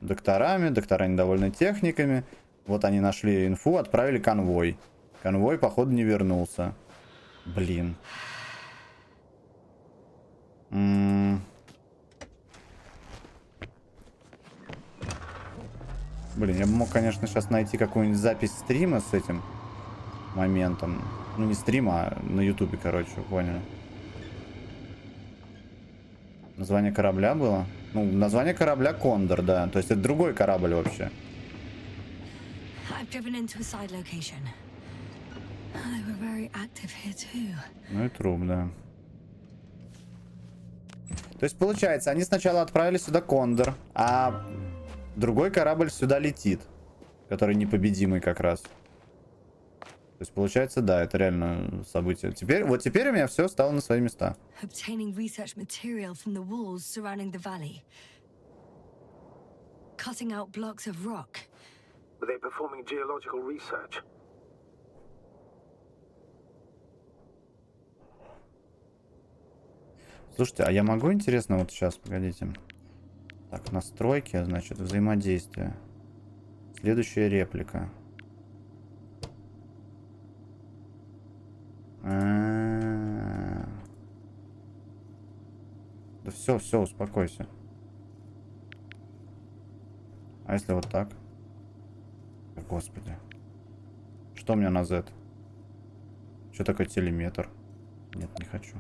S1: докторами. Доктора недовольны техниками. Вот они нашли инфу, отправили конвой. Конвой, походу, не вернулся. Блин. Блин, я бы мог, конечно, сейчас найти какую-нибудь запись стрима с этим моментом. Ну, не стрима, а на ютубе, короче, понял. Название корабля было? Ну, название корабля Кондор, да. То есть это другой корабль вообще. Ну и труп, да. То есть, получается, они сначала отправили сюда Кондор, а другой корабль сюда летит, который непобедимый как раз. То есть, получается, да, это реально событие. Теперь, вот теперь у меня все стало на свои места. Слушайте, а я могу, интересно, вот сейчас, погодите. Так, настройки, значит, взаимодействие. Следующая реплика. Да все, успокойся. А если вот так? Господи. Что у меня на Z? Что такое телеметр? Нет, не хочу.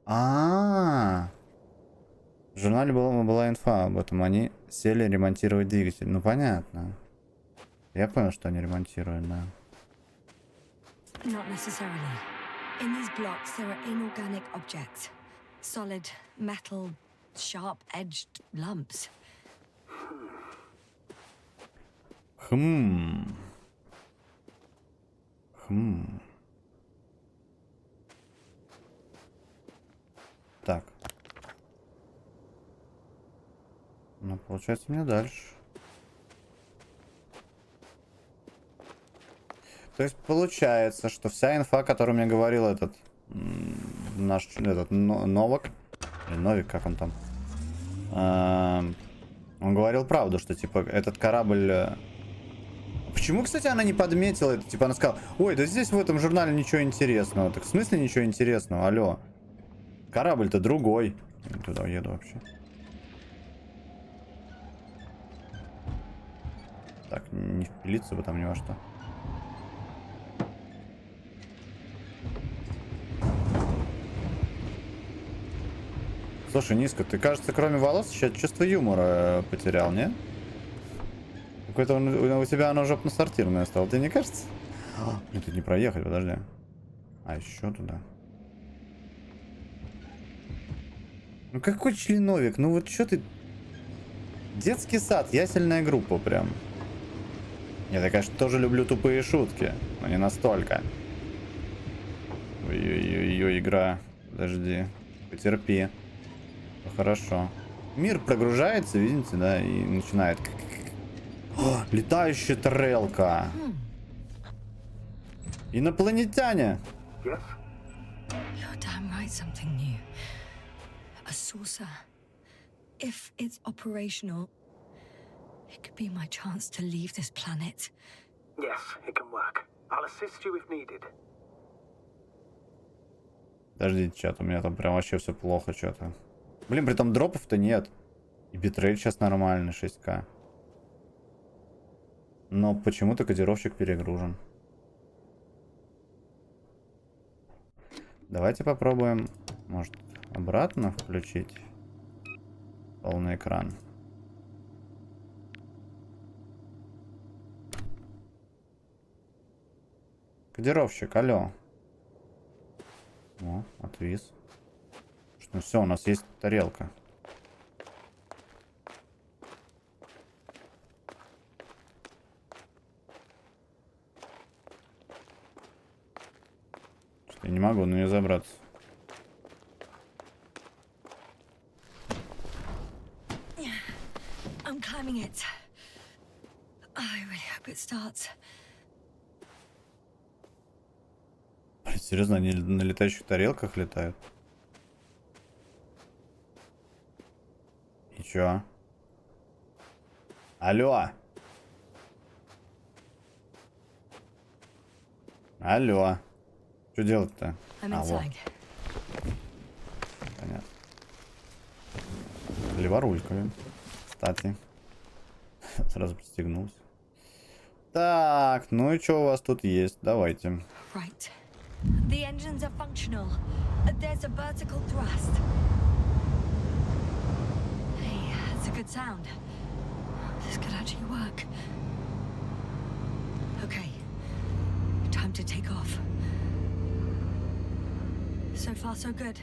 S1: В журнале была инфа об этом. Они Сели ремонтировать двигатель. Ну понятно. Я понял, что они ремонтируют, да.
S3: Not necessarily. In these blocks, there are inorganic objects. Solid, metal, sharp-edged lumps.
S1: Так. Ну, получается, мне дальше. То есть получается, что вся инфа, которую мне говорил этот наш Новак, или Новик, как он там, он говорил правду, что типа этот корабль. Почему, кстати, она не подметила это? Типа она сказала: ой, да здесь в этом журнале ничего интересного. Так в смысле ничего интересного? Алло. Корабль-то другой. Я туда еду вообще. Так, не впилиться бы там ни во что. Слушай, Низко, ты, кажется, кроме волос еще чувство юмора потерял, не? Какой-то у тебя оно жопно-сортирное стало, тебе не кажется? Блин, тут не проехать, подожди. А, еще туда. Ну какой членовик? Ну вот что ты... Детский сад, ясельная группа прям. Я, конечно, тоже люблю тупые шутки, но не настолько. Ой-ой-ой, игра. Подожди. Потерпи. Хорошо. Мир прогружается, видите, да, и начинает... О, летающая тарелка. Инопланетяне.
S3: You're damn right, something new. A saucer. If it's operational, it could be my chance to leave this planet.
S2: Yes, it can work. I'll assist you if needed.
S1: Подождите, чат, у меня там прям вообще все плохо что-то. Блин, при том дропов-то нет. И битрейт сейчас нормальный, 6К. Но почему-то кодировщик перегружен. Давайте попробуем, может, обратно включить полный экран. Кодировщик, алло. О, отвис. Ну все, у нас есть тарелка. Что-то я не могу на нее забраться.
S3: I'm climbing it. I really hope it starts.
S1: Блин, серьезно, они на летающих тарелках летают? И чё? Алло. Алло. Что делать-то? Вот. Понятно. Леворулька, кстати. Сразу пристегнулся. Так, ну и что у вас тут есть? Давайте.
S3: Right. The engines are functional. There's a vertical thrust. Hey, that's a good sound. This could actually work. Okay. Time to take off. So far, so good.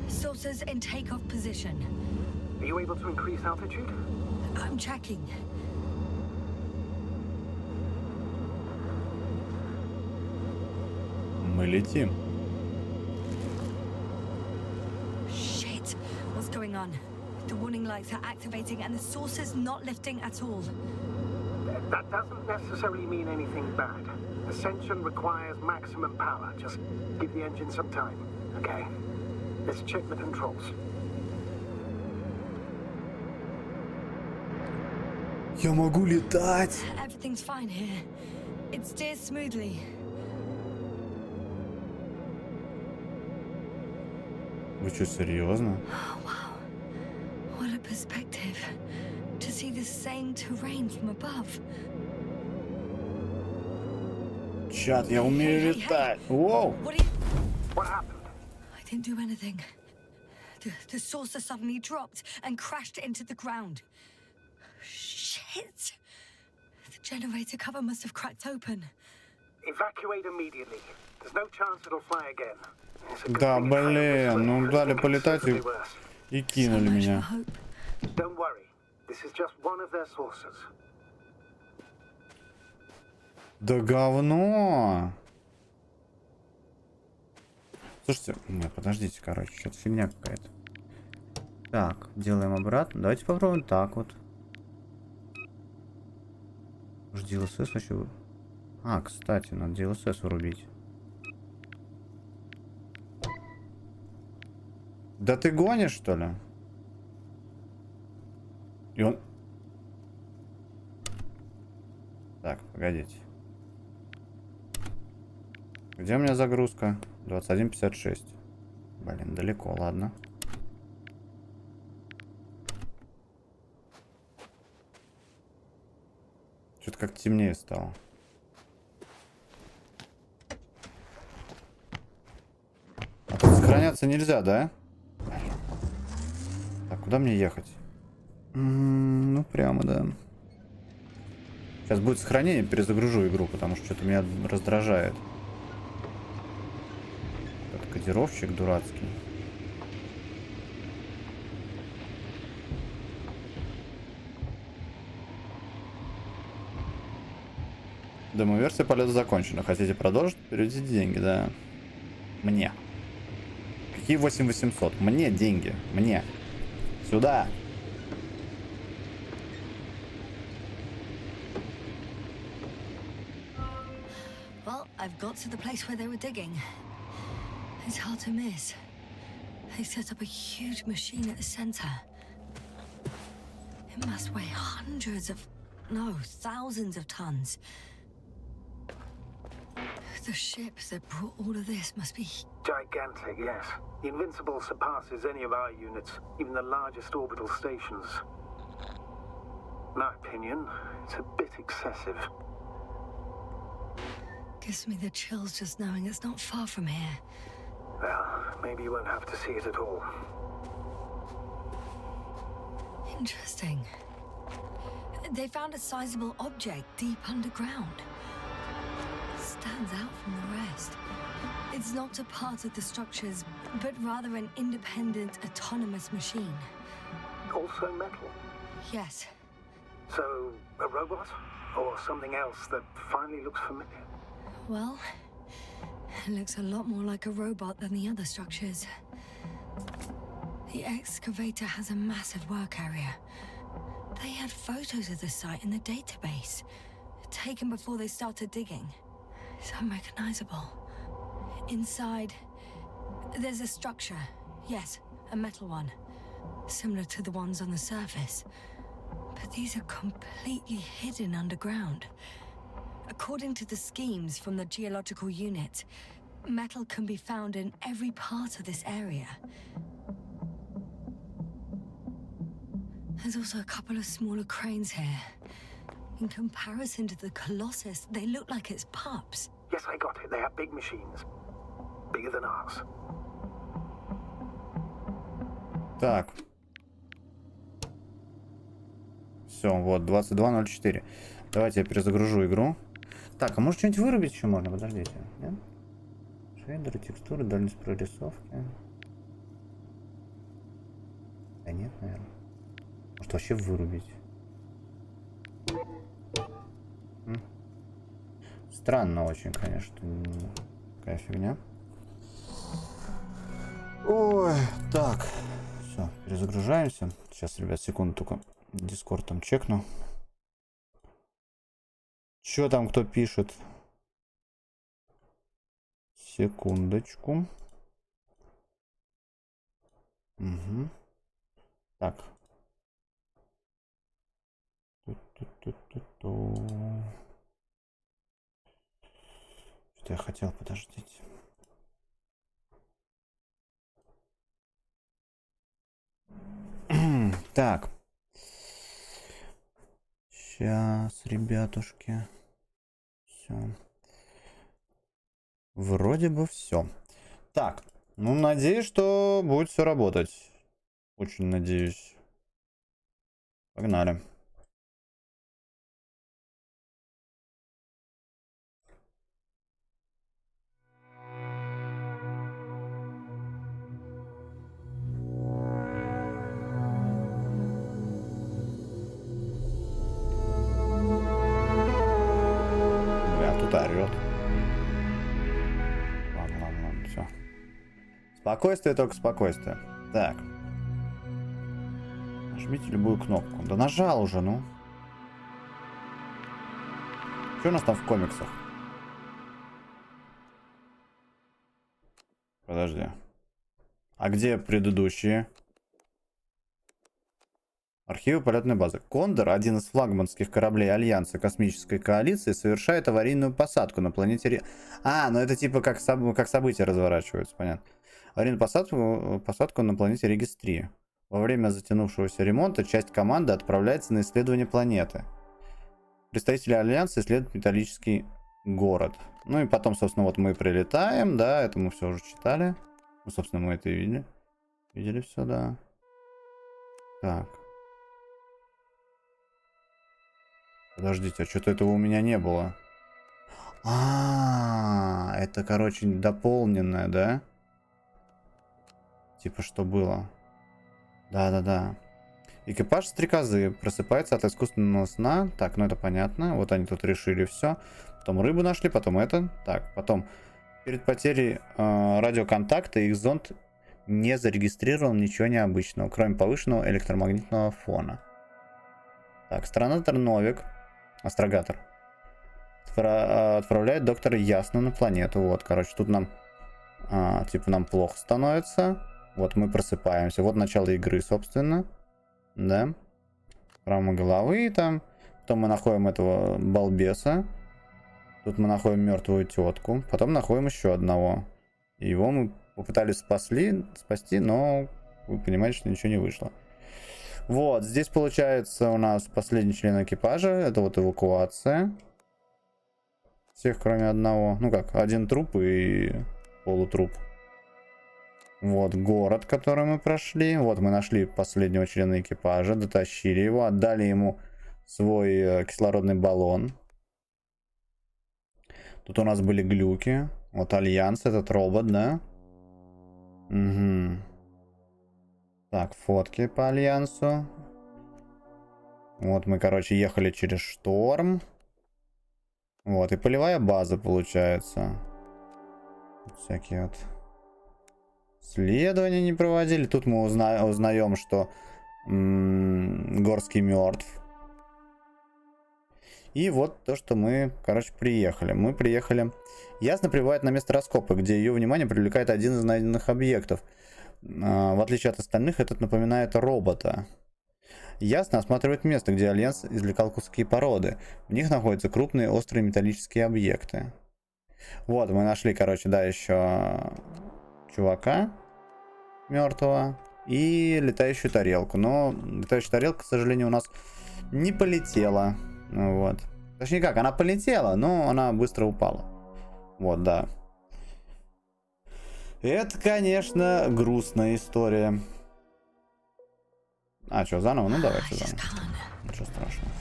S3: Saucers in takeoff position.
S2: Are you able to increase altitude?
S3: I'm checking.
S1: Мы летим.
S3: Shit. What's going on? The warning lights are activating and the saucer's not lifting at all.
S2: That doesn't necessarily mean anything bad. Ascension requires maximum power. Just give the engine some time, okay? Let's check the controls.
S1: Я могу летать.
S3: Everything's fine here. It steers smoothly.
S1: Вы что, серьезно?
S3: Oh, wow. What a perspective. To see the same terrain from above.
S1: Чат, я умею летать. Воу.
S3: What are you...
S2: What happened?
S3: I didn't do anything. The saucer suddenly dropped and crashed into the ground. Shit! The generator cover must have cracked open.
S2: Evacuate immediately. There's no chance it'll fly again.
S1: Да, блин, ну дали полетать и кинули меня.
S2: Don't worry. This is just one of their saucers.
S1: Да говно! Слушайте, нет, подождите, короче, что-то фигня какая-то. Так, делаем обратно. Давайте попробуем так вот. Может, DLSS вообще... А, кстати, надо DLSS вырубить. Да ты гонишь, что ли? И он... Так, погодите. Где у меня загрузка? 21:56. Блин, далеко, ладно. Что-то как темнее стало. А тут сохраняться нельзя, да? Так, куда мне ехать? Ну, прямо, да. Сейчас будет сохранение, перезагружу игру, потому что что-то меня раздражает. Этот кодировщик дурацкий. Демо-версия полета закончена. Хотите продолжить? Переведите деньги, да. Мне. Какие 8800? Мне деньги. Мне. Сюда.
S3: Well, I've got to the place where they were digging. It's hard to miss. They set up a huge machine at the center. It must weigh hundreds of, no, thousands of tons. The ship that brought all of this must be...
S2: Gigantic, yes. The Invincible surpasses any of our units, even the largest orbital stations. In my opinion, it's a bit excessive.
S3: Gives me the chills just knowing it's not far from here.
S2: Well, maybe you won't have to see it at all.
S3: Interesting. They found a sizable object deep underground. Stands out from the rest. It's not a part of the structures, but rather an independent, autonomous machine.
S2: Also metal?
S3: Yes.
S2: So, a robot? Or something else that finally looks familiar?
S3: Well, it looks a lot more like a robot than the other structures. The excavator has a massive work area. They had photos of the site in the database, taken before they started digging. It's unrecognizable. Inside, there's a structure. Yes, a metal one. Similar to the ones on the surface. But these are completely hidden underground. According to the schemes from the geological unit, metal can be found in every part of this area. There's also a couple of smaller cranes here. In comparison to the Colossus, they look like it's pups.
S2: Yes, I got it. They are big machines. Bigger than ours.
S1: Так. Все, вот, 22:04. Давайте я перезагружу игру. Так, а может что-нибудь вырубить еще можно? Подождите. Нет? Шейдеры, текстуры, дальность прорисовки. Да нет, наверное. Может вообще вырубить? Странно очень, конечно. Такая фигня. Ой, так. Все, перезагружаемся. Сейчас, ребят, секунду только Дискорд там чекну. Что там кто пишет? Секундочку. Угу. Так. Что я хотел, подождите. Так. Сейчас, ребятушки. Все. Вроде бы все. Так. Ну, надеюсь, что будет все работать. Очень надеюсь. Погнали. Бля, тут орёт. Ладно, все. Спокойствие, только спокойствие. Так. Нажмите любую кнопку. Да нажал уже, ну. Что у нас там в комиксах? Подожди. А где предыдущие? Архивы полетной базы. Кондор, один из флагманских кораблей Альянса космической коалиции, совершает аварийную посадку на планете ну это типа как события разворачиваются, понятно. Аварийную посадку на планете Регистри. Во время затянувшегося ремонта часть команды отправляется на исследование планеты. Представители Альянса исследуют металлический город. Ну и потом, собственно, вот мы прилетаем, да, это мы все уже читали. Ну, собственно, мы это и видели. Видели все, да. Так. Подождите, а что-то этого у меня не было. Это, короче, дополненное, да? Типа, что было? Да. Экипаж стрекозы просыпается от искусственного сна. Так, ну это понятно. Вот они тут решили все. Потом рыбу нашли, потом это. Так, потом. Перед потерей радиоконтакта их зонд не зарегистрировал ничего необычного, кроме повышенного электромагнитного фона. Так, странатор Новик, астрогатор, отправляет доктора Ясно на планету. Вот, короче, тут нам, типа, нам плохо становится. Вот мы просыпаемся. Вот начало игры, собственно. Да. Травма головы там. Потом мы находим этого балбеса. Тут мы находим мертвую тетку. Потом находим еще одного. И его мы попытались спасти, но вы понимаете, что ничего не вышло. Вот, здесь получается у нас последний член экипажа. Это вот эвакуация. Всех, кроме одного. Ну как, один труп и полутруп. Вот город, который мы прошли. Вот мы нашли последнего члена экипажа. Дотащили его. Отдали ему свой кислородный баллон. Тут у нас были глюки. Вот Альянс, этот робот, да? Угу. Так, фотки по Альянсу. Вот мы, короче, ехали через шторм. Вот, и полевая база получается. Всякие вот исследования не проводили. Тут мы узнаем, что Горский мертв. И вот то, что мы, короче, приехали. Мы приехали. Ясно прибывает на место раскопа, где ее внимание привлекает один из найденных объектов. В отличие от остальных, этот напоминает робота. Ясно осматривает место, где Альянс извлекал куски породы. В них находятся крупные острые металлические объекты. Вот, мы нашли, короче, да, еще чувака мертвого и летающую тарелку. Но летающая тарелка, к сожалению, у нас не полетела. Вот. Точнее как, она полетела, но она быстро упала. Вот, да. Это, конечно, грустная история. А, что, заново? Ну, давайте заново. Ничего страшного.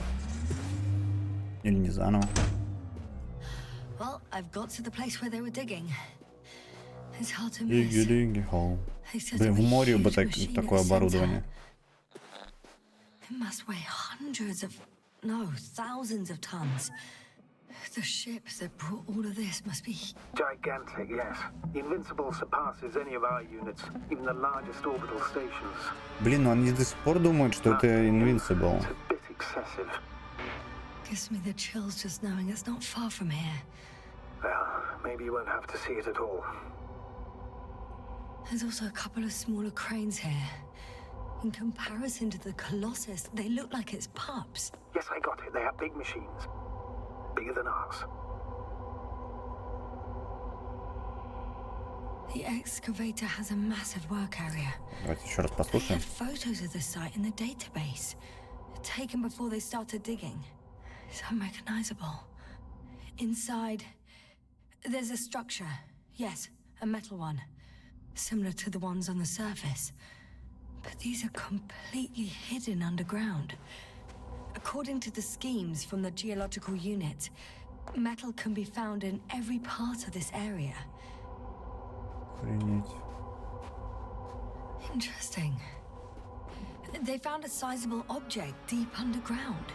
S1: Или не заново. Диги-диги холл. Блин, в море бы такое оборудование.
S3: No, thousands of tons. The ship that brought all of this must be
S2: Gigantic, yes. The Invincible surpasses any of our units, even the largest orbital stations.
S1: Блин, ну они до сих пор думают, что это Invincible.
S2: It's a bit excessive.
S3: Gives me the chills just knowing it's not far from here.
S2: Well, maybe you won't have to see it at all.
S3: There's also a couple of smaller cranes here. In comparison to the Colossus, they look like it's pups.
S2: Yes, I got it. They are big machines. Bigger than ours.
S3: The excavator has a massive work area.
S1: Давайте еще раз послушаем.
S3: Photos of the site in the database. Taken before they started digging. It's unrecognizable. Inside, there's a structure. Yes, a metal one. Similar to the ones on the surface. But these are completely hidden underground. According to the schemes from the geological unit, metal can be found in every part of this area.
S1: Охренеть.
S3: Interesting. They found a sizable object deep underground.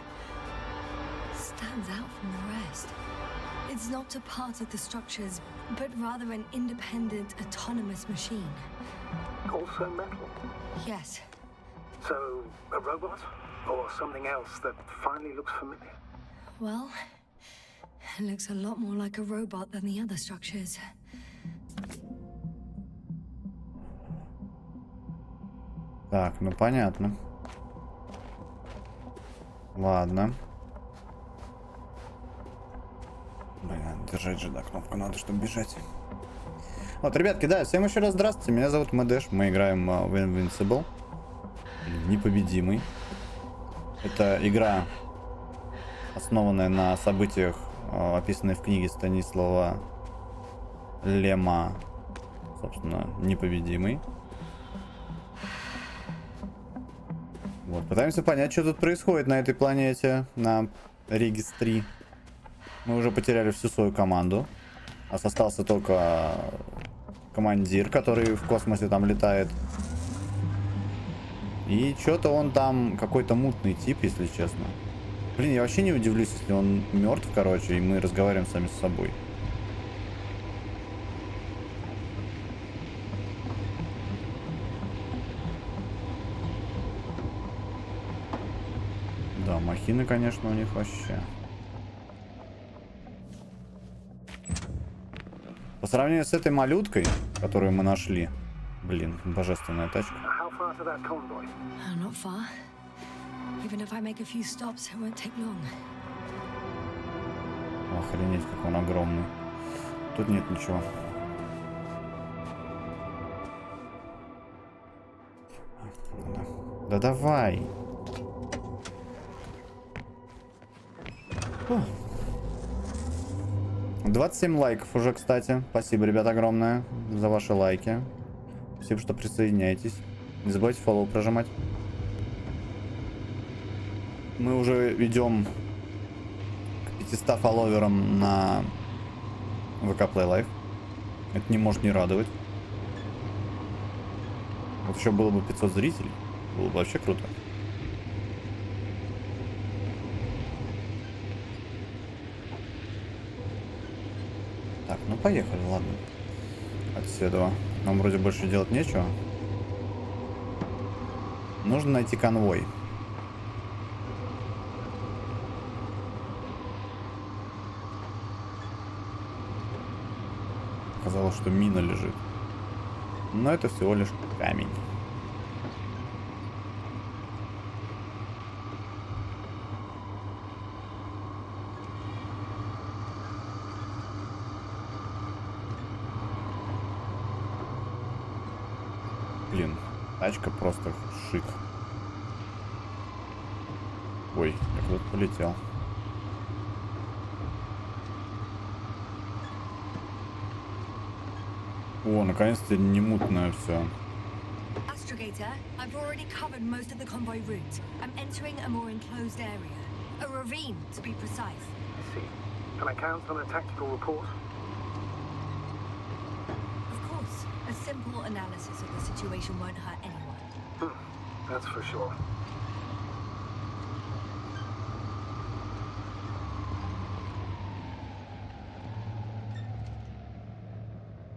S3: Stands out from the rest. It's not a part of the structures, but rather an independent, autonomous machine.
S2: Also metal.
S3: Yes.
S2: So, a robot? Or something else that finally looks familiar?
S3: Well, it looks a lot more like a robot than the other structures.
S1: Так, ну понятно. Ладно. Блин, надо держать же, да, кнопку надо, чтобы бежать. Вот, ребятки, да, всем еще раз здравствуйте. Меня зовут MadAsh. Мы играем в Invincible. Непобедимый. Это игра, основанная на событиях, описанных в книге Станислава Лема. Собственно, Непобедимый. Вот, пытаемся понять, что тут происходит на этой планете, на Регис-3. Мы уже потеряли всю свою команду. Остался только командир, который в космосе там летает. И что-то он там какой-то мутный тип, если честно. Блин, я вообще не удивлюсь, если он мертв, короче, и мы разговариваем сами с собой. Да, махины, конечно, у них вообще. По сравнению с этой малюткой, которую мы нашли, блин, божественная тачка.
S2: How far to that convoy?
S3: Not far. Even if I make a few stops, it won't take long.
S1: Охренеть, как он огромный. Тут нет ничего. Да давай. 27 лайков уже, кстати. Спасибо, ребят, огромное за ваши лайки. Спасибо, что присоединяетесь. Не забывайте фоллоу прожимать. Мы уже идем к 500 фолловерам на ВК Play Live. Это не может не радовать. Вот еще было бы 500 зрителей. Было бы вообще круто. Так, ну поехали, ладно. Отседова. Нам вроде больше делать нечего. Нужно найти конвой. Казалось, что мина лежит. Но это всего лишь камень. Блин, тачка просто шик. Ой, я куда-то полетел. О, наконец-то не мутное все.
S3: Astrogator, I've already covered most of the convoy route. I'm entering a more enclosed area. A ravine, to be precise.
S2: I see. Can I count on a tactical report?
S3: Of course, a simple analysis of the situation won't hurt anyone.
S2: That's for sure.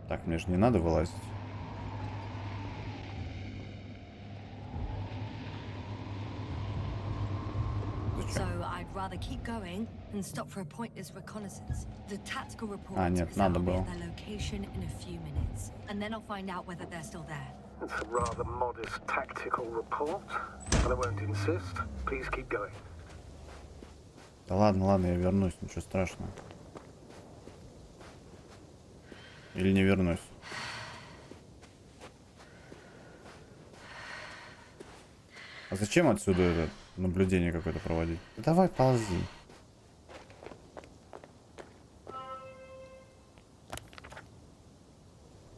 S1: Так, мне же не надо вылазить.
S3: So I'd rather keep going and stop for a pointless reconnaissance. The tactical report
S1: нет,
S3: is
S1: надо
S3: out
S1: было.
S3: at their location in a few minutes, and then I'll find out whether they're still there.
S2: It's a rather modest tactical report, but I won't insist. Please keep going.
S1: Да ладно, ладно, я вернусь, ничего страшного. Или не вернусь. А зачем отсюда это наблюдение какое-то проводить? Да давай ползи.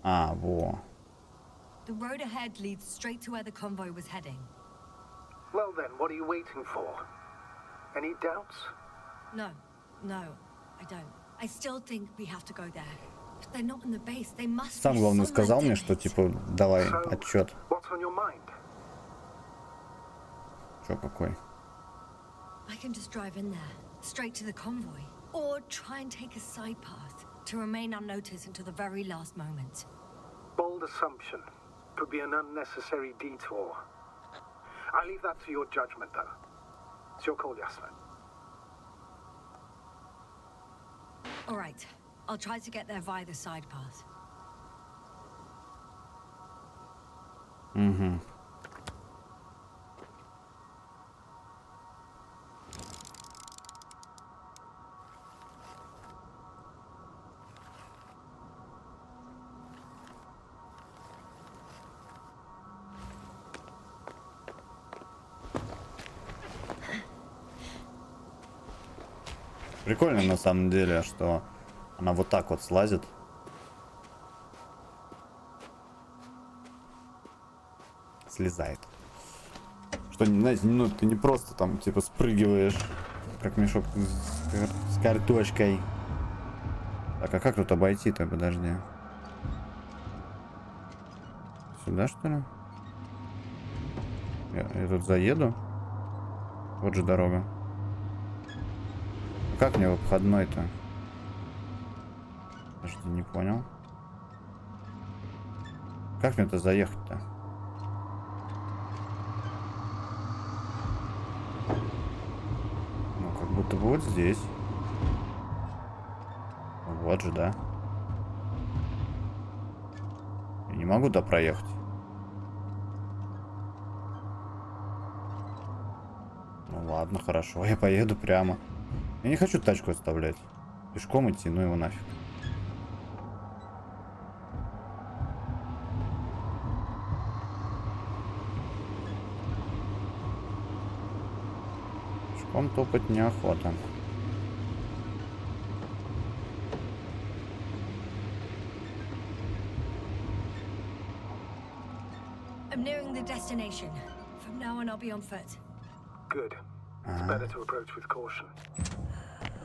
S1: А, во.
S3: The road ahead leads straight to where the convoy was heading.
S2: Well then, what are you waiting for? Any doubts?
S3: No, I don't. I still think we have to go there. If they're not in the base, they must
S1: Сам,
S3: be
S1: главное,
S3: somewhere
S1: сказал мне,
S3: dead.
S1: что, типа, давай
S2: So,
S1: отчет.
S2: what's on your mind?
S1: Чё, какой?
S3: I can just drive in there, straight to the convoy. Or try and take a side path to remain unnoticed until the very last moment.
S2: Bold assumption. Could be an unnecessary detour. I leave that to your judgment, though. It's your call, Yasna.
S3: All right, I'll try to get there via the side path.
S1: Угу. Прикольно на самом деле, что она вот так вот слазит. Слезает. Что, знаете, ну ты не просто там типа спрыгиваешь, как мешок с картошкой. Так, а как тут обойти-то? Подожди. Сюда, что ли? Я тут заеду. Вот же дорога. Как мне в обходной-то? Подожди, не понял. Как мне-то заехать-то? Ну, как будто бы вот здесь. Вот же, да. Я не могу туда проехать. Ну ладно, хорошо, я поеду прямо. Я не хочу тачку оставлять. Пешком идти, ну его нафиг. Пешком топать неохота.
S3: I'm nearing the destination. From now on, I'll be on foot.
S2: Good. It's better to approach with caution.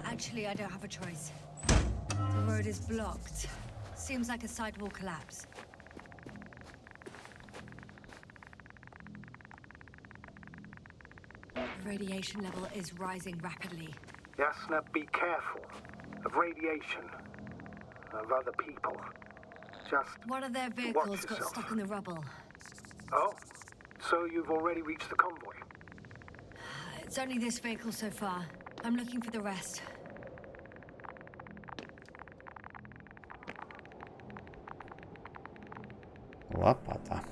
S3: Actually, I don't have a choice. The road is blocked. Seems like a sidewall collapse. The radiation level is rising rapidly.
S2: Yasna, be careful. Of radiation. Of other people. Just
S3: One of their
S2: watch
S3: vehicles got
S2: yourself.
S3: stuck in the rubble.
S2: Oh, so you've already reached the convoy?
S3: It's only this vehicle so far. I'm looking for the rest.
S1: Лопата.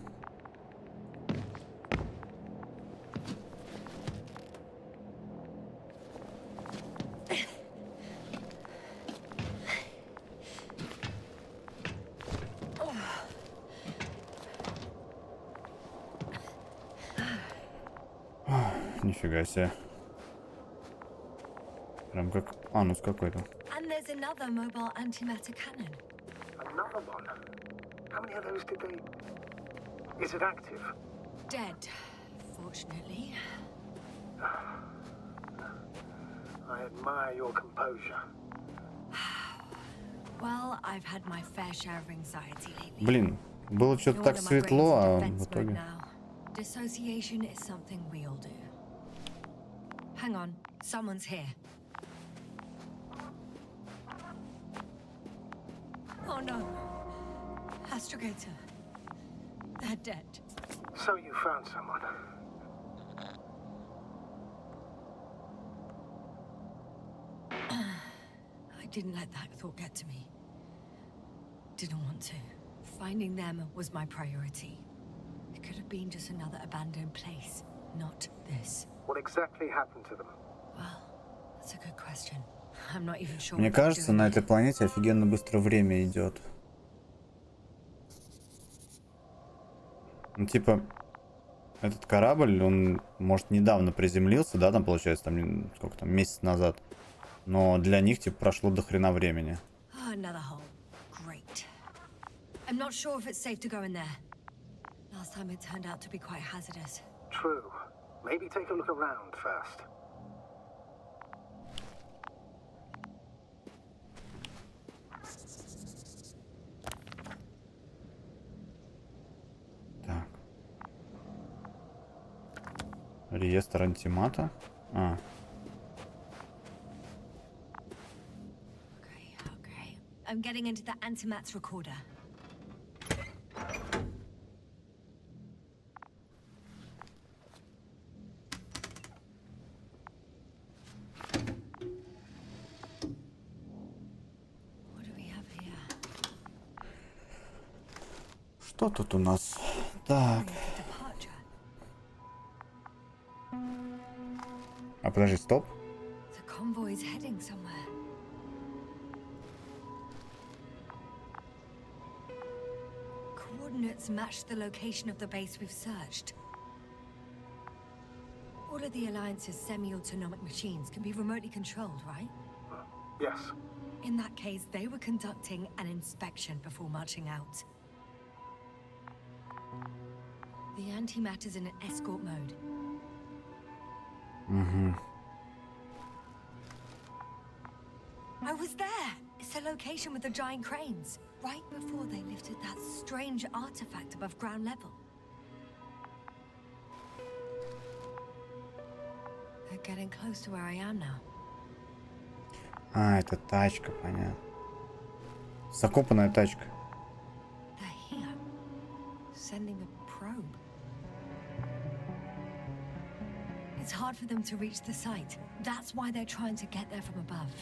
S1: Нифига себе. Прям как анус какой-то.
S3: And there's another mobile antimatter cannon.
S2: Another one? How many of those did they... Is it active?
S3: Dead, fortunately.
S2: I admire your composure.
S3: Well, I've had my fair share of anxiety lately.
S1: Блин, было что-то так светло, а в итоге...
S3: Dissociation is something we all do. Hang on, someone's here. Oh no. Astrogator. They're dead.
S2: So you found someone.
S3: I didn't let that thought get to me. Didn't want to. Finding them was my priority. It could have been just another abandoned place, not this.
S2: What exactly happened to them?
S3: Well, that's a good question. I'm not even sure.
S1: Мне кажется, на этой планете офигенно быстро время идет. Ну, типа, этот корабль, он, может, недавно приземлился, да, там, получается, там, сколько там, месяц назад. Но для них, типа, прошло до хрена времени.
S3: Another hole. Great. I'm not sure if it's safe to go in there. Last time it turned out to be quite hazardous.
S2: True. Maybe take a look around first.
S1: Так. Реестр антимата.
S3: Okay. I'm getting into the antimat's recorder. What do we have here?
S1: Что тут у нас? Так.
S3: Departure.
S1: А подожди, стоп.
S3: The convoy's heading somewhere. Coordinates match the location of the base we've searched. All of the Alliance's semi-autonomic machines can be remotely controlled, right?
S2: Yes.
S3: In that case, they were conducting an inspection before marching out. The antimatter's in an escort mode. I was there! It's the location with the giant cranes. Right before they lifted that strange artifact above ground level. They're getting close to where I am now.
S1: А, это тачка, понятно. Закопанная тачка.
S3: They're here. Sending a probe. It's hard for them to reach the site. That's why they're trying to get there from above.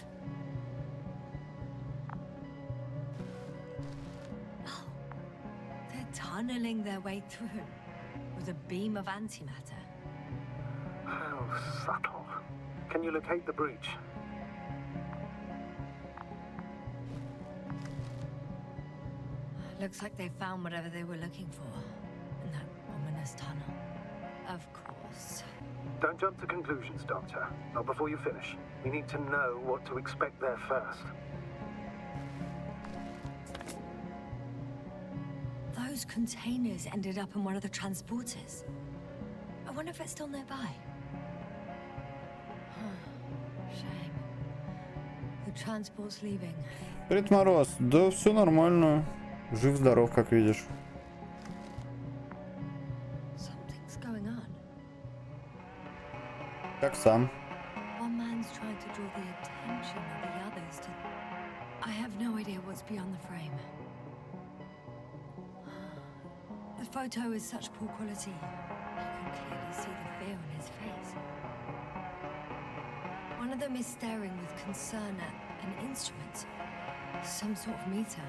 S3: Oh. They're tunneling their way through with a beam of antimatter.
S2: How subtle. Can you locate the breach?
S3: Looks like they found whatever they were looking for in that ominous tunnel. Of course.
S2: Don't jump to conclusions, Doctor. Not before you finish. We need to know what to expect there first.
S3: Those containers ended up in one of the transporters. I wonder if it's still nearby. Shame. The transport's leaving.
S1: Привет, Мороз. Да все нормально. Жив-здоров, как видишь.
S3: Something's going on.
S1: Как сам?
S3: One man's trying to draw the attention of the others to... I have no idea what's beyond the frame. The photo is such poor quality. You can clearly see the fear in his face. One of them is staring with concern at an instrument. Some sort of meter.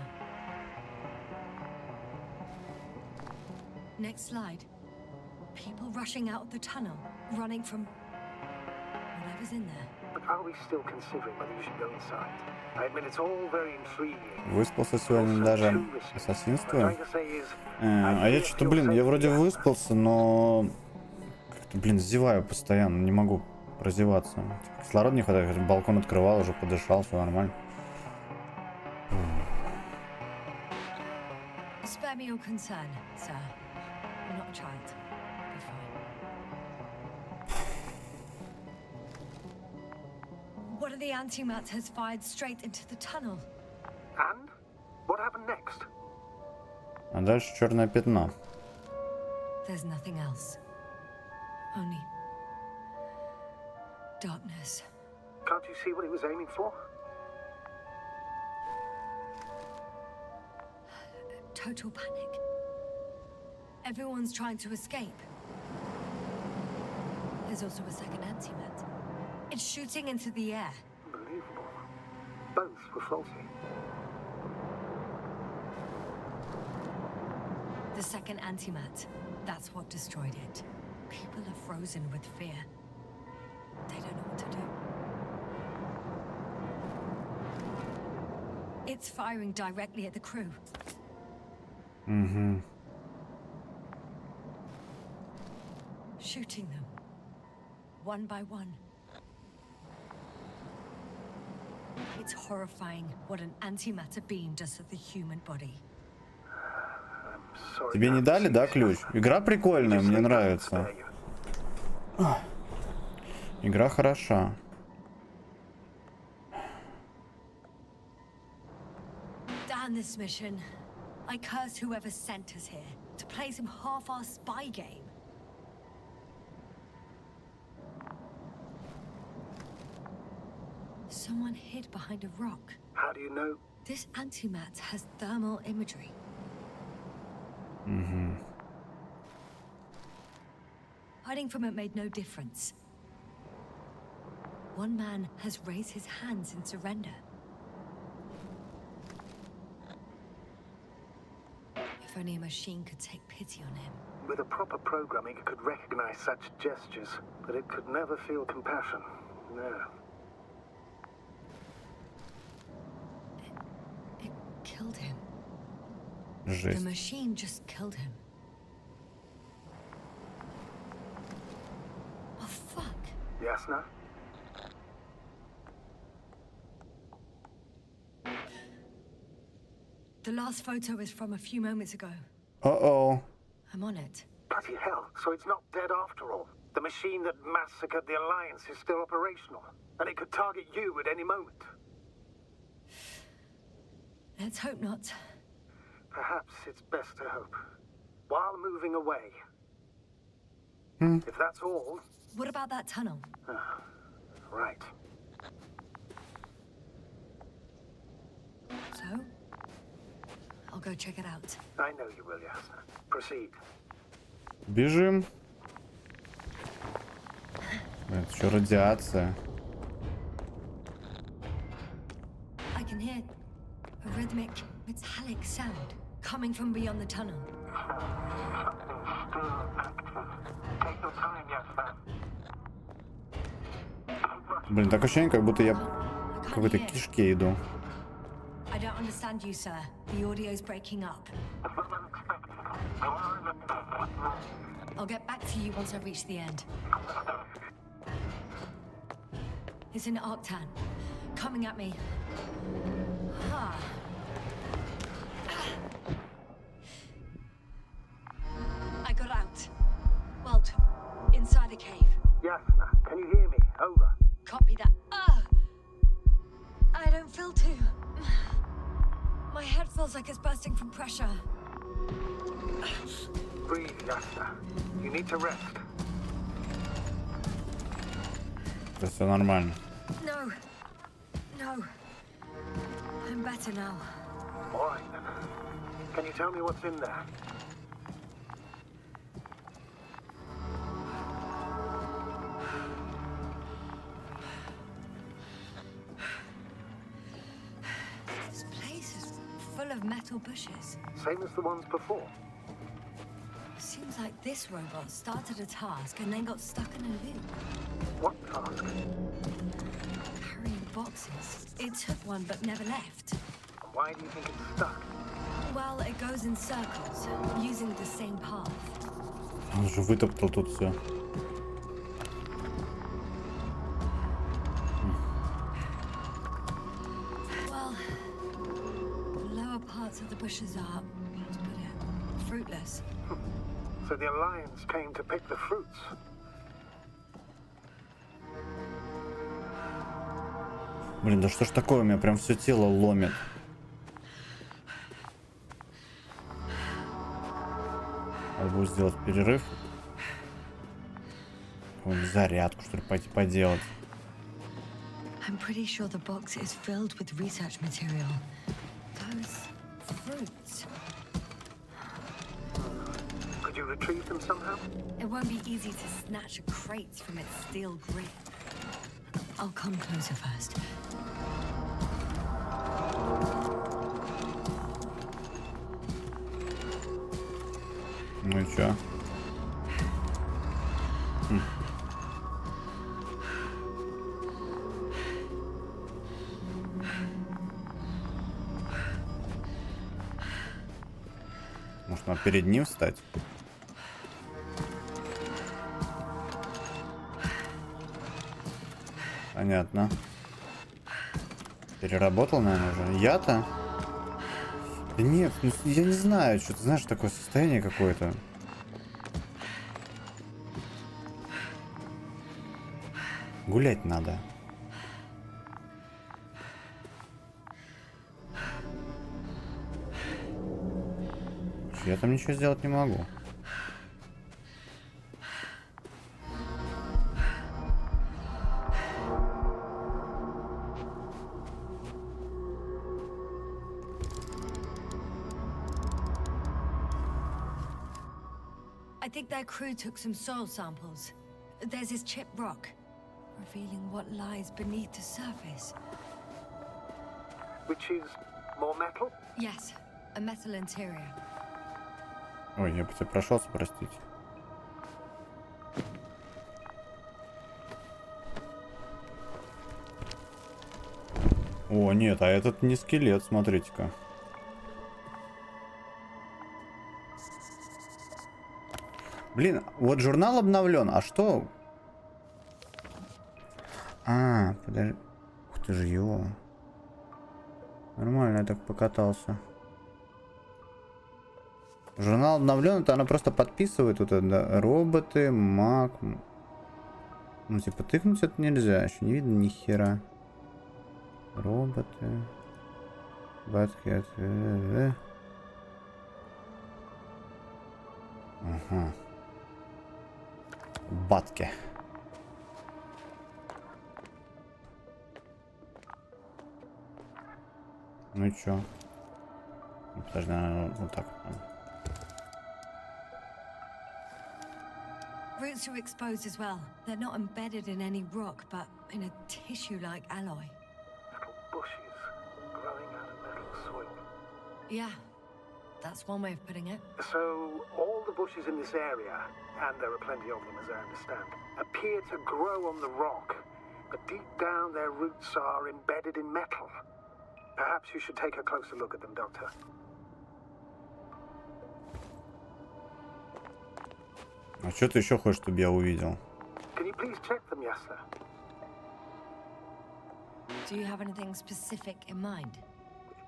S3: Next slide. People rushing out of the tunnel, running from whatever's in there.
S2: But are we still considering whether you should go inside? I admit it's all very intriguing.
S1: Выспался сегодня даже ассасинство. А я что-то, блин, я вроде выспался, но как-то, блин, зеваю постоянно, не могу прозеваться. Кислорода не хватает, балкон открывал, уже подышал, все нормально.
S3: Spare me your concern, sir. I'm not a child. Be fine. One of the antimats has fired straight into the tunnel.
S2: And? What happened next?
S1: А дальше черное пятно.
S3: There's nothing else. Only darkness.
S2: Can't you see what it was aiming for?
S3: Total panic. Everyone's trying to escape. There's also a second antimat. It's shooting into the air.
S2: Unbelievable. Both were faulty.
S3: The second antimat. That's what destroyed it. People are frozen with fear. They don't know what to do. It's firing directly at the crew. Shooting them. One by one. It's horrifying what an antimatter beam does to the human body.
S2: I'm sorry.
S1: Тебе не дали, да, ключ? Игра прикольная, мне нравится. Игра хороша.
S3: Damn this mission. I curse whoever sent us here to play some half-assed spy game. Someone hid behind a rock.
S2: How do you know?
S3: This antimat has thermal imagery. Hiding from it made no difference. One man has raised his hands in surrender. If only a machine could take pity on him.
S2: With a proper programming, it could recognize such gestures, but it could never feel compassion. No.
S3: It killed him.
S1: Жесть.
S3: The machine just killed him. Oh, fuck.
S2: Yasna?
S3: The last photo is from a few moments ago.
S1: Uh-oh.
S3: I'm on it.
S2: Bloody hell, so it's not dead after all. The machine that massacred the Alliance is still operational, and it could target you at any moment.
S3: Let's hope not.
S2: Perhaps it's best to hope. While moving away. If that's all...
S3: What about that tunnel?
S2: Right.
S3: So? I'll go check it out.
S2: I know you will, Yasna. Proceed.
S1: Бежим. Это что, радиация?
S3: I can hear a rhythmic, metallic sound coming from beyond the tunnel.
S2: Take your time, Yasna.
S1: Блин, так ощущение, как будто я
S3: I
S1: в
S3: can't
S1: какой-то
S3: hear.
S1: кишке иду.
S3: I don't understand you, sir. The audio's breaking up. I'll get back to you once I reach the end. It's an Arctan. Coming at me. Ah. I got out. Well, inside the cave.
S2: Yasna, can you hear me? Over.
S3: Copy that. Ah! I don't feel too. My head feels like it's bursting from pressure.
S2: Breathe, Yasna. You need to rest.
S1: Это все нормально.
S3: No. No. I'm better now.
S2: All right, then. Can you tell me what's in there?
S3: This place is full of metal bushes.
S2: Same as the ones before.
S3: Seems like this robot started a task and then got stuck in a loop.
S2: What task?
S3: Carrying boxes. It took one but never left.
S2: Why do you think it's stuck?
S3: Well, it goes in circles, using the same path.
S1: Он же вытоптал тут все.
S3: Well, the lower parts of the bushes are, how to put it, fruitless.
S2: So the Alliance came to pick the fruits.
S1: Блин, да что ж такое, у меня прям все тело ломит. Надо будет сделать перерыв. Какую-нибудь зарядку, что ли, пойти поделать.
S3: I'm pretty sure the box is filled with research material. Those fruits.
S2: Could you retrieve them somehow?
S3: It won't be easy to snatch a crate from its steel grip. I'll come closer first.
S1: Ну и чё? Может, надо перед ним встать? Понятно. Переработал, наверное, уже. Я-то? Да нет, ну я не знаю, что-то, знаешь, такое состояние какое-то. Гулять надо. Я там ничего сделать не могу.
S3: I think their crew took some soil samples. There's this chipped rock, revealing what lies beneath the surface.
S2: Which is more metal?
S3: Yes, a metal interior.
S1: Ой, я бы тебя прошелся, простите. О, нет, а этот не скелет, смотрите-ка. Блин, вот журнал обновлен, а что? А, подожди. Ух ты ж его. Нормально я так покатался. Журнал обновлен, это она просто подписывает вот это, да, роботы, маг. Ну, типа, тыкнуть это нельзя, еще не видно ни хера. Роботы. Батки. Ага. Батки. Ну и чё? Подожди, вот так.
S3: Roots are exposed as well. They're not embedded in any rock, but in a tissue-like alloy.
S2: Little bushes growing out of metal soil.
S3: Yeah, that's one way of putting it.
S2: So, all the bushes in this area, and there are plenty of them as I understand, appear to grow on the rock, but deep down their roots are embedded in metal. Perhaps you should take a closer look at them, Doctor.
S1: А что ты еще хочешь, чтобы я увидел?
S2: Can you please check them, yes, sir?
S3: Do you have anything specific in mind?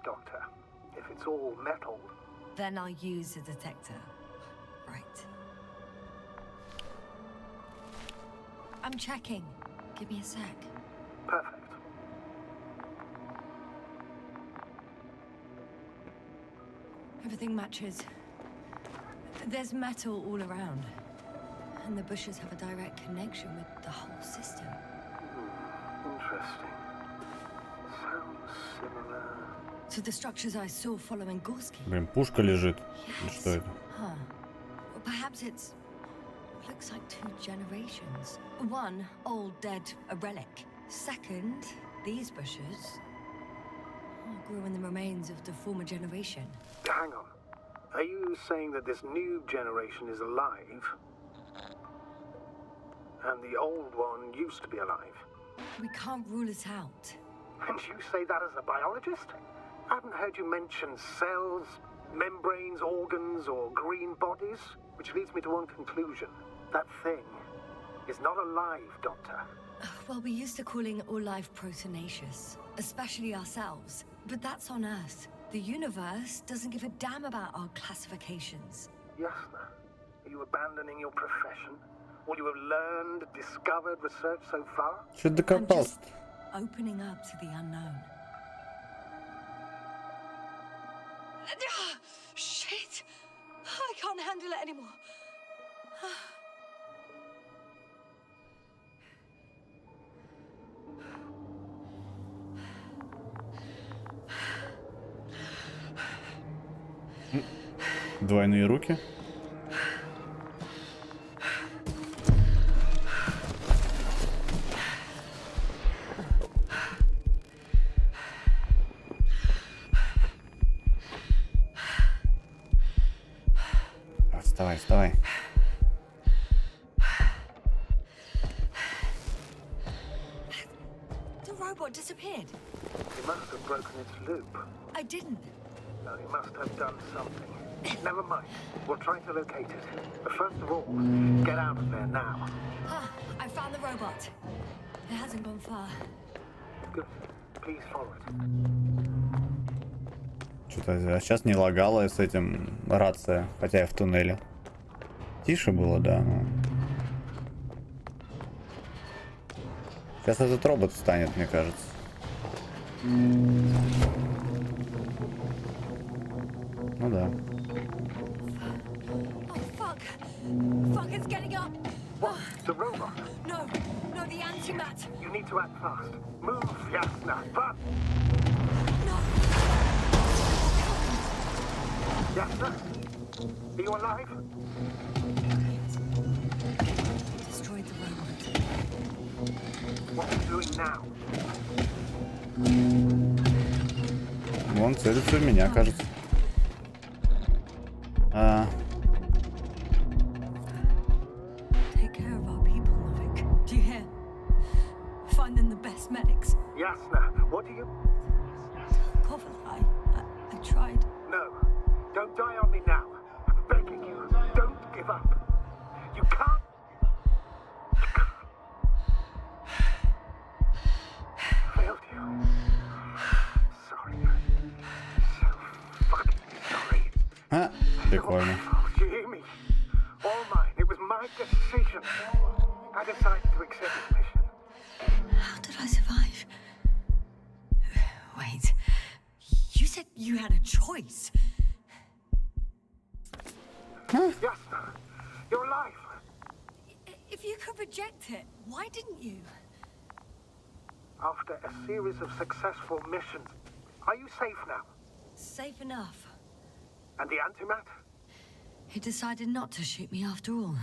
S2: Doctor, if it's all metal...
S3: Then I'll use a detector. Right. I'm checking. Give me a sec.
S2: Perfect.
S3: Everything matches. There's metal all around. And the bushes have a direct connection with the whole system.
S2: Interesting. Sounds similar.
S3: To the structures I saw following Gorski.
S1: Блин, пушка лежит.
S3: Yes.
S1: Что это?
S3: Huh. Well, perhaps it's... looks like two generations. One, old, dead, a relic. Second, these bushes grew in the remains of the former generation.
S2: Hang on. Are you saying that this new generation is alive? And the old one used to be alive?
S3: We can't rule it out.
S2: And you say that as a biologist? I haven't heard you mention cells, membranes, organs, or green bodies, which leads me to one conclusion. That thing is not alive, Doctor.
S3: Well, we used to calling all life proteinaceous, especially ourselves. But that's on Earth. The universe doesn't give a damn about our classifications.
S2: Yasna, are you abandoning your profession? All you have learned, discovered, researched so far?
S1: Что докопался?
S3: Opening up to the unknown. Shit! I can't handle it anymore.
S1: Двойные руки. Вставай, вставай.
S3: The robot disappeared.
S2: You must have broken its loop.
S3: I didn't.
S2: No, you must have done something. Never mind. We'll try to locate it. But first of all, get out of there now.
S3: I found the robot. It hasn't gone far.
S2: Good. Please follow it.
S1: Что-то сейчас не лагало с этим рация, хотя я в туннеле. Тише было, да, но... Сейчас этот робот встанет, мне кажется. Ну да.
S3: Oh, fuck. Fuck, it's getting up.
S2: What? The robot?
S3: No, no, the antimat.
S2: You need to act fast. Move, Yasna, but...
S3: No.
S2: Yasna? Are you alive?
S3: Destroyed the robot.
S2: What are you doing now?
S1: Вон целится в меня, кажется.
S3: Take care of our people, Novik. Do you hear? Find them the best medics.
S2: Yasna, what do you...
S3: Kovalai, I tried.
S2: No. Don't die on me now. I'm begging you. Don't give up. You can't... Failed you. Sorry. So fucking sorry.
S1: Прикольно.
S2: Do you hear me? All mine. It was my decision. I decided to accept this mission.
S3: How did I survive? Wait. You said you had a choice.
S2: Yasna, you're alive.
S3: If you could reject it, why didn't you?
S2: After a series of successful missions, are you safe now?
S3: Safe enough.
S2: And the antimat?
S3: He decided not to shoot me after all.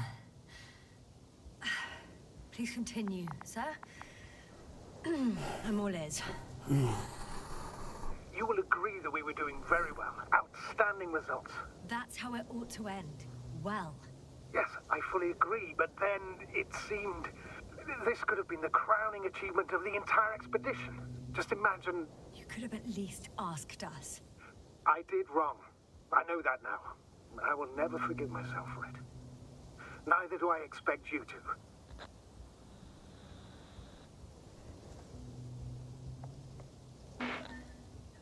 S3: Please continue, sir. I'm all ears.
S2: You will agree that we were doing very well. Outstanding results.
S3: That's how it ought to end. Well.
S2: Yes, I fully agree, but then it seemed this could have been the crowning achievement of the entire expedition. Just imagine...
S3: You could have at least asked us.
S2: I did wrong. I know that now. I will never forgive myself for it. Neither do I expect you to.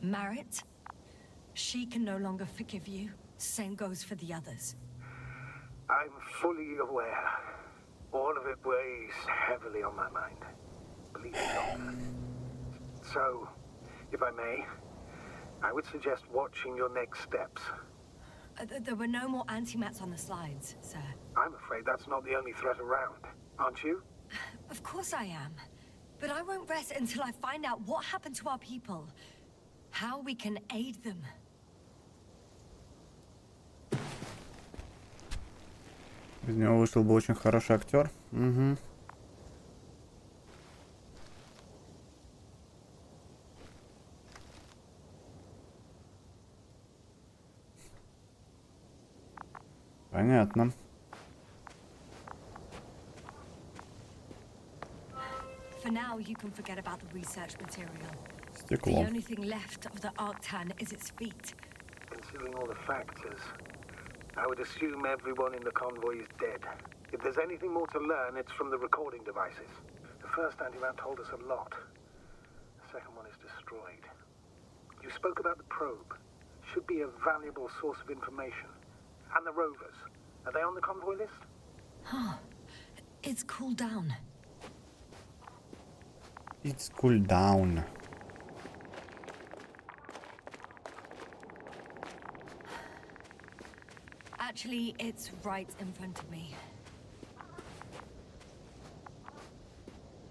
S3: Marit, she can no longer forgive you. Same goes for the others.
S2: I'm fully aware. All of it weighs heavily on my mind. Believe me, Doctor. So, if I may, I would suggest watching your next steps.
S3: There were no more antimats on the slides, sir.
S2: I'm afraid that's not the only threat around, aren't you?
S3: Of course I am. But I won't rest until I find out what happened to our people. How we can aid them.
S1: Из него вышел бы очень хороший актер. Угу. Понятно.
S3: For now, you can forget about the research material.
S1: Стекло.
S3: The only thing left of the Arctan is its feet.
S2: Considering all the factors, I would assume everyone in the convoy is dead. If there's anything more to learn, it's from the recording devices. The first antimat told us a lot. The second one is destroyed. You spoke about the probe. Should be a valuable source of information. And the rovers. Are they on the convoy list?
S3: Huh. It's cooled down.
S1: It's cool down.
S3: Actually, it's right in front of me.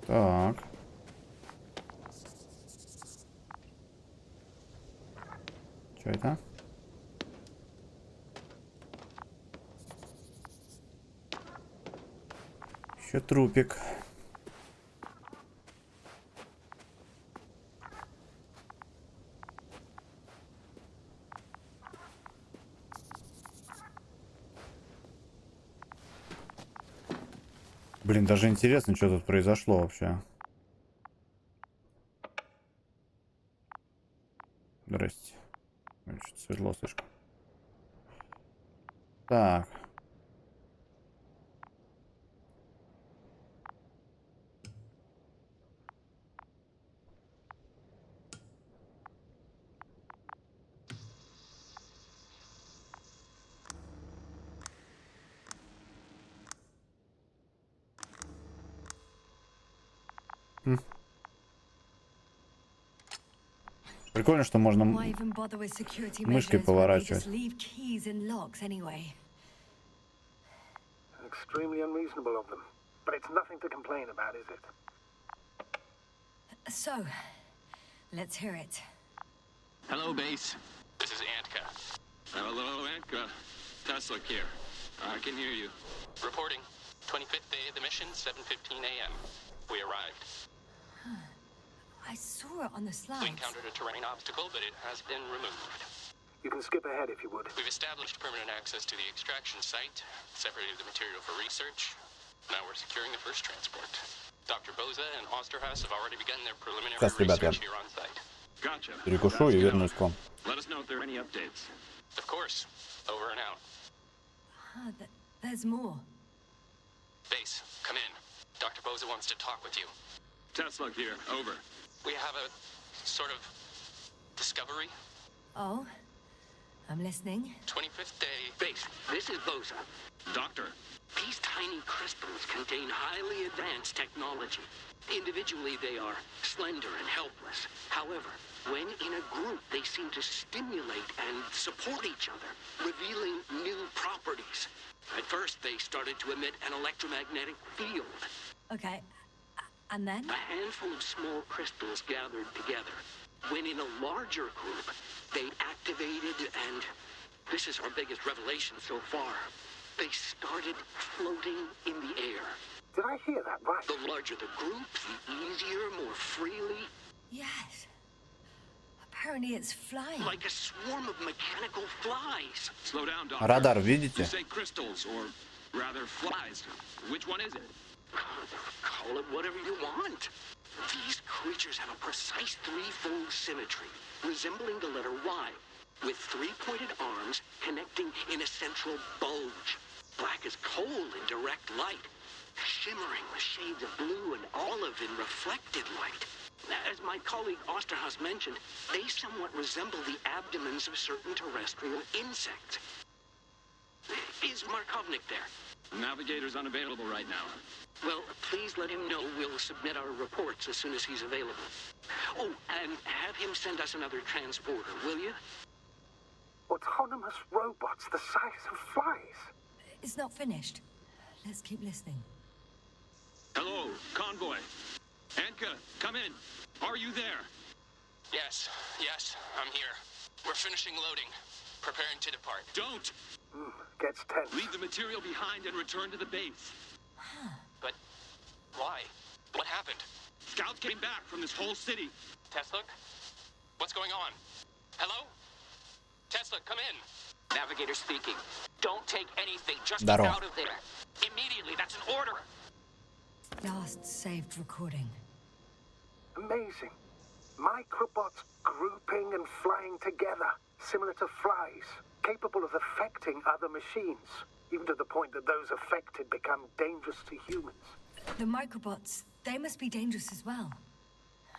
S1: Так. Что это? Еще трупик. Блин, даже интересно, что тут произошло вообще. Здрасте. Что-то светло слишком. Так. Прикольно, что можно
S3: Why even bother with security
S1: мышкой
S3: measures when they
S1: поворачивать.
S3: just leave keys in locks anyway?
S2: Extremely unreasonable of them. But it's nothing to complain about, is it?
S3: So, let's hear it.
S12: Hello, base. This is Antka. Hello, Antka. Tesla here. I can hear you. Reporting. 25th day of the mission, 7:15 a.m. We arrived.
S3: I saw it on the
S12: We
S3: slides.
S12: encountered a terrain obstacle, but it has been removed.
S2: You can skip ahead if you would.
S12: We've established permanent access to the extraction site, separated the material for research. Now we're securing the first transport. Dr. Boza and Osterhaus have already begun their preliminary
S1: Сейчас, ребята,
S12: research here on site. Gotcha.
S1: перекушу и вернусь к вам.
S12: Let us know if there are any updates. Of course. Over and out.
S3: There's more.
S12: Base, come in. Dr. Boza wants to talk with you. Tesla here. Over. We have a sort of discovery.
S3: Oh, I'm listening.
S12: 25th day.
S13: Base, this is Boza.
S12: Doctor.
S13: These tiny crystals contain highly advanced technology. Individually, they are slender and helpless. However, when in a group, they seem to stimulate and support each other, revealing new properties. At first, they started to emit an electromagnetic field.
S3: Okay, and then?
S13: A handful of small crystals gathered together. When in a larger group, they activated and... This is our biggest revelation so far. They started floating in the air.
S2: Did I hear that right?
S13: The larger the group, the easier, more freely.
S3: Yes. Apparently it's flying.
S13: Like a swarm of mechanical flies.
S12: Slow down, Doctor.
S1: Радар видите?
S12: You say crystals, or rather flies. Which one is it?
S13: Call it whatever you want. These creatures have a precise threefold symmetry, resembling the letter Y, with three-pointed arms connecting in a central bulge. Black as coal in direct light, shimmering with shades of blue and olive in reflected light. As my colleague Osterhaus mentioned, they somewhat resemble the abdomens of certain terrestrial insects. Is Markovnik there?
S12: Navigator's unavailable right now.
S13: Well, please let him know we'll submit our reports as soon as he's available. Oh, and have him send us another transporter, will you?
S2: Autonomous robots the size of flies.
S3: It's not finished. Let's keep listening.
S12: Hello, convoy. Anka, come in. Are you there? Yes, I'm here. We're finishing loading. Preparing to depart. Don't!
S2: Gets tense.
S12: Leave the material behind and return to the base. But why? What happened? Scouts came back from this whole city. Tesla? What's going on? Hello? Tesla, come in. Navigator speaking. Don't take anything. Just get out of there. Immediately. That's an order.
S3: Last saved recording.
S2: Amazing. Microbots grouping and flying together, similar to flies, capable of affecting other machines, even to the point that those affected become dangerous to humans.
S3: The microbots, they must be dangerous as well.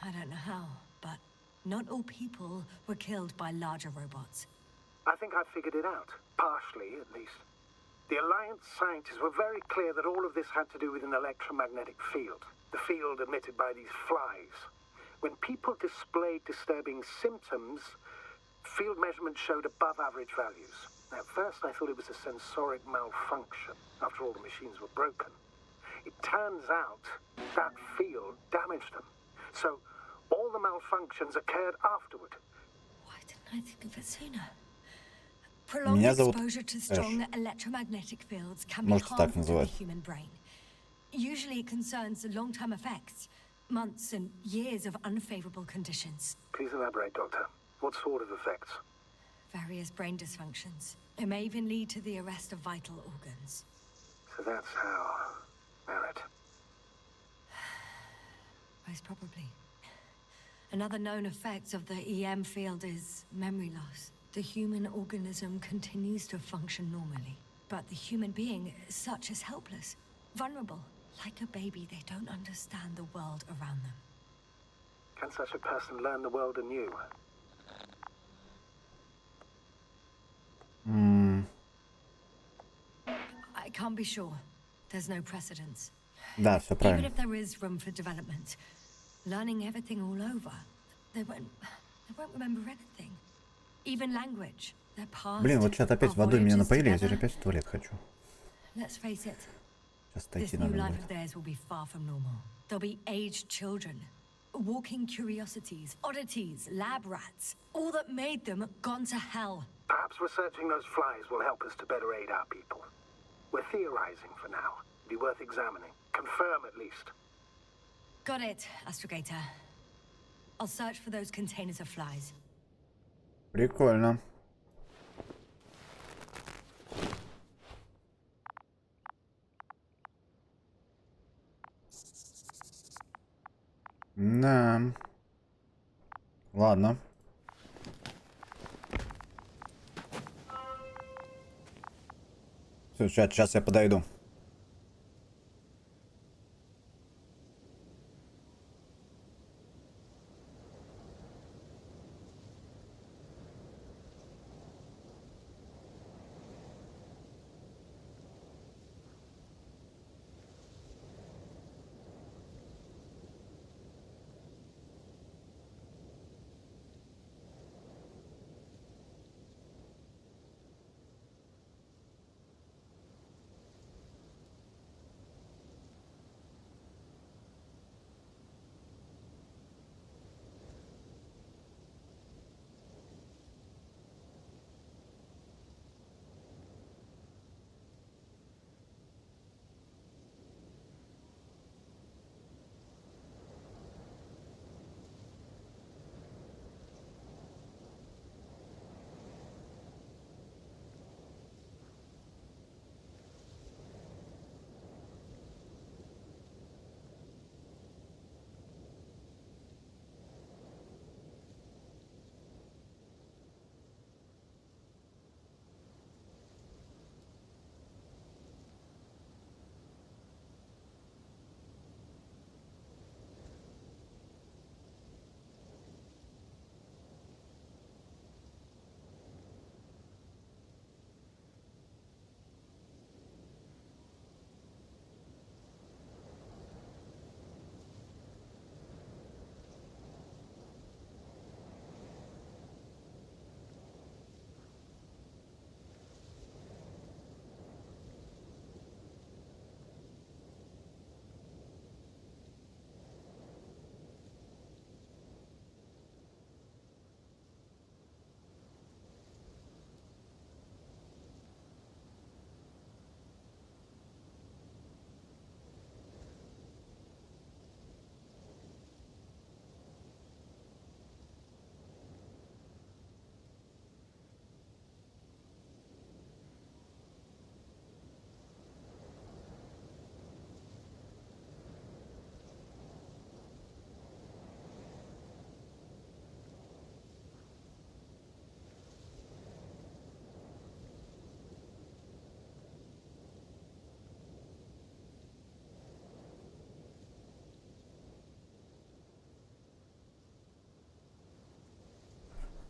S3: I don't know how, but not all people were killed by larger robots.
S2: I think I've figured it out, partially at least. The Alliance scientists were very clear that all of this had to do with an electromagnetic field, the field emitted by these flies. When people displayed disturbing symptoms, field measurements showed above average values. At first I thought it was a sensoric malfunction, after all the machines were broken. It turns out that field damaged them. So all the malfunctions occurred afterward.
S3: Why didn't I think of it sooner? Prolonged
S1: Меня зовут
S3: exposure to strong electromagnetic fields can be
S1: Можете так
S3: harmful to the
S1: называть.
S3: human brain. Usually it concerns long-term effects, months and years of unfavorable conditions.
S2: Please elaborate, Doctor. What sort of effects?
S3: Various brain dysfunctions. It may even lead to the arrest of vital organs.
S2: So that's how... Barrett.
S3: Most probably. Another known effect of the EM field is memory loss. The human organism continues to function normally, but the human being as such is helpless, vulnerable. Like a baby, they don't understand the world around them.
S2: Can such a person learn the world anew?
S3: I can't be sure. There's no precedence.
S1: Да, все
S3: Even
S1: правильно.
S3: if there is room for development, learning everything all over. They won't remember anything. Even language, their past.
S1: Блин, вот сейчас опять водой меня напоили, я теперь опять в туалет хочу.
S3: Let's face it.
S1: Сейчас
S3: This
S1: дойти
S3: new
S1: надо
S3: life
S1: будет.
S3: of theirs will be far from normal. They'll be aged children, walking curiosities, oddities, lab rats. All that made them gone to hell.
S2: Perhaps researching those flies will help us to better aid our people. We're theorizing for now. Be worth examining. Confirm at least.
S3: Got it, Astrogator. I'll search for those containers of flies.
S1: Прикольно. Да. Ладно. Все, сейчас я подойду.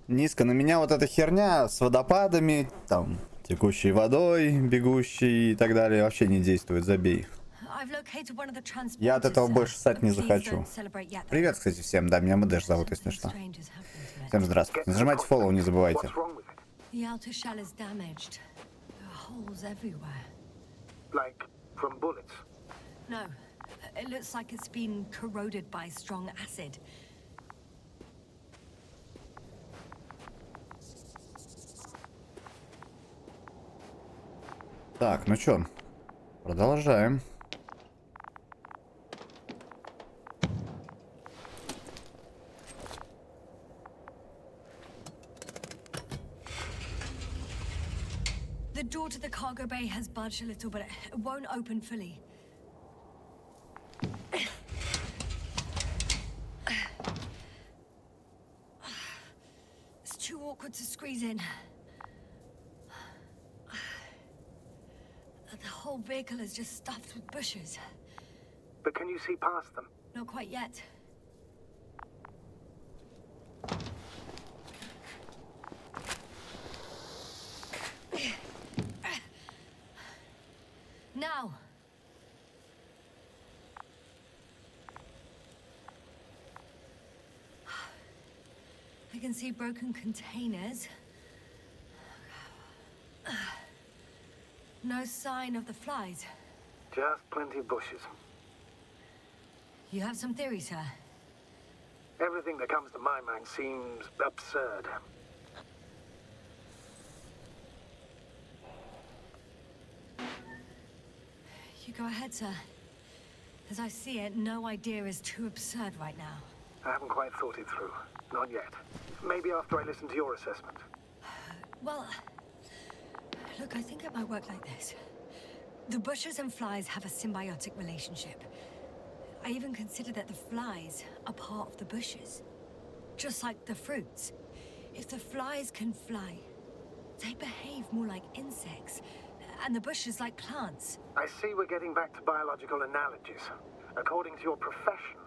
S1: Низко на меня вот эта херня с водопадами, там, текущей водой, бегущей и так далее, вообще не действует, забей. Я от этого больше ссать не захочу. Привет, кстати, всем, да, меня MadAsh зовут, если что. Всем здравствуйте. Нажимайте follow, не забывайте.
S2: Like from bullets?
S3: No, it looks like it's been corroded by strong acid.
S1: Так, ну чё, продолжаем.
S3: The door to the cargo bay has budged a little, but it won't open fully. It's too awkward to squeeze in. The whole vehicle is just stuffed with bushes.
S2: But can you see past them?
S3: Not quite yet. Now. I can see broken containers. No sign of the flies.
S2: Just plenty of bushes.
S3: You have some theory, sir?
S2: Everything that comes to my mind seems absurd.
S3: You go ahead, sir. As I see it, no idea is too absurd right now.
S2: I haven't quite thought it through. Not yet. Maybe after I listen to your assessment.
S3: Well, look, I think it might work like this. The bushes and flies have a symbiotic relationship. I even consider that the flies are part of the bushes. Just like the fruits. If the flies can fly, they behave more like insects, and the bushes like plants.
S2: I see we're getting back to biological analogies. According to your profession,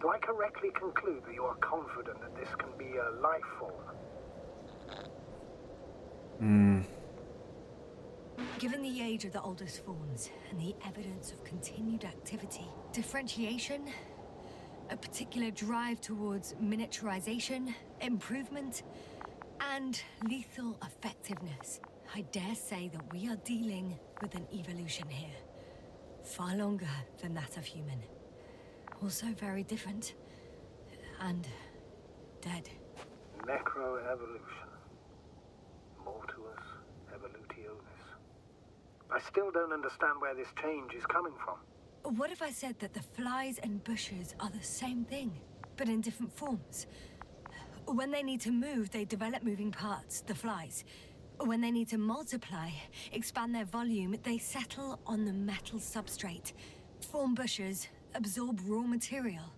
S2: do I correctly conclude that you are confident that this can be a life form?
S3: Given the age of the oldest forms and the evidence of continued activity, differentiation, a particular drive towards miniaturization, improvement, and lethal effectiveness, I dare say that we are dealing with an evolution here. Far longer than that of human. Also very different. And dead.
S2: Necroevolution. Mortuus evolutionis. I still don't understand where this change is coming from.
S3: What if I said that the flies and bushes are the same thing, but in different forms? When they need to move, they develop moving parts, the flies. When they need to multiply, expand their volume, they settle on the metal substrate, form bushes, absorb raw material,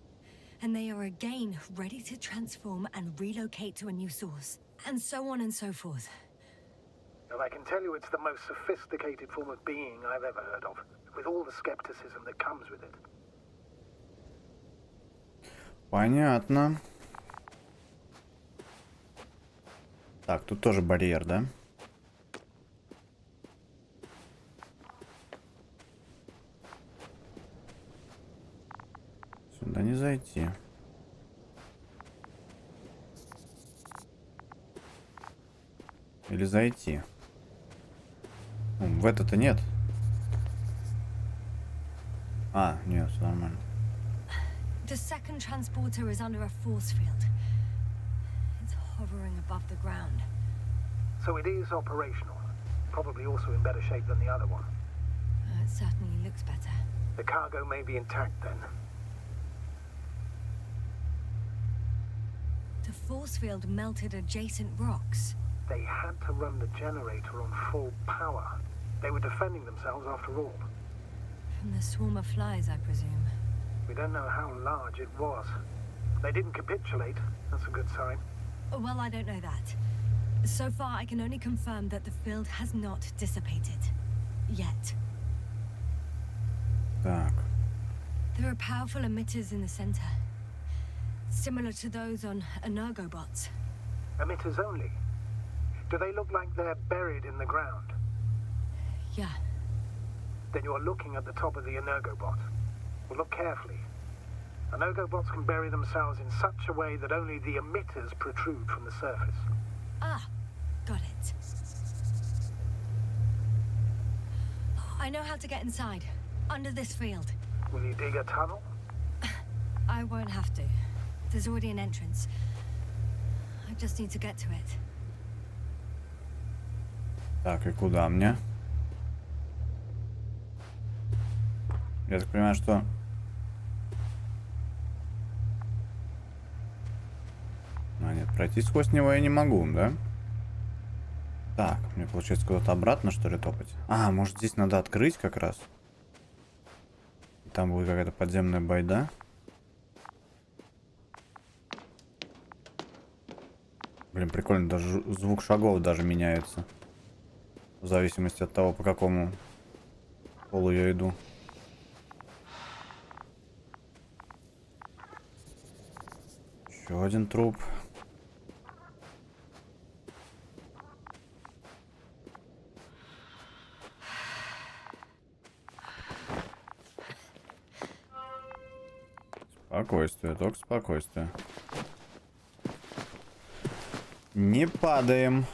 S3: and they are again ready to transform and relocate to a new source, and so on and so forth.
S2: Well, I can tell you it's the most sophisticated form of being I've ever heard of, with all the skepticism that comes with it.
S1: Понятно. Так, тут тоже барьер, да? Сюда не зайти. Или зайти? В это-то нет. А, нет, все нормально.
S3: The second transporter is under a force field. It's hovering above the ground.
S2: So it is operational. Probably also in better shape than the other one.
S3: It certainly looks better.
S2: The cargo may be intact then.
S3: The force field melted adjacent rocks.
S2: They had to run the generator on full power. They were defending themselves after all.
S3: From the swarm of flies, I presume.
S2: We don't know how large it was. They didn't capitulate. That's a good sign.
S3: Well, I don't know that. So far, I can only confirm that the field has not dissipated. Yet.
S1: Так.
S3: There are powerful emitters in the center. Similar to those on Energobots.
S2: Emitters only? Do they look like they're buried in the ground?
S3: Yeah.
S2: Then you're looking at the top of the Energobot. Well, look carefully. Energobots can bury themselves in such a way that only the emitters protrude from the surface.
S3: Ah, got it. I know how to get inside. Under this field.
S2: Will you dig a tunnel?
S3: I won't have to. There's already an entrance. I just need to get to it.
S1: Так, и куда мне? Я так понимаю, что... А, нет, пройти сквозь него я не могу, да? Так, мне получается куда-то обратно, что ли, топать? А, может, здесь надо открыть как раз? Там будет какая-то подземная байда. Блин, прикольно, даже звук шагов даже меняется. В зависимости от того, по какому полу я иду. Еще один труп. Спокойствие, только спокойствие. Не падаем.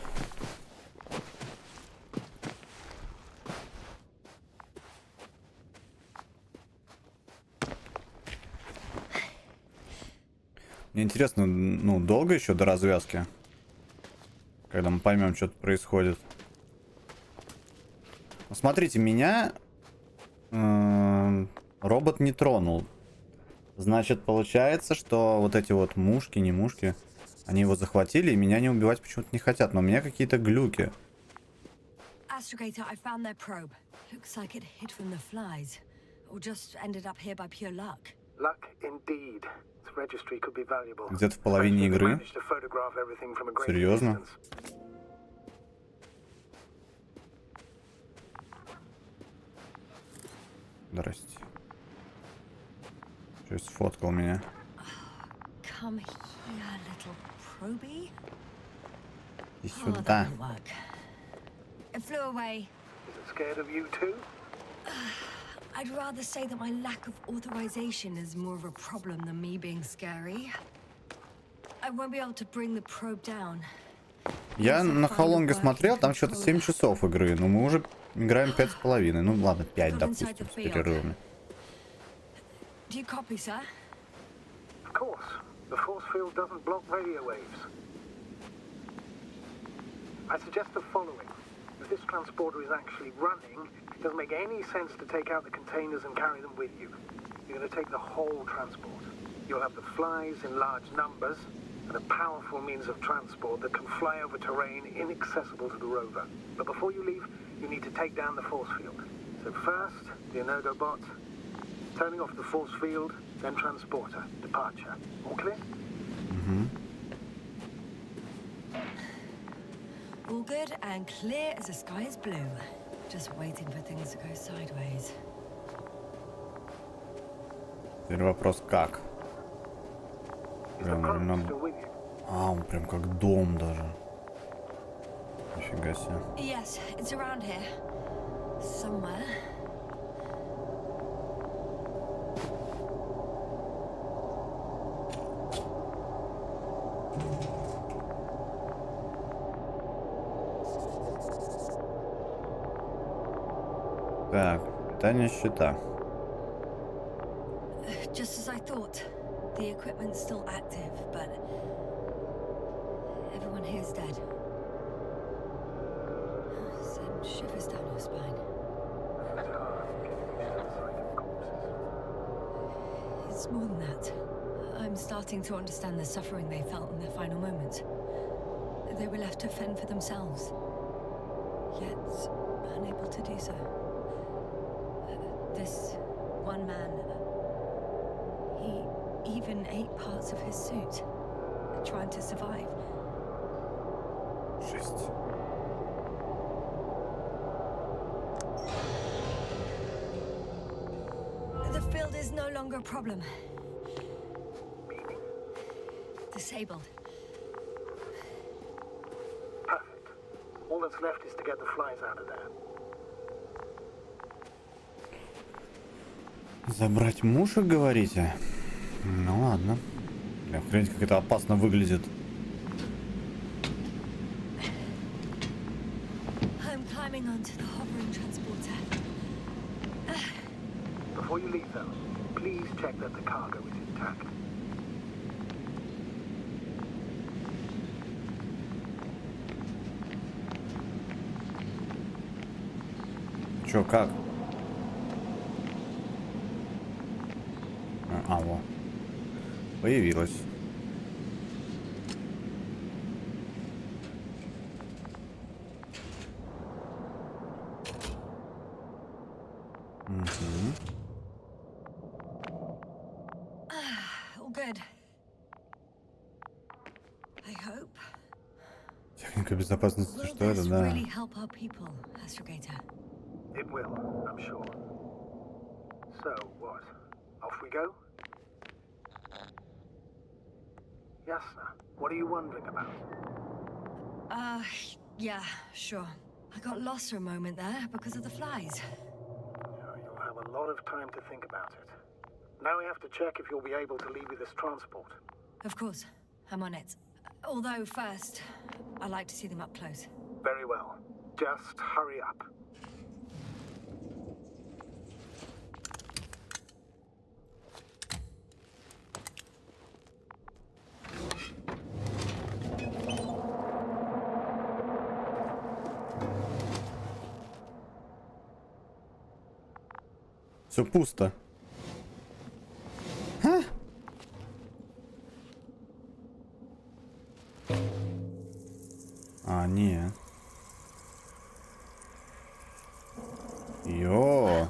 S1: Мне интересно, ну, долго еще до развязки? Когда мы поймем, что тут происходит. Ну, смотрите, меня робот не тронул. Значит, получается, что вот эти вот мушки, не мушки, они его захватили, и меня не убивать почему-то не хотят. Но у меня какие-то глюки.
S3: Astrogator, I found their probe. Looks like it hid from the flies, or just ended up here by pure luck.
S2: Luck indeed. Its registry could be valuable.
S1: Где-то в половине игры?
S2: Managed to photograph everything from a great
S1: Серьезно?
S2: distance.
S1: Здрасте. Что сфоткал меня?
S3: Come here, little probie.
S1: И
S3: Oh,
S1: сюда.
S3: that didn't work. It flew away.
S2: Is it scared of you too?
S3: I'd rather say that my lack of authorization is more of a problem than me being scary. I won't be able to bring the probe down.
S1: Я на Холонге смотрел, там что-то 7 часов игры, но мы уже играем 5,5. Ну ладно, 5, допустим, с перерывами.
S3: Do you copy, sir?
S2: Of course. The force field doesn't block radio waves. I suggest the following. If this transporter is actually running, it doesn't make any sense to take out the containers and carry them with you. You're going to take the whole transport. You'll have the flies in large numbers, and a powerful means of transport that can fly over terrain inaccessible to the rover. But before you leave, you need to take down the force field. So first, the Energobot, turning off the force field, then transporter, departure. All clear?
S1: Mm-hmm.
S3: All good and clear as the sky is blue. Just waiting for things to go sideways.
S1: Теперь вопрос как? Прям, он прям как дом даже. Нифига себе.
S3: Yes, it's around here. Somewhere.
S1: Так, питание счета.
S3: Just as I thought. The equipment's still active, but everyone here's dead. Send shivers down your spine. It's more than that. I'm starting to understand the suffering they felt in their final moments. They were left to fend for themselves, yet unable to do so. This one man, he even ate parts of his suit, trying to survive.
S1: Жесть.
S3: The field is no longer a problem. Disabled.
S2: Perfect. All that's left is to get the flies out of there.
S1: Забрать мушек, говорите? Ну ладно. Бля, охренеть, как это опасно выглядит.
S3: I'm climbing onto the hovering transporter.
S2: Before you leave, though, please check that the cargo is intact.
S1: Чё, как? Во. Появилась.
S3: All good. I hope.
S1: Техника безопасности, что это, да?
S3: Really help our people, Astrogator.
S2: It will, I'm sure. So, what? Off we go? Yasna, what are you wondering about?
S3: Yeah, sure. I got lost for a moment there because of the flies.
S2: You'll have a lot of time to think about it. Now we have to check if you'll be able to leave with this transport.
S3: Of course. I'm on it. Although first, I'd like to see them up close.
S2: Very well. Just hurry up.
S1: Все пусто. Ха? А, не. Йо.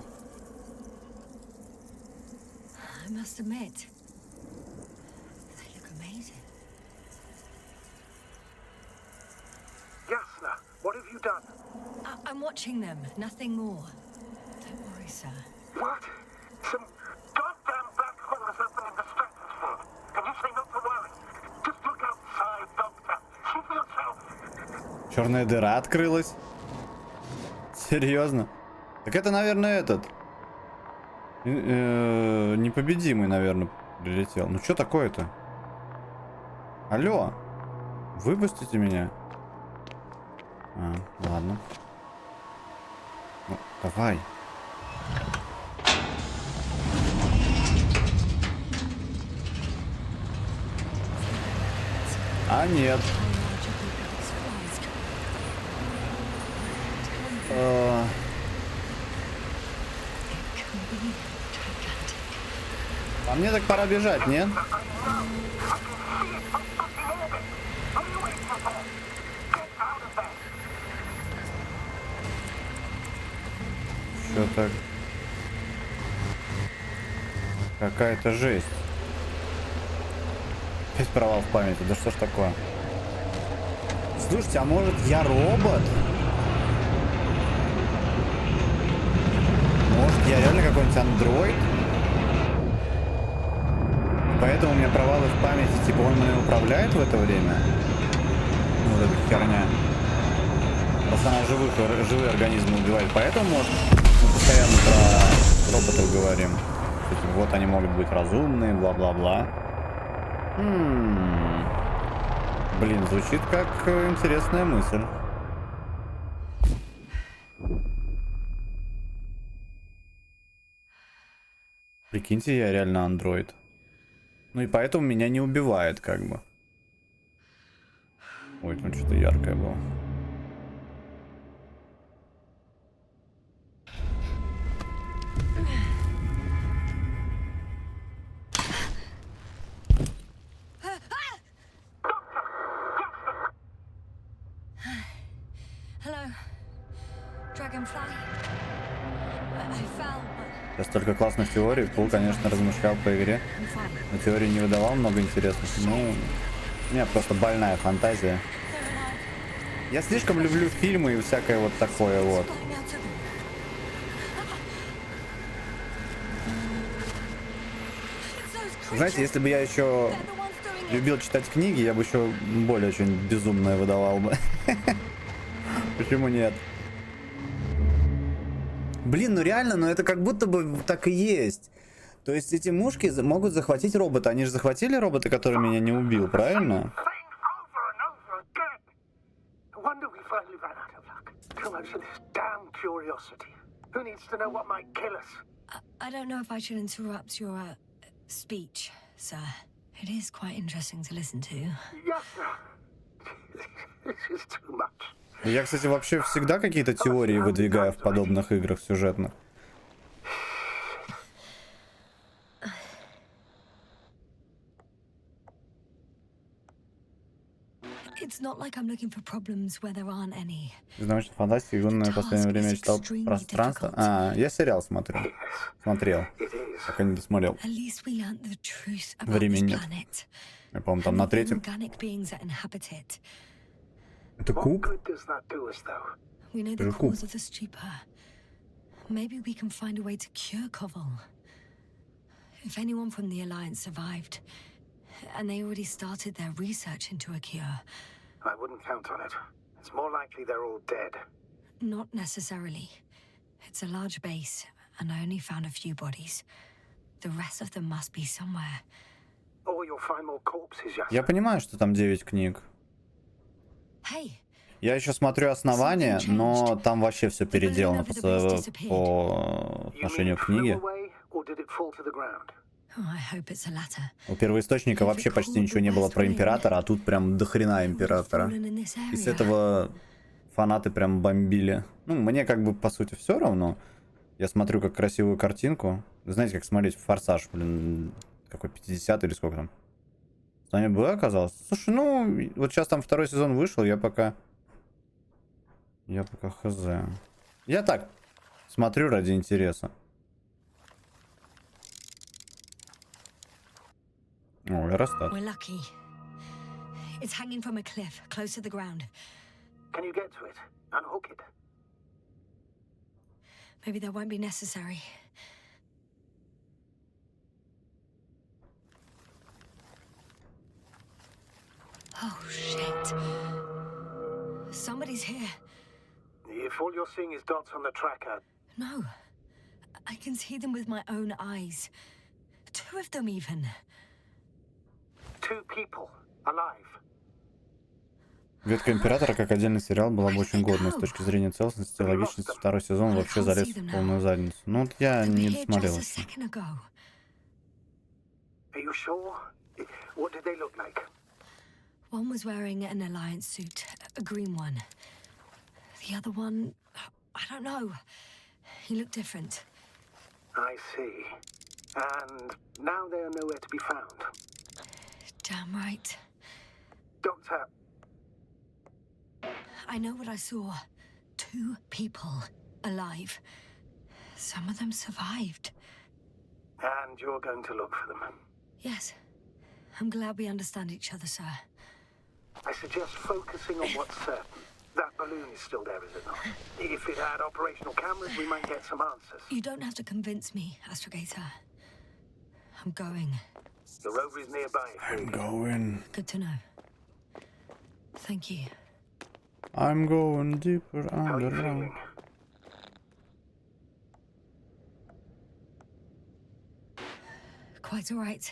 S3: I must admit, they look amazing.
S2: Yasna, what have you done?
S3: I'm watching them, nothing more. Don't worry, sir.
S2: What? Some goddamn black holes opening the stratosphere. And you say not to worry. Just look outside, Doctor. See for yourself.
S1: Черная дыра открылась. Серьезно? Так это, наверное, этот. Непобедимый, наверное, прилетел. Ну что такое-то? Алло. Выпустите меня. А, ладно. Ну, давай. А нет. А мне так пора бежать, нет? Что так? Какая-то жесть. Опять провал в памяти. Да что ж такое? Слушайте, а может я робот? Может я реально какой-нибудь андроид? Поэтому у меня провалы в памяти, типа он мной управляет в это время? Ну, вот эта херня. Просто она живые организмы убивает. Поэтому, может, мы постоянно про роботов говорим. Вот они могут быть разумные, бла-бла-бла. Блин, звучит как интересная мысль. Прикиньте, я реально андроид. Ну и поэтому меня не убивает, как бы. Ой, тут что-то яркое было. Я столько классных теорий. Пул, конечно, размышлял по игре. Но теории не выдавал много интересных. Ну, у меня просто больная фантазия. Я слишком люблю фильмы и всякое вот такое вот. Знаете, если бы я еще любил читать книги, я бы еще более что-нибудь безумное выдавал бы. Почему нет? Блин, ну реально, ну это как будто бы так и есть. То есть эти мушки могут захватить робота. Они же захватили робота, который меня не убил, правильно?
S3: I don't know if I should interrupt your speech, sir. It is quite interesting to listen to.
S2: Yes, sir. This is too much.
S1: Я, кстати, вообще всегда какие-то теории выдвигаю в подобных играх сюжетных. Знаешь, фантастика, игру в последнее время читал пространство. А, я сериал смотрел. Пока не досмотрел. Времени нет. Я, по-моему, там на третьем. Это куб? Это же куб.
S3: Maybe we can find a way to cure Koval. If anyone from the Alliance survived, and they already started their research into a cure.
S2: I wouldn't count on it. It's more likely they're all dead.
S3: Not necessarily. It's a large base, and I only found a few bodies. The rest of them must be somewhere.
S2: Or you'll find more corpses, yes.
S1: Я понимаю, что там 9 книг.
S3: Hey,
S1: Я еще смотрю «Основание», но там вообще все переделано по отношению к книге.
S2: Or did it fall to the ground?
S3: oh, I hope it's the latter.
S1: У первоисточника вообще почти ничего не было про императора, а тут прям дохрена императора.
S3: Fallen in this
S1: И с
S3: area.
S1: этого фанаты прям бомбили. Ну, мне как бы по сути все равно. Я смотрю как красивую картинку. Вы знаете, как смотреть «Форсаж», блин, какой 50 или сколько там. С нами было оказалось? Слушай, ну, вот сейчас там второй сезон вышел, я пока хз. Я так смотрю ради интереса. Ой, Ростат.
S3: We're lucky. It's hanging from a cliff, close to the ground.
S2: Can you get to it? Unhook it?
S3: Maybe that won't be necessary. Oh, shit. Somebody's here.
S2: If all you're seeing is dots on the tracker,
S3: No. I can see them with my own eyes. 2 of them, even.
S2: 2 people alive.
S1: Ветка Императора как отдельный сериал была бы очень годной с точки зрения целостности и логичности. Второй сезон вообще залез в полную задницу. Ну вот я
S3: They were
S1: не
S3: here
S1: досмотрел
S3: just a
S1: еще.
S3: second ago.
S2: Are you sure? What did they look like?
S3: One was wearing an Alliance suit, a green one. The other one, I don't know. He looked different.
S2: I see. And now they are nowhere to be found.
S3: Damn right.
S2: Doctor,
S3: I know what I saw. 2 people alive. Some of them survived.
S2: and you're going to look for them.
S3: Yes. I'm glad we understand each other, sir.
S2: I suggest focusing on what's certain. That balloon is still there, is it not? If it had operational cameras, we might get some answers.
S3: You don't have to convince me, Astrogator. I'm going.
S2: The rover is nearby.
S1: I'm going.
S3: Good to know. Thank you.
S1: I'm going deeper
S2: How are you
S1: underground.
S2: feeling?
S3: Quite all right.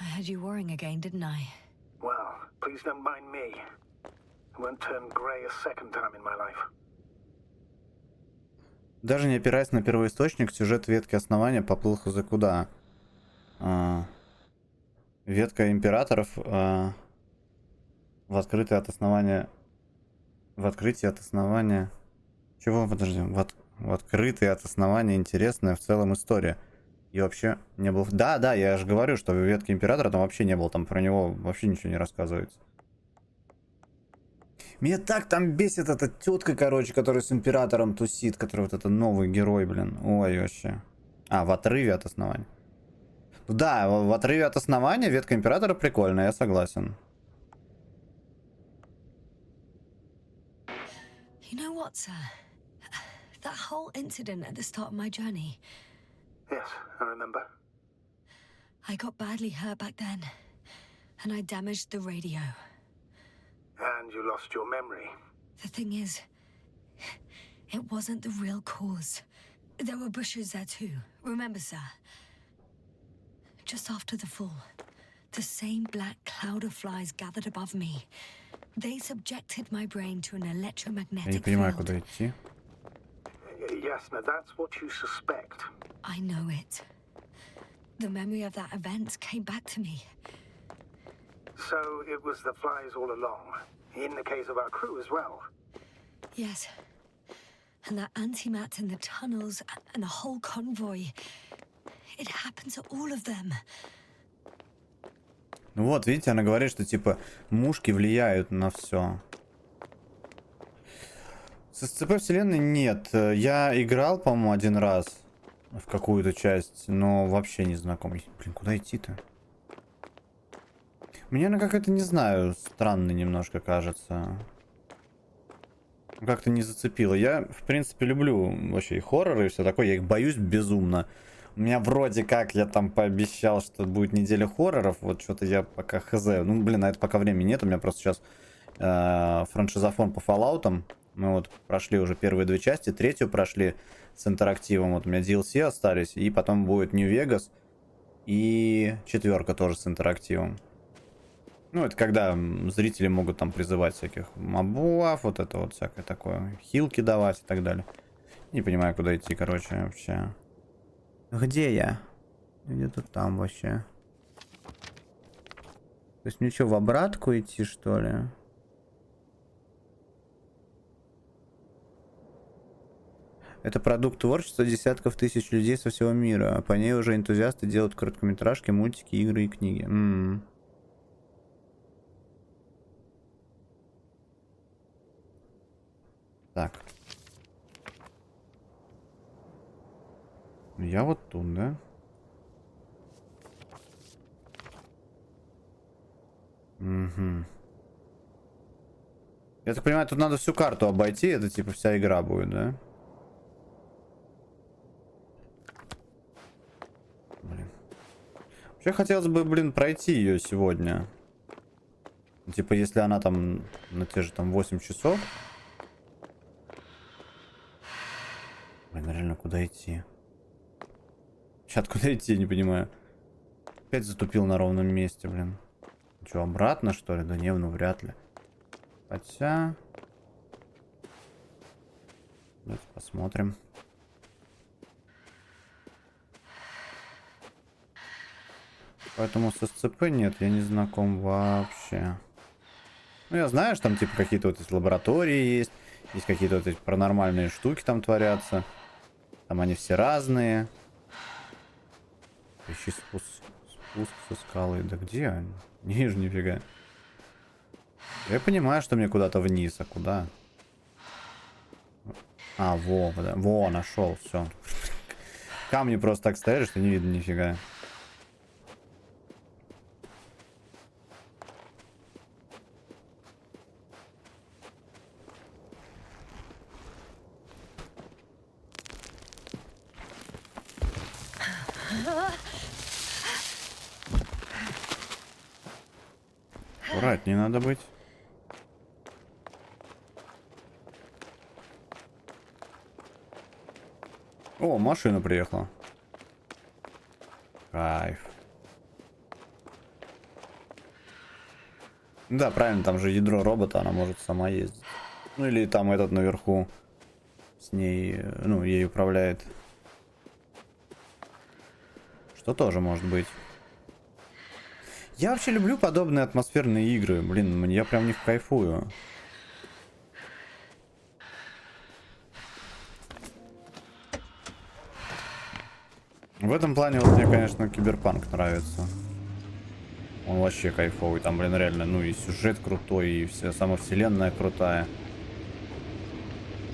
S3: I had you worrying again, didn't I?
S2: Well, please don't mind me. I won't turn grey a second time in my life.
S1: Даже не опираясь на первоисточник, сюжет ветки основания поплыл хз куда. Ветка императоров в открытие от основания... В открытии от основания... Чего? Подожди. В открытие от основания интересная в целом история. И вообще не было... Да, я же говорю, что в ветке императора там вообще не было. Там про него вообще ничего не рассказывается. Меня так там бесит эта тетка, короче, которая с императором тусит, который вот это новый герой, блин. Ой, вообще. В отрыве от основания. Да, в отрыве от основания ветка императора прикольная, я согласен.
S3: You know what, sir? That whole incident at the start of my journey.
S2: Yes, I remember.
S3: I got badly hurt back then, and I damaged the radio.
S2: And you lost your memory.
S3: The thing is, it wasn't the real cause. There were bushes there too. Remember, sir? Just after the fall, the same black cloud of flies gathered above me. They subjected my brain to an
S1: Я не
S3: electromagnetic
S1: понимаю,
S3: field.
S1: куда идти.
S2: Yes, now that's what you suspect.
S3: I know it. The memory of that event came back to me.
S2: So it was the flies all along. In the case of our crew as well.
S3: Yes. And that antimat in the tunnels and the whole convoy. It happened to all of them.
S1: Ну вот, видите, она говорит, что типа мушки влияют на все. С СЦП вселенной нет. Я играл, по-моему, один раз в какую-то часть, но вообще не знаком. Блин, куда идти-то? Мне она как-то, не знаю, странно немножко кажется. Как-то не зацепила. Я, в принципе, люблю вообще и хорроры, и все такое. Я их боюсь безумно. У меня вроде как, я там пообещал, что будет неделя хорроров. Вот что-то я пока хз. Ну, блин, на это пока времени нет. У меня просто сейчас франшизафон по Fallout'ам. Мы вот прошли уже первые 2 части. 3-ю прошли с интерактивом. Вот у меня DLC остались. И потом будет Нью-Вегас. И 4 тоже с интерактивом. Ну, это когда зрители могут там призывать всяких мобов, вот это вот всякое такое, хилки давать и так далее. Не понимаю, куда идти, короче, вообще. Где я? Где-то там вообще. То есть мне что, в обратку идти, что ли? Это продукт творчества десятков тысяч людей со всего мира. По ней уже энтузиасты делают короткометражки, мультики, игры и книги. Так. Я вот тут, да? Угу. Я так понимаю, тут надо всю карту обойти, это типа вся игра будет, да? Блин. Вообще хотелось бы, блин, пройти ее сегодня. Типа, если она там на те же там 8 часов. Блин, реально, куда идти? Сейчас куда идти, не понимаю. Опять затупил на ровном месте, блин. Что, обратно, что ли? Да не, ну вряд ли. Хотя... Давайте посмотрим. Поэтому с СЦП нет, я не знаком вообще. Ну, я знаю, что там типа какие-то вот эти лаборатории есть. Есть какие-то вот эти паранормальные штуки там творятся. Там они все разные. Ищи спуск со скалы. Да где они? Не вижу нифига. Я понимаю, что мне куда-то вниз, а куда? А, во, да. Во, нашел, все. Камни просто так стояли, что не видно нифига. Аккуратнее надо быть. О, машина приехала. Кайф. Да, правильно, там же ядро робота, она может сама ездить. Ну или там этот наверху с ней, ну, ей управляет. Что тоже может быть. Я вообще люблю подобные атмосферные игры. Блин, я прям в них кайфую. В этом плане вот мне, конечно, Киберпанк нравится. Он вообще кайфовый. Там, блин, реально, ну и сюжет крутой, и вся сама вселенная крутая.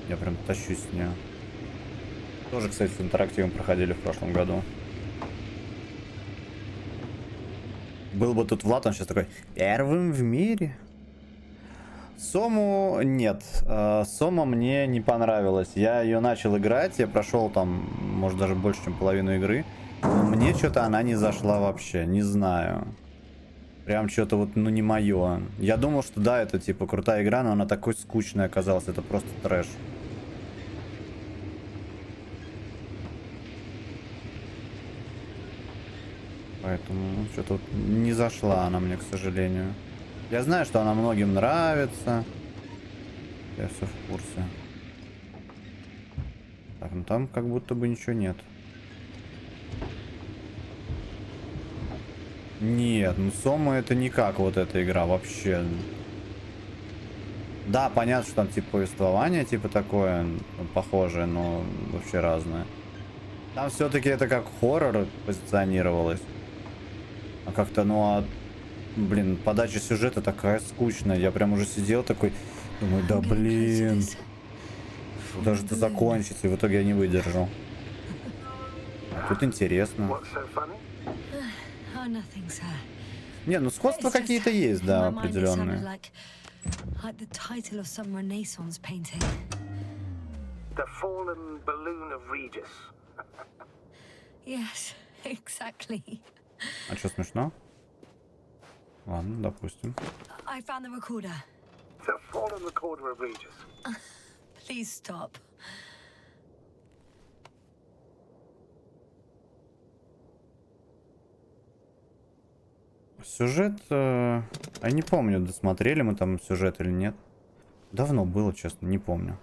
S1: Я прям тащусь с нее. Тоже, кстати, с интерактивом проходили в прошлом году. Был бы тут Влад, он сейчас такой: первым в мире. Сому нет. Сома мне не понравилась. Я ее начал играть, я прошел там, может, даже больше, чем половину игры. Но мне что-то она не зашла вообще, не знаю. Прям что-то вот, ну, не мое. Я думал, что да, это типа крутая игра, но она такой скучной оказалась, это просто трэш. Поэтому что-то вот не зашла она мне, к сожалению. Я знаю, что она многим нравится. Я все в курсе. Так, ну там как будто бы ничего нет. Нет, ну Сома это не как вот эта игра вообще. Да, понятно, что там типа повествование типа такое, ну, похожее, но вообще разное. Там все-таки это как хоррор позиционировалось. А как-то, ну, блин, подача сюжета такая скучная. Я прям уже сидел такой, думаю, да блин. Даже это закончится, и в итоге я не выдержал. А тут интересно. Не, ну сходства какие-то есть, да, определенные.
S2: The fallen balloon of Regis.
S3: Yes, exactly.
S1: А что, смешно? Ладно, допустим.
S3: I found the recorder.
S2: The fallen recorder of Regis.
S3: Please stop.
S1: Сюжет... я не помню, досмотрели мы там сюжет или нет. Давно было, честно, не помню.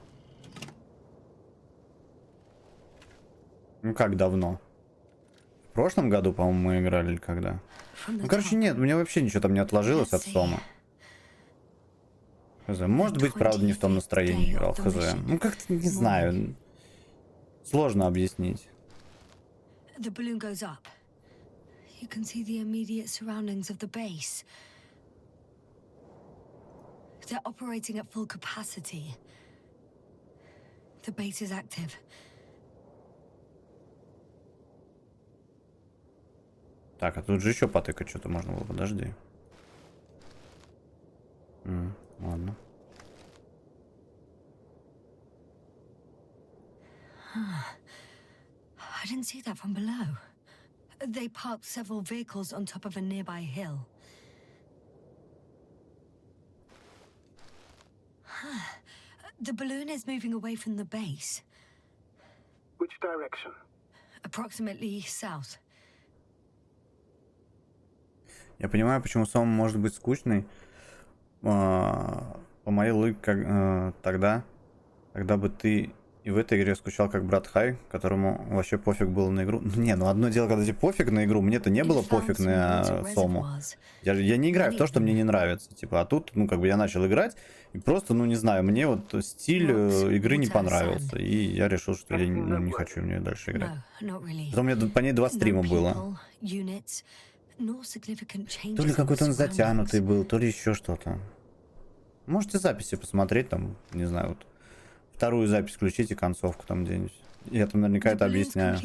S1: Ну как давно? В прошлом году, по-моему, мы играли или когда? Ну, короче, нет, мне вообще ничего там не отложилось от Сома. Хз. Может быть, правда, не в том настроении играл, хз. Ну, как-то не знаю. Сложно объяснить.
S3: The balloon goes up. You can see the immediate surroundings of the base. They're operating at full capacity. The base is active.
S1: Так, а тут же еще потыкать что-то можно было, подожди. Ладно.
S3: I didn't see that from below. They parked several vehicles on top of a nearby hill. The balloon is moving away from the base.
S2: Which direction?
S3: Approximately south.
S1: Я понимаю, почему Сом может быть скучный. По моей логике, тогда бы ты и в этой игре скучал как брат Хай, которому вообще пофиг было на игру. Не, ну одно дело, когда тебе пофиг на игру, мне-то не было пофиг на Сому. Я не играю в то, что мне не нравится. Типа, а тут, ну, как бы я начал играть, и просто, ну, не знаю, мне вот стиль игры не понравился. И я решил, что я не хочу в нее дальше играть. Потом у меня по ней 2 стрима было. То ли какой-то он затянутый был, то ли еще что-то. Можете записи посмотреть, там, не знаю, вот. Вторую запись включите, концовку там где-нибудь. Я там наверняка это объясняю.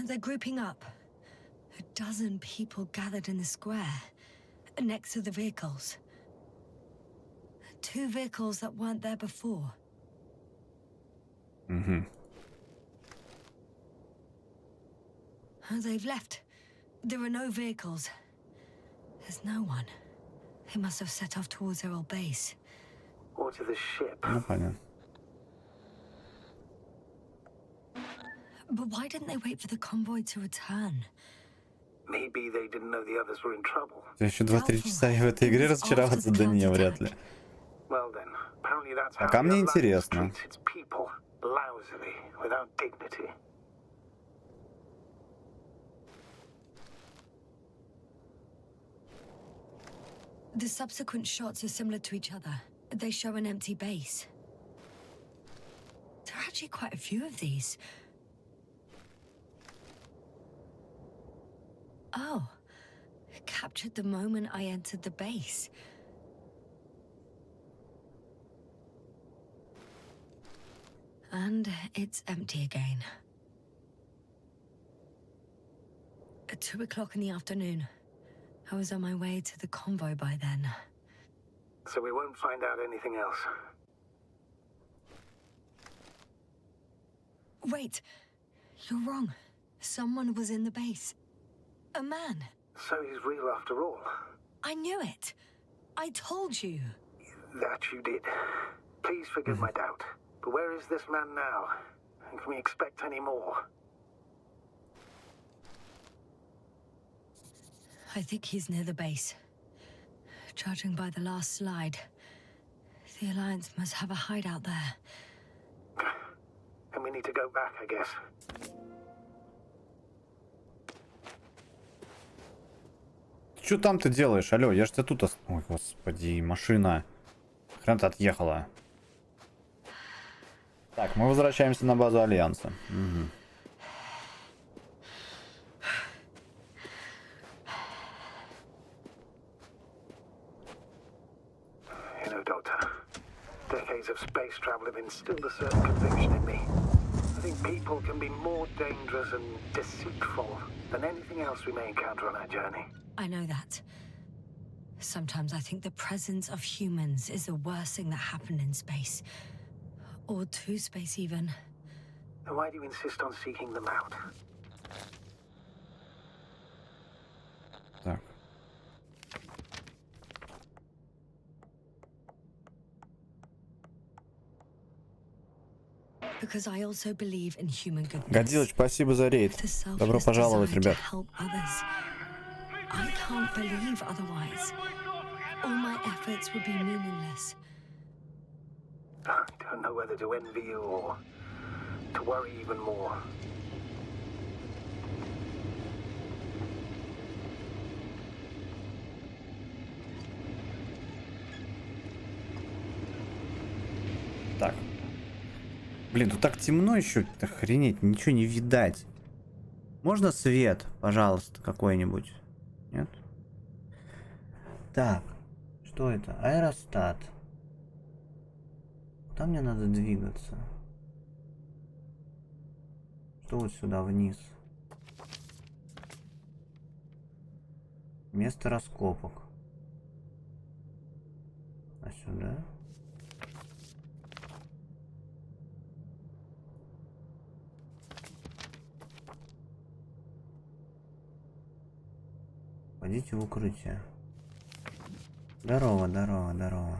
S3: They're grouping up. A dozen people gathered in the square, next to the vehicles. 2 vehicles that weren't there before. They've left. There are no vehicles. There's no one. They must have set off towards their old base.
S2: Or to the ship.
S1: Ну, понятно.
S3: But why didn't they wait for the convoy to return?
S2: Maybe they didn't know the others were in trouble.
S1: Еще 2-3 часа и в этой игре разочароваться, да не, вряд ли.
S2: Well then, apparently that's how
S1: Пока мне
S2: the
S1: интересно.
S2: treats its people, lousily, without dignity.
S3: The subsequent shots are similar to each other. They show an empty base. There are actually quite a few of these. Oh, captured the moment I entered the base. And it's empty again. At 2 o'clock in the afternoon. I was on my way to the convoy by then.
S2: So we won't find out anything else.
S3: Wait, you're wrong. Someone was in the base. A man.
S2: So he's real after all.
S3: I knew it. I told you.
S2: That you did. Please forgive my doubt. But where is this man now? And can we expect any more?
S3: I think he's near the base. Judging by the last slide, the Alliance must have a hideout there.
S2: And we need to go back, I guess.
S1: Что там ты делаешь? Алло, я ж тебя тут Ой, господи, машина. Хрен ты отъехала. Так, мы возвращаемся на базу Альянса. Угу.
S2: You know, Doctor, decades of space travel have instilled a certain conviction in me. I think people can be more dangerous and deceitful than anything else we may encounter on our journey.
S3: I know that. Sometimes I think the presence of humans is the worst thing that happened in space. Or to space, even.
S2: Then why do you insist on seeking them out?
S1: Так.
S3: The Because I also believe in human goodness.
S1: Годилыч, спасибо за рейд.
S3: The selfless
S1: Добро пожаловать,
S3: desire to
S1: ребят.
S3: help others. I can't believe otherwise. All my efforts would be meaningless.
S2: I don't know whether to envy you or to worry even more.
S1: Так. Блин, тут так темно еще. Охренеть, ничего не видать. Можно свет, пожалуйста, какой-нибудь? Нет? Так. Что это? Аэростат. Куда мне надо двигаться? Что вот сюда вниз? Место раскопок. А сюда? Пойдите в укрытие. Здорово, здорово, здорово.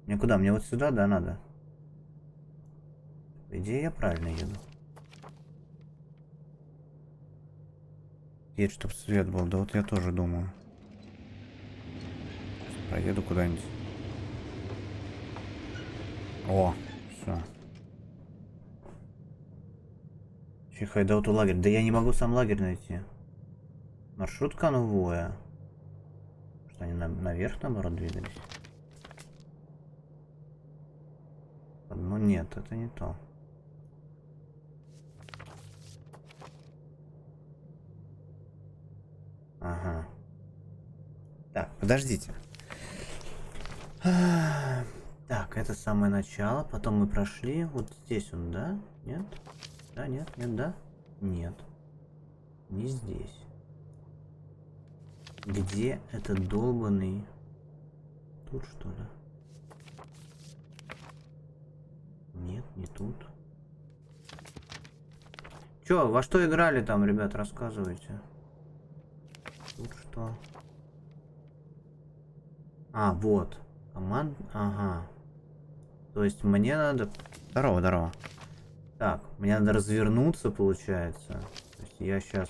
S1: Мне куда? Мне вот сюда, да, надо? По идее, я правильно еду. Едь, чтоб свет был. Да вот я тоже думаю. Проеду куда-нибудь. О, все. Хайдауту лагерь. Да я не могу сам лагерь найти. Маршрут конвоя. Что они наверх, наоборот, двигались? Ну нет, это не то. Ага. Так, подождите. Так, это самое начало. Потом мы прошли. Вот здесь он, да? Нет? Да, нет, нет, да? Нет. Не здесь. Где этот долбанный? Тут, что ли? Нет, не тут. Чё, во что играли там, ребят, рассказывайте. Тут что? А, вот. Команд... Ага. То есть мне надо... Здорово, здорово. Так, мне надо развернуться, получается. То есть я сейчас...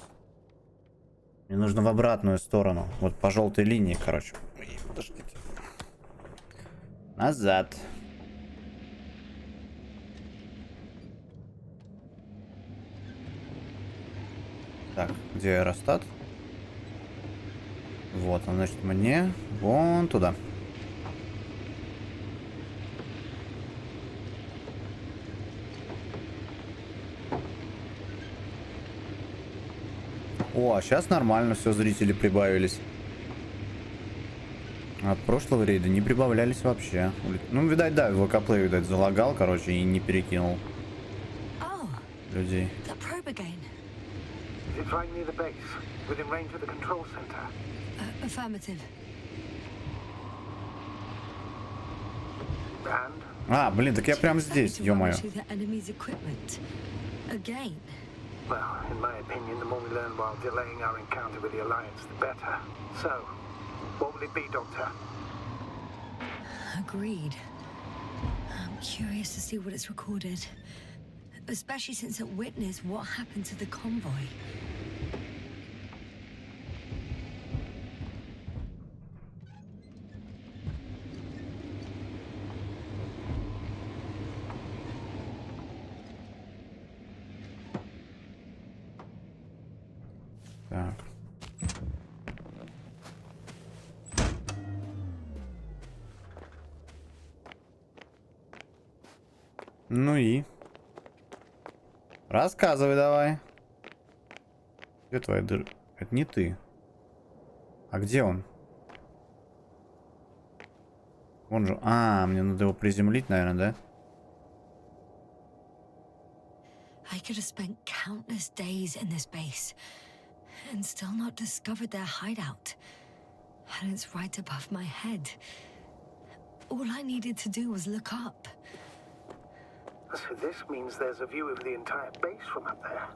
S1: Мне нужно в обратную сторону. Вот по желтой линии, короче. Ой, подождите. Назад. Так, где аэростат? Вот он, значит, мне вон туда. О, а сейчас нормально все, зрители прибавились. От прошлого рейда не прибавлялись вообще. Ну, видать, да, ВК-плей, видать, залагал, короче, и не перекинул людей.
S2: Is it right near the base, within range of the control center?
S3: Affirmative.
S2: And?
S1: А, блин, так я прям здесь, ё-моё.
S2: Well, in my opinion, the more we learn while delaying our encounter with the Alliance, the better. So, what will it be, Doctor?
S3: Agreed. I'm curious to see what it's recorded. Especially since it witnessed what happened to the convoy.
S1: Так. Ну и? Рассказывай давай. Где твоя дыр? Это не ты. А где он? Он же... А, мне надо его приземлить, наверное, да?
S3: I could have spent countless days in this base and still not discovered their hideout. And it's right above my head. All I needed to do was look up.
S2: So this means there's a view of the entire base from up there.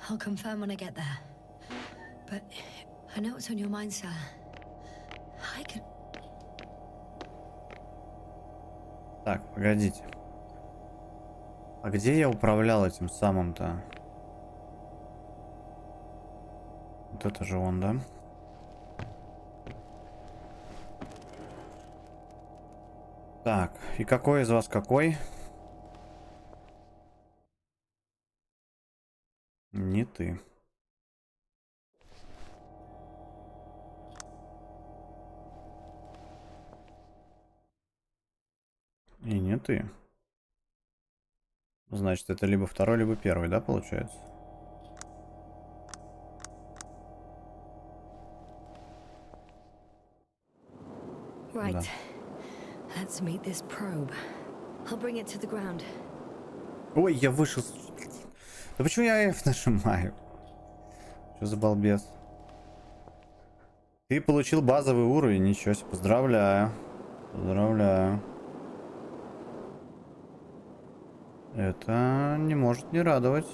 S3: I'll confirm when I get there. But I know what's on your mind, sir. I could...
S1: Так, погодите. А где я управлял этим самым-то? Вот это же он, да? Так, и какой из вас какой? Не ты. И не ты. Значит, это либо второй, либо первый, да, получается?
S3: Right.
S1: Да.
S3: Let's meet this probe. I'll bring it to the ground.
S1: Ой, я вышел. Да почему я F нажимаю? Что за балбес? Ты получил базовый уровень, ничего себе, поздравляю. Поздравляю. Это не может не радовать.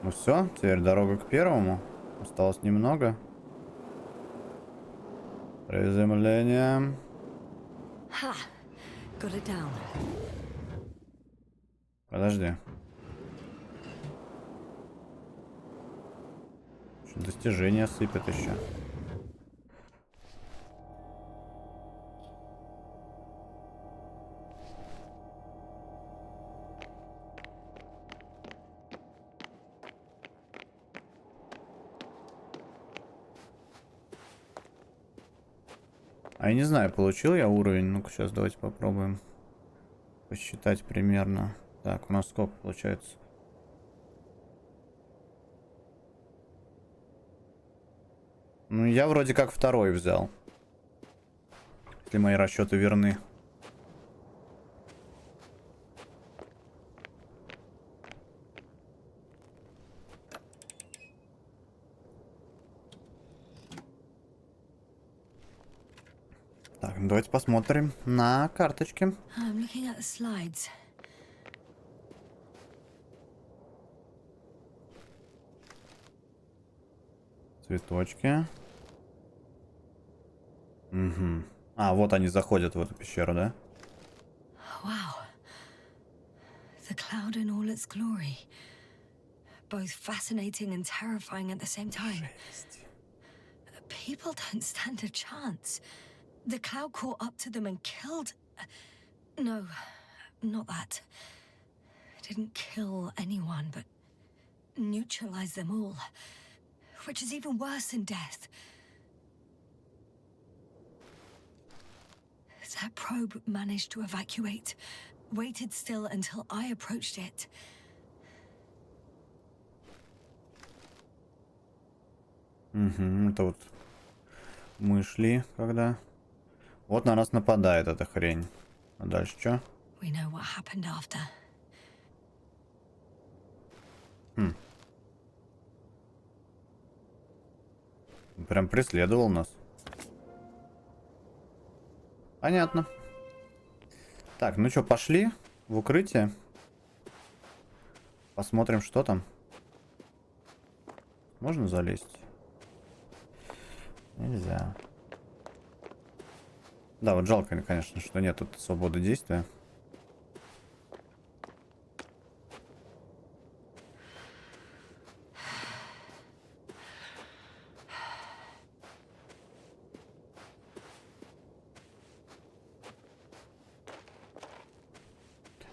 S1: Ну все, теперь дорога к первому. Осталось немного. Приземление.
S3: Ha! Got it down.
S1: Подожди. Достижения сыпят еще. А я не знаю, получил я уровень. Ну-ка, сейчас давайте попробуем посчитать примерно. Так, у нас сколько получается? Ну, я вроде как второй взял. Если мои расчеты верны. Так, давайте посмотрим на карточке.
S3: I'm looking at the slides.
S1: Цветочки. Угу. А, вот они заходят в эту пещеру, да?
S3: Wow. The cloud in all its glory. Both fascinating and terrifying at the same time. People don't stand a chance. The cloud caught up to them and killed... No, not that. Didn't kill anyone, but neutralized them all. Which is even worse than death. That probe managed to evacuate. Waited still until I approached it.
S1: Угу, это вот мы шли, когда... Вот на нас нападает эта хрень. А дальше что?
S3: We know what happened after.
S1: Прям преследовал нас. Понятно. Так, ну что, пошли в укрытие. Посмотрим, что там. Можно залезть? Нельзя. Да, вот жалко, конечно, что нет тут свободы действия.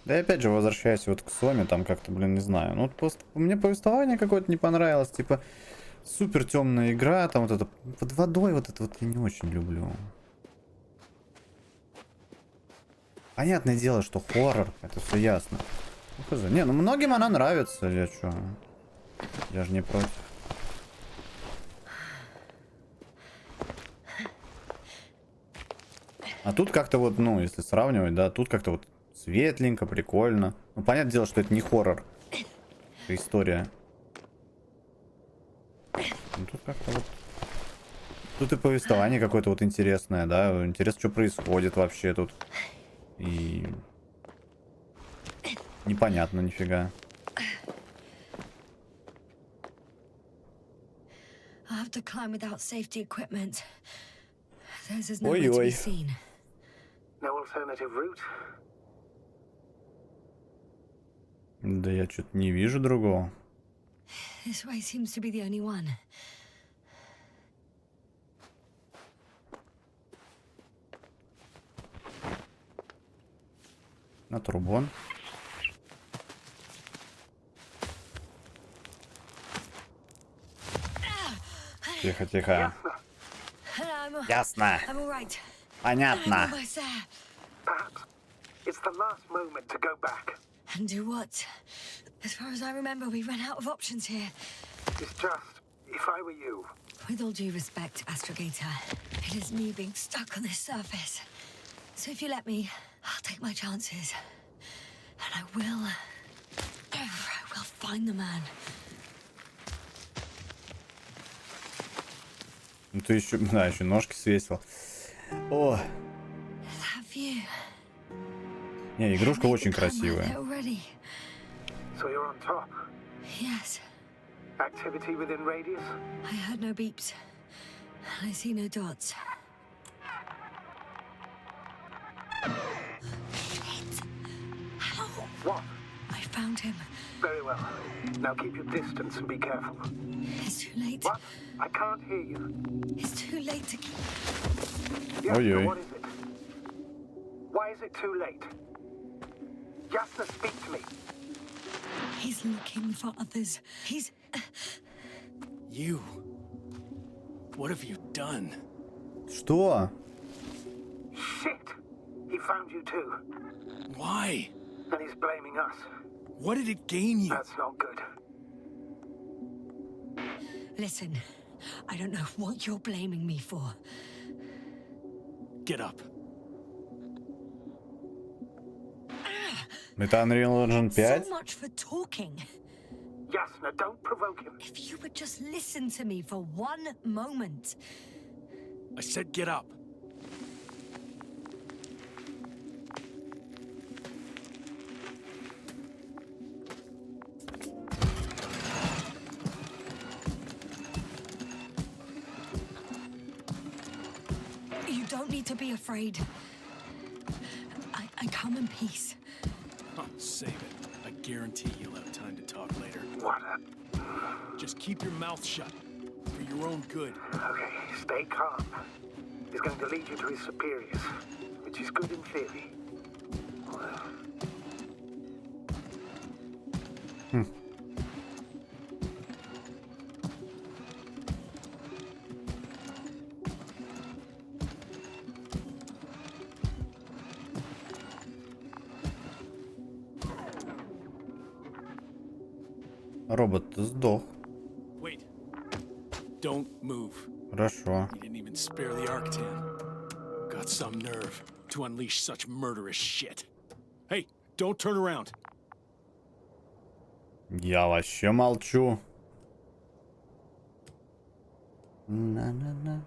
S1: Да и опять же, возвращаясь вот к Соме, там как-то, блин, не знаю. Ну, вот просто мне повествование какое-то не понравилось. Типа, супер темная игра, там вот это под водой, вот это вот я не очень люблю. Понятное дело, что хоррор, это все ясно. Ну, хз. Не, ну многим она нравится, я чё? Я же не против. А тут как-то вот, ну, если сравнивать, да, тут как-то вот светленько, прикольно. Ну, понятное дело, что это не хоррор. Это история. Ну, тут как-то вот... Тут и повествование какое-то вот интересное, да. Интересно, что происходит вообще тут. И... Непонятно нифига.
S2: No alternative route?
S1: Да я что-то не вижу другого.
S3: This way seems to be the only one.
S1: На турбон. Тихо, тихо. Ясно. Понятно.
S2: Perhaps it's the last moment to go back.
S3: And do what? As far as I remember, we ran out of options here.
S2: It's just, if I were you,
S3: With all due respect, Astrogator, it is me being stuck on this surface. So if you let me, I'll take my chances. And I will find the man.
S1: Ну ты еще, да, еще ножки свесил. О,
S3: That view.
S1: не, игрушка очень красивая.
S3: Already.
S2: so you're on top.
S3: Yes.
S2: Activity within radius?
S3: I heard no beeps. I see no dots. Shit! How?
S2: What?
S3: I found him.
S2: Very well. Now keep your distance and be careful.
S3: It's too late.
S2: What? I can't hear you.
S3: It's too late to keep.
S2: Yes,
S1: Oi-oi.
S2: what is it? Why is it too late? Jasna, speak to me.
S3: He's looking for others. He's...
S8: You. What have you done?
S1: Что?
S2: Shit! He found you too.
S8: Why?
S2: And he's blaming us.
S8: What did it gain you?
S2: That's not good.
S3: Listen, I don't know what you're blaming me for.
S8: Get up.
S1: Это Unreal Engine 5?
S3: So much for talking.
S2: Jasna, don't provoke him.
S3: If you would just listen to me for one moment.
S8: I said get up.
S3: You don't need to be afraid. I come in peace.
S8: Huh, save it. I guarantee you'll have time to talk later.
S2: What?
S8: Just keep your mouth shut. For your own good.
S2: Okay, stay calm. He's going to lead you to his superiors, which is good in theory.
S1: Робот сдох.
S8: Wait. Don't move.
S1: Хорошо.
S8: You didn't even spare the Arctan. Got some nerve to unleash such murderous shit. Hey, don't turn around.
S1: Я вообще молчу. На-на-на.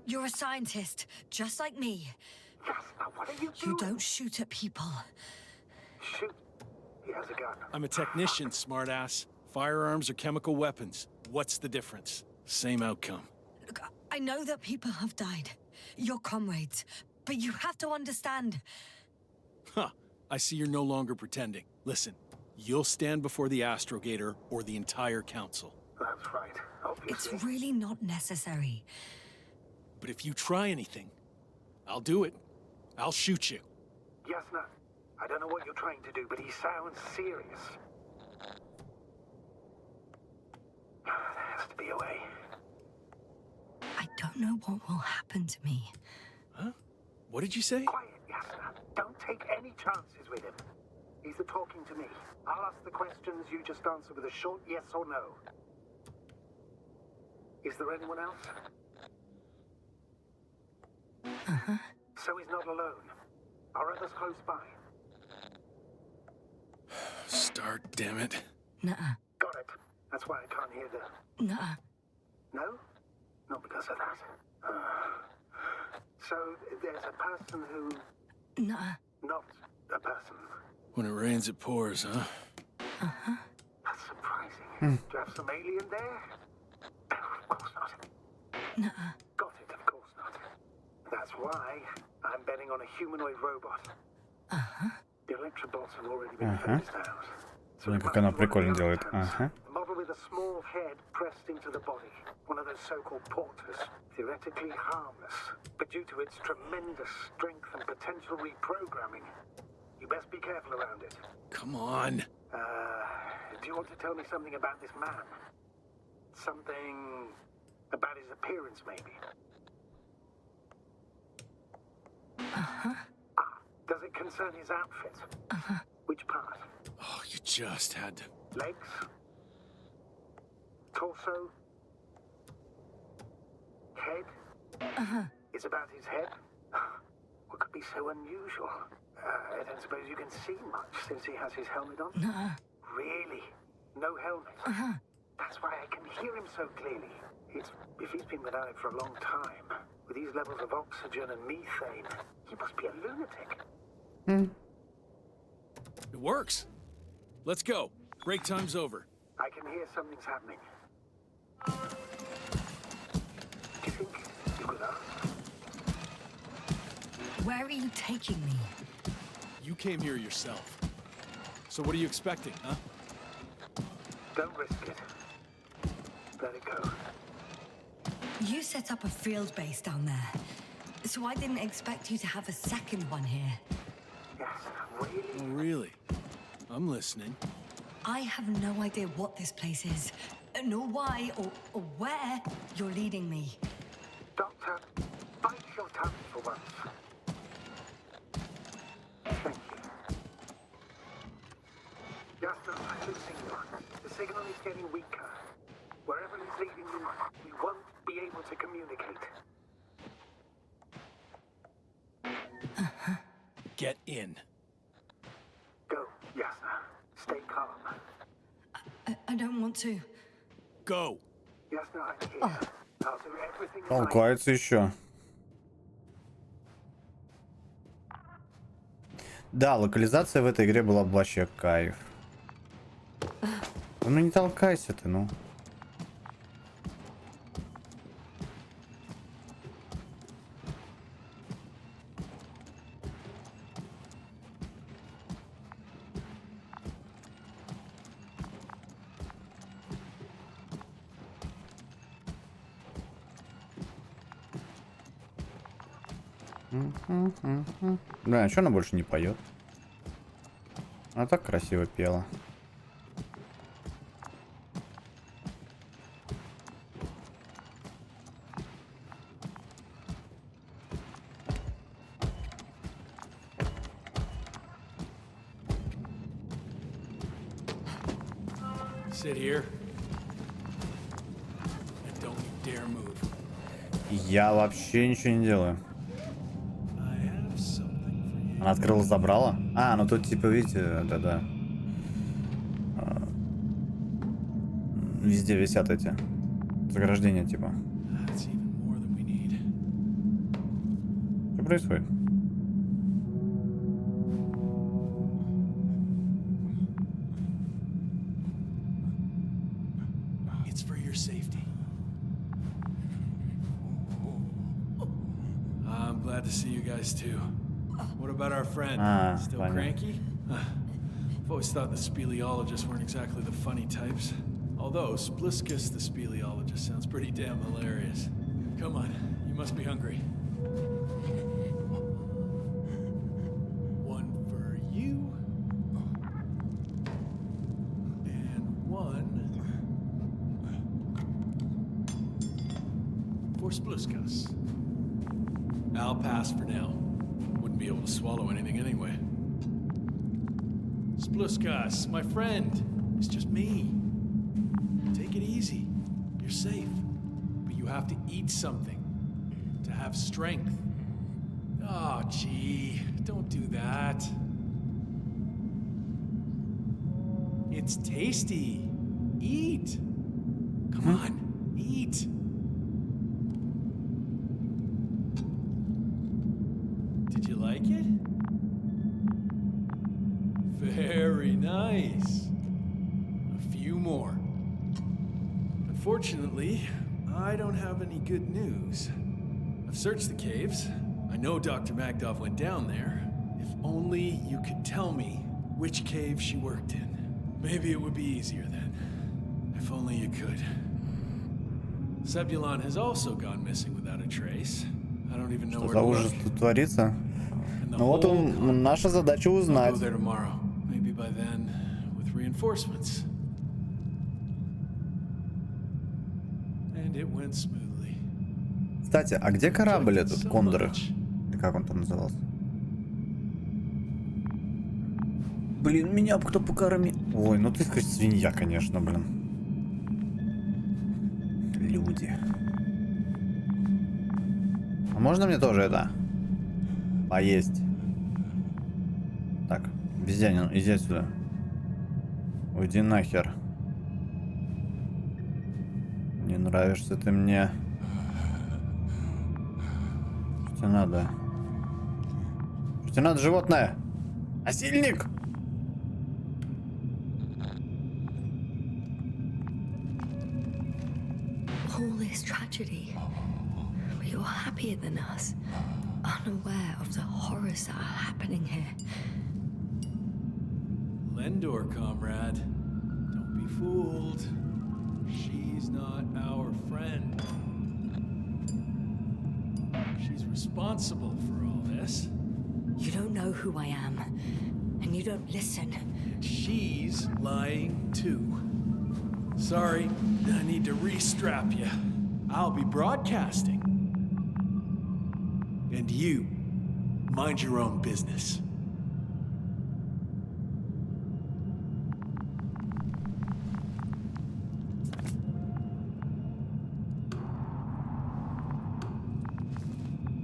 S3: You're a scientist, just like me.
S2: Jasna, what are you doing?
S3: You don't shoot at people.
S2: Shoot. He has a gun.
S8: I'm a technician, smartass. Firearms are chemical weapons. What's the difference? Same outcome.
S3: Look, I know that people have died. Your comrades. But you have to understand.
S8: Huh. I see you're no longer pretending. Listen, you'll stand before the Astrogator or the entire council.
S2: That's right, obviously.
S3: It's really not necessary.
S8: But if you try anything, I'll do it. I'll shoot you.
S2: Jasna, I don't know what you're trying to do, but he sounds serious. There has to be a way.
S3: I don't know what will happen to me.
S8: Huh? What did you say?
S2: Quiet, Jasna. Don't take any chances with him. He's talking to me. I'll ask the questions, you just answer with a short yes or no. Is there anyone else?
S3: Uh-huh.
S2: So he's not alone. Are others close by?
S8: Start, damn it.
S3: Nuh-uh.
S2: Got it. That's why I can't hear the...
S3: Nuh-uh.
S2: No? Not because of that. So there's a person who...
S3: Nuh-uh.
S2: Not a person.
S8: When it rains, it pours, huh?
S3: Uh-huh.
S2: That's surprising. Do you have some alien there? Of course
S3: Nuh-uh.
S2: Got it, of course not. That's why I'm betting on a humanoid robot.
S3: Uh-huh.
S2: The electrobots have already been phased out. So
S1: Ну,
S2: it
S1: как
S2: must
S1: она
S2: be one of
S1: прикольно
S2: the
S1: делает.
S2: autons.
S1: Ага.
S2: A model with a small head pressed into the body. One of those so-called porters. Theoretically harmless. But due to its tremendous strength and potential reprogramming, you best be careful around it.
S8: Come on.
S2: Do you want to tell me something about this man? Something about his appearance, maybe?
S3: Uh-huh.
S2: Does it concern his outfit?
S3: Uh-huh.
S2: Which part?
S8: Oh, you just had to.
S2: Legs? Torso? Head?
S3: Uh-huh.
S2: It's about his head? What could be so unusual? I don't suppose you can see much since he has his helmet on?
S3: Nuh-uh.
S2: Really? No helmet?
S3: Uh-huh.
S2: That's why I can hear him so clearly. If he's been without it for a long time, with these levels of oxygen and methane, he must be a lunatic.
S8: It works. Let's go. Break time's over.
S2: I can hear something's happening. Do you think you could ask?
S3: Where are you taking me?
S8: You came here yourself. So what are you expecting, huh?
S2: Don't risk it. Let it go.
S3: You set up a field base down there, so I didn't expect you to have a second one here.
S2: Yes, really?
S8: Oh, really? I'm listening.
S3: I have no idea what this place is, nor why or where you're leading me.
S2: Doctor, bite your tongue for once. Thank you. Jasna, I'm losing you. The signal is getting weaker. Wherever it's leading you, we won't be able to communicate.
S8: Get in.
S2: Go, Jasna. Stay calm.
S3: I don't want to.
S8: Go.
S2: Jasna, I'm here. I'll do everything I
S1: Толкается еще. Да, локализация в этой игре была бы вообще кайф. Ну не толкайся ты, ну. Да, а что она больше не поет? Она так красиво пела.
S8: Sit here. And don't you dare move.
S1: Я вообще ничего не делаю. Она открыла, забрала? А, ну тут типа, видите, да-да. Везде висят эти заграждения, типа. Что происходит?
S8: It's for your safety. I'm glad to see you guys too. What about our friend? Still
S1: понятно.
S8: cranky? I've always thought the speleologists weren't exactly the funny types. Although Spliskus the speleologist sounds pretty damn hilarious. Come on, you must be hungry. One for you. And one for Spliskus. I'll pass for now. Wouldn't be able to swallow anything anyway. Spliskus, my friend, it's just me. Take it easy. You're safe. But you have to eat something to have strength. Oh, gee, don't do that. It's tasty. Eat. Come on, eat. Did you like it? Very nice. A few more. Unfortunately, I don't have any good news. I've searched the caves. I know Dr. Magdov went down there. If only you could tell me which cave she worked in. Maybe it would be easier then. If only you could. Zebulon has also gone missing without a trace. I don't even know
S1: Что
S8: where
S1: за
S8: to
S1: ужас
S8: look.
S1: тут творится?
S8: And the
S1: Ну вот
S8: whole
S1: наша задача
S8: I'll
S1: узнать.
S8: go there tomorrow. Maybe by then, with reinforcements. And it went smoothly.
S1: Кстати, а где корабль этот, Кондор? Или как он там назывался? Блин, меня бы кто покорми... Ой, ну ты, свинья, конечно, блин. Люди. А можно мне тоже это? Поесть. Так, бездянин, иди отсюда. Уйди нахер. Не нравишься ты мне. Что тебе надо? Что тебе надо, животное? Насильник!
S3: All this tragedy, but you're happier than us, unaware of the horrors that are happening here.
S8: Lendor, comrade. Don't be fooled. She's not our friend. She's responsible for all this.
S3: You don't know who I am, and you don't listen.
S8: She's lying too. Sorry, I need to restrap you. I'll be broadcasting. And you, mind your own business.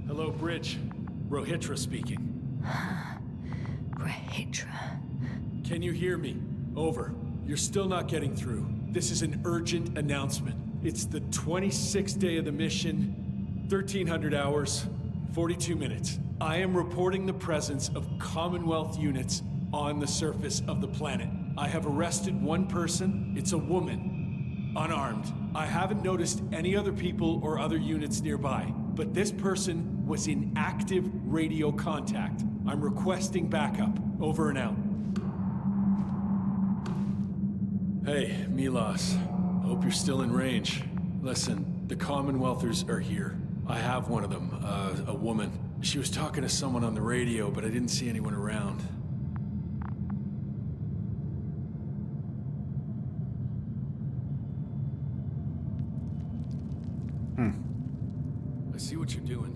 S8: Hello, Bridge. Rohitra speaking.
S3: Rohitra.
S8: Can you hear me? Over. You're still not getting through. This is an urgent announcement. It's the 26th day of the mission, 1300 hours, 42 minutes. I am reporting the presence of Commonwealth units on the surface of the planet. I have arrested one person. It's a woman, unarmed. I haven't noticed any other people or other units nearby, but this person was in active radio contact. I'm requesting backup. Over and out. Hey, Milos. Hope you're still in range. Listen, the Commonwealthers are here. I have one of them, a woman. She was talking to someone on the radio, but I didn't see anyone around. I see what you're doing.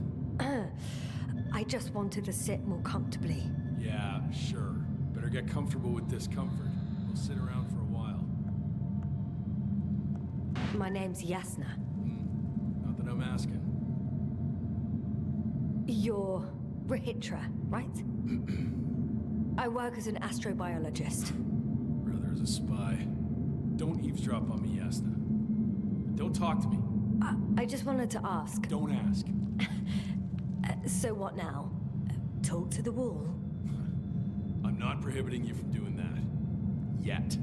S3: I just wanted to sit more comfortably.
S8: Yeah, sure. Better get comfortable with discomfort. We'll sit around for a while.
S3: My name's Yasna.
S8: Not that I'm asking.
S3: You're Rohitra, right? I work as an astrobiologist.
S8: Brother is a spy. Don't eavesdrop on me, Yasna. Don't talk to me.
S3: I just wanted to ask.
S8: Don't ask.
S3: So what now? Talk to the wall?
S8: I'm not prohibiting you from doing that. Yet.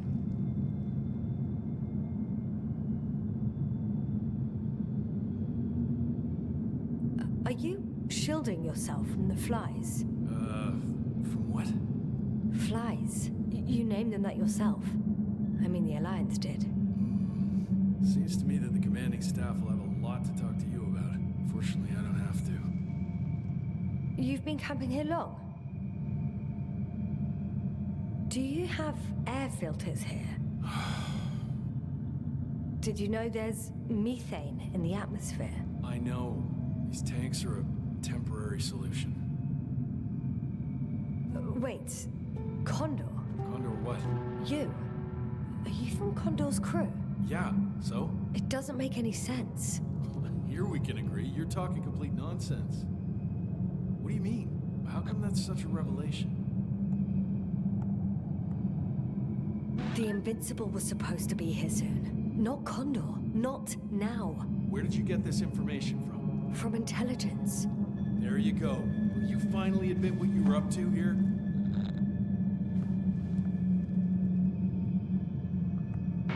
S3: Are you shielding yourself from the flies?
S8: From what?
S3: Flies. You named them that yourself. I mean, the Alliance did.
S8: Seems to me that the commanding staff will have a lot to talk to you about. Fortunately, I don't have to.
S3: You've been camping here long? Do you have air filters here? Did you know there's methane in the atmosphere?
S8: I know. These tanks are a temporary solution.
S3: Wait, Condor?
S8: Condor what?
S3: You? Are you from Condor's crew?
S8: Yeah, so?
S3: It doesn't make any sense.
S8: Here we can agree. You're talking complete nonsense. What do you mean? How come that's such a revelation?
S3: The Invincible was supposed to be here soon. Not Condor. Not now.
S8: Where did you get this information from?
S3: From intelligence.
S8: There you go. Will you finally admit what you were up to here?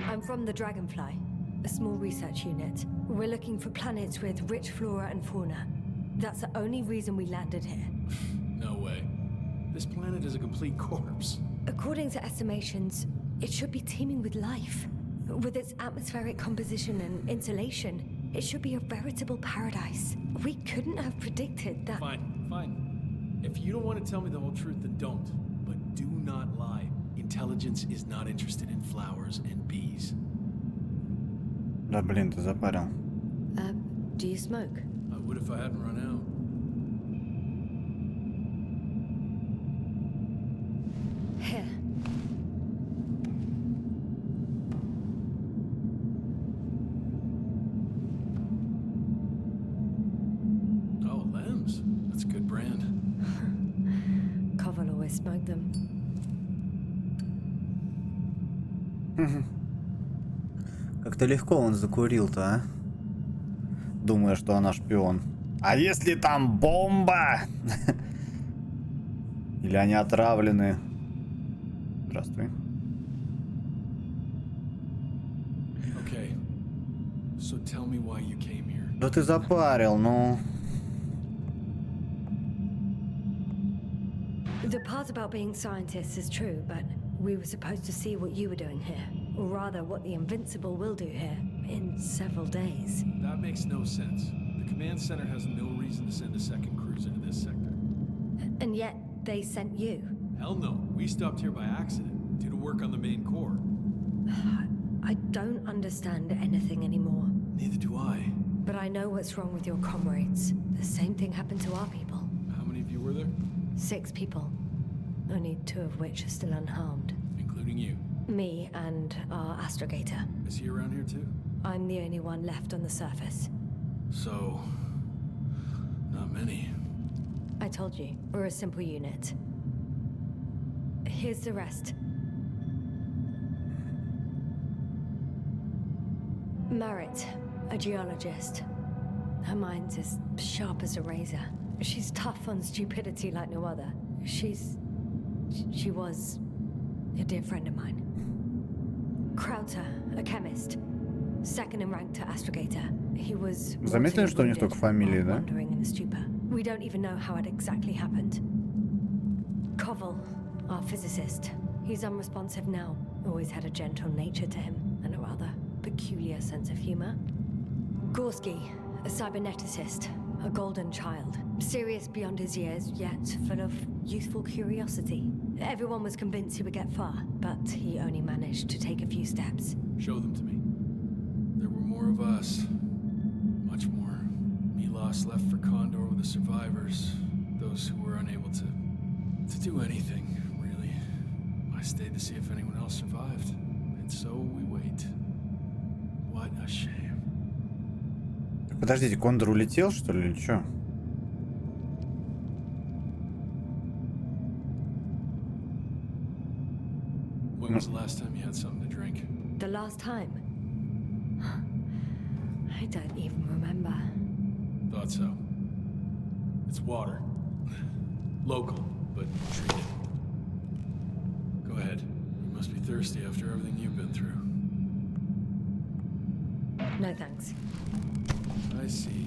S3: I'm from the Dragonfly, a small research unit. We're looking for planets with rich flora and fauna. That's the only reason we landed here.
S8: No way. This planet is a complete corpse.
S3: According to estimations, it should be teeming with life. With its atmospheric composition and insulation, it should be a veritable paradise. We couldn't have predicted that.
S8: Fine. If you don't want to tell me the whole truth, then don't. But do not lie. Intelligence is not interested in flowers and bees.
S1: Да блин, ты запарил.
S3: Do you smoke?
S8: I would if I hadn't run out.
S3: Here.
S8: Oh, Lems. That's a good brand.
S3: Koval always smoked them.
S1: Как-то легко он закурил-то, а? Думая, что она шпион. А если там бомба? Или они отравлены? Здравствуй.
S8: Okay. So tell me why you came here.
S1: Да ты запарил, ну.
S3: The part about being scientists is true, but we were supposed to see what you were doing here. Or rather, what the Invincible will do here in several days.
S8: That makes no sense. The command center has no reason to send a second cruiser to this sector.
S3: And yet, they sent you.
S8: Hell no. We stopped here by accident, due to work on the main core.
S3: I don't understand anything anymore.
S8: Neither do I.
S3: But I know what's wrong with your comrades. The same thing happened to our people.
S8: How many of you were there?
S3: 6 people. Only 2 of which are still unharmed.
S8: Including you.
S3: Me and our astrogator.
S8: Is he around here too?
S3: I'm the only one left on the surface.
S8: So... not many.
S3: I told you, we're a simple unit. Here's the rest. Merritt, a geologist. Her mind's as sharp as a razor. She's tough on stupidity like no other. She was a dear friend of mine. Krauter, a chemist. Second in rank to astrogator. He was...
S1: Заметили, что у них только фамилии, да?
S3: Wandering in a stupor. We don't even know how it exactly happened. Koval, our physicist. He's unresponsive now. Always had a gentle nature to him, and a rather peculiar sense of humor. Gorski, a cyberneticist. A golden child. Serious beyond his years, yet full of youthful curiosity. Everyone was convinced he would get far, but he only managed to take a few steps.
S8: Show them to me. There were more of us. Much more. Milos left for Condor with the survivors. Those who were unable to do anything, really. I stayed to see if anyone else survived. And so we wait. What a shame.
S1: Подождите, Кондор улетел, что ли, или что?
S8: When was the last time you had something to drink?
S3: The last time? I don't even remember.
S8: Thought so. It's water. Local, but treated. Go ahead. You must be thirsty after everything you've been through.
S3: No thanks.
S8: I see.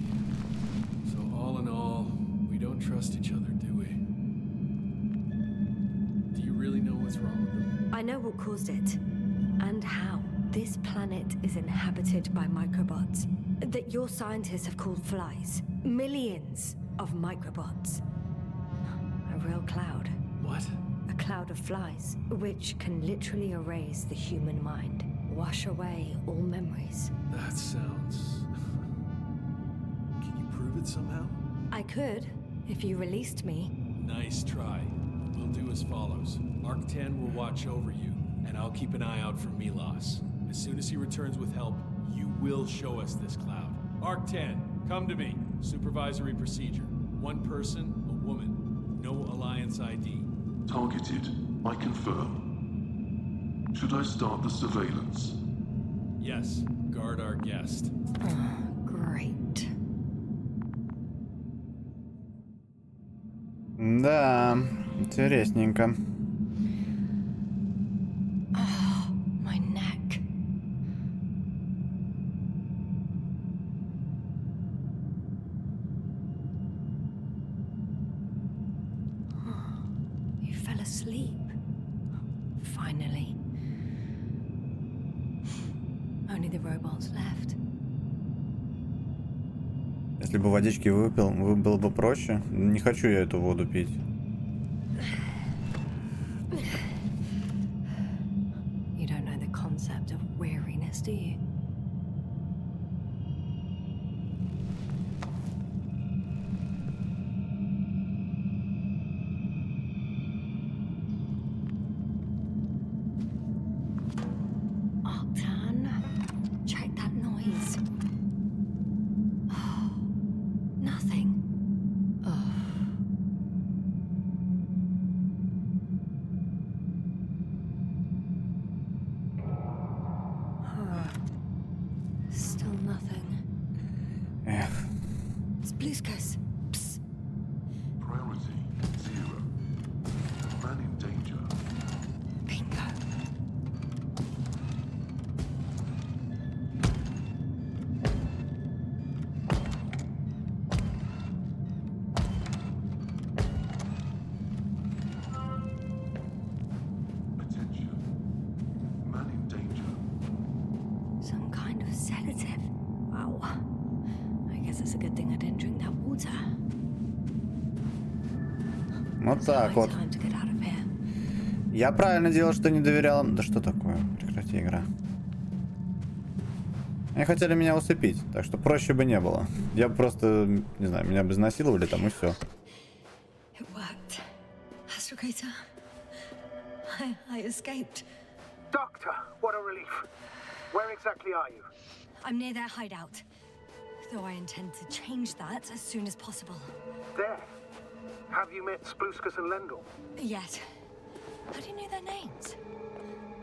S8: So all in all, we don't trust each other, do we? Do you really know what's wrong with them?
S3: I know what caused it. And how. This planet is inhabited by microbots. That your scientists have called flies. Millions of microbots. A real cloud.
S8: What?
S3: A cloud of flies, which can literally erase the human mind. Wash away all memories.
S8: That sounds... Can you prove it somehow?
S3: I could, if you released me.
S8: Nice try. We'll do as follows. Arc 10 will watch over you, and I'll keep an eye out for Milos. As soon as he returns with help, you will show us this cloud. Arc 10, come to me. Supervisory procedure. One person, a woman. No Alliance ID.
S11: Targeted. I confirm. Should I start the surveillance?
S8: Yes. Guard our guest.
S3: Great.
S1: Да, интересненько.
S3: My neck. asleep. Finally. Only the robots left.
S1: Если бы водички выпил, было бы проще. Не хочу я эту воду пить.
S3: You don't know the concept of weariness, do you? Check that noise. Oh, nothing. Oh. Still nothing. Spluskas. Psst.
S11: Priority 0. Man in danger.
S3: Bingo.
S11: Attention. Man in danger.
S3: Some kind of sedative. Wow. I guess it's a good thing I didn't drink that water.
S1: Вот так вот.
S3: Time to get out of here.
S1: Я правильно делал, что не доверял. Да что такое? Прекрати, игра. Они хотели меня усыпить, так что проще бы не было. Я бы просто, не знаю, меня бы изнасиловали там и все.
S3: It worked. Astrogator. I escaped.
S2: Doctor, what a relief. Where exactly are you?
S3: I'm near their hideout. Though I intend to change that as soon as possible.
S2: There. Have you met Spluskas and Lendl?
S3: Yet. How do you know their names?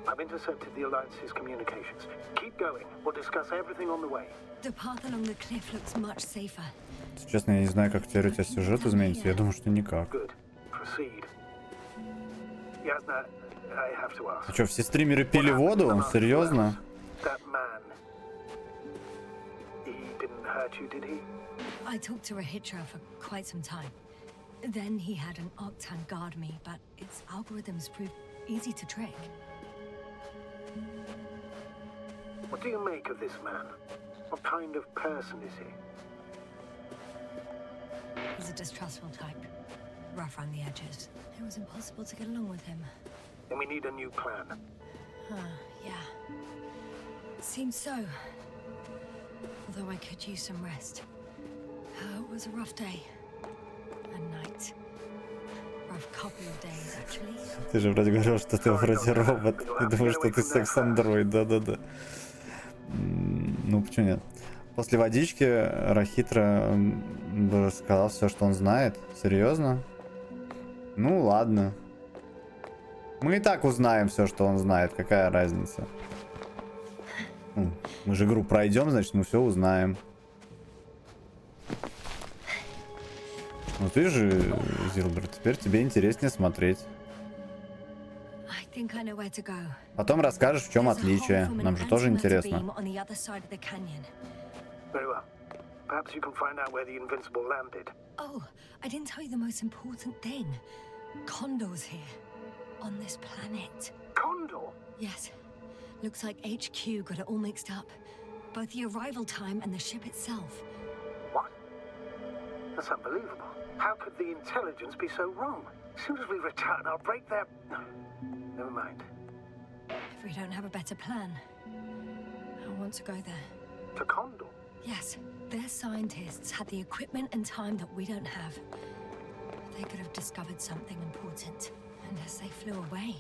S2: I've intercepted the Alliance's communications. Keep going. We'll discuss everything on the way.
S3: The path along the cliff looks much safer.
S1: Честно, я не знаю, как теперь у тебя сюжет изменится. Я думаю, что никак.
S2: Good. Proceed. Yasna, I have to ask.
S1: А что, все стримеры пили воду? Серьезно?
S2: That man. He didn't hurt you, did he?
S3: I talked to Rahitra for quite some time. Then he had an Octan guard me, but its algorithms proved easy to trick.
S2: What do you make of this man? What kind of person is he?
S3: He's a distrustful type. Rough around the edges. It was impossible to get along with him.
S2: Then we need a new plan.
S3: Yeah. Seems so. Although I could use some rest. It was a rough day. A night. Rough couple of days, actually.
S1: Ты же вроде говорил, что ты вроде робот. Ты думаешь, что ты секс-андроид, да-да-да. Ну, почему нет? После водички Рахитра бы рассказал все, что он знает. Серьезно? Ну, ладно. Мы и так узнаем все, что он знает. Какая разница? Ну, мы же игру пройдем, значит, мы все узнаем. Ну ты же, Зилбер, теперь тебе интереснее смотреть. Потом расскажешь, в чем отличие. Нам же тоже интересно.
S2: Very well. Perhaps you can find out where the Invincible landed.
S3: Oh, I didn't tell you the most important thing. Condor's here. On this planet.
S2: Condor?
S3: Yes. Looks like HQ got it all mixed up. Both the arrival time and the ship itself.
S2: What? That's unbelievable. How could the intelligence be so wrong? As soon as we return, I'll break their... Never mind.
S3: If we don't have a better plan, I want to go there.
S2: To Condor?
S3: Yes. Their scientists had the equipment and time that we don't have. They could have discovered something important. And as they flew away...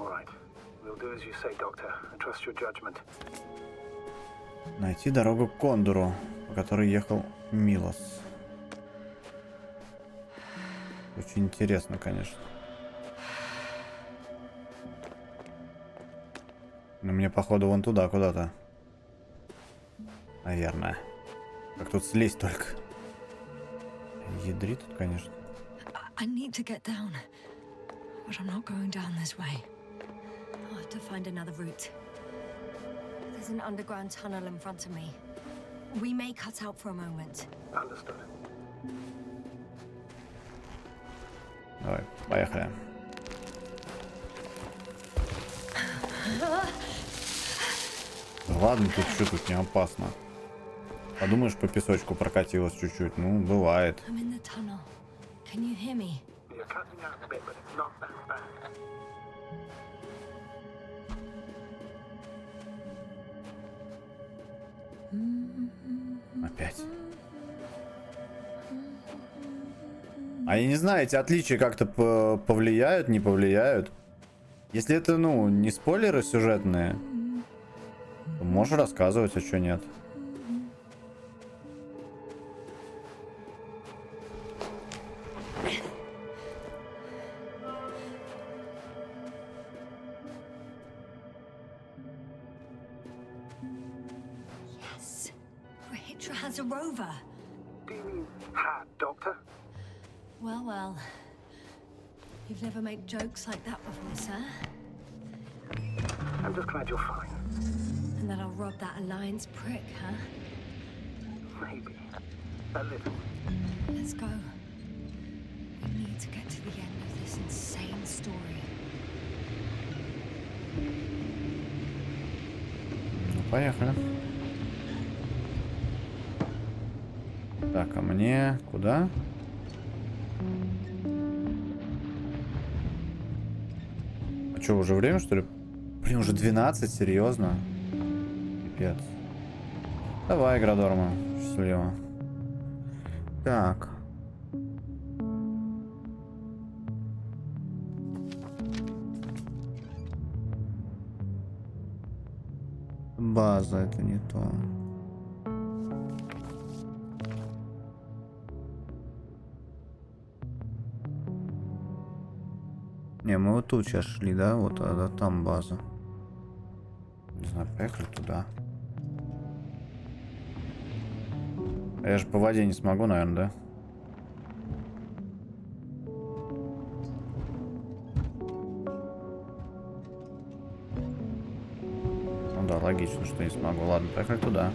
S2: All right. We'll do as you say, Doctor. I trust your judgment.
S1: Найти дорогу к Кондору, по которой ехал Милос. Очень интересно, конечно. Но мне, походу, вон туда, куда-то. Наверное. Как тут слезть только. Ядрит тут, конечно.
S3: I need to get down. But I'm not going down this way. I'll have to find another route. There's an underground tunnel in front of me. We may cut out for a moment.
S2: Understood.
S1: Давай, поехали. Ладно, тут что, тут не опасно. Подумаешь, по песочку прокатилась чуть-чуть. Ну, бывает.
S3: I'm in the tunnel. Can you hear me?
S2: You're cutting out a bit, but it's not that bad.
S1: Опять. А я не знаю, эти отличия как-то повлияют, не повлияют. Если это, ну, не спойлеры сюжетные, то можешь рассказывать, а что нет.
S3: Yes. Rahitra has a rover.
S2: Do you mean had, Doctor?
S3: Well, well. You've never made jokes like that before, sir.
S2: I'm just glad you're fine.
S3: And that I'll rob that Alliance prick, huh?
S2: Maybe. A little.
S3: Let's go. We need to get to the end of this insane story.
S1: Ну, поехали. Так, а мне куда? А что, уже время, что ли? Блин, уже 12, серьезно? Пипец. Давай, Градорма. Счастливо. Так. База, это не то. Не, мы вот тут сейчас шли, да? Вот, а там база. Не знаю, поехали туда. А я же по воде не смогу, наверное, да? Ну да, логично, что не смогу. Ладно, поехали туда.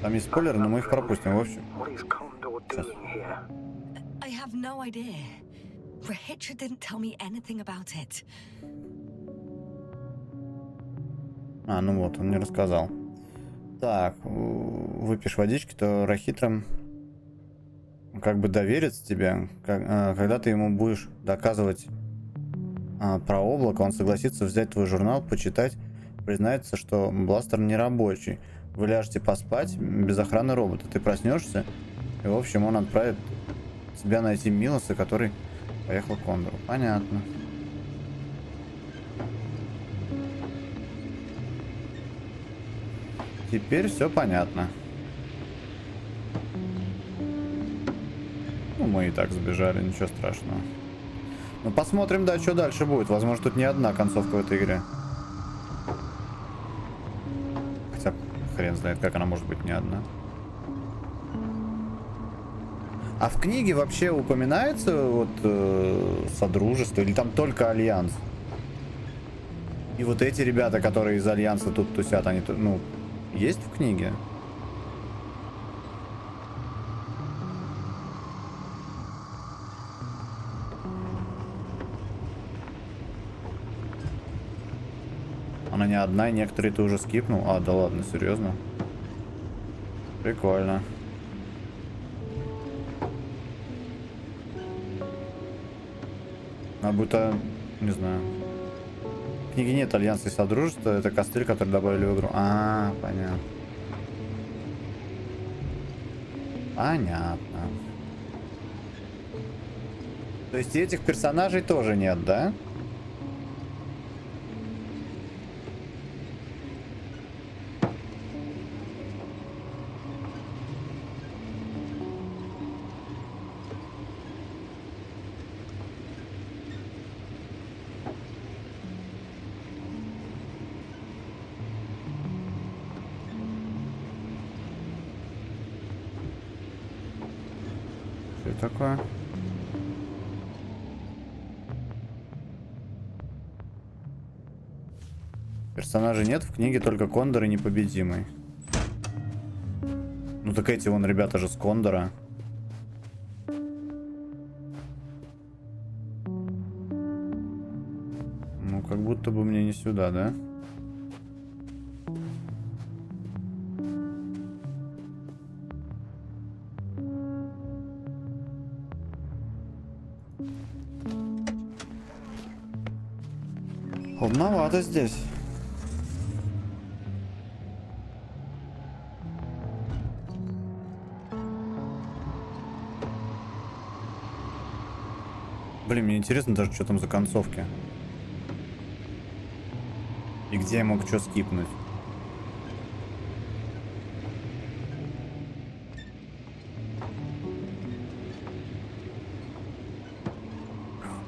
S1: Там есть спойлеры, но мы их пропустим. В общем. Сейчас.
S3: I have no idea. Rahitra didn't tell me anything about it.
S1: А, ну вот, он не рассказал. Так, выпьешь водички, то Рахитрам как бы доверится тебе. Когда ты ему будешь доказывать про облако, он согласится взять твой журнал, почитать, признается, что бластер не рабочий. Вы ляжете поспать без охраны робота. Ты проснешься, и, в общем, он отправит тебя найти Милоса, который поехал к Кондору. Понятно. Теперь все понятно. Ну, мы и так сбежали, ничего страшного. Ну, посмотрим, да, что дальше будет. Возможно, тут не одна концовка в этой игре. Хотя, хрен знает, как она может быть не одна. А в книге вообще упоминается вот Содружество или там только Альянс? И вот эти ребята, которые из Альянса тут тусят, они, ну, есть в книге? Она не одна, и некоторые ты уже скипнул. А, да ладно, серьезно? Прикольно. А будто, не знаю. В книге нет Альянса и Содружества, это костыль, который добавили в игру. А, понятно. Понятно. То есть этих персонажей тоже нет, да? Что такое? Персонажей нет, в книге только Кондор и Непобедимый. Ну так эти вон ребята же с Кондора. Ну, как будто бы мне не сюда, да? Холодновато здесь. Блин, мне интересно даже, что там за концовки. И где я мог что скипнуть.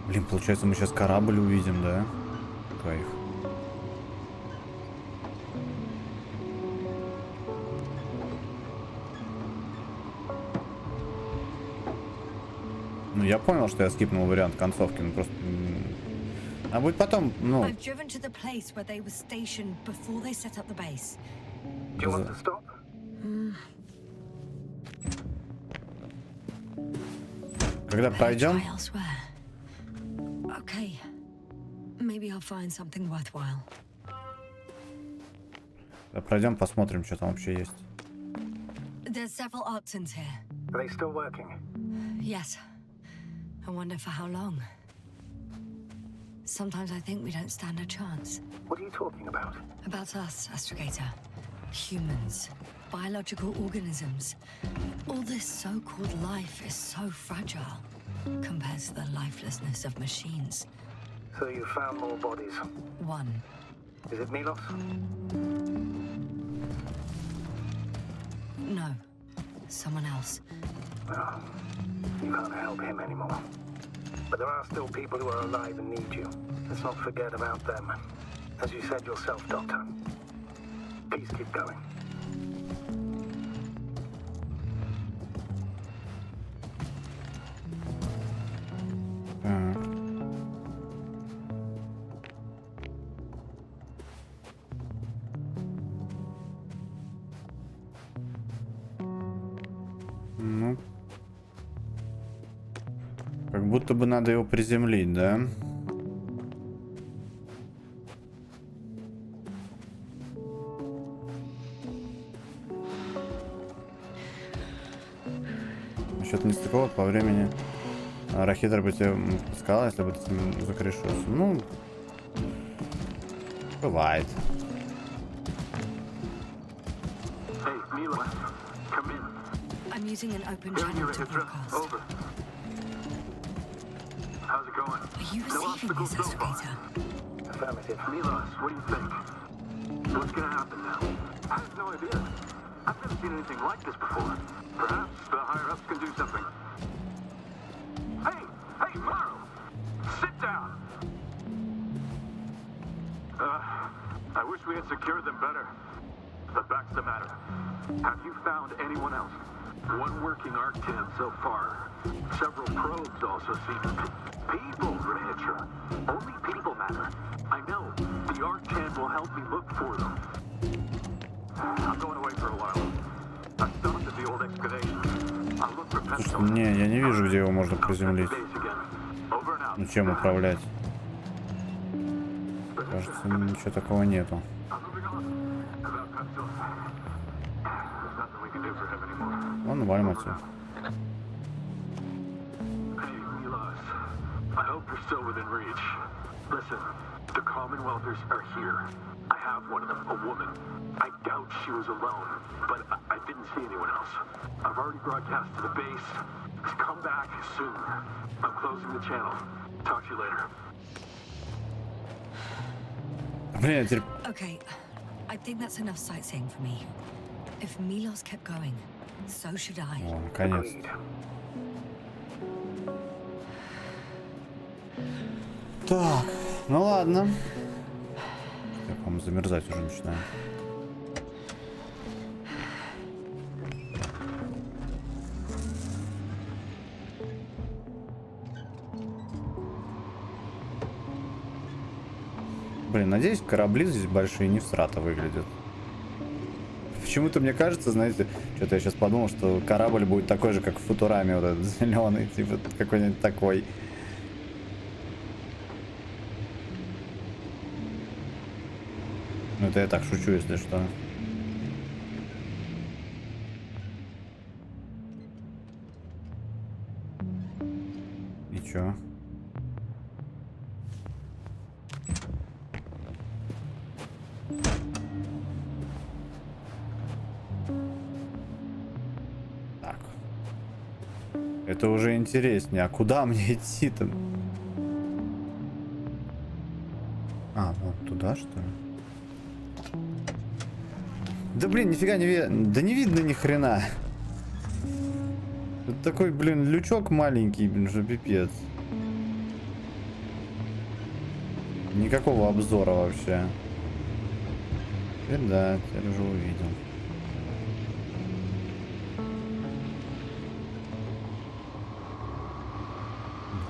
S1: Блин, получается, мы сейчас корабль увидим, да? Кайф. Ну, я понял, что я скипнул вариант концовки, ну просто... А будет потом, ну...
S3: I've driven to the place where they were stationed before they set up the base.
S2: Do you want to stop?
S1: Когда пройдем...
S3: Okay. Maybe I'll find something worthwhile.
S1: Когда пройдем, посмотрим, что там вообще есть.
S3: There's several artisans here.
S2: Are they still working?
S3: Yes. I wonder for how long. Sometimes I think we don't stand a chance.
S2: What are you talking about?
S3: About us, Astrogator. Humans. Biological organisms. All this so-called life is so fragile compared to the lifelessness of machines.
S2: So you found more bodies.
S3: One.
S2: Is it Milos?
S3: No. Someone else.
S2: No. You can't help him anymore. But there are still people who are alive and need you. Let's not forget about them. As you said yourself, Doctor. Please keep going.
S1: Ну, как будто бы надо его приземлить, да? Насчет нестыковок по времени. Рахидр бы тебе сказал, если бы ты с ним закрешился. Ну, бывает.
S3: I'm using an open channel to broadcast.
S2: Over. How's it going?
S3: Are you receiving this, Astrogator?
S2: Affirmative. Milos, what do you think? What's gonna happen now? I have no idea. I've never seen anything like this before. Perhaps the higher-ups can do something. Hey! Hey, Morrow! Sit down! I wish we had secured them better. But back's the matter. Have you found anyone else? One working Arc-10 so far. Several probes also seem to be... People, Rahitra. Only people matter. I know. The Arc-10 will help me look for them. I'm going away for a while. I stopped at the old excavation. I'll look for petrol.
S1: Не, я не вижу, где его можно приземлить. Ну, чем управлять? Кажется, ничего такого нету. Он валим отсюда.
S2: I hope you're still within reach. Listen, the Commonwealthers are here. I have one of them, a woman. I doubt she was alone, but I didn't see anyone else. I've already broadcast to the base. Come back soon. I'm closing the channel. Talk to you later.
S1: Блин, теперь...
S3: Okay, I think that's enough sightseeing for me. If Milos kept going, so should I.
S1: О, наконец-то. Так, ну ладно. Я, по-моему, замерзать уже начинаю. Блин, надеюсь, корабли здесь большие не всрато выглядят. Почему-то мне кажется, знаете, что-то я сейчас подумал, что корабль будет такой же, как в Футураме, вот этот зеленый, типа какой-нибудь такой. Ну это я так шучу, если что. И чё? Так. Это уже интереснее. А куда мне идти-то? А, вот туда, что ли? Да блин, нифига не видно. Да не видно ни хрена. Тут такой, блин, лючок маленький, блин, что пипец. Никакого обзора вообще. Теперь да, теперь уже увидел.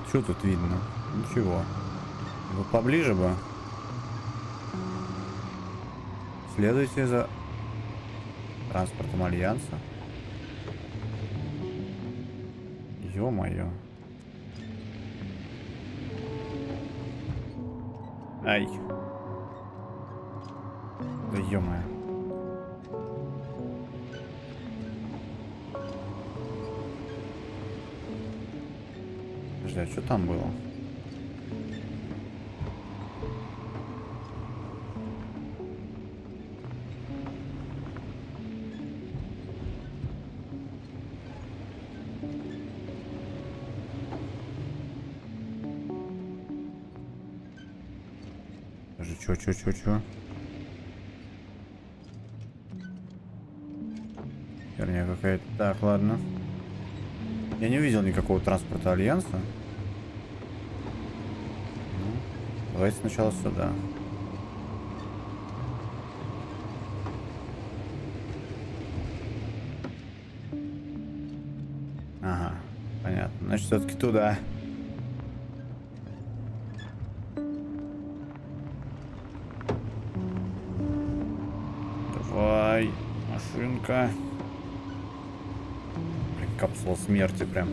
S1: Что тут видно? Ничего. Ну, поближе бы. Следуйте за транспортом Альянса. Ё-моё. Ай. Да ё-моё. Подожди, а что там было? Чё? Херня какая-то. Так, ладно. Я не увидел никакого транспорта Альянса. Ну, давайте сначала сюда. Ага, понятно. Значит, все-таки туда. Давай, машинка. Блин, капсула смерти прям.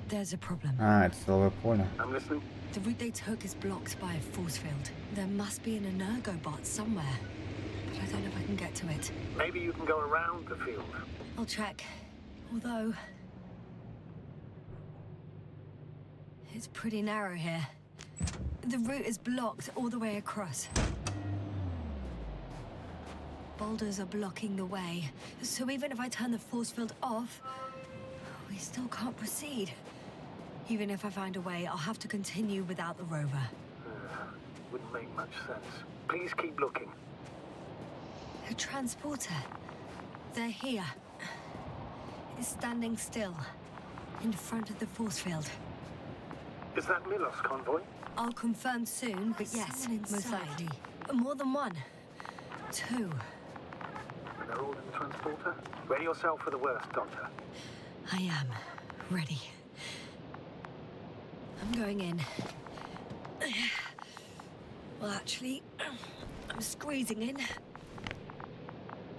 S3: There's a problem.
S1: А, это силовое поле.
S2: I'm listening.
S3: The route they took is blocked by a force field. There must be an energobot somewhere, but I don't know if I can get to it.
S2: Maybe you can go around the field.
S3: I'll check. Although it's pretty narrow here. The route is blocked all the way across. Boulders are blocking the way, so even if I turn the force field off, we still can't proceed. Even if I find a way, I'll have to continue without the rover.
S2: Wouldn't make much sense. Please keep looking.
S3: A transporter. They're here. It's standing still, in front of the force field.
S2: Is that Milos convoy?
S3: I'll confirm soon, but yes, most likely. More than one. Two.
S2: And they're all in the transporter? Ready yourself for the worst, Doctor.
S3: I am ready. I'm going in. Well, actually, I'm squeezing in.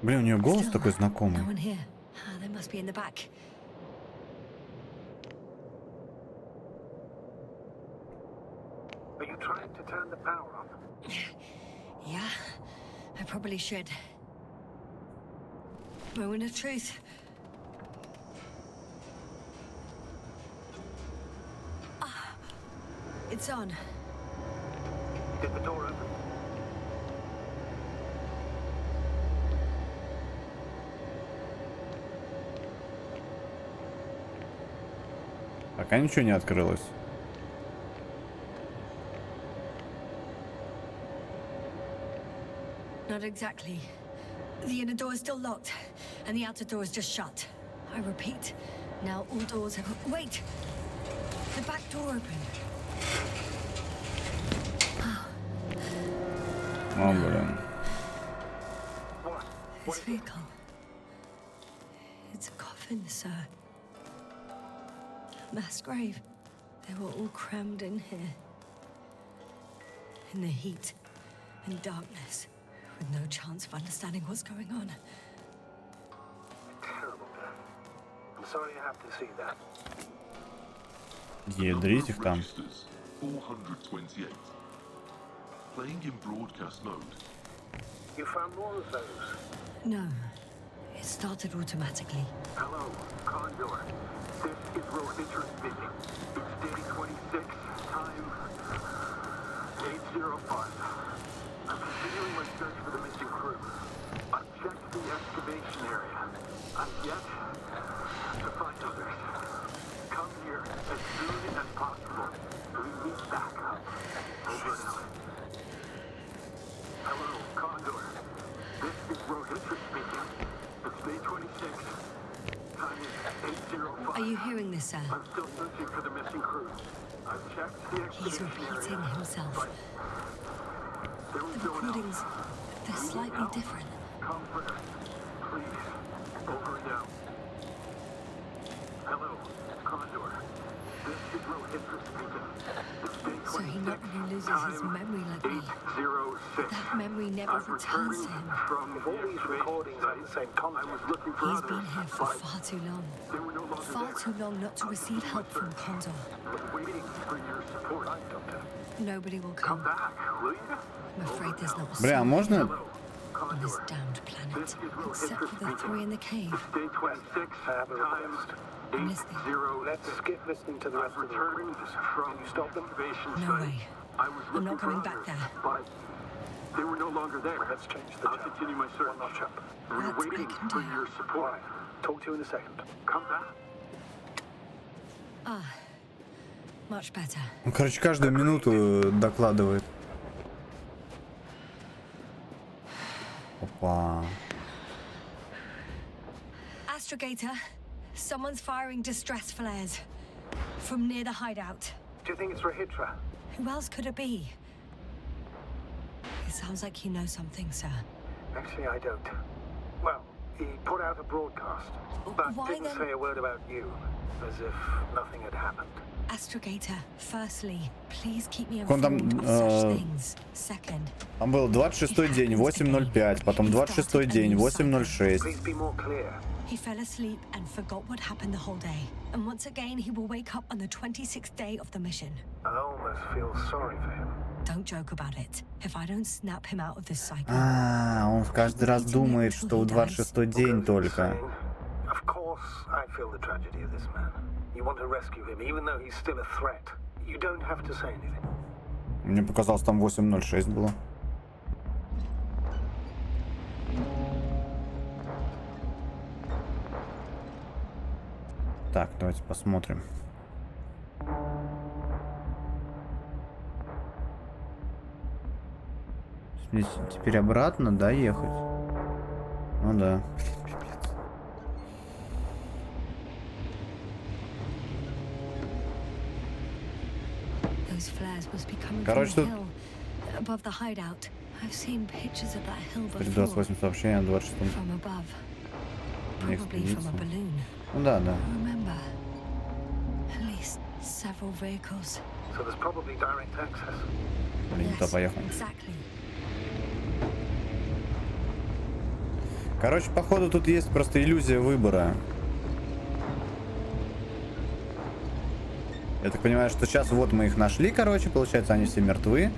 S1: Блин, у нее голос такой знакомый.
S3: No one here. They must be in the back.
S2: Are you trying to turn the power on?
S3: Yeah, I probably should. Moment of truth. It's on.
S2: Did the door open?
S1: Пока ничего не открылось.
S3: Not exactly. The inner door is still locked, and the outer door is just shut. I repeat, now all doors have... Wait! The back door opened.
S1: О, блин.
S3: This vehicle. It's a coffin, sir. Mass grave. They were all crammed in here. In the heat and darkness, with no chance of understanding what's going on.
S2: Sorry you have to see that.
S1: Ядрить их там.
S11: 428. Playing in broadcast mode.
S2: You found more of those?
S3: No. It started automatically.
S2: Hello, Condor. This is Rohitra speaking. It's day 26, time 8:05. I'm continuing my search for the missing crew. I've checked the excavation area. I've yet to find others. Come here as soon as possible. We need backup. Over and out. Hello, Condor. This is Rohitra speaking. It's day 26. Time is 8:05.
S3: Are you hearing this, sir?
S2: I'm still searching for the missing crew. I've checked the
S3: He's
S2: excavation
S3: repeating
S2: area.
S3: himself.
S2: There was
S3: The
S2: no one else.
S3: recordings, they're slightly different.
S2: Come first, please. Over and out. Hello, Condor. This is Rohitra speaking. It's day 26.
S3: So he not only loses his memory like me,
S2: 8:06.
S3: that memory never
S2: I'm
S3: returns to
S2: returning
S3: him.
S2: from if all these recordings are the same content, I was looking for
S3: He's
S2: others,
S3: been here for
S2: but
S3: far too long.
S2: they were no longer
S3: Far
S2: there.
S3: too long not to receive help from Condor.
S2: Waiting for your support, Doctor.
S3: Nobody will
S2: Come
S3: come.
S2: back, will you?
S3: I'm afraid there's not a
S1: Бля, а
S3: soul
S1: можно?
S3: on this damned planet, except for the three in the cave.
S2: It's day 26. I have a request.
S3: I'm listening.
S2: 8:0. Let's skip listening to the rest of the recordings. Can you stop them?
S3: No way. I'm not going back there.
S2: But they were no longer there. Let's change the I'll continue my search. One notch up. We're
S3: That I
S2: waiting
S3: can
S2: for
S3: do.
S2: your support. Talk to you in a second. Come back.
S3: Ah, much better.
S1: Он, короче, каждую минуту докладывает. Опа.
S3: Astrogator, someone's firing distress flares from near the hideout.
S2: Do you think it's Rohitra?
S3: Who else could it be? It sounds like you know something, sir.
S2: Actually, I don't. Well, he put out a broadcast, but
S3: Why
S2: didn't
S3: then-
S2: say a word about you, as if nothing had happened.
S3: Astrogator, firstly, please keep me
S1: Он там,
S3: informed of such things. Second,
S1: Там был 26-й день, 8:05, потом 26-й день, 8:06.
S2: Please be more clear.
S3: he fell asleep and forgot what happened the whole day. And once again, he will wake up on the 26th day of the mission.
S2: I almost feel sorry for him.
S3: Don't joke about it. If I don't snap him out of this cycle.
S1: А, он каждый раз думает, что в 26-й день только.
S2: Of course, I feel the tragedy of this man. You want to rescue him, even though he's still a threat. You don't have to say anything.
S1: Мне показалось, там 8:06 было. Так, давайте посмотрим. Здесь теперь обратно, да, ехать? Ну да.
S3: Those flares must be coming
S1: Короче,
S3: from
S1: тут
S3: the hill above the hideout. I've seen pictures of that hill before.
S1: 28 сообщений на 26.
S3: From above.
S1: Не
S3: Probably from a
S1: экспедиция.
S3: balloon.
S1: Ну да, да.
S3: Remember, at least several vehicles.
S2: So there's probably direct access.
S1: Блин, не то поехал.
S3: Exactly.
S1: Короче, походу тут есть просто иллюзия выбора. Я так понимаю, что сейчас вот мы их нашли, короче, получается, они все мертвы.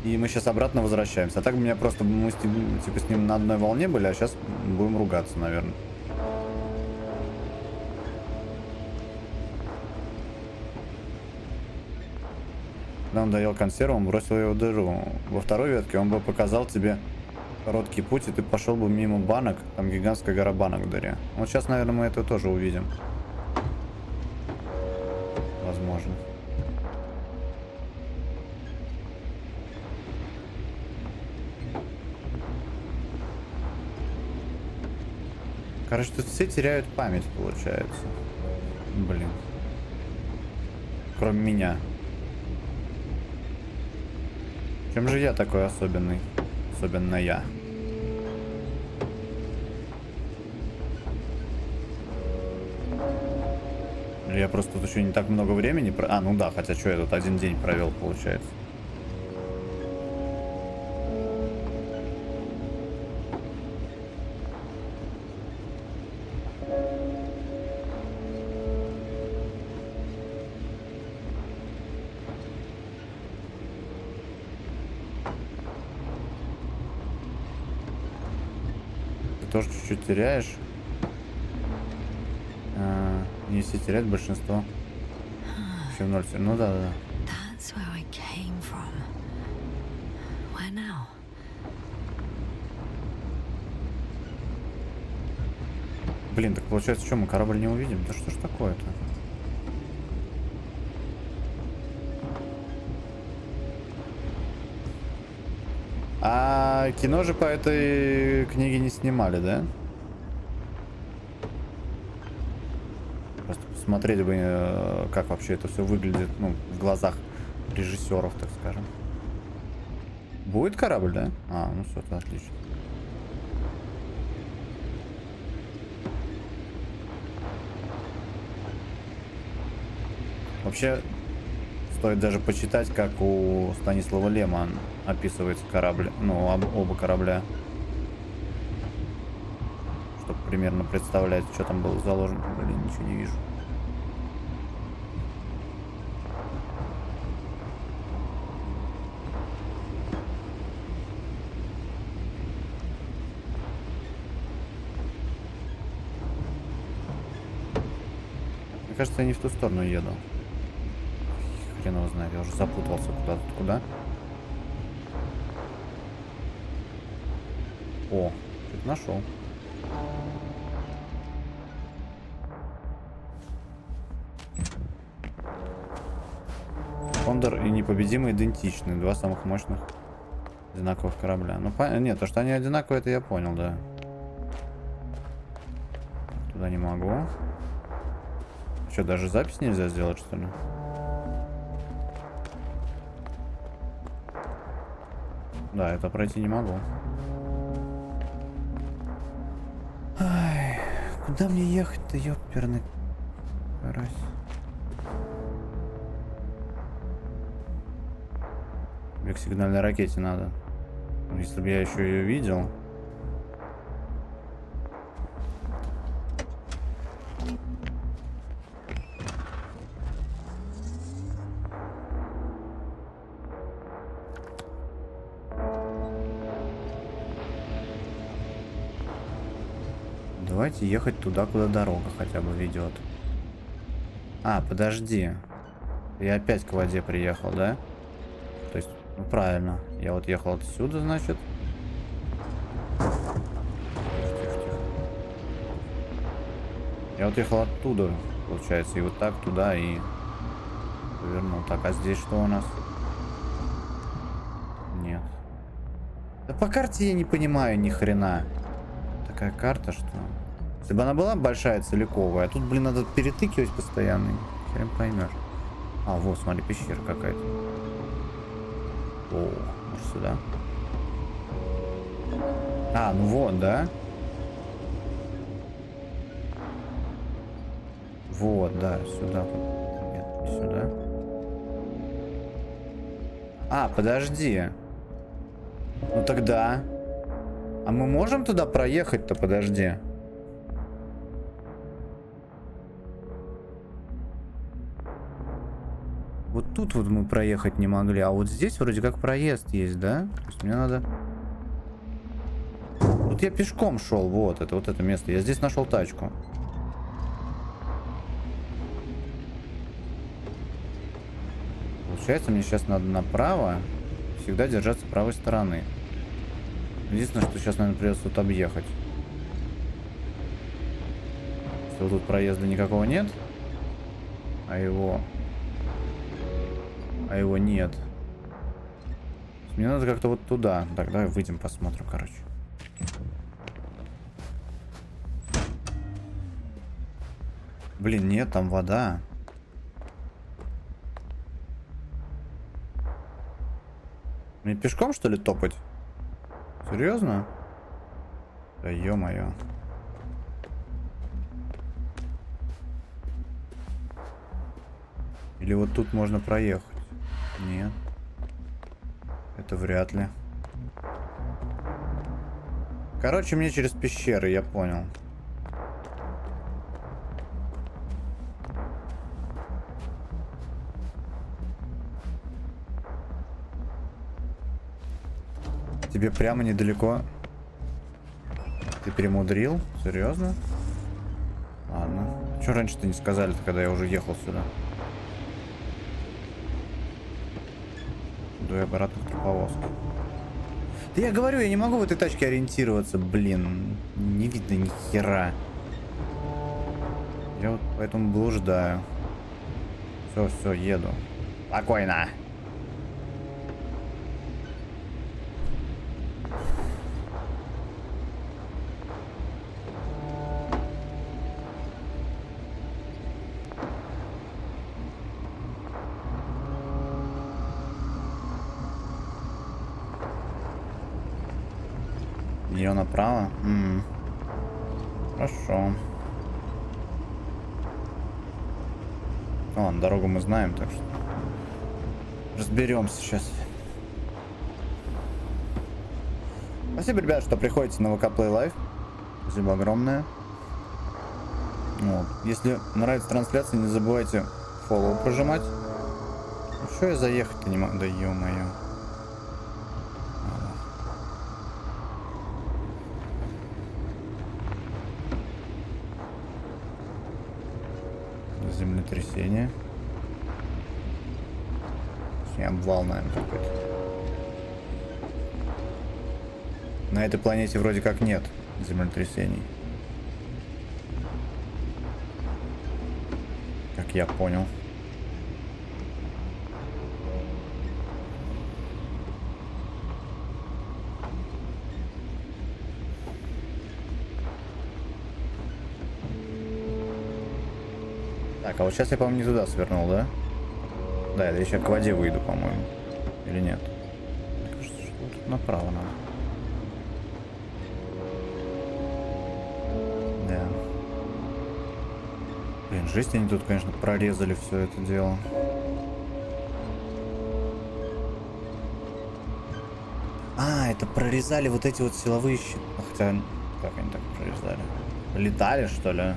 S1: И мы сейчас обратно возвращаемся. А так у меня просто мы типа с ним на одной волне были, а сейчас будем ругаться, наверное. Когда он доел консерву, он бросил ее в дыру. Во второй ветке он бы показал тебе короткий путь, и ты пошел бы мимо банок. Там гигантская гора банок в дыре. Вот сейчас, наверное, мы это тоже увидим. Возможно. Короче, тут все теряют память, получается. Блин. Кроме меня. Чем же я такой особенный? Особенно я. Или я просто тут еще не так много времени... А, ну да, хотя что я тут один день провел, получается. тоже чуть-чуть теряешь. Если терять большинство. Вообще в ноль. Ну да.
S3: That's where I came from. Where now?
S1: Блин, так получается, что мы корабль не увидим? Да что ж такое-то? А кино же по этой книге не снимали, да? Просто посмотреть бы, как вообще это все выглядит, ну, в глазах режиссеров, так скажем. Будет корабль, да? А, ну все, это отлично. Вообще, стоит даже почитать, как у Станислава Лема описывается корабль, ну, оба корабля. Чтобы примерно представлять, что там было заложено. Блин, ничего не вижу. Мне кажется, я не в ту сторону еду. Хрен его знает, я уже запутался куда-то. Куда? О, что-то нашел. Кондор и Непобедимый идентичны. Два самых мощных одинаковых корабля. Ну, нет, то, что они одинаковые, это я понял, да. Туда не могу. Что, даже запись нельзя сделать, что ли? Да, это пройти не могу. Ай, куда мне ехать-то, ёперный карась? Мне к сигнальной ракете надо. Если бы я еще ее видел. Давайте ехать туда, куда дорога хотя бы ведет. А, подожди. Я опять к воде приехал, да? То есть, ну правильно. Я вот ехал отсюда, значит. Тихо. Я вот ехал оттуда, получается, и вот так туда и повернул. Так, а здесь что у нас? Нет. Да по карте я не понимаю ни хрена. Такая карта, что... Если бы она была большая, целиковая, а тут, блин, надо перетыкивать постоянно. Хрен поймешь. А, вот, смотри, пещера какая-то. О, может сюда? А, ну вот, да? Вот, да, сюда. Нет, не сюда. А, подожди. Ну тогда... А мы можем туда проехать-то, подожди? Вот тут вот мы проехать не могли, а вот здесь вроде как проезд есть, да? То есть мне надо... Тут я пешком шел, вот это место. Я здесь нашел тачку. Получается, мне сейчас надо направо. Всегда держаться правой стороны. Единственное, что сейчас, наверное, придется тут объехать. Что тут проезда никакого нет. А его нет. Мне надо как-то вот туда. Так, давай выйдем, посмотрим, короче. Блин, нет, там вода. Мне пешком, что ли, топать? Серьезно? Да ё-моё. Или вот тут можно проехать? Нет. Это вряд ли. Короче, мне через пещеры, я понял. Тебе прямо недалеко. Ты перемудрил? Серьезно? Ладно. Че раньше-то не сказали-то, когда я уже ехал сюда? Иду я обратно в труповозку. Да я говорю, я не могу в этой тачке ориентироваться, блин. Не видно ни хера. Я вот поэтому блуждаю. Все, еду. Спокойно. Ее направо? Хорошо. Ладно, дорогу мы знаем, так что разберемся сейчас. Спасибо, ребят, что приходите на ВК Play Live. Спасибо огромное. Вот. Если нравится трансляция, не забывайте фоллоу прожимать. Ну что я заехать-то не могу? Да ё-моё. Землетрясение. Обвал, наверное, какой-то. На этой планете вроде как нет землетрясений. Как я понял. Так, а вот сейчас я, по-моему, не туда свернул, да? Да, это я сейчас к воде выйду, по-моему. Или нет? Мне кажется, что тут направо надо. Да. Блин, жесть они тут, конечно, прорезали все это дело. А, это прорезали вот эти вот силовые щиты. Хотя, как они так прорезали? Летали, что ли?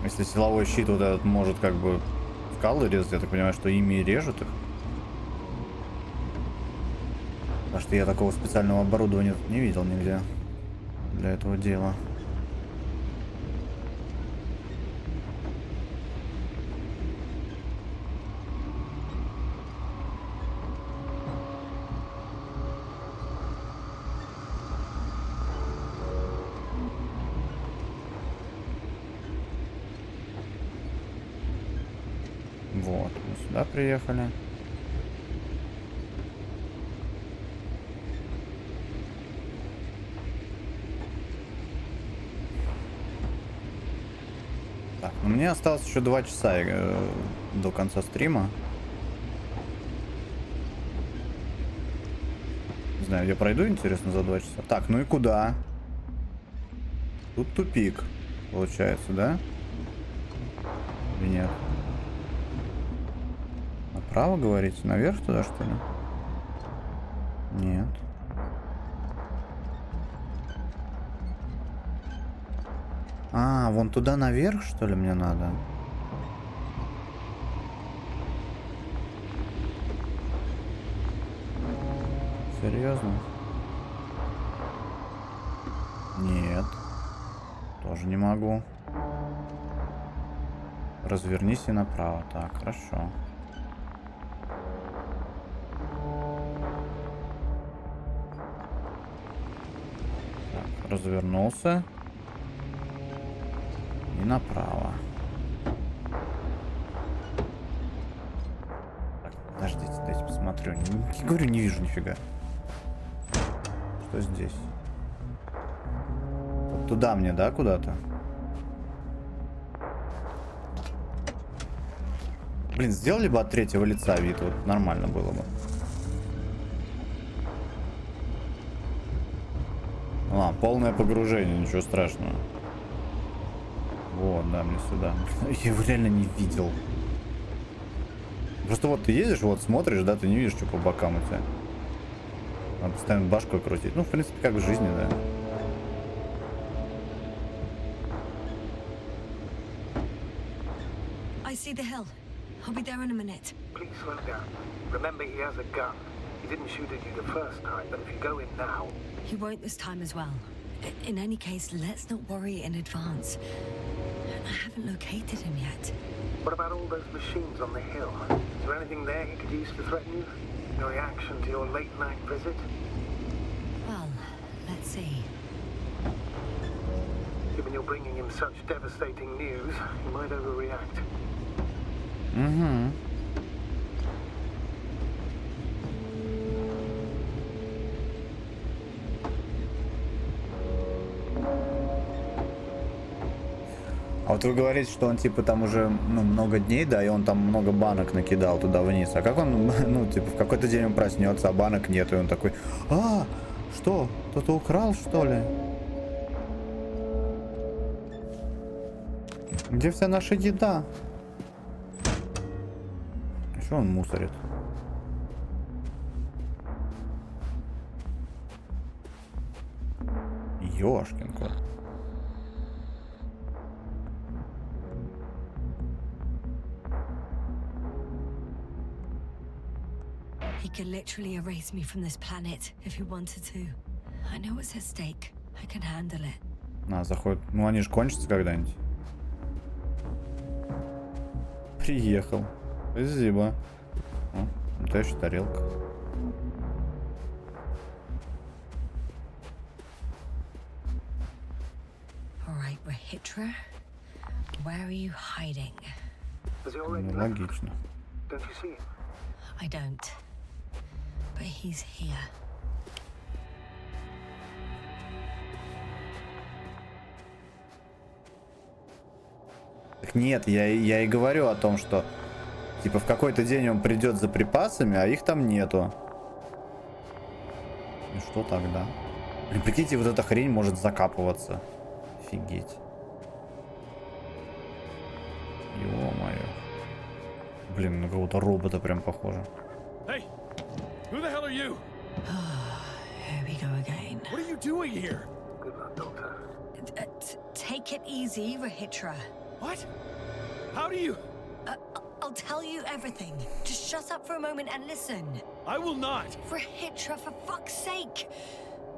S1: Если силовой щит вот этот может как бы скалы резать, я так понимаю, что ими и режут их. Потому что я такого специального оборудования не видел нигде для этого дела. Вот, мы сюда приехали. Так, ну мне осталось еще 2 часа до конца стрима. Не знаю, я пройду, интересно, за 2 часа. Так, ну и куда? Тут тупик, получается, да? Или нет? Направо, говорите? Наверх туда, что ли? Нет. А, вон туда наверх, что ли, мне надо? Серьезно? Нет. Тоже не могу. Развернись и направо. Так, хорошо. Так, развернулся. И направо. Так, подождите, дайте посмотрю. Не говорю, не вижу нифига. Что здесь? Вот туда мне, да, куда-то? Блин, сделали бы от третьего лица вид, вот нормально было бы. А, полное погружение, ничего страшного. Вот, да, мне сюда. Я его реально не видел. Просто вот ты едешь, вот смотришь, да, ты не видишь, что по бокам у тебя. Надо постоянно башкой крутить. Ну, в принципе, как в жизни, да.
S3: I see the hill. I'll be there in a minute.
S2: Please slow down. Remember, he has a gun. He didn't shoot at you the first time, but if you go in now...
S3: He won't this time as well. In any case, let's not worry in advance. I haven't located him yet.
S2: What about all those machines on the hill? Is there anything there he could use to threaten you? Your reaction to your late-night visit?
S3: Well, let's see.
S2: Given you're bringing him such devastating news, he might overreact.
S1: Угу. А вот вы говорите, что он типа там уже много дней, да, и он там много банок накидал туда вниз. А как он, ну, типа, в какой-то день он проснется, а банок нет, и он такой: а, что, кто-то украл, что ли? Где вся наша еда? Что он мусорит? Ёшкин кот.
S3: He could literally erase me from this planet if he wanted to. I know what's at stake. I can handle it.
S1: На, заходит. Ну они же кончатся когда-нибудь. Приехал. Спасибо. О, это еще тарелка.
S3: Alright, Rahitra. Where are you hiding?
S1: Ну, логично.
S2: Don't you see him?
S3: I don't. But he's here.
S1: Так нет, я и говорю о том, что типа в какой-то день он придет за припасами, а их там нету. И что тогда? Блин, прикиньте, вот эта хрень может закапываться. Офигеть. Ё-моё. Блин, на какого-то робота прям похоже.
S8: Hey, who the hell are you?
S3: Here we go again.
S8: What are you doing here?
S2: Good luck, Doctor.
S3: Take it easy, Rahitra.
S8: What? How do you...
S3: I'll tell you everything. Just shut up for a moment and listen.
S8: I will not.
S3: Rahitra, for fuck's sake.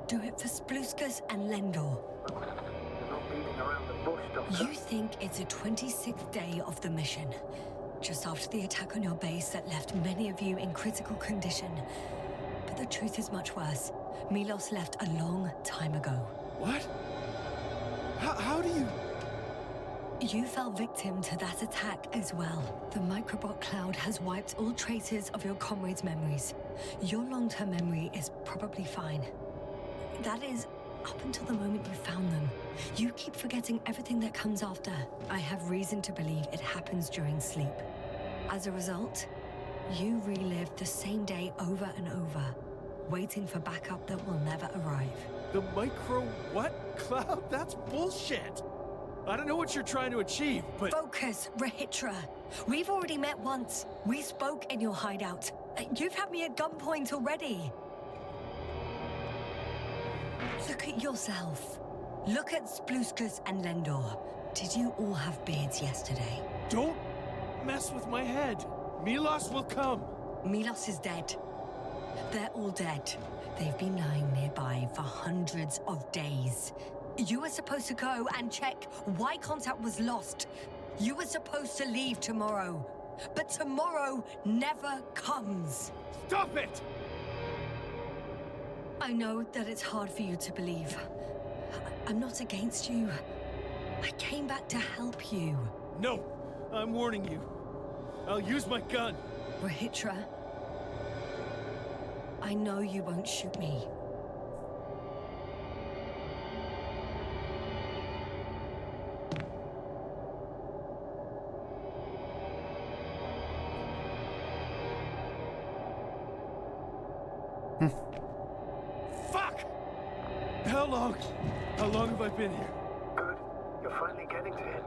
S3: Do it for Spluskas and Lendor.
S2: You're not beating around the bush, Doctor.
S3: You think it's a 26th day of the mission. Just after the attack on your base that left many of you in critical condition. But the truth is much worse. Milos left a long time ago.
S8: What? How do you...
S3: You fell victim to that attack as well. The microbot cloud has wiped all traces of your comrades' memories. Your long-term memory is probably fine. That is, up until the moment you found them. You keep forgetting everything that comes after. I have reason to believe it happens during sleep. As a result, you relive the same day over and over, waiting for backup that will never arrive.
S8: The micro what? Cloud? That's bullshit. I don't know what you're trying to achieve, but...
S3: Focus, Rahitra. We've already met once. We spoke in your hideout. You've had me at gunpoint already. Look at yourself. Look at Spluskas and Lendor. Did you all have beards yesterday?
S8: Don't mess with my head. Milos will come.
S3: Milos is dead. They're all dead. They've been lying nearby for hundreds of days. You were supposed to go and check why contact was lost. You were supposed to leave tomorrow. But tomorrow never comes.
S8: Stop it!
S3: I know that it's hard for you to believe. I'm not against you. I came back to help you.
S8: No, I'm warning you. I'll use my gun.
S3: Rahitra, I know you won't shoot me.
S8: Fuck! How long have I been here?
S2: Good. You're finally getting to him.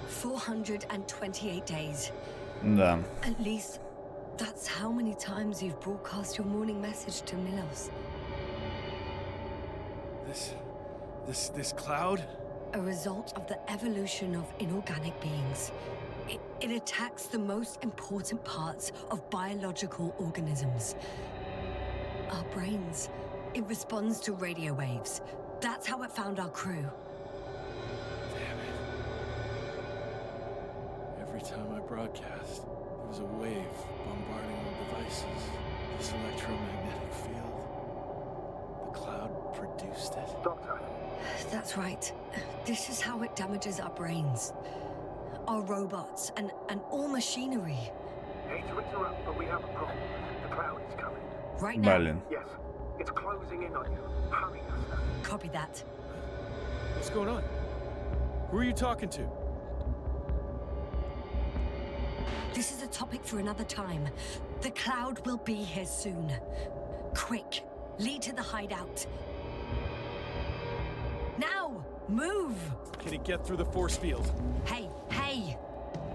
S3: 428 days.
S1: Да.
S3: At least that's how many times you've broadcast your morning message to Milos.
S8: This cloud?
S3: A result of the evolution of inorganic beings. It attacks the most important parts of biological organisms. Our brains. It responds to radio waves. That's how it found our crew.
S8: Damn it. Every time I broadcast, there was a wave bombarding our devices. This electromagnetic field. The cloud produced it.
S2: Doctor,
S3: That's right. This is how it damages our brains. Our robots and all machinery.
S2: hate to interrupt, but we have a problem. The cloud is coming.
S3: Right now.
S1: Блин.
S2: Yes, it's closing in on you. Hurry, Esther.
S3: Copy that.
S8: What's going on? Who are you talking to?
S3: This is a topic for another time. The cloud will be here soon. Quick, lead to the hideout. Now, move!
S8: Can it get through the force field?
S3: Hey, hey!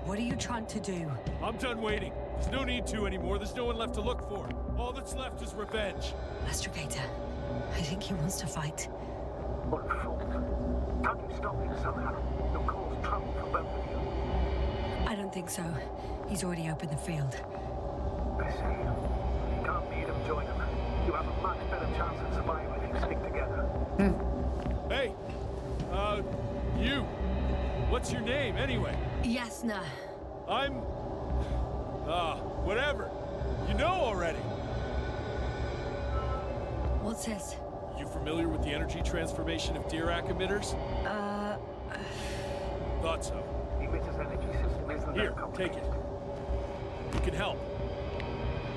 S3: What are you trying to do?
S8: I'm done waiting. There's no need to anymore. There's no one left to look for. All that's left is revenge.
S3: Astrogator, I think he wants to fight.
S2: What a fool. Can't you stop him somehow? You'll cause trouble for both of you.
S3: I don't think so. He's already opened the field.
S2: I see. You can't beat him, join him. You have a much better chance of surviving if you stick together.
S8: Hey, you. What's your name, anyway?
S3: Yasna.
S8: I'm... whatever. You know already.
S3: What's this?
S8: You familiar with the energy transformation of Dirac emitters? Thought so.
S2: The emitter's energy system isn't
S8: Here,
S2: that
S8: take
S2: complicated.
S8: it. You can help.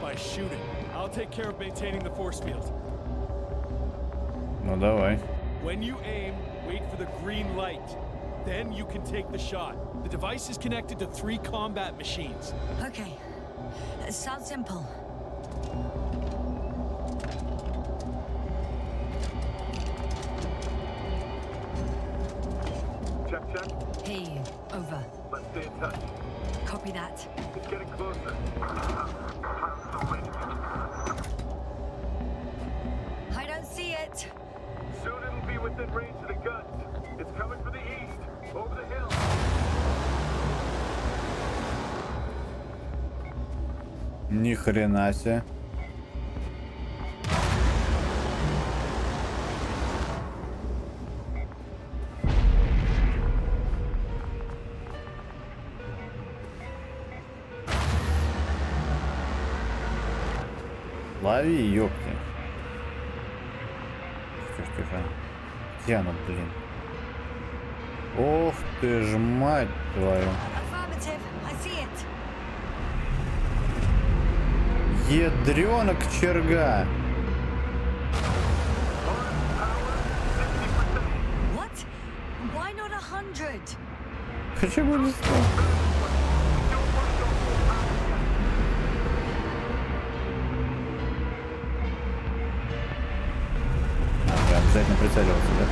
S8: By shooting. I'll take care of maintaining the force field.
S1: Ну давай.
S8: When you aim, wait for the green light. Then you can take the shot. The device is connected to 3 combat machines.
S3: Okay. Sounds simple.
S2: Check, check.
S3: Hey, over.
S2: Let's stay in touch.
S3: Copy that.
S2: It's getting closer.
S3: I don't see it.
S2: Soon it'll be within range of the guns. It's coming from the east, over the hill.
S1: Ни хрена себе. Лови, ёпки. Тихо. Где она, блин? Ох ты ж, мать твою.
S3: Affirmative. I see it.
S1: Ядрёнок черга.
S3: What? Why not 100?
S1: Почему не 100? Обязательно прицеливаться, да?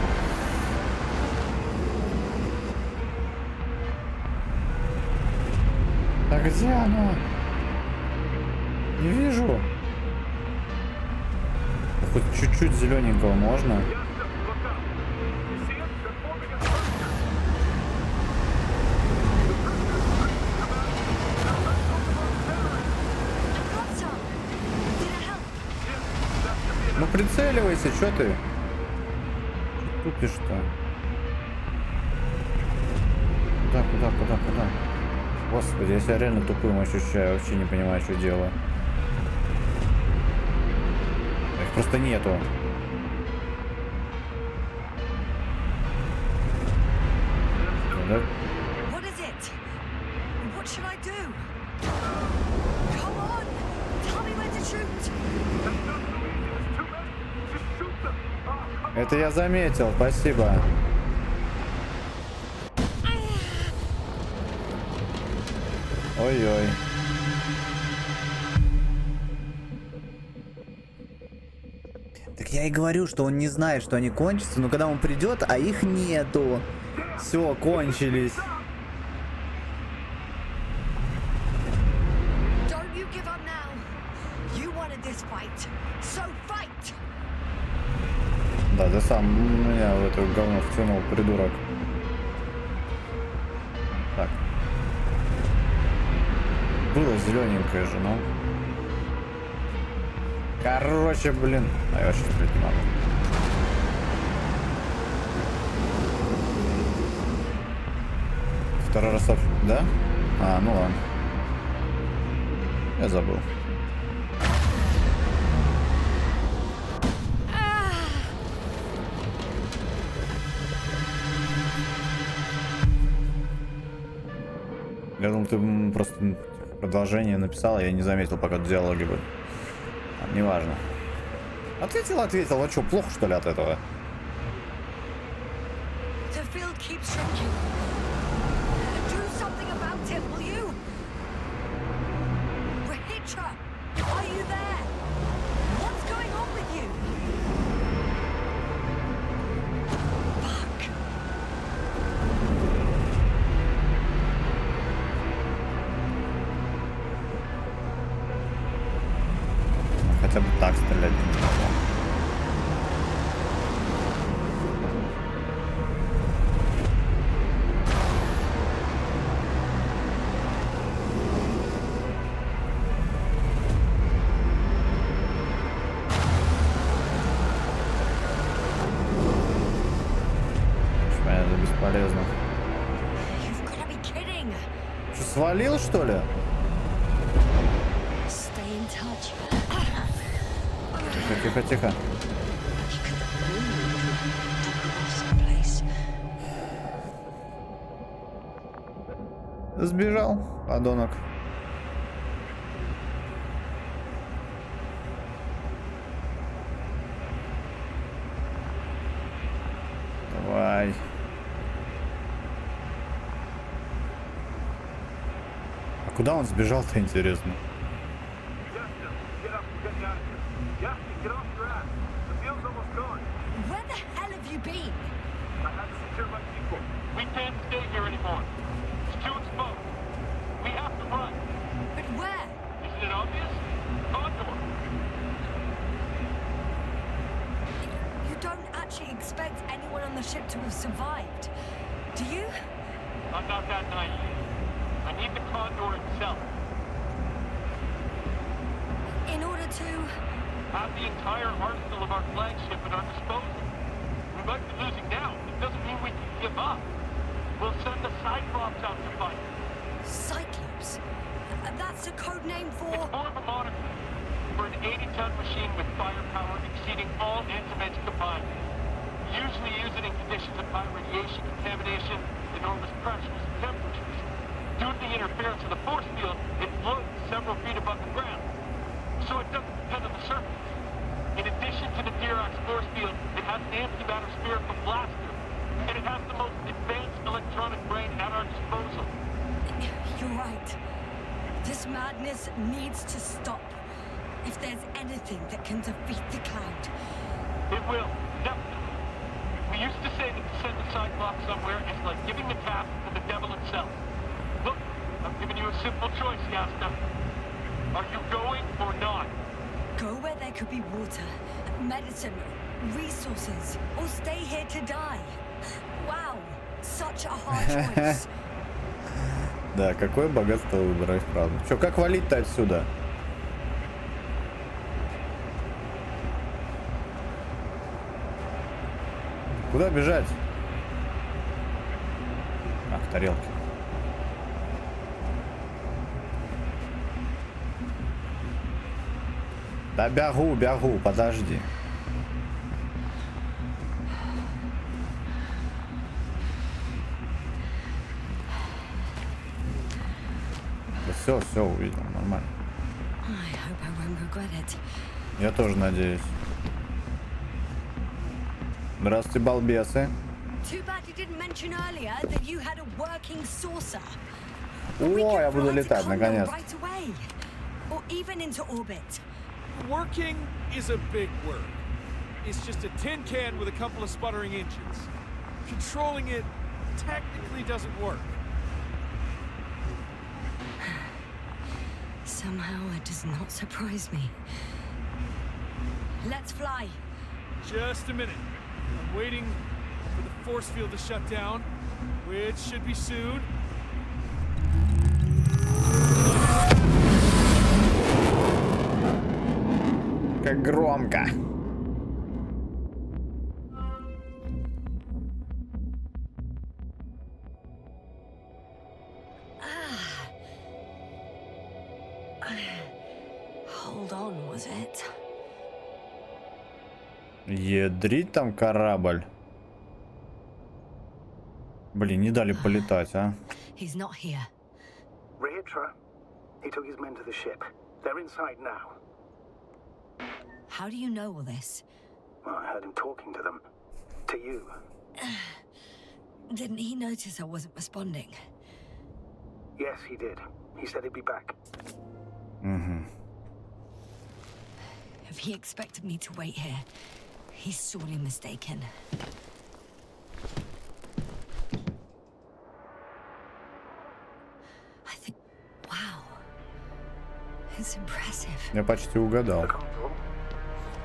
S1: А где оно? Не вижу. Хоть чуть-чуть зелененького можно. Ну прицеливайся, что ты? Тупишь-то. Куда? Господи, я себя реально тупым ощущаю, вообще не понимаю, что делаю. Их просто нету. Да?
S3: What is it? What should I do? Come on! Tell me where to shoot!
S1: Это я заметил, спасибо. Ой-ой. Так я и говорю, что он не знает, что они кончатся, но когда он придет, а их нету. Все, кончились.
S3: Don't you give up now. You wanted this fight, so fight.
S1: Да, ты сам меня в эту говно втянул, придурок. Так. зелененькая же, ну. Короче, блин. А я вообще стрелять не могу. Второй раз, да? А, ну ладно. Я забыл. Я думал, ты просто продолжение написал, я не заметил, пока диалоги были. Неважно. Ответил. А что, плохо что ли от этого? Хотя бы так стрелять не могу. Это бесполезно. Что, свалил, что ли? Тихо. Сбежал, подонок. Давай. А куда он сбежал-то, интересно?
S12: We can't stay here anymore. It's too exposed. We have to run.
S3: But where?
S12: Isn't it obvious? Condor.
S3: You don't actually expect anyone on the ship to have survived, do you?
S12: I'm not that naive. I need the Condor itself.
S3: In order to
S12: have the entire arsenal of our flagship at our disposal. We might be losing now. It doesn't mean we can give up. We'll send the Cyclops out to fight.
S3: Cyclops? That's a code name for...
S12: It's more of a moniker for an 80-ton machine with firepower exceeding all instruments combined. Usually use it in conditions of high radiation contamination, enormous pressures, and temperatures. Due to the interference of the force field, it floats several feet above the ground. So it doesn't depend on the surface. In addition to the Dirac force field, it has an antimatter spherical blaster. And it has the most advanced electronic brain at our disposal.
S3: You're right. This madness needs to stop. If there's anything that can defeat the Cloud.
S12: It will, definitely. We used to say that to send the Cyclops somewhere is like giving the task to the devil itself. Look, I'm giving you a simple choice, Yasta. Are you going or not?
S3: Go where there could be water, medicine, resources, or stay here to die. Wow, such a hard choice.
S1: Да, какое богатство выбора, правда. Чё, как валить-то отсюда? Куда бежать? Ах, тарелки. Да бегу, подожди. Да все увидел, нормально. Я тоже надеюсь. Здравствуйте, балбесы. О, я буду летать, наконец.
S8: Working is a big word. It's just a tin can with a couple of sputtering engines. Controlling it technically doesn't work.
S3: Somehow it does not surprise me. Let's fly.
S8: Just a minute. I'm waiting for the force field to shut down, which should be soon.
S1: как громко.
S3: Hold on, was it?
S1: Ядрить там корабль. Блин, не дали полетать, а?
S3: He's not here.
S2: Ritra, he took his men to the ship. They're inside now.
S3: How do you know all this?
S2: Well, I heard him talking to them. To you.
S3: Didn't he notice I wasn't responding?
S2: Yes, he did. He said he'd be back.
S1: Угу.
S3: If he expected me to wait here, he's sorely mistaken. I think... Wow. It's impressive.
S1: Я почти угадал.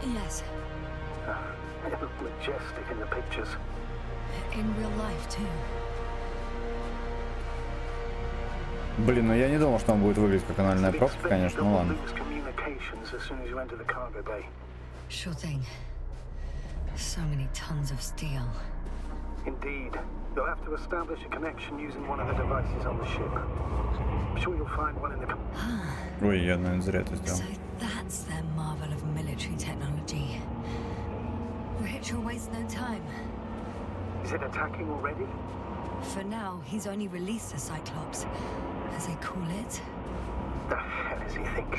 S3: Yes.
S2: It looked majestic in the pictures.
S3: In real life, too.
S1: Блин, ну я не думал, что он будет выглядеть как анальная пробка, конечно, ну ладно.
S3: Sure thing. So many tons of steel.
S2: Indeed. You'll have to establish a connection using one of the devices on the ship. I'm sure you'll find one in the...
S1: Ой, я, наверное, зря это сделал.
S3: So that's their marvel of military technology. Ritual wastes no time.
S2: Is it attacking already?
S3: For now, he's only released the Cyclops, as they call it.
S2: The hell does he think?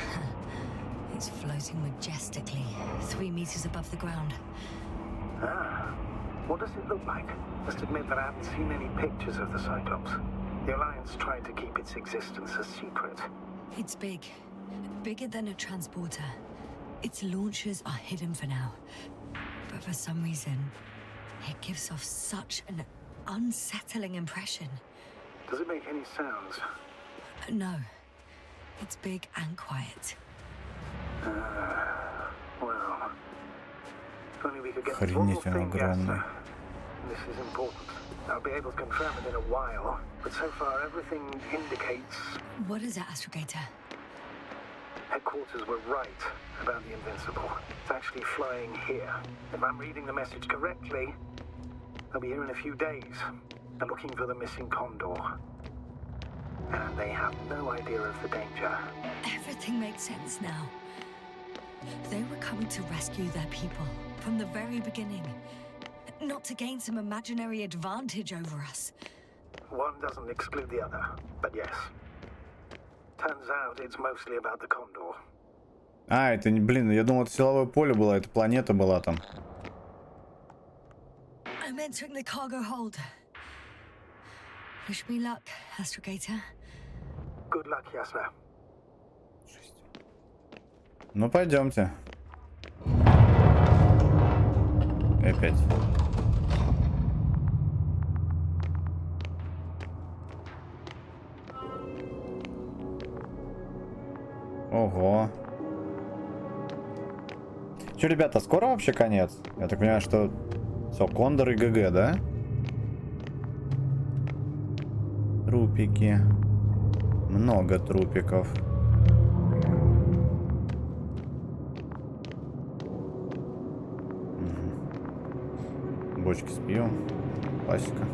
S3: It's floating majestically, 3 meters above the ground.
S2: Ah, what does it look like? Must admit that I haven't seen any pictures of the Cyclops. The Alliance tried to keep its existence a secret.
S3: It's big. Bigger than a transporter. Its launchers are hidden for now. But for some reason, it gives off such an unsettling impression.
S2: Does it make any sounds?
S3: No. It's big and quiet.
S2: Well, if only we could get
S1: Охренеть, он огромный.
S2: This is important. I'll be able to confirm it in a while, but so far everything indicates...
S3: What is it, Astrogator?
S2: Headquarters were right about the Invincible. It's actually flying here. If I'm reading the message correctly, they'll be here in a few days. They're looking for the missing Condor. And they have no idea of the danger.
S3: Everything makes sense now. They were coming to rescue their people from the very beginning. Not to gain some imaginary advantage over us.
S2: One doesn't exclude the other, but yes. Turns out it's mostly about the Condor.
S1: А, это не, блин, я думал, это силовое поле было, это планета была там.
S3: I'm entering the cargo hold. Wish me luck, Astrogator.
S2: Good luck, Yasna.
S1: Ну, пойдемте. И опять. Ого. Че, ребята, скоро вообще конец? Я так понимаю, что... Все, Кондор и ГГ, да? Трупики. Много трупиков. Бочки с пивом. Классика.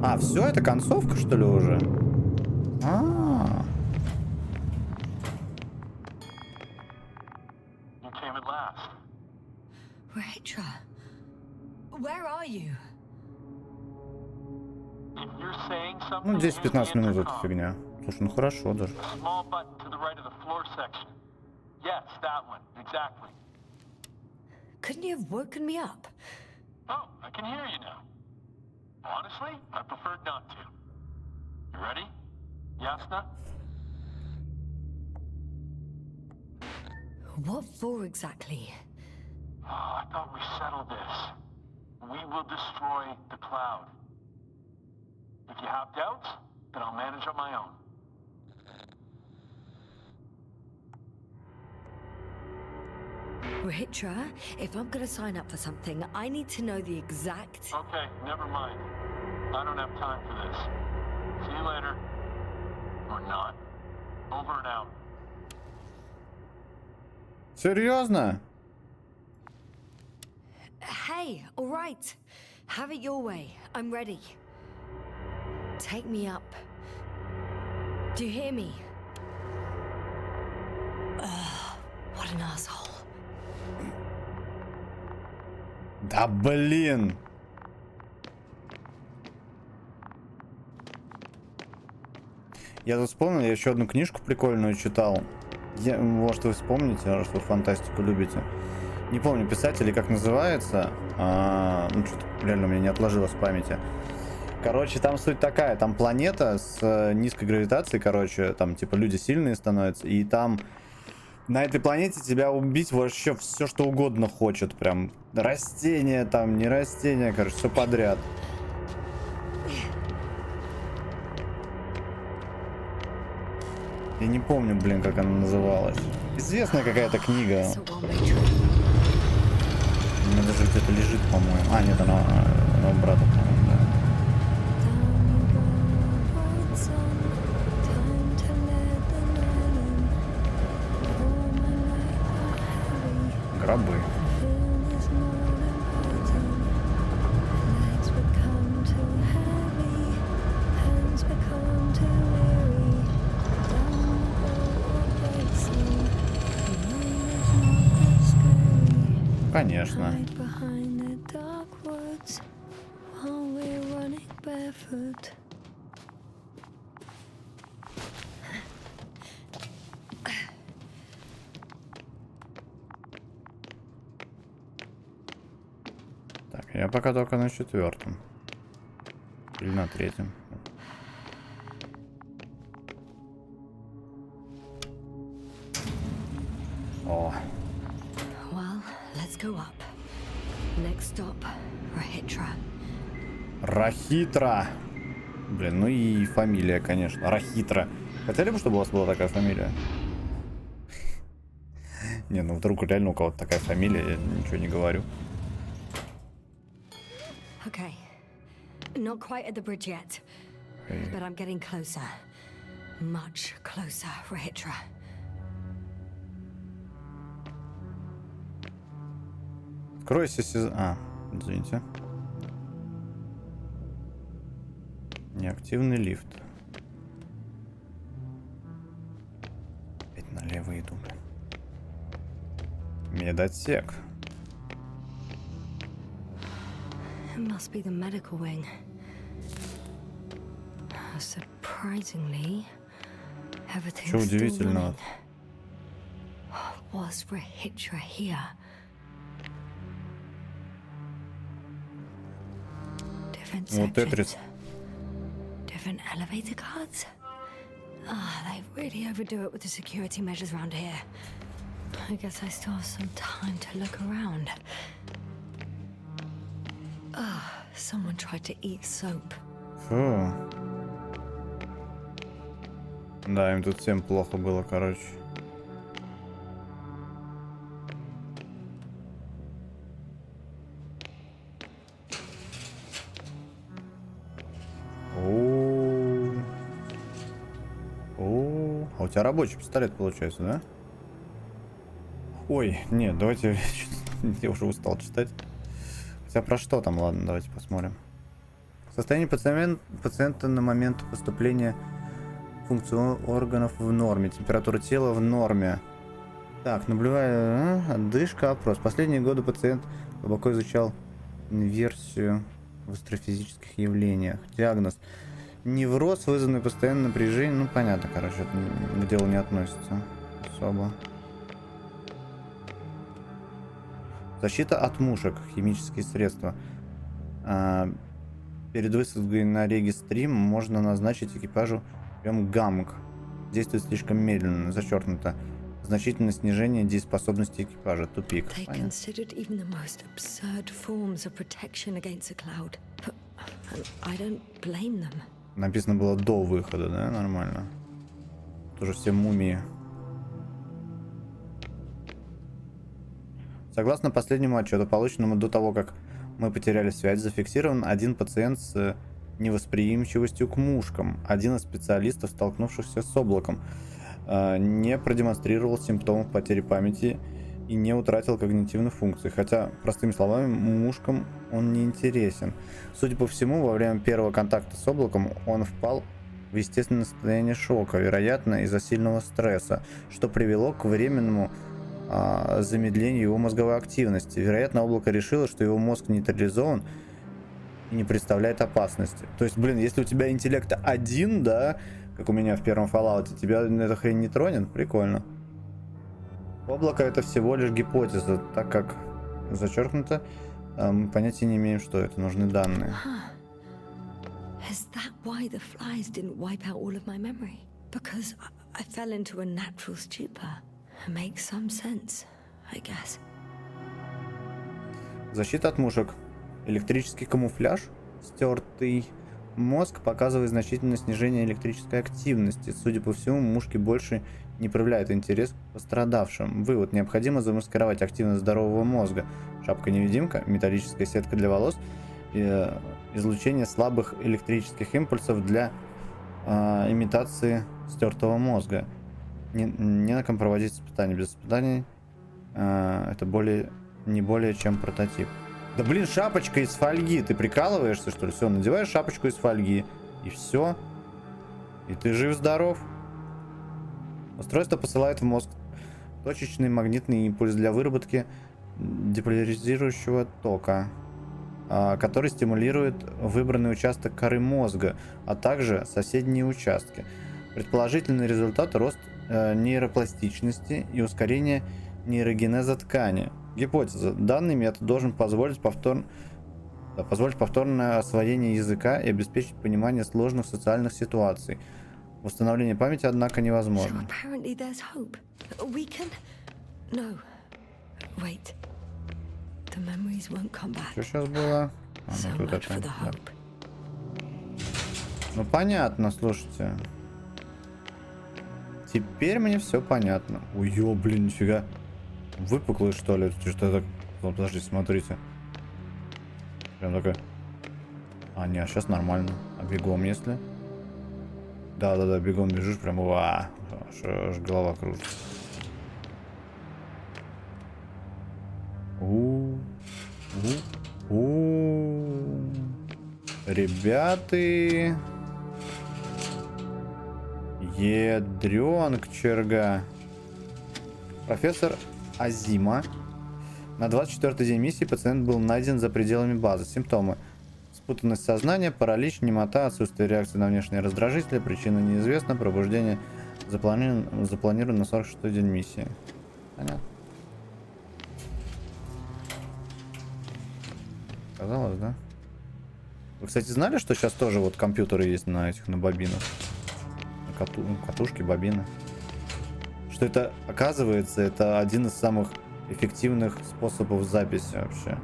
S1: А, все, это концовка, что ли, уже?
S12: You came at last.
S3: Ritra, where are you?
S12: If you're saying something,
S1: Ну, 10-15 минут это
S12: intercom.
S1: фигня. Слушай, ну хорошо даже.
S12: Small button to the right of the floor section. Yes, that one. Exactly.
S3: Couldn't you have woken me up?
S12: Oh, I can hear you now. Honestly, I preferred not to. You ready? Yasna?
S3: What for exactly?
S12: Oh, I thought we settled this. We will destroy the cloud. If you have doubts, then I'll manage on my own.
S3: Ritra, if I'm gonna sign up for something, I need to know the exact...
S12: Okay, never mind. I don't have time for this. See you later. Or not. Over and out.
S1: Серьезно?
S3: Hey, all right. Have it your way. I'm ready. Take me up. Do you hear me? What an asshole.
S1: Да блин. Я тут вспомнил, я еще одну книжку прикольную читал. Может, вы вспомните, раз вы фантастику любите. Не помню писателя, как называется. Ну, что-то реально у меня не отложилось в памяти. Короче, там суть такая. Там планета с низкой гравитацией, короче. Там, типа, люди сильные становятся. И там на этой планете тебя убить вообще все, что угодно хочет. Прям растения там, не растения, короче, все подряд. Я не помню, блин, как она называлась. Известная какая-то книга. У меня даже где-то лежит, по-моему. А, нет, она у брата, по-моему, да. Гробы. Конечно. Так, я пока только на 4-м. Или на 3-м. О.
S3: Well, let's go up. Next stop, Rahitra.
S1: Рахитра. Блин, ну и фамилия, конечно. Рахитра. Хотели бы, чтобы у вас была такая фамилия? Не, ну вдруг реально у кого-то такая фамилия, я ничего не говорю.
S3: Okay. Not quite at the bridge yet. But I'm getting closer. Much closer, Rahitra.
S1: Откройся, извините. Неактивный лифт. Опять налево иду. Медотсек.
S3: It must be the medical wing. Surprisingly, everything's
S1: Что
S3: still
S1: удивительного?
S3: running. Was Rahitra here? Different sections. Different elevator cards. They really overdo it with the security measures around here. I guess I still have some time to look around. Someone tried to eat soap.
S1: Фу. Да, им тут всем плохо было, короче. А у тебя рабочий пистолет получается, да? Ой, нет, давайте... Я уже устал читать. Хотя про что там? Ладно, давайте посмотрим. Состояние пациента на момент поступления функций органов в норме. Температура тела в норме. Так, наблюдая отдышка, опрос. Последние годы пациент глубоко изучал инверсию в астрофизических явлениях. Диагноз. Невроз, вызванный постоянным напряжением. Ну, понятно, короче, это к делу не относится особо. Защита от мушек. Химические средства. Перед высадкой на регистрим можно назначить экипажу прием гамк. Действует слишком медленно. Зачеркнуто. Значительное снижение дееспособности экипажа. Тупик. Написано было до выхода, да? Нормально. Тоже все мумии. Согласно последнему отчету, полученному до того, как мы потеряли связь, зафиксирован один пациент с невосприимчивостью к мушкам. Один из специалистов, столкнувшихся с облаком, не продемонстрировал симптомов потери памяти и не утратил когнитивных функций. Хотя, простыми словами, мушкам он не интересен. Судя по всему, во время первого контакта с облаком он впал в естественное состояние шока, вероятно, из-за сильного стресса, что привело к временному замедлению его мозговой активности. Вероятно, облако решило, что его мозг нейтрализован и не представляет опасности. То есть, блин, если у тебя интеллект 1, да, как у меня в первом Fallout, тебя эта хрень не тронет? Прикольно. Облако — это всего лишь гипотеза, так как зачеркнуто, мы понятия не имеем, что это. Нужны данные.
S3: Is that why the flies didn't wipe out all of my memory? Because I fell into a natural stupor. It makes some sense, I guess.
S1: Защита от мушек. Электрический камуфляж. Стертый мозг показывает значительное снижение электрической активности. Судя по всему, мушки больше не проявляют интерес к пострадавшим. Вывод: необходимо замаскировать активность здорового мозга. Шапка-невидимка, металлическая сетка для волос, излучение слабых электрических импульсов для имитации стертого мозга. Не на ком проводить испытания. Без испытаний это не более чем прототип. Да блин, шапочка из фольги. Ты прикалываешься, что ли? Все, надеваешь шапочку из фольги. И все. И ты жив-здоров. Устройство посылает в мозг точечный магнитный импульс для выработки деполяризирующего тока, который стимулирует выбранный участок коры мозга, а также соседние участки. Предположительный результат — рост нейропластичности и ускорение нейрогенеза ткани. Гипотеза: данный метод должен позволить повторное освоение языка и обеспечить понимание сложных социальных ситуаций. Восстановление памяти, однако, невозможно. Что сейчас было? Ну, тут это, да. Ну понятно, слушайте. Теперь мне все понятно. Ой, блин, нифига. Выпуклый, что ли? Что так? Подожди, смотрите. Прям такая. А, не, сейчас нормально. А бегом, если? Да, бегом бежишь, прям аж голова кружится. Ребята. Ядрёнок черга. Профессор Азима. На 24-й день миссии пациент был найден за пределами базы. Симптомы: спутанность сознания, паралич, немота, отсутствие реакции на внешние раздражители, причина неизвестна, пробуждение запланировано на 46-й день миссии. Понятно. Казалось, да? Вы, кстати, знали, что сейчас тоже вот компьютеры есть на этих, на бобинах? На катушки, бобины. Что это, оказывается, это один из самых эффективных способов записи вообще.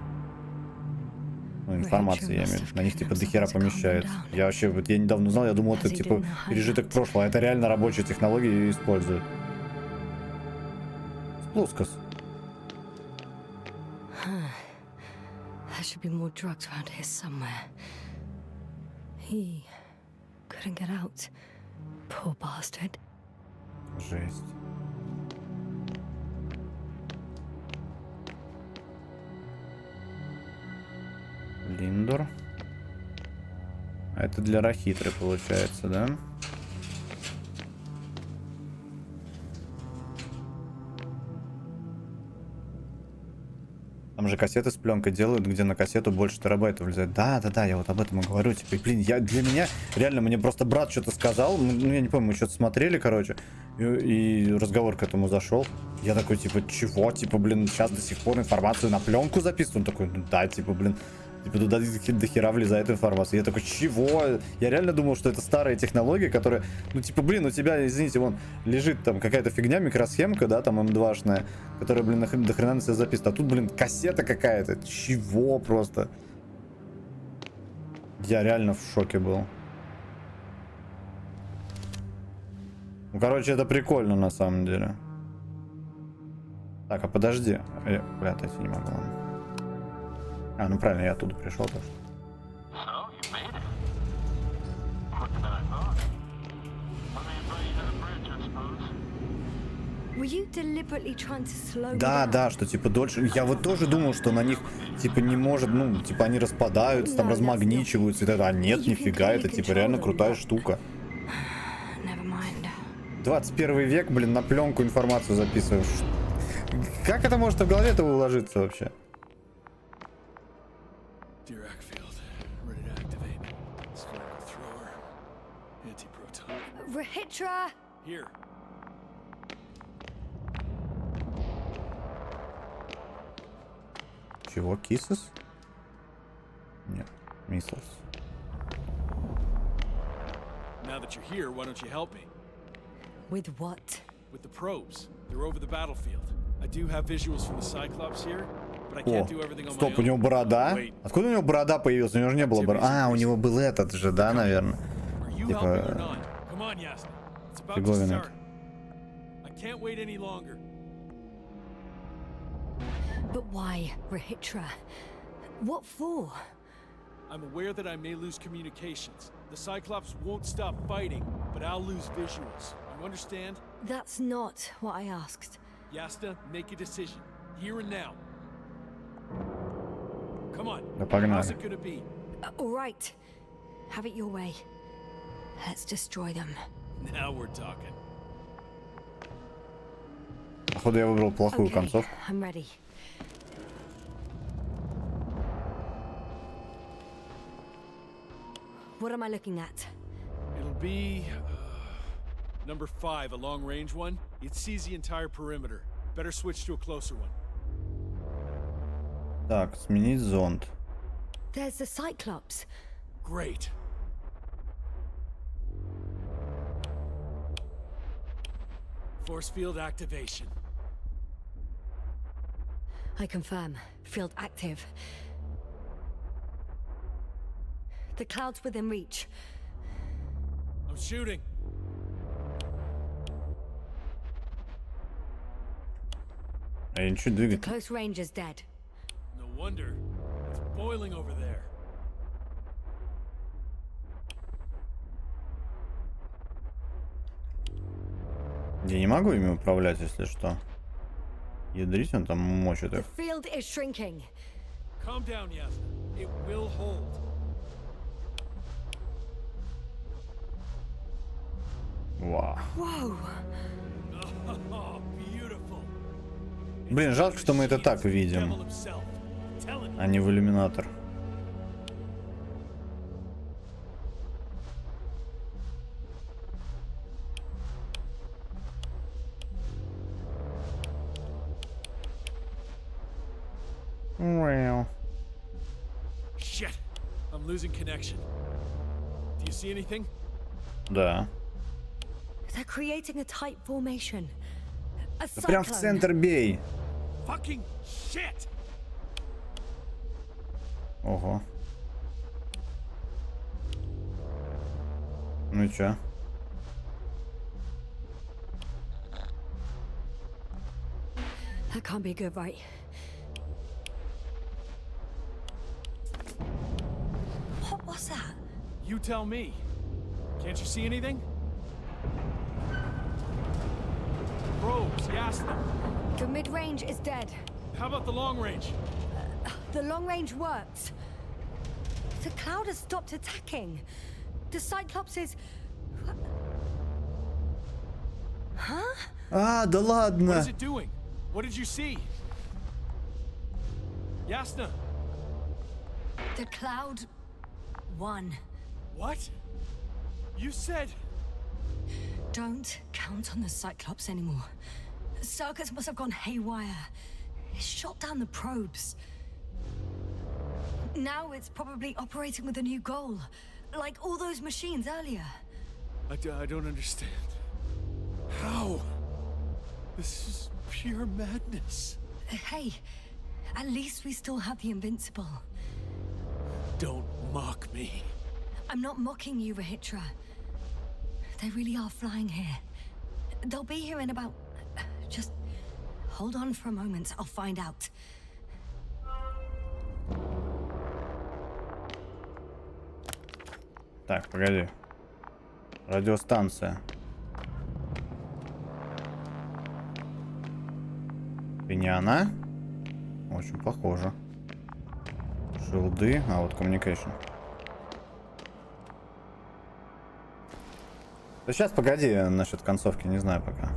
S1: Ну, информации, я имею в виду. На них типа дохера помещается. Я вообще, вот я недавно узнал, я думал, это типа пережиток прошлого. Это реально рабочая технология, ее используют. Сплускас.
S3: There should be more drugs around here somewhere. He couldn't get out. Poor bastard.
S1: Жесть. Линдор. А это для Рахитры получается, да? Там же кассеты с пленкой делают, где на кассету больше терабайтов влезает. Да, я вот об этом и говорю. Типа, блин, для меня, реально, мне просто брат что-то сказал. Ну, я не помню, мы что-то смотрели, короче. И разговор к этому зашел. Я такой, типа, чего? Типа, блин, сейчас до сих пор информацию на пленку записывают. Он такой, ну да, типа, блин. Типа, туда до хера влезает информация. Я такой, чего? Я реально думал, что это старая технология, которая... Ну, типа, блин, у тебя, извините, вон, лежит там какая-то фигня, микросхемка, да, там М2-шная, которая, блин, до хрена на себя записана. А тут, блин, кассета какая-то. Чего просто? Я реально в шоке был. Ну, короче, это прикольно, на самом деле. Так, а подожди. Бля, отойти не могу, ладно. А, ну правильно, я оттуда пришел, так что.
S3: Were you deliberately trying to slow
S1: Да,
S3: me down?
S1: да, что типа дольше. Я вот тоже думал, что на них типа не может, ну, типа они распадаются, там размагничиваются и так далее. А нет, нифига, это типа реально крутая штука. 21 век, блин, на пленку информацию записываешь. Как это может в голове-то уложиться вообще?
S3: Rahitra!
S8: Here.
S1: Чего, kisses? Нет, missiles.
S8: Now that you're here, why don't you help me?
S3: With what?
S8: With the probes. They're over the battlefield. I do have visuals from the Cyclops here, but I
S1: О,
S8: can't do everything on my
S1: стоп, у
S8: own.
S1: него борода?
S8: Wait.
S1: Откуда у него борода появилась? У него же не было бороды. А, у него был этот же, да, наверное?
S8: Are you helping or not? Come on, Yasna. It's about to
S1: Фиговина.
S8: start. I can't wait any longer.
S3: But why, Rahitra? What for?
S8: I'm aware that I may lose communications. The Cyclops won't stop fighting, but I'll lose visuals. You understand?
S3: That's not what I asked.
S8: Yasna, make a decision. Here and now. Come on.
S1: Да погнали.
S8: How's it gonna be?
S3: All right. Have it your way. Let's destroy them.
S8: Now we're talking.
S1: Походу я выбрал плохую
S3: Okay,
S1: концовку.
S3: I'm ready. What am I looking at?
S8: It'll be number 5, a long-range one. It sees the entire perimeter. Better switch to a closer one.
S1: Так, сменить зонд.
S3: There's the Cyclops.
S8: Great. Force field activation.
S3: I confirm. Field active. The cloud's within reach.
S8: I'm shooting.
S1: Я ничего
S3: The
S1: двигать.
S3: close range is dead.
S8: No wonder. It's boiling over there.
S1: Я не могу ими управлять, если что. Ядрить он там мочит
S3: The
S1: их.
S3: field is shrinking.
S8: Calm down, Yasna. It will hold.
S1: Вау.
S3: Whoa!
S8: Oh, beautiful.
S1: Блин, жалко, что мы это так видим,
S8: Devil himself. Telling you.
S1: а не в иллюминатор. Well.
S8: Shit. I'm losing connection. Do you see anything?
S1: Да.
S3: They're creating a tight formation. A
S1: Да прям в
S3: cyclone.
S1: центр бей.
S8: Fucking shit.
S1: Ого. Ну и чё?
S3: That can't be good, right? What was that?
S8: You tell me. Can't you see anything? Probes, Yasna.
S3: The mid-range is dead.
S8: How about the long range?
S3: The long range works. The cloud has stopped attacking. The Cyclops is... Huh?
S1: А, да
S8: What
S1: ладно.
S8: is it doing? What did you see? Yasna.
S3: The cloud won.
S8: What? You said...
S3: Don't count on the Cyclops anymore. The circuits must have gone haywire. It shot down the probes. Now it's probably operating with a new goal. Like all those machines earlier.
S8: I don't understand. How? This is pure madness.
S3: Hey, at least we still have the Invincible.
S8: Don't mock me.
S3: I'm not mocking you, Rahitra. They really are flying here. They'll be here in about... Just hold on for a moment. I'll find out.
S1: Так, погоди. Радиостанция. И не она? Очень похоже. Шилды, а вот communication. Да сейчас, погоди, насчет концовки, не знаю пока.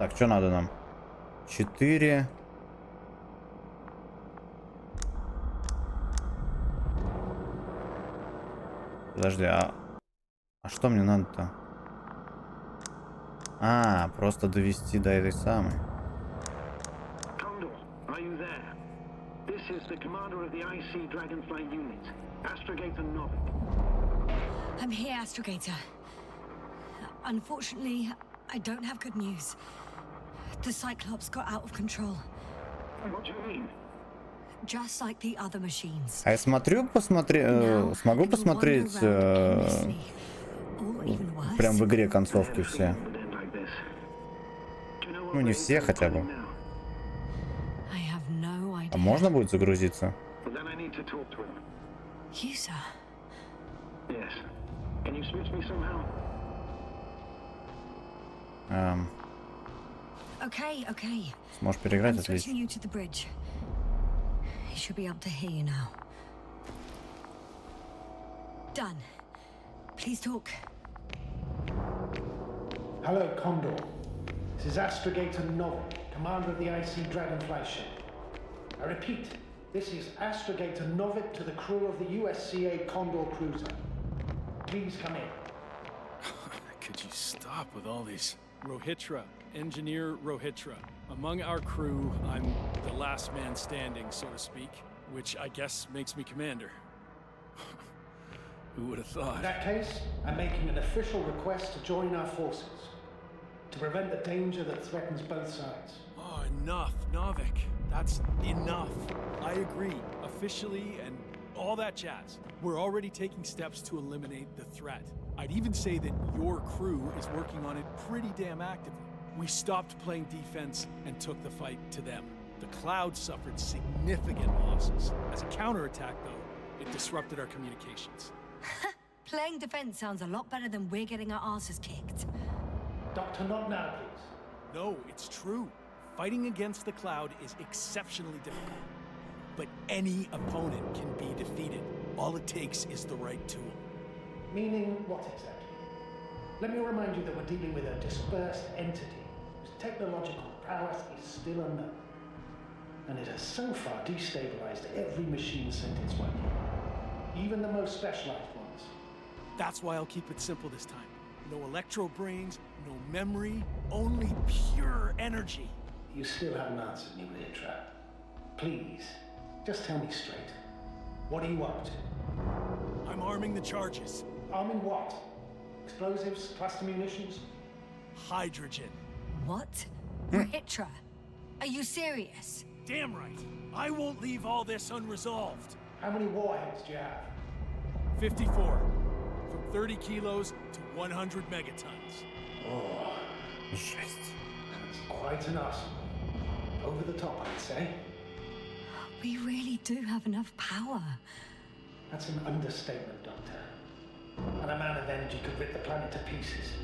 S1: Так, что надо нам? 4. Подожди, а что мне надо-то? А, просто довести до этой самой.
S14: Condor, are you there? This is the commander of the IC Dragonfly unit, Astrogator Novik.
S3: I'm here, Astrogator. Unfortunately, I don't have good news. The Cyclops got out of control.
S14: What do you mean?
S3: Just like the other machines.
S1: А я смотрю, смогу посмотреть прям в игре концовки все. Ну не все хотя бы. А можно будет загрузиться?
S3: Okay.
S1: Сможешь переиграть, отлично.
S3: You should be able to hear you now. Done. Please talk.
S5: Hello, Condor. This is Astrogator Novik, commander of the IC Dragonfly ship. I repeat, this is Astrogator Novik to the crew of the USCA Condor cruiser. Please come in.
S8: Could you stop with all these? Rohitra, Engineer Rohitra. Among our crew, I'm the last man standing, so to speak, which I guess makes me commander. Who would have thought?
S5: In that case, I'm making an official request to join our forces to prevent the danger that threatens both sides.
S8: Oh, enough, Novik. That's enough. I agree, officially, and all that jazz. We're already taking steps to eliminate the threat. I'd even say that your crew is working on it pretty damn actively. We stopped playing defense and took the fight to them. The Cloud suffered significant losses. As a counterattack, though, it disrupted our communications.
S3: Playing defense sounds a lot better than we're getting our asses kicked.
S5: Doctor, not now, please.
S8: No, it's true. Fighting against the Cloud is exceptionally difficult. But any opponent can be defeated. All it takes is the right tool.
S5: Meaning what exactly? Let me remind you that we're dealing with a dispersed entity whose technological prowess is still unknown. And it has so far destabilized every machine sent its way. Even the most specialized ones.
S8: That's why I'll keep it simple this time. No electro brains, no memory, only pure energy.
S5: You still haven't answered me, Rohitra. Please, just tell me straight. What are you up to?
S8: I'm arming the charges.
S5: Arming what? Explosives, cluster munitions?
S8: Hydrogen.
S3: What? Rohitra, are you serious?
S8: Damn right. I won't leave all this unresolved.
S5: How many warheads do you have?
S8: 54. From 30 kilos to 100 megatons.
S5: Oh,
S1: Жесть.
S5: that's quite an arsenal. Over the top, I'd say.
S3: We really do have enough power.
S5: That's an understatement, Doctor. And a man of energy could rip the planet to pieces.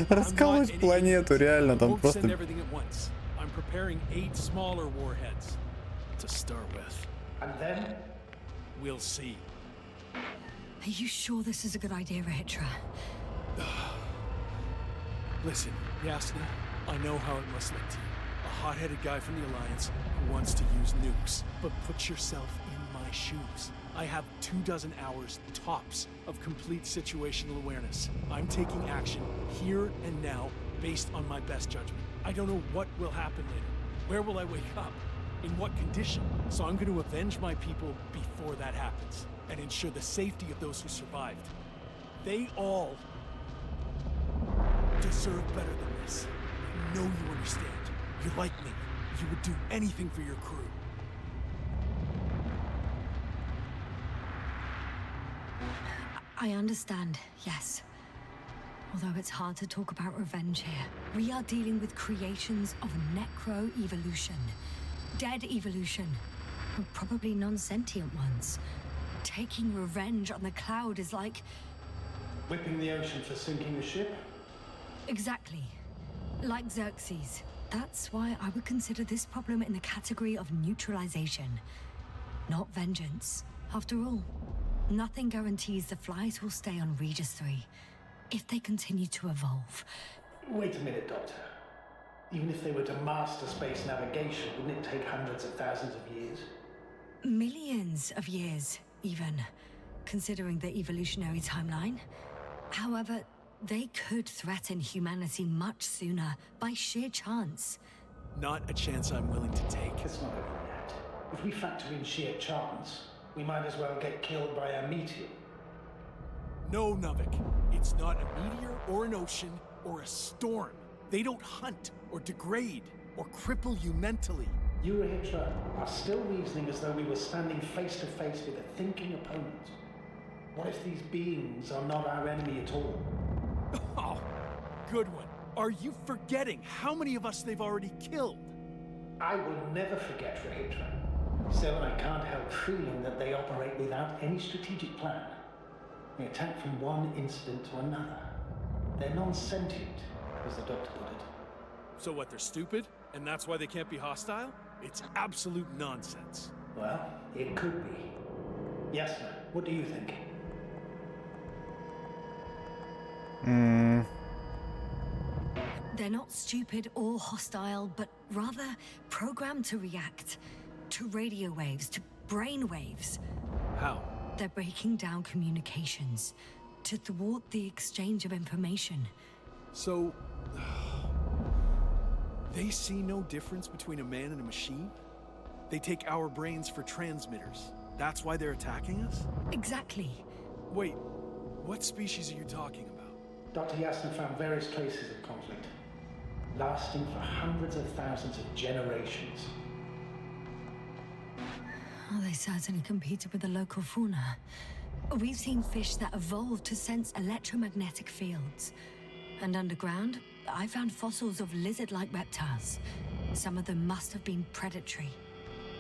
S1: Расколоть планету, реально, там просто...
S8: Send everything at once. I'm preparing 8 smaller warheads to start with.
S5: And then?
S8: We'll see.
S3: Are you sure this is a good idea, Rohitra?
S8: Listen, Yasna, I know how it must look to you. A hot-headed guy from the Alliance who wants to use nukes. But put yourself in my shoes. I have 24 hours tops of complete situational awareness. I'm taking action here and now based on my best judgment. I don't know what will happen later. Where will I wake up? In what condition? So I'm going to avenge my people before that happens and ensure the safety of those who survived. They all deserve better than this. I know you understand. You're like me. You would do anything for your crew.
S3: I understand, yes. Although it's hard to talk about revenge here. We are dealing with creations of necro-evolution. Dead evolution. Probably non-sentient ones. Taking revenge on the Cloud is like...
S5: Whipping the ocean for sinking a ship?
S3: Exactly. Like Xerxes. That's why I would consider this problem in the category of neutralization, not vengeance. After all, nothing guarantees the flies will stay on Regis 3 if they continue to evolve.
S5: Wait a minute, Doctor. Even if they were to master space navigation, wouldn't it take hundreds of thousands of years?
S3: Millions of years, even, considering the evolutionary timeline. However, they could threaten humanity much sooner by sheer chance.
S8: Not a chance I'm willing to take.
S5: It's not over yet. If we factor in sheer chance, we might as well get killed by a meteor.
S8: No, Novik. It's not a meteor or an ocean or a storm. They don't hunt or degrade or cripple you mentally.
S5: You, Hitra, are still reasoning as though we were standing face to face with a thinking opponent. What if these beings are not our enemy at all?
S8: Oh, good one. Are you forgetting how many of us they've already killed?
S5: I will never forget, Hitra. Still, I can't help feeling that they operate without any strategic plan. They attack from one incident to another. They're non-sentient, as the doctor put it.
S8: So what, they're stupid? And that's why they can't be hostile? It's absolute nonsense.
S5: Well, it could be. Yes, sir. What do you think?
S3: They're not stupid or hostile, but rather programmed to react to radio waves, to brain waves.
S8: How?
S3: They're breaking down communications to thwart the exchange of information.
S8: So, they see no difference between a man and a machine? They take our brains for transmitters. That's why they're attacking us?
S3: Exactly.
S8: Wait, what species are you talking about?
S5: Dr. Yasna found various traces of conflict, lasting for hundreds of thousands of generations.
S3: Oh, they certainly competed with the local fauna. We've seen fish that evolved to sense electromagnetic fields. And underground, I found fossils of lizard-like reptiles. Some of them must have been predatory.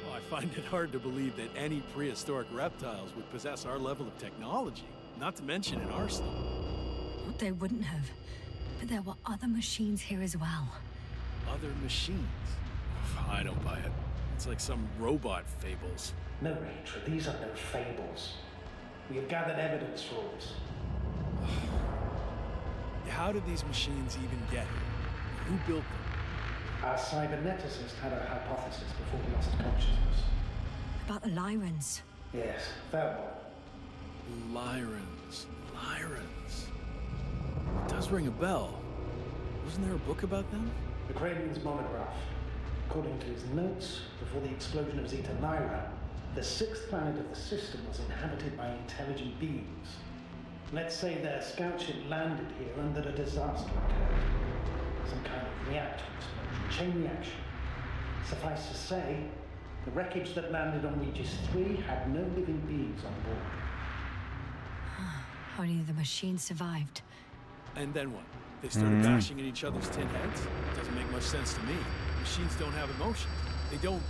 S8: Well, I find it hard to believe that any prehistoric reptiles would possess our level of technology, not to mention an arsenal.
S3: They wouldn't have. But there were other machines here as well.
S8: Other machines? I don't buy it. It's like some robot fables.
S5: No, Rachel, these are no fables. We have gathered evidence for all this.
S8: How did these machines even get here? Who built them?
S5: Our cyberneticist had a hypothesis before he lost consciousness.
S3: About the Lyrans.
S5: Yes, fair one.
S8: Lyrans. It does ring a bell. Wasn't there a book about them?
S5: The Cranian's monograph. According to his notes, before the explosion of Zeta Lyra, the sixth planet of the system was inhabited by intelligent beings. Let's say their scout ship landed here and that a disaster occurred. Some kind of reactor explosion, chain reaction. Suffice to say, the wreckage that landed on Regis 3 had no living beings on board.
S3: Only the machine survived.
S8: And then what? They started bashing at each other's tin heads? Doesn't make much sense to me. Machines don't have emotions. They don't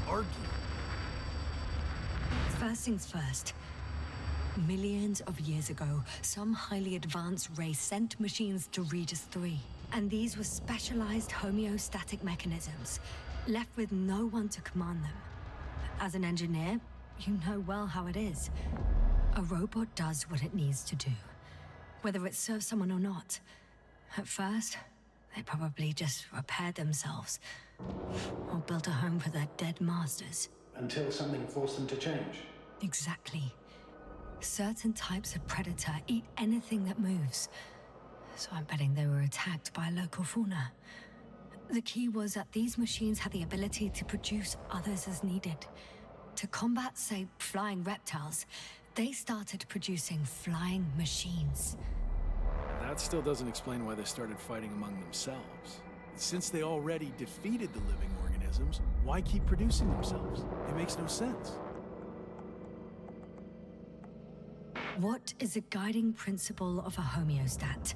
S8: argue.
S3: First things first. Millions of years ago, some highly advanced race sent machines to Regis 3. And these were specialized homeostatic mechanisms, left with no one to command them. As an engineer, you know well how it is. A robot does what it needs to do, whether it serves someone or not. At first, they probably just repaired themselves, or built a home for their dead masters.
S5: Until something forced them to change.
S3: Exactly. Certain types of predator eat anything that moves. So I'm betting they were attacked by local fauna. The key was that these machines had the ability to produce others as needed. To combat, say, flying reptiles, they started producing flying machines.
S8: That still doesn't explain why they started fighting among themselves. Since they already defeated the living organisms, why keep producing themselves? It makes no sense.
S3: What is a guiding principle of a homeostat?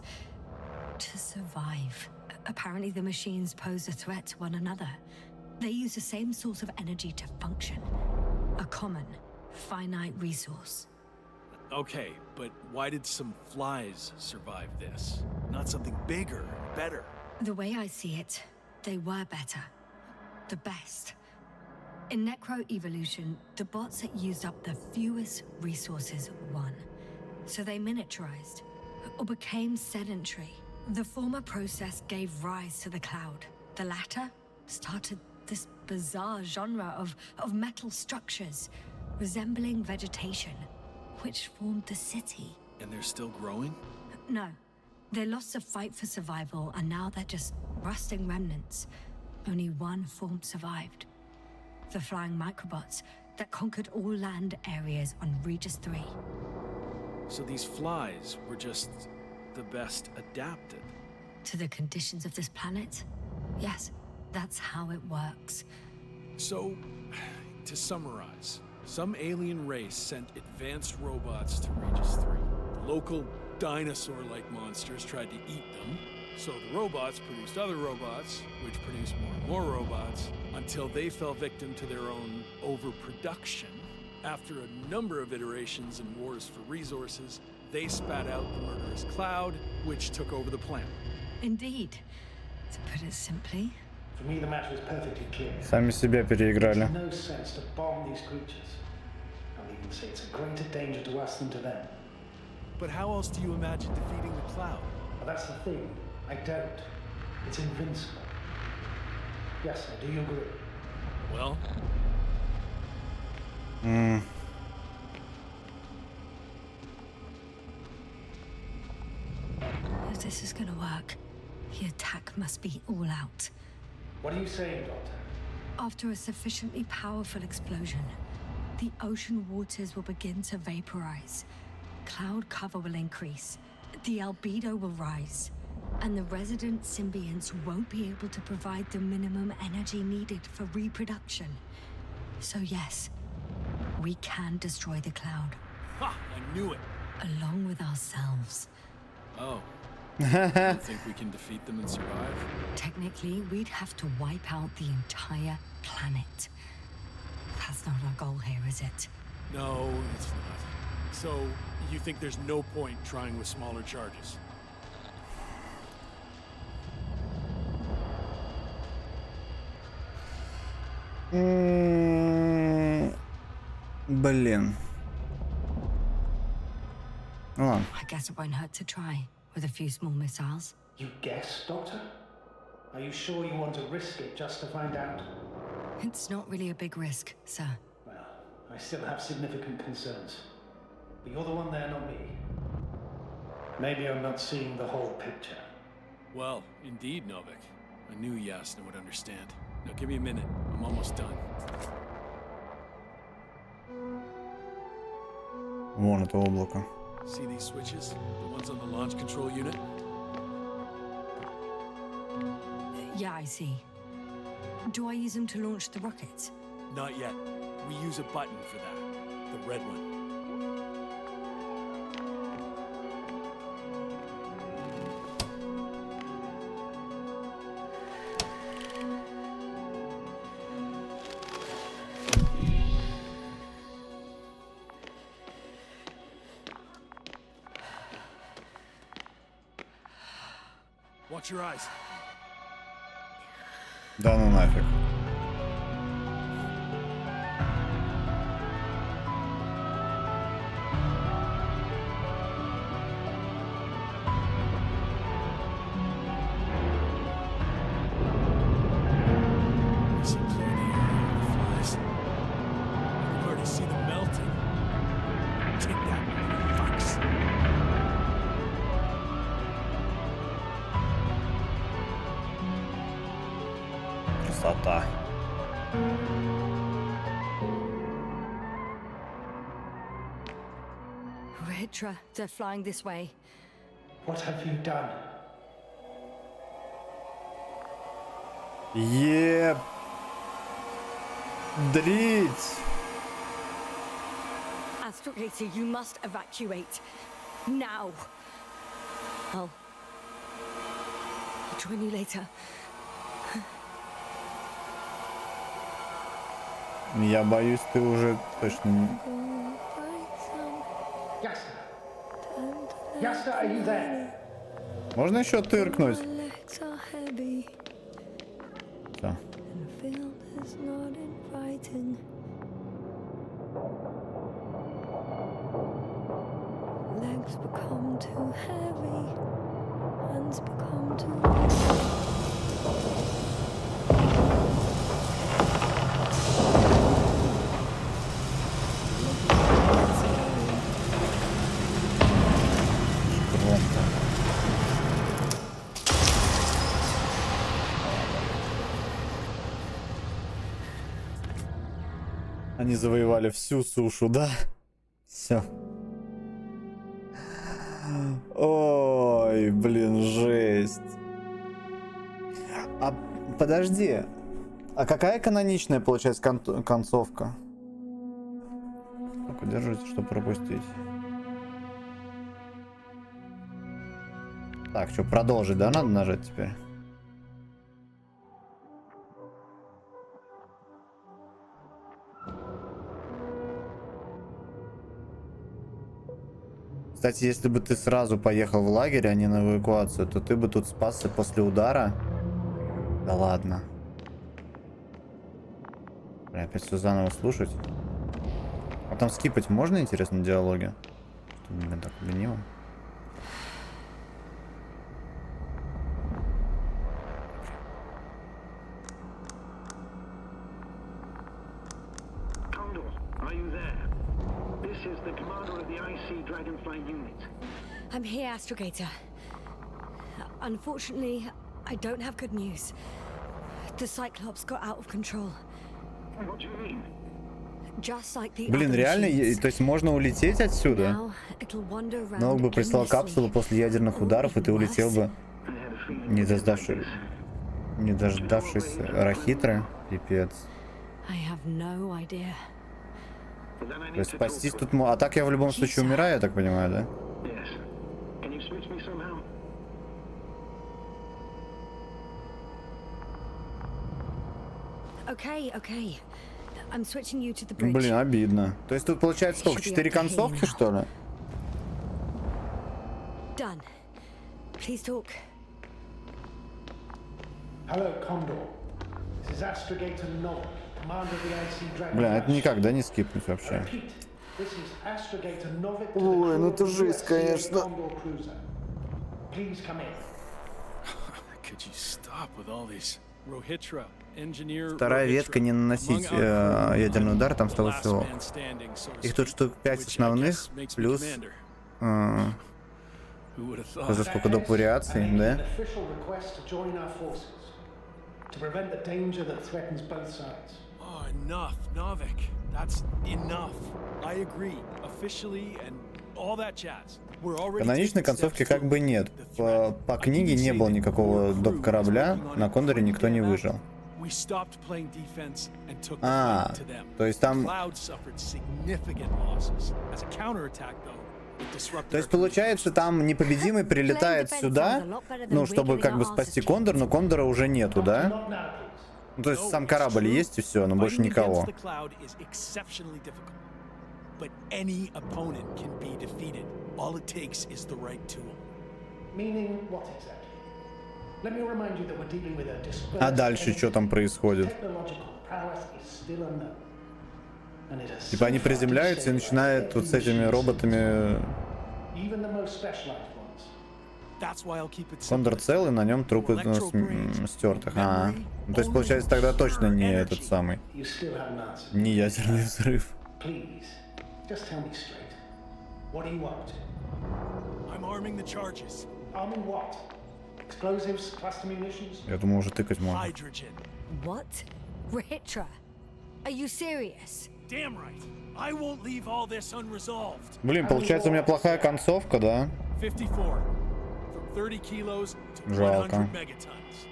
S3: To survive. Apparently the machines pose a threat to one another. They use the same source of energy to function. A common, finite resource.
S8: Okay, but why did some flies survive this? Not something bigger and better.
S3: The way I see it, they were better. The best. In Necro-Evolution, the bots that used up the fewest resources won. So they miniaturized, or became sedentary. The former process gave rise to the cloud. The latter started this bizarre genre of metal structures, resembling vegetation, which formed the city.
S8: And they're still growing?
S3: No. They lost the fight for survival, and now they're just rusting remnants. Only one form survived. The flying microbots that conquered all land areas on Regis 3.
S8: So these flies were just the best adapted?
S3: To the conditions of this planet? Yes, that's how it works.
S8: So, to summarize, some alien race sent advanced robots to Regis 3. The local dinosaur-like monsters tried to eat them, so the robots produced other robots, which produced more and more robots, until they fell victim to their own overproduction. After a number of iterations and wars for resources, they spat out the murderous cloud, which took over the planet.
S3: Indeed. To put it simply,
S5: For me, the matter is perfectly clear.
S1: Сами себя переиграли.
S5: There's no sense to bomb these creatures. I'll even say it's a greater danger to us than to them.
S8: But how else do you imagine defeating the cloud?
S5: Well, that's the thing. I don't. It's invincible. Yes, I do you agree?
S8: Well?
S3: if this is gonna work, the attack must be all out.
S5: What are you saying, Doctor?
S3: After a sufficiently powerful explosion, the ocean waters will begin to vaporize. Cloud cover will increase, the albedo will rise, and the resident symbionts won't be able to provide the minimum energy needed for reproduction. So yes, we can destroy the cloud.
S8: Ha! I knew it!
S3: Along with ourselves.
S8: Oh. You don't think we can defeat them and survive?
S3: Technically, we'd have to wipe out the entire planet. That's not our goal here, is it?
S8: No, it's not. So, you think there's no point trying with smaller charges?
S1: Блин. Ладно.
S3: I guess it won't hurt to try, with a few small missiles.
S5: You guess, Doctor? Are you sure you want to risk it just to find out?
S3: It's not really a big risk, sir.
S5: Well, I still have significant concerns. But you're the one there, not me. Maybe I'm not seeing the whole picture.
S8: Well, indeed, Novik. I knew Yasna would understand. Now give me a minute. I'm almost done.
S1: Вон это облако.
S8: See these switches? The ones on the launch control unit?
S3: Yeah, I see. Do I use them to launch the rockets?
S8: Not yet. We use a button for that. The red one. Watch your eyes.
S1: Да ну нафиг.
S8: This will clear the area of the flies. I can already see them melting. Take that, fucks.
S1: Красота.
S3: Ritra, they're flying this way.
S5: What have you done?
S1: Дрить.
S3: Astrogator, you must evacuate. Now. I'll join you later.
S1: Я боюсь, ты уже точно не...
S5: Yasna! Yasna, are you there?
S1: Можно еще тыркнуть? Все.
S3: Legs become too heavy, hands become too heavy.
S1: Они завоевали всю сушу, да? Все. Ой, блин, жесть. А подожди. А какая каноничная получается концовка? Так, удержите, чтобы пропустить. Так, что, продолжить, да, надо нажать теперь? Кстати, если бы ты сразу поехал в лагерь, а не на эвакуацию, то ты бы тут спасся после удара. Да ладно. Бля, опять все заново слушать. А там скипать можно, интересно, диалоги? Что, блин, так лениво.
S3: I'm here, Astrogator. Unfortunately, I don't have good news. The Cyclops got out of control.
S14: What do you mean?
S3: Just like the
S1: Блин,
S3: other
S1: реально,
S3: machines.
S1: то есть можно улететь отсюда?
S3: Now it'll wander around
S1: Ног бы прислал
S3: aimlessly.
S1: капсулу после ядерных ударов, и ты улетел бы, не дождавшись Рахитры. Пипец.
S3: I have no idea.
S1: То есть спастись тут... А так я в любом случае умираю, я так понимаю, да?
S3: Okay, okay. I'm switching you to the bridge.
S1: Блин, обидно. То есть тут получается сколько? 4 концовки, что ли?
S3: Done. Please talk.
S5: Hello, Condor. This is Astrogator Novel, commander of the IC Dragon.
S1: Бля, это никогда не скипнуть вообще.
S5: This is Astrogator Novik.
S1: Ой, ну это жесть, конечно.
S5: Please come in.
S8: Could you stop with all these Rohitra, engineer?
S1: Вторая ветка не наносить ядерный удар, там с того всего. Их тут штук 5 основных, плюс за сколько доп вариаций, да?
S8: Oh, enough, Novik. That's enough. I agree. Officially and all that jazz.
S1: Каноничной концовки как бы нет. По книге не было никакого доп корабля, на Кондоре никто не выжил. То есть там... То есть получается, там непобедимый прилетает сюда, ну, чтобы как бы спасти Кондор, но Кондора уже нету, да? Ну, то есть сам корабль есть и все, но больше никого.
S8: All it takes is the right tool.
S5: Meaning what exactly? Let me remind you that we're dealing with a dispersed.
S1: А дальше что там происходит? Типа они приземляются и начинают вот с этими роботами. Кондор целый, на нем трупы стертых. То есть получается тогда точно не этот самый. Не ядерный взрыв.
S5: What do you want?
S8: I'm arming the charges.
S5: Arming what? Explosives, cluster munitions?
S1: Я думаю, уже тыкать можно.
S8: Hydrogen.
S3: What? Rohitra? Are you serious?
S8: Damn right. I won't leave all this unresolved.
S1: Блин, получается у меня плохая концовка, да?
S8: 54. From 30 kilos to 100
S1: Жалко.
S8: megatons.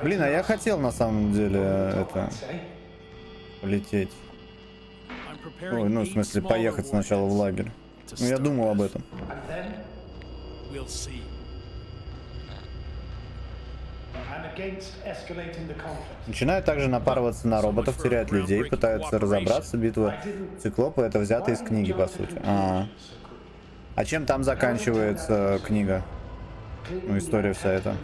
S1: Блин, а я хотел на самом деле это полететь. Ой, ну в смысле поехать сначала в лагерь. Ну я думал об этом. Начинают также напарываться на роботов, теряют людей, пытаются разобраться. Битва Циклопа — это взято из книги, по сути. А чем там заканчивается книга? Ну, история вся эта.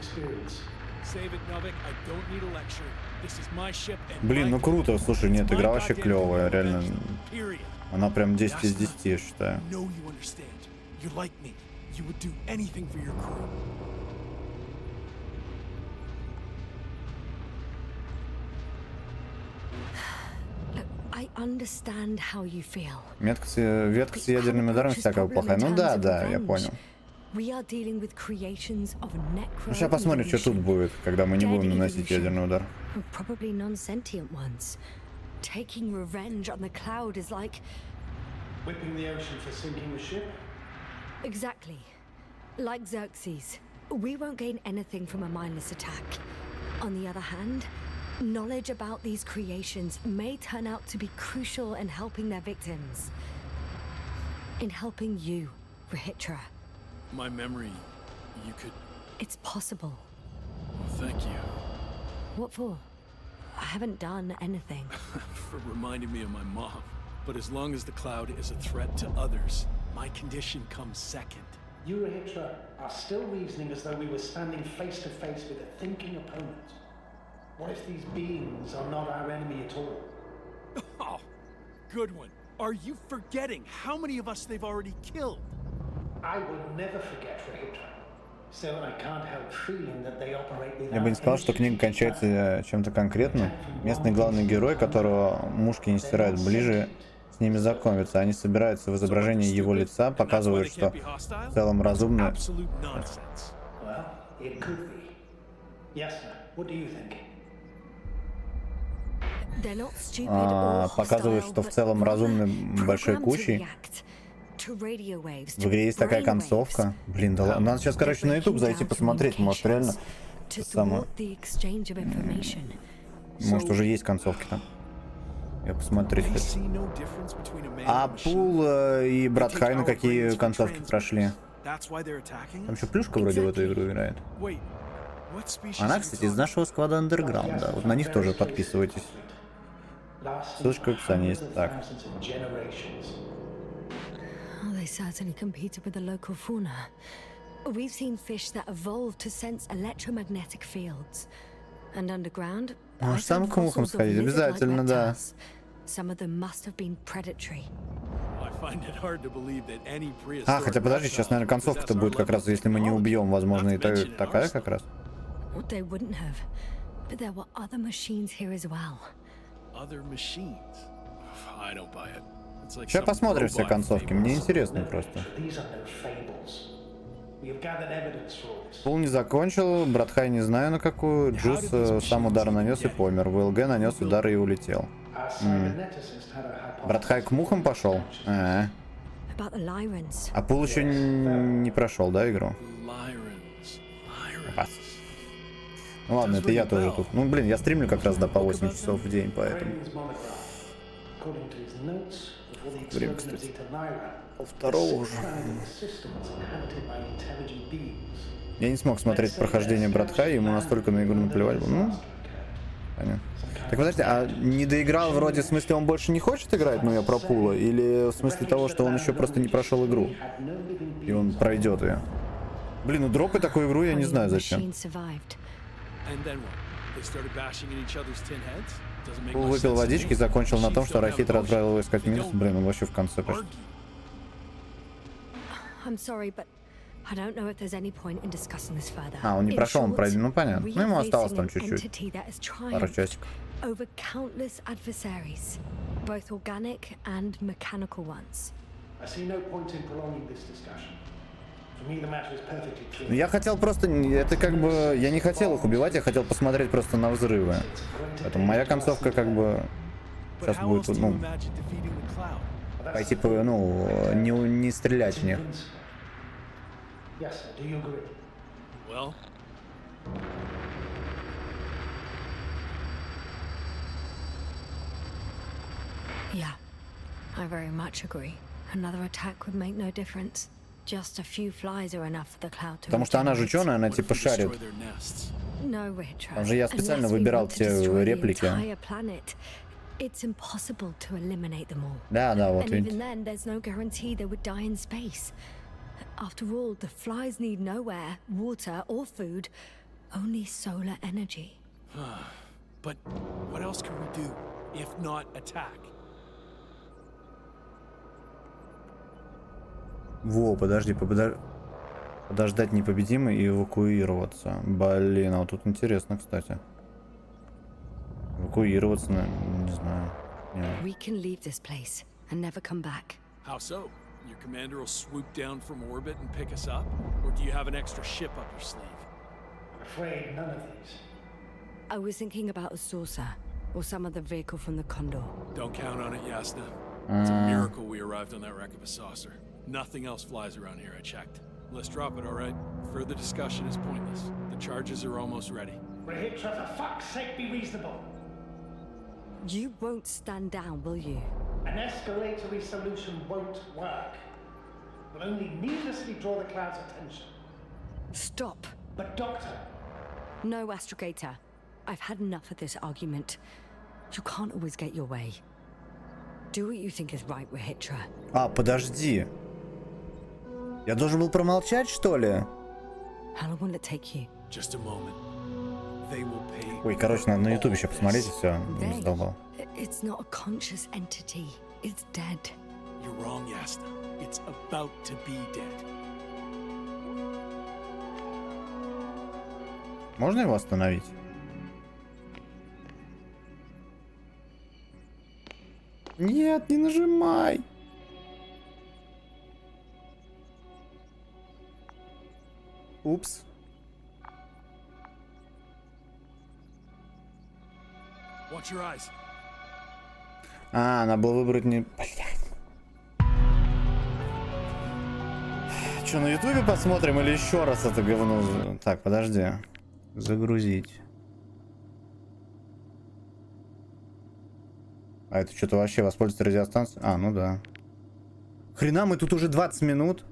S8: Save it, Novik. I don't need a lecture. This is my ship and
S1: Блин, ну круто, слушай, нет, игра вообще клевая, реально.
S8: period.
S1: Она прям 10 из 10, я считаю.
S8: No, you understand. You're like me. You would do anything for your crew.
S3: I understand how you feel.
S1: Ветка с ядерным ударом всякого плохая. Ну да, да, я понял.
S3: We are dealing with creations of
S1: Ну, сейчас посмотрим, что тут будет, когда мы не будем наносить ядерный удар.
S3: Probably non-sentient ones. Taking revenge on the cloud is like...
S5: Whipping the ocean for sinking the ship?
S3: Exactly. Like Xerxes. We won't gain anything from a mindless attack. On the other hand, knowledge about these creations may turn out to be crucial in helping their victims. In helping you, Rahitra.
S8: My memory, you could...
S3: It's possible.
S8: Well, thank you.
S3: What for? I haven't done anything.
S8: For reminding me of my mom. But as long as the cloud is a threat to others, my condition comes second.
S5: You, Rahitra, are still reasoning as though we were standing face to face with a thinking opponent. What if these beings are not our enemy at all?
S8: Oh, good one. Are you forgetting how many of us they've already killed?
S5: I will never forget, Rahitra. Still, I can't help feeling that they operate without...
S1: Я бы не сказал, что книга кончается чем-то конкретным. Местный главный герой, которого мушки не стирают, ближе с ними знакомиться. Они собираются в изображении его лица, показывают, что в целом разумны. Показывают, что в целом разумны большой кучей. В игре есть такая концовка. Блин, да ладно. Надо сейчас, короче, на YouTube зайти посмотреть. Может, реально самое... Может, уже есть концовки там. Я посмотреть хочу. А Пул и Брат Хай на какие концовки прошли? Там еще Плюшка вроде в эту игру играет. Она, кстати, из нашего сквада Underground. Вот на них тоже подписывайтесь. Ссылочка в описании есть. Так.
S3: They certainly competed with the local fauna. We've seen fish that evolved to sense electromagnetic fields. And underground,
S1: Может, сам к мухам сходить? Обязательно, да.
S3: Some of them must have been predatory.
S1: А, хотя подожди, сейчас, наверное, концовка-то будет как раз, если мы не убьем, возможно, и такая как раз.
S3: They wouldn't have. But there were other machines here as well.
S8: Other machines? I don't buy it.
S1: Сейчас посмотрим все концовки, мне интересно просто. Пул не закончил, Брат Хай не знаю на какую, Джус сам удар нанес и помер, ВЛГ нанес удар и улетел. Брат Хай к мухам пошел? А Пул еще не прошел, да, игру? Ну ладно, это я тоже тут. Ну блин, я стримлю как раз по 8 часов в день, поэтому... Время, кстати. Второго уже. Я не смог смотреть прохождение Брат Хай, ему настолько на игру наплевать было. Ну, понятно. Так подожди, а не доиграл вроде, в смысле он больше не хочет играть, ну я про Пула, или в смысле того, что он еще просто не прошел игру, и он пройдет ее? Блин, ну дропай такую игру, я не знаю зачем. Пул выпил водички и закончил на том, что Рахитра отправил его искать минус. Блин, он вообще в конце почти. А, он не прошел, он пройдет. Ну понятно. Ну ему осталось там чуть-чуть. Пару часиков. Я хотел просто, это как бы, я не хотел их убивать, я хотел посмотреть просто на взрывы. Поэтому моя концовка как бы сейчас будет, ну, пойти, ну, не стрелять в них.
S3: Yeah, I very much agree. Another attack would make no difference. Just a few flies are enough for the cloud to.
S1: Потому что она же ученая, она типа шарит. Там же я специально выбирал те реплики.
S3: It's impossible to eliminate them all.
S1: Да, да, вот
S3: видите. And even then, there's no guarantee they would die in space. After all, the flies need no air, water, or food. Only solar energy.
S8: But what else can we do, if not attack?
S1: Во, подожди, подождать непобедимый и эвакуироваться. Блин, а вот тут интересно, кстати. Эвакуироваться, не знаю. Нет.
S3: We can leave this place and never come back.
S8: How so? Your commander will swoop down from orbit and pick us up? Or do you have an extra ship up your sleeve?
S9: I'm afraid none of these.
S3: I was thinking about a saucer or some other vehicle from the Condor.
S8: Don't count on it, Yasna. It's a miracle we arrived on that wreck of a saucer. Nothing else flies around here, I checked. Let's drop it, all right? Further discussion is pointless. The charges are almost ready.
S9: Rahitra, for fuck's sake, be reasonable.
S3: You won't stand down, will you?
S9: An escalatory solution won't work. Will only needlessly draw the cloud's attention.
S3: Stop.
S9: But Doctor...
S3: No, Astrogator. I've had enough of this argument. You can't always get your way. Do what you think is right, Rahitra.
S1: А, подожди. Я должен был промолчать, что ли?
S3: How long will it take you?
S8: Just a moment. They will pay.
S1: Ой, короче, надо на ютубе еще посмотреть и все. Задолбал.
S3: It's not a conscious entity. It's dead.
S8: You're wrong, Yasna. It's about to be dead.
S1: Можно его остановить? Нет, не нажимай. Упс.
S8: Watch your eyes.
S1: А, надо было выбрать не... Блядь. Че, на ютубе посмотрим или еще раз это говно? Так, подожди. Загрузить. А это что-то вообще воспользоваться радиостанцией? А, ну да. Хрена, мы тут уже 20 минут.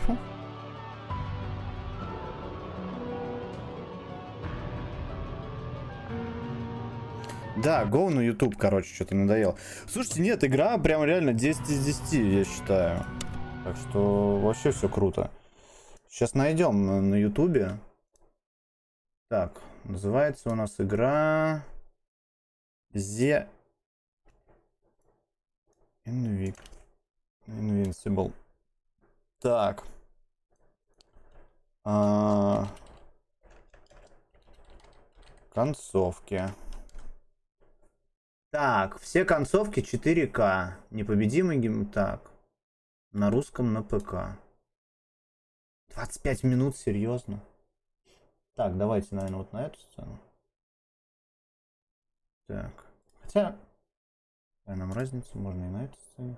S1: Фу. Да, go на YouTube, короче, что-то надоело. Слушайте, нет, игра прям реально 10 из 10, я считаю. Так что вообще все круто. Сейчас найдем на YouTube. Так, называется у нас игра Invincible. Так. Концовки. Так, все концовки 4К. Непобедимый гейм. Так. На русском, на ПК. 25 минут, серьезно? Так, давайте, наверное, вот на эту сцену. Так. Хотя, какая нам разница, можно и на эту сцену.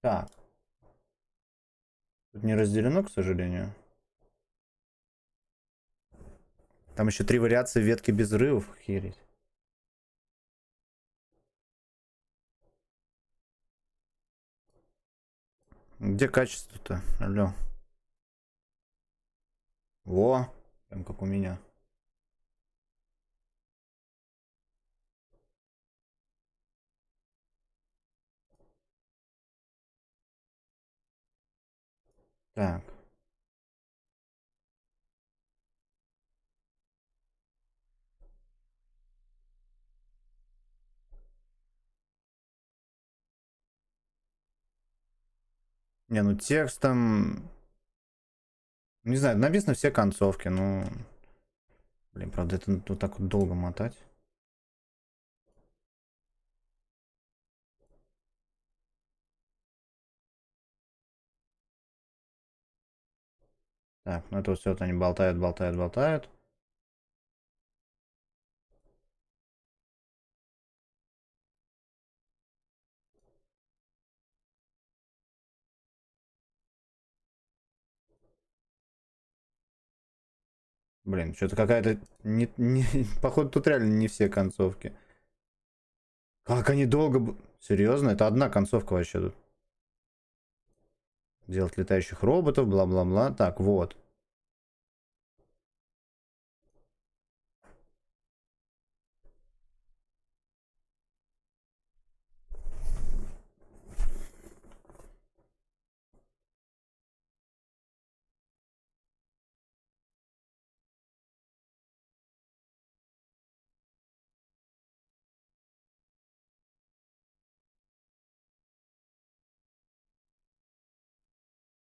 S1: Так. Тут не разделено, к сожалению. Там еще 3 вариации ветки без взрывов. Охереть. Где качество-то? Алло. Во, прям как у меня. Так. Не, ну текстом... Не знаю, написано все концовки, ну... Блин, правда, это вот так вот долго мотать. Так, ну это все, вот они болтают. Блин, что-то какая-то... Походу, тут реально не все концовки. Как они долго... Серьезно? Это одна концовка вообще тут. Делать летающих роботов, бла-бла-бла. Так, вот.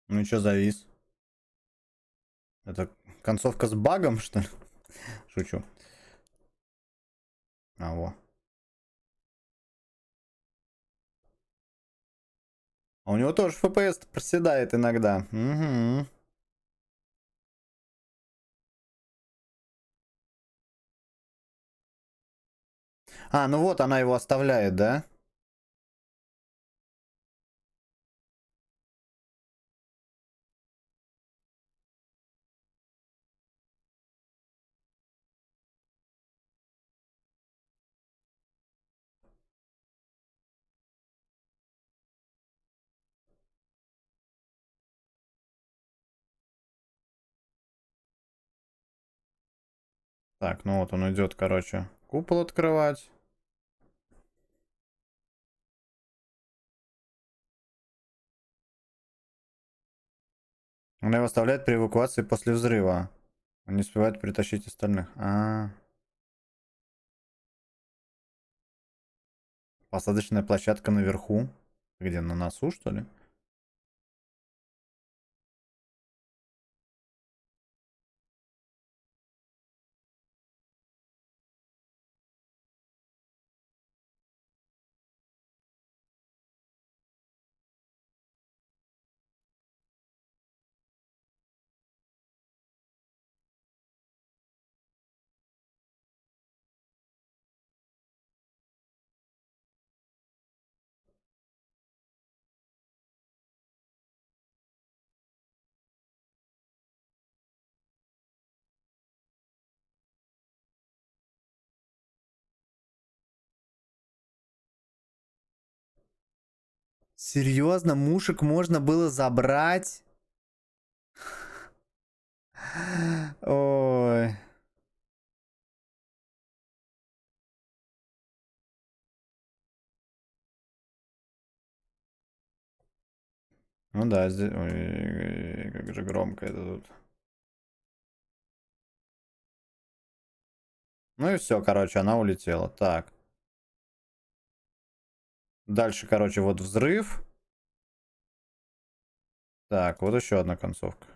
S1: Ну и чё завис? Это концовка с багом, что ли? Шучу. А, во. А у него тоже FPS проседает иногда. Угу. А, ну вот она его оставляет, да? Так, ну вот он идет, короче, купол открывать. Она его оставляет при эвакуации после взрыва. Он не успевает притащить остальных. Посадочная площадка наверху. Где, на носу, что ли? Серьезно, мушек можно было забрать? Ой. Ну да, здесь... Ой, как же громко это тут. Ну и все, короче, она улетела. Так. Дальше, короче, вот взрыв. Так, вот еще одна концовка.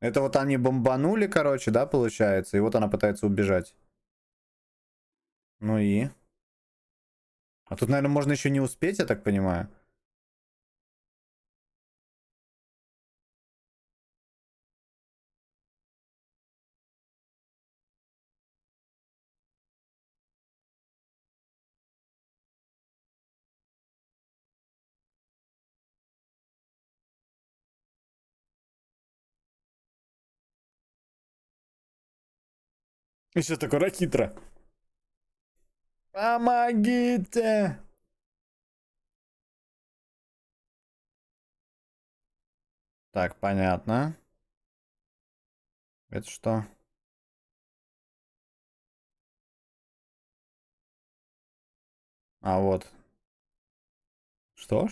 S1: Это вот они бомбанули, короче, да, получается? И вот она пытается убежать. Ну и? А тут, наверное, можно еще не успеть, я так понимаю. И все такое ракитра. Помогите! Так, понятно. Это что? А вот. Что?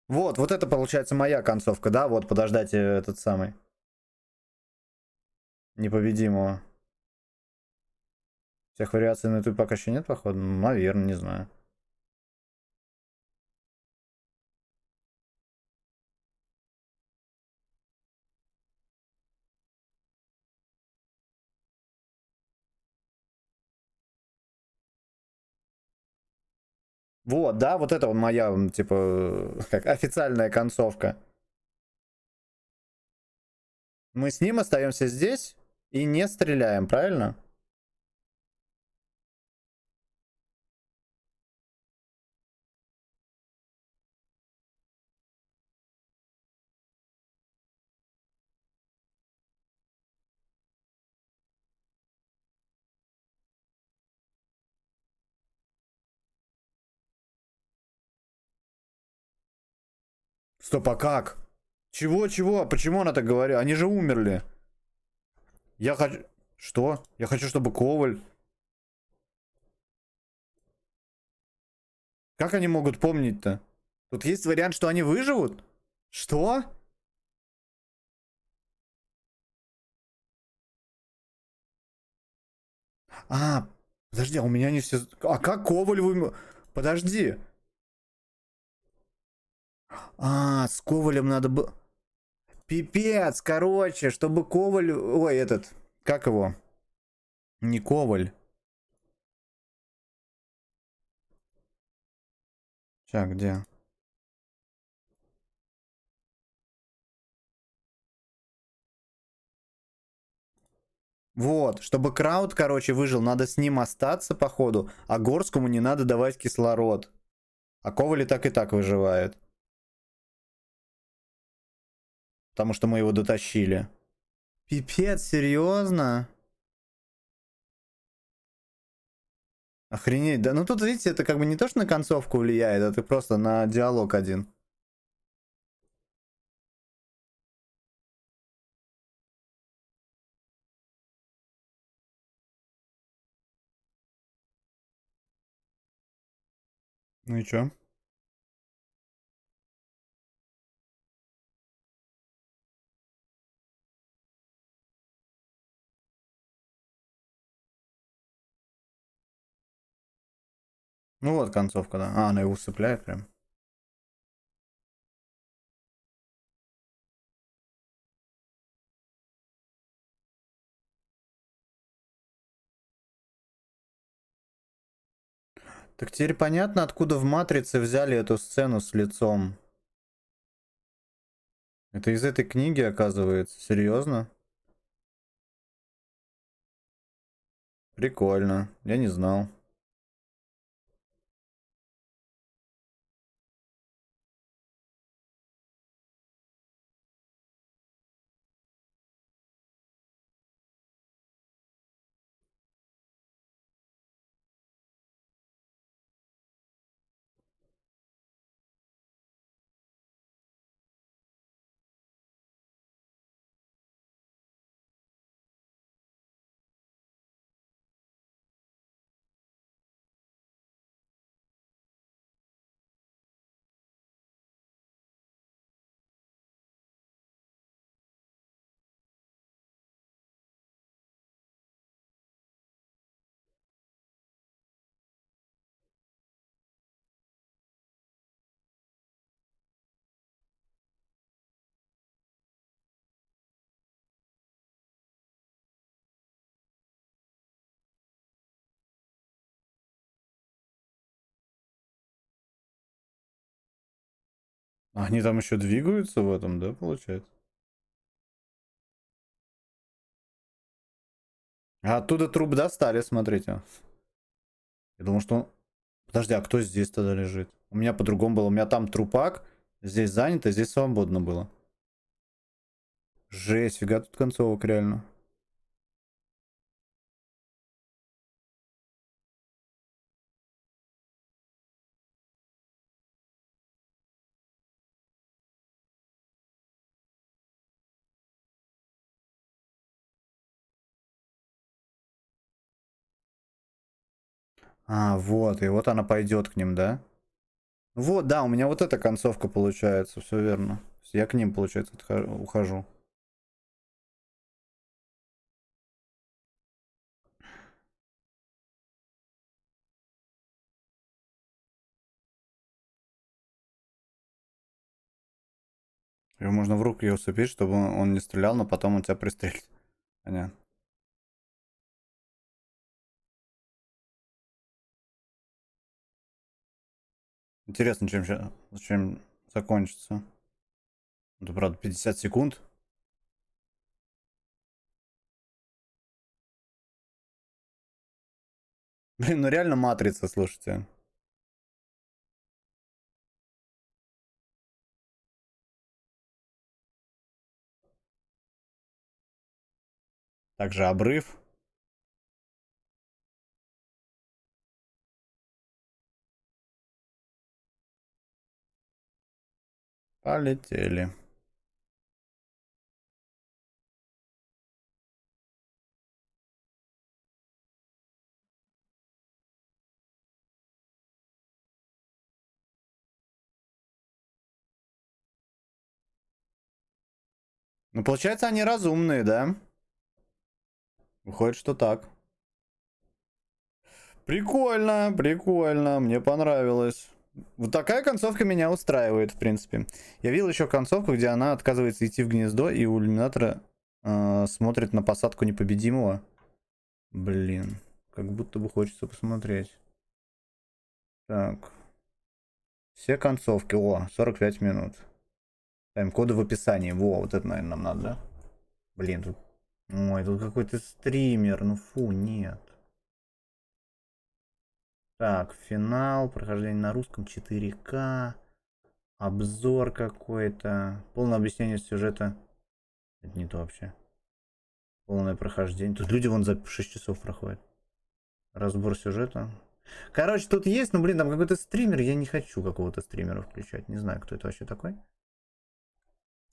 S1: Вот это получается моя концовка, да? Вот, подождать этот самый. Непобедимого. Всех вариаций на YouTube пока еще нет, походу? Ну, наверное, не знаю. Вот, да, вот это вот моя, типа, как официальная концовка. Мы с ним остаемся здесь и не стреляем, правильно? Стоп, а как? Чего? Почему она так говорит? Они же умерли. Я хочу... Что? Я хочу, чтобы Коваль... Как они могут помнить-то? Тут есть вариант, что они выживут? Что? А, подожди, а у меня не все... А как Коваль вы... Подожди. А, с Ковалем надо было... Пипец, короче, чтобы Коваль... Ой, этот... Как его? Не Коваль. Сейчас, где? Вот, чтобы Крауд, короче, выжил, надо с ним остаться, походу, а Горскому не надо давать кислород. А Ковали так и так выживает. Потому что мы его дотащили. Пипец, серьезно? Охренеть, да, ну тут, видите, это как бы не то, что на концовку влияет, это просто на диалог один. Ну и чё? Ну вот концовка, да. А, она его усыпляет прям. Так теперь понятно, откуда в Матрице взяли эту сцену с лицом. Это из этой книги, оказывается. Серьезно? Прикольно. Я не знал. Они там еще двигаются в этом, да, получается? А оттуда труп достали, смотрите. Я думал, что он... Подожди, а кто здесь тогда лежит? У меня по-другому было. У меня там трупак, здесь занято, здесь свободно было. Жесть, фига тут концовок реально. А, вот, и вот она пойдет к ним, да? Вот, да, у меня вот эта концовка получается, все верно. Я к ним, получается, ухожу. Его можно в руки усыпить, чтобы он не стрелял, но потом он тебя пристрелит. Понятно. Интересно, чем закончится. Это, правда, 50 секунд. Блин, ну реально матрица, слушайте. Также обрыв. Полетели. Ну, получается, они разумные, да? Выходит, что так. Прикольно, прикольно, мне понравилось. Вот такая концовка меня устраивает, в принципе. Я видел еще концовку, где она отказывается идти в гнездо, и у иллюминатора смотрит на посадку непобедимого. Блин, как будто бы хочется посмотреть. Так. Все концовки. О, 45 минут. Тайм-коды в описании. Во, вот это, наверное, нам надо, да? Блин, тут... Ой, тут какой-то стример. Ну фу, нет. Так, финал. Прохождение на русском 4К. Обзор какой-то. Полное объяснение сюжета. Это не то вообще. Полное прохождение. Тут люди вон за 6 часов проходят. Разбор сюжета. Короче, тут есть, ну блин, там какой-то стример. Я не хочу какого-то стримера включать. Не знаю, кто это вообще такой.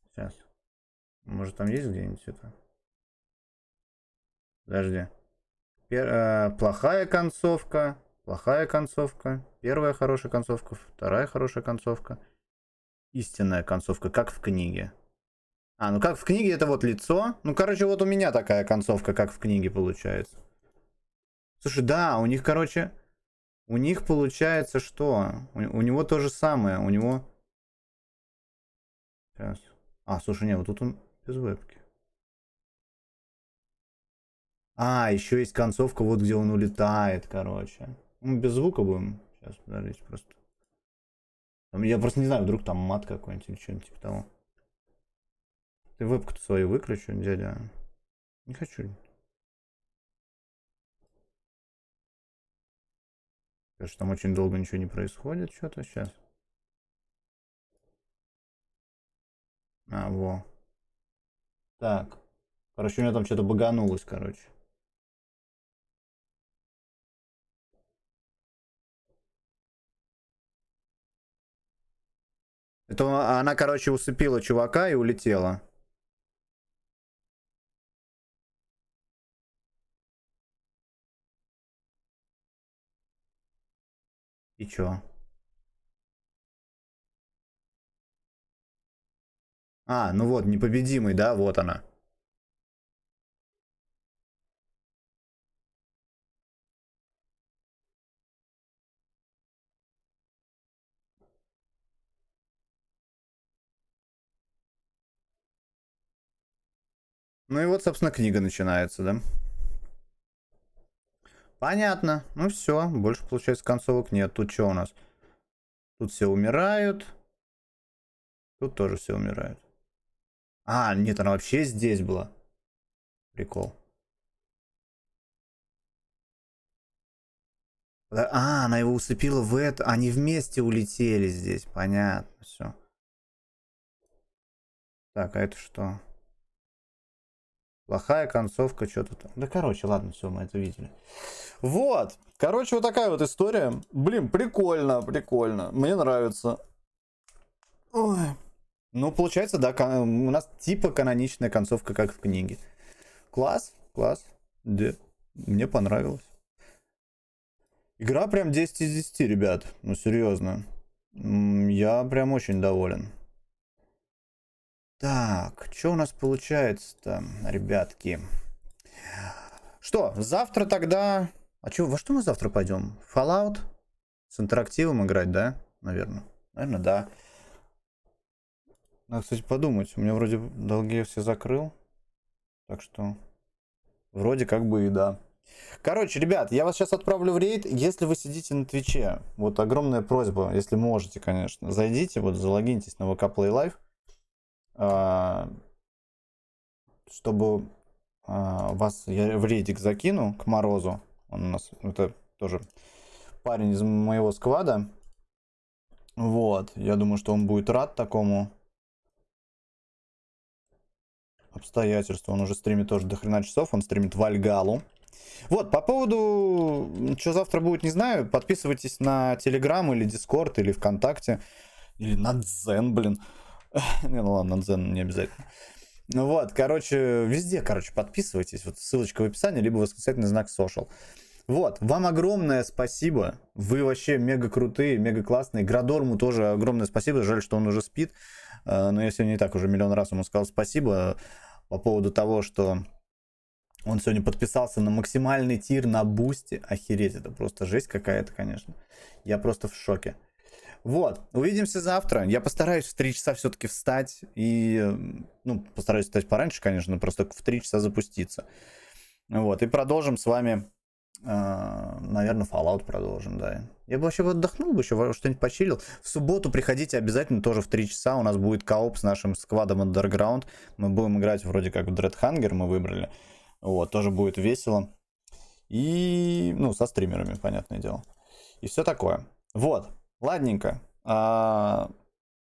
S1: Сейчас. Может, там есть где-нибудь это? Подожди. Плохая концовка. Плохая концовка. Первая хорошая концовка. Вторая хорошая концовка. Истинная концовка, как в книге. А, ну как в книге, это вот лицо. Ну, короче, вот у меня такая концовка, как в книге получается. Слушай, да, у них, короче... У них получается что? У него то же самое. У него... Сейчас. А, слушай, не, вот тут он без вебки. А, еще есть концовка, вот где он улетает, короче. Мы без звука будем. Сейчас, подождите, просто. Я просто не знаю, вдруг там мат какой-нибудь или что-нибудь типа того. Ты вебку-то свою выключи, дядя. Не хочу. Кажется, там очень долго ничего не происходит, что-то сейчас. А, во. Так. Короче, у меня там что-то баганулось, короче. Это она, короче, усыпила чувака и улетела. И чё? А, ну вот, непобедимый, да, вот она. Ну и вот, собственно, книга начинается, да? Понятно. Ну все, больше, получается, концовок нет. Тут что у нас? Тут все умирают. Тут тоже все умирают. А, нет, она вообще здесь была. Прикол. А, она его усыпила в это. Они вместе улетели здесь. Понятно, все. Так, а это что? Плохая концовка, что-то там. Да, короче, ладно, все, мы это видели. Вот. Короче, вот такая вот история. Блин, прикольно, прикольно. Мне нравится. Ой. Ну, получается, да, у нас типа каноничная концовка, как в книге. Класс, класс. Да, мне понравилось. Игра прям 10 из 10, ребят. Ну, серьезно. Я прям очень доволен. Так, что у нас получается-то, ребятки? Что, завтра тогда... А что, во что мы завтра пойдем? Fallout? С интерактивом играть, да? Наверное. Наверное, да. Надо, кстати, подумать. У меня вроде долги все закрыл. Так что... Вроде как бы и да. Короче, ребят, я вас сейчас отправлю в рейд. Если вы сидите на Твиче, вот огромная просьба, если можете, конечно, зайдите, вот залогиньтесь на VK Play Live, чтобы вас я в рейдик закину к Морозу. Он у нас, это тоже парень из моего сквада. Вот, я думаю, что он будет рад такому обстоятельству. Он уже стримит тоже до хрена часов, он стримит Вальгалу. Вот, по поводу, что завтра будет, не знаю, подписывайтесь на Телеграм или Дискорд, или ВКонтакте, или на Дзен, блин. Не, ну ладно, на Дзен не обязательно. Ну вот, короче, везде, короче, подписывайтесь. Вот ссылочка в описании, либо восклицательный знак social. Вот, вам огромное спасибо. Вы вообще мега крутые, мега классные. Градорму тоже огромное спасибо. Жаль, что он уже спит. Но я сегодня и так уже миллион раз ему сказал спасибо по поводу того, что он сегодня подписался на максимальный тир на бусте. Охереть, это просто жесть какая-то, конечно. Я просто в шоке. Вот, увидимся завтра. Я постараюсь в 3 часа все-таки встать. И, ну, постараюсь встать пораньше, конечно, но просто в 3 часа запуститься. Вот, и продолжим с вами, наверное, Fallout продолжим, да. Я бы вообще отдохнул бы еще, что-нибудь почилил. В субботу приходите обязательно тоже в 3 часа. У нас будет кооп с нашим сквадом Underground. Мы будем играть вроде как в Dreadhanger мы выбрали. Вот, тоже будет весело. И, ну, со стримерами, понятное дело. И все такое. Вот, ладненько.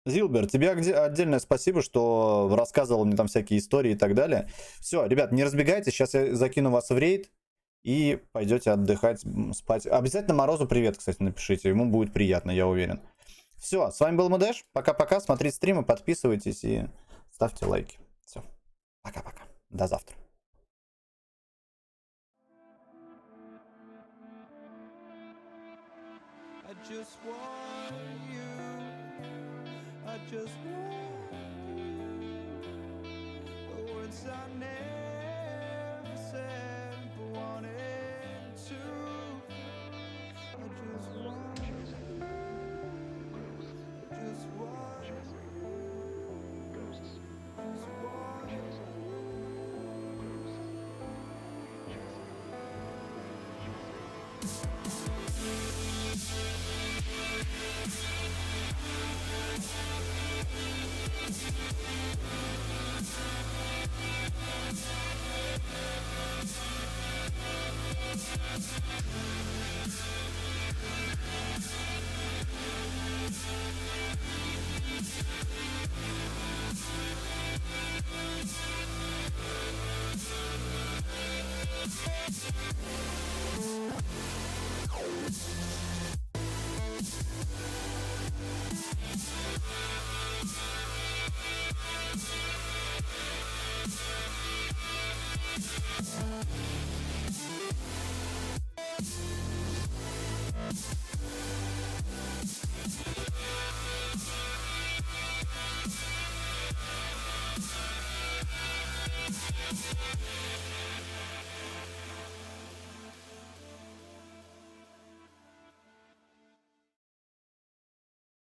S1: Зилбер, тебе отдельное спасибо, что рассказывал мне там всякие истории и так далее. Все, ребят, не разбегайтесь, сейчас я закину вас в рейд и пойдете отдыхать, спать. Обязательно Морозу привет, кстати, напишите, ему будет приятно, я уверен. Все, с вами был MadAsh, пока-пока, смотрите стримы, подписывайтесь и ставьте лайки. Все, пока-пока, до завтра.
S15: I just want you. I just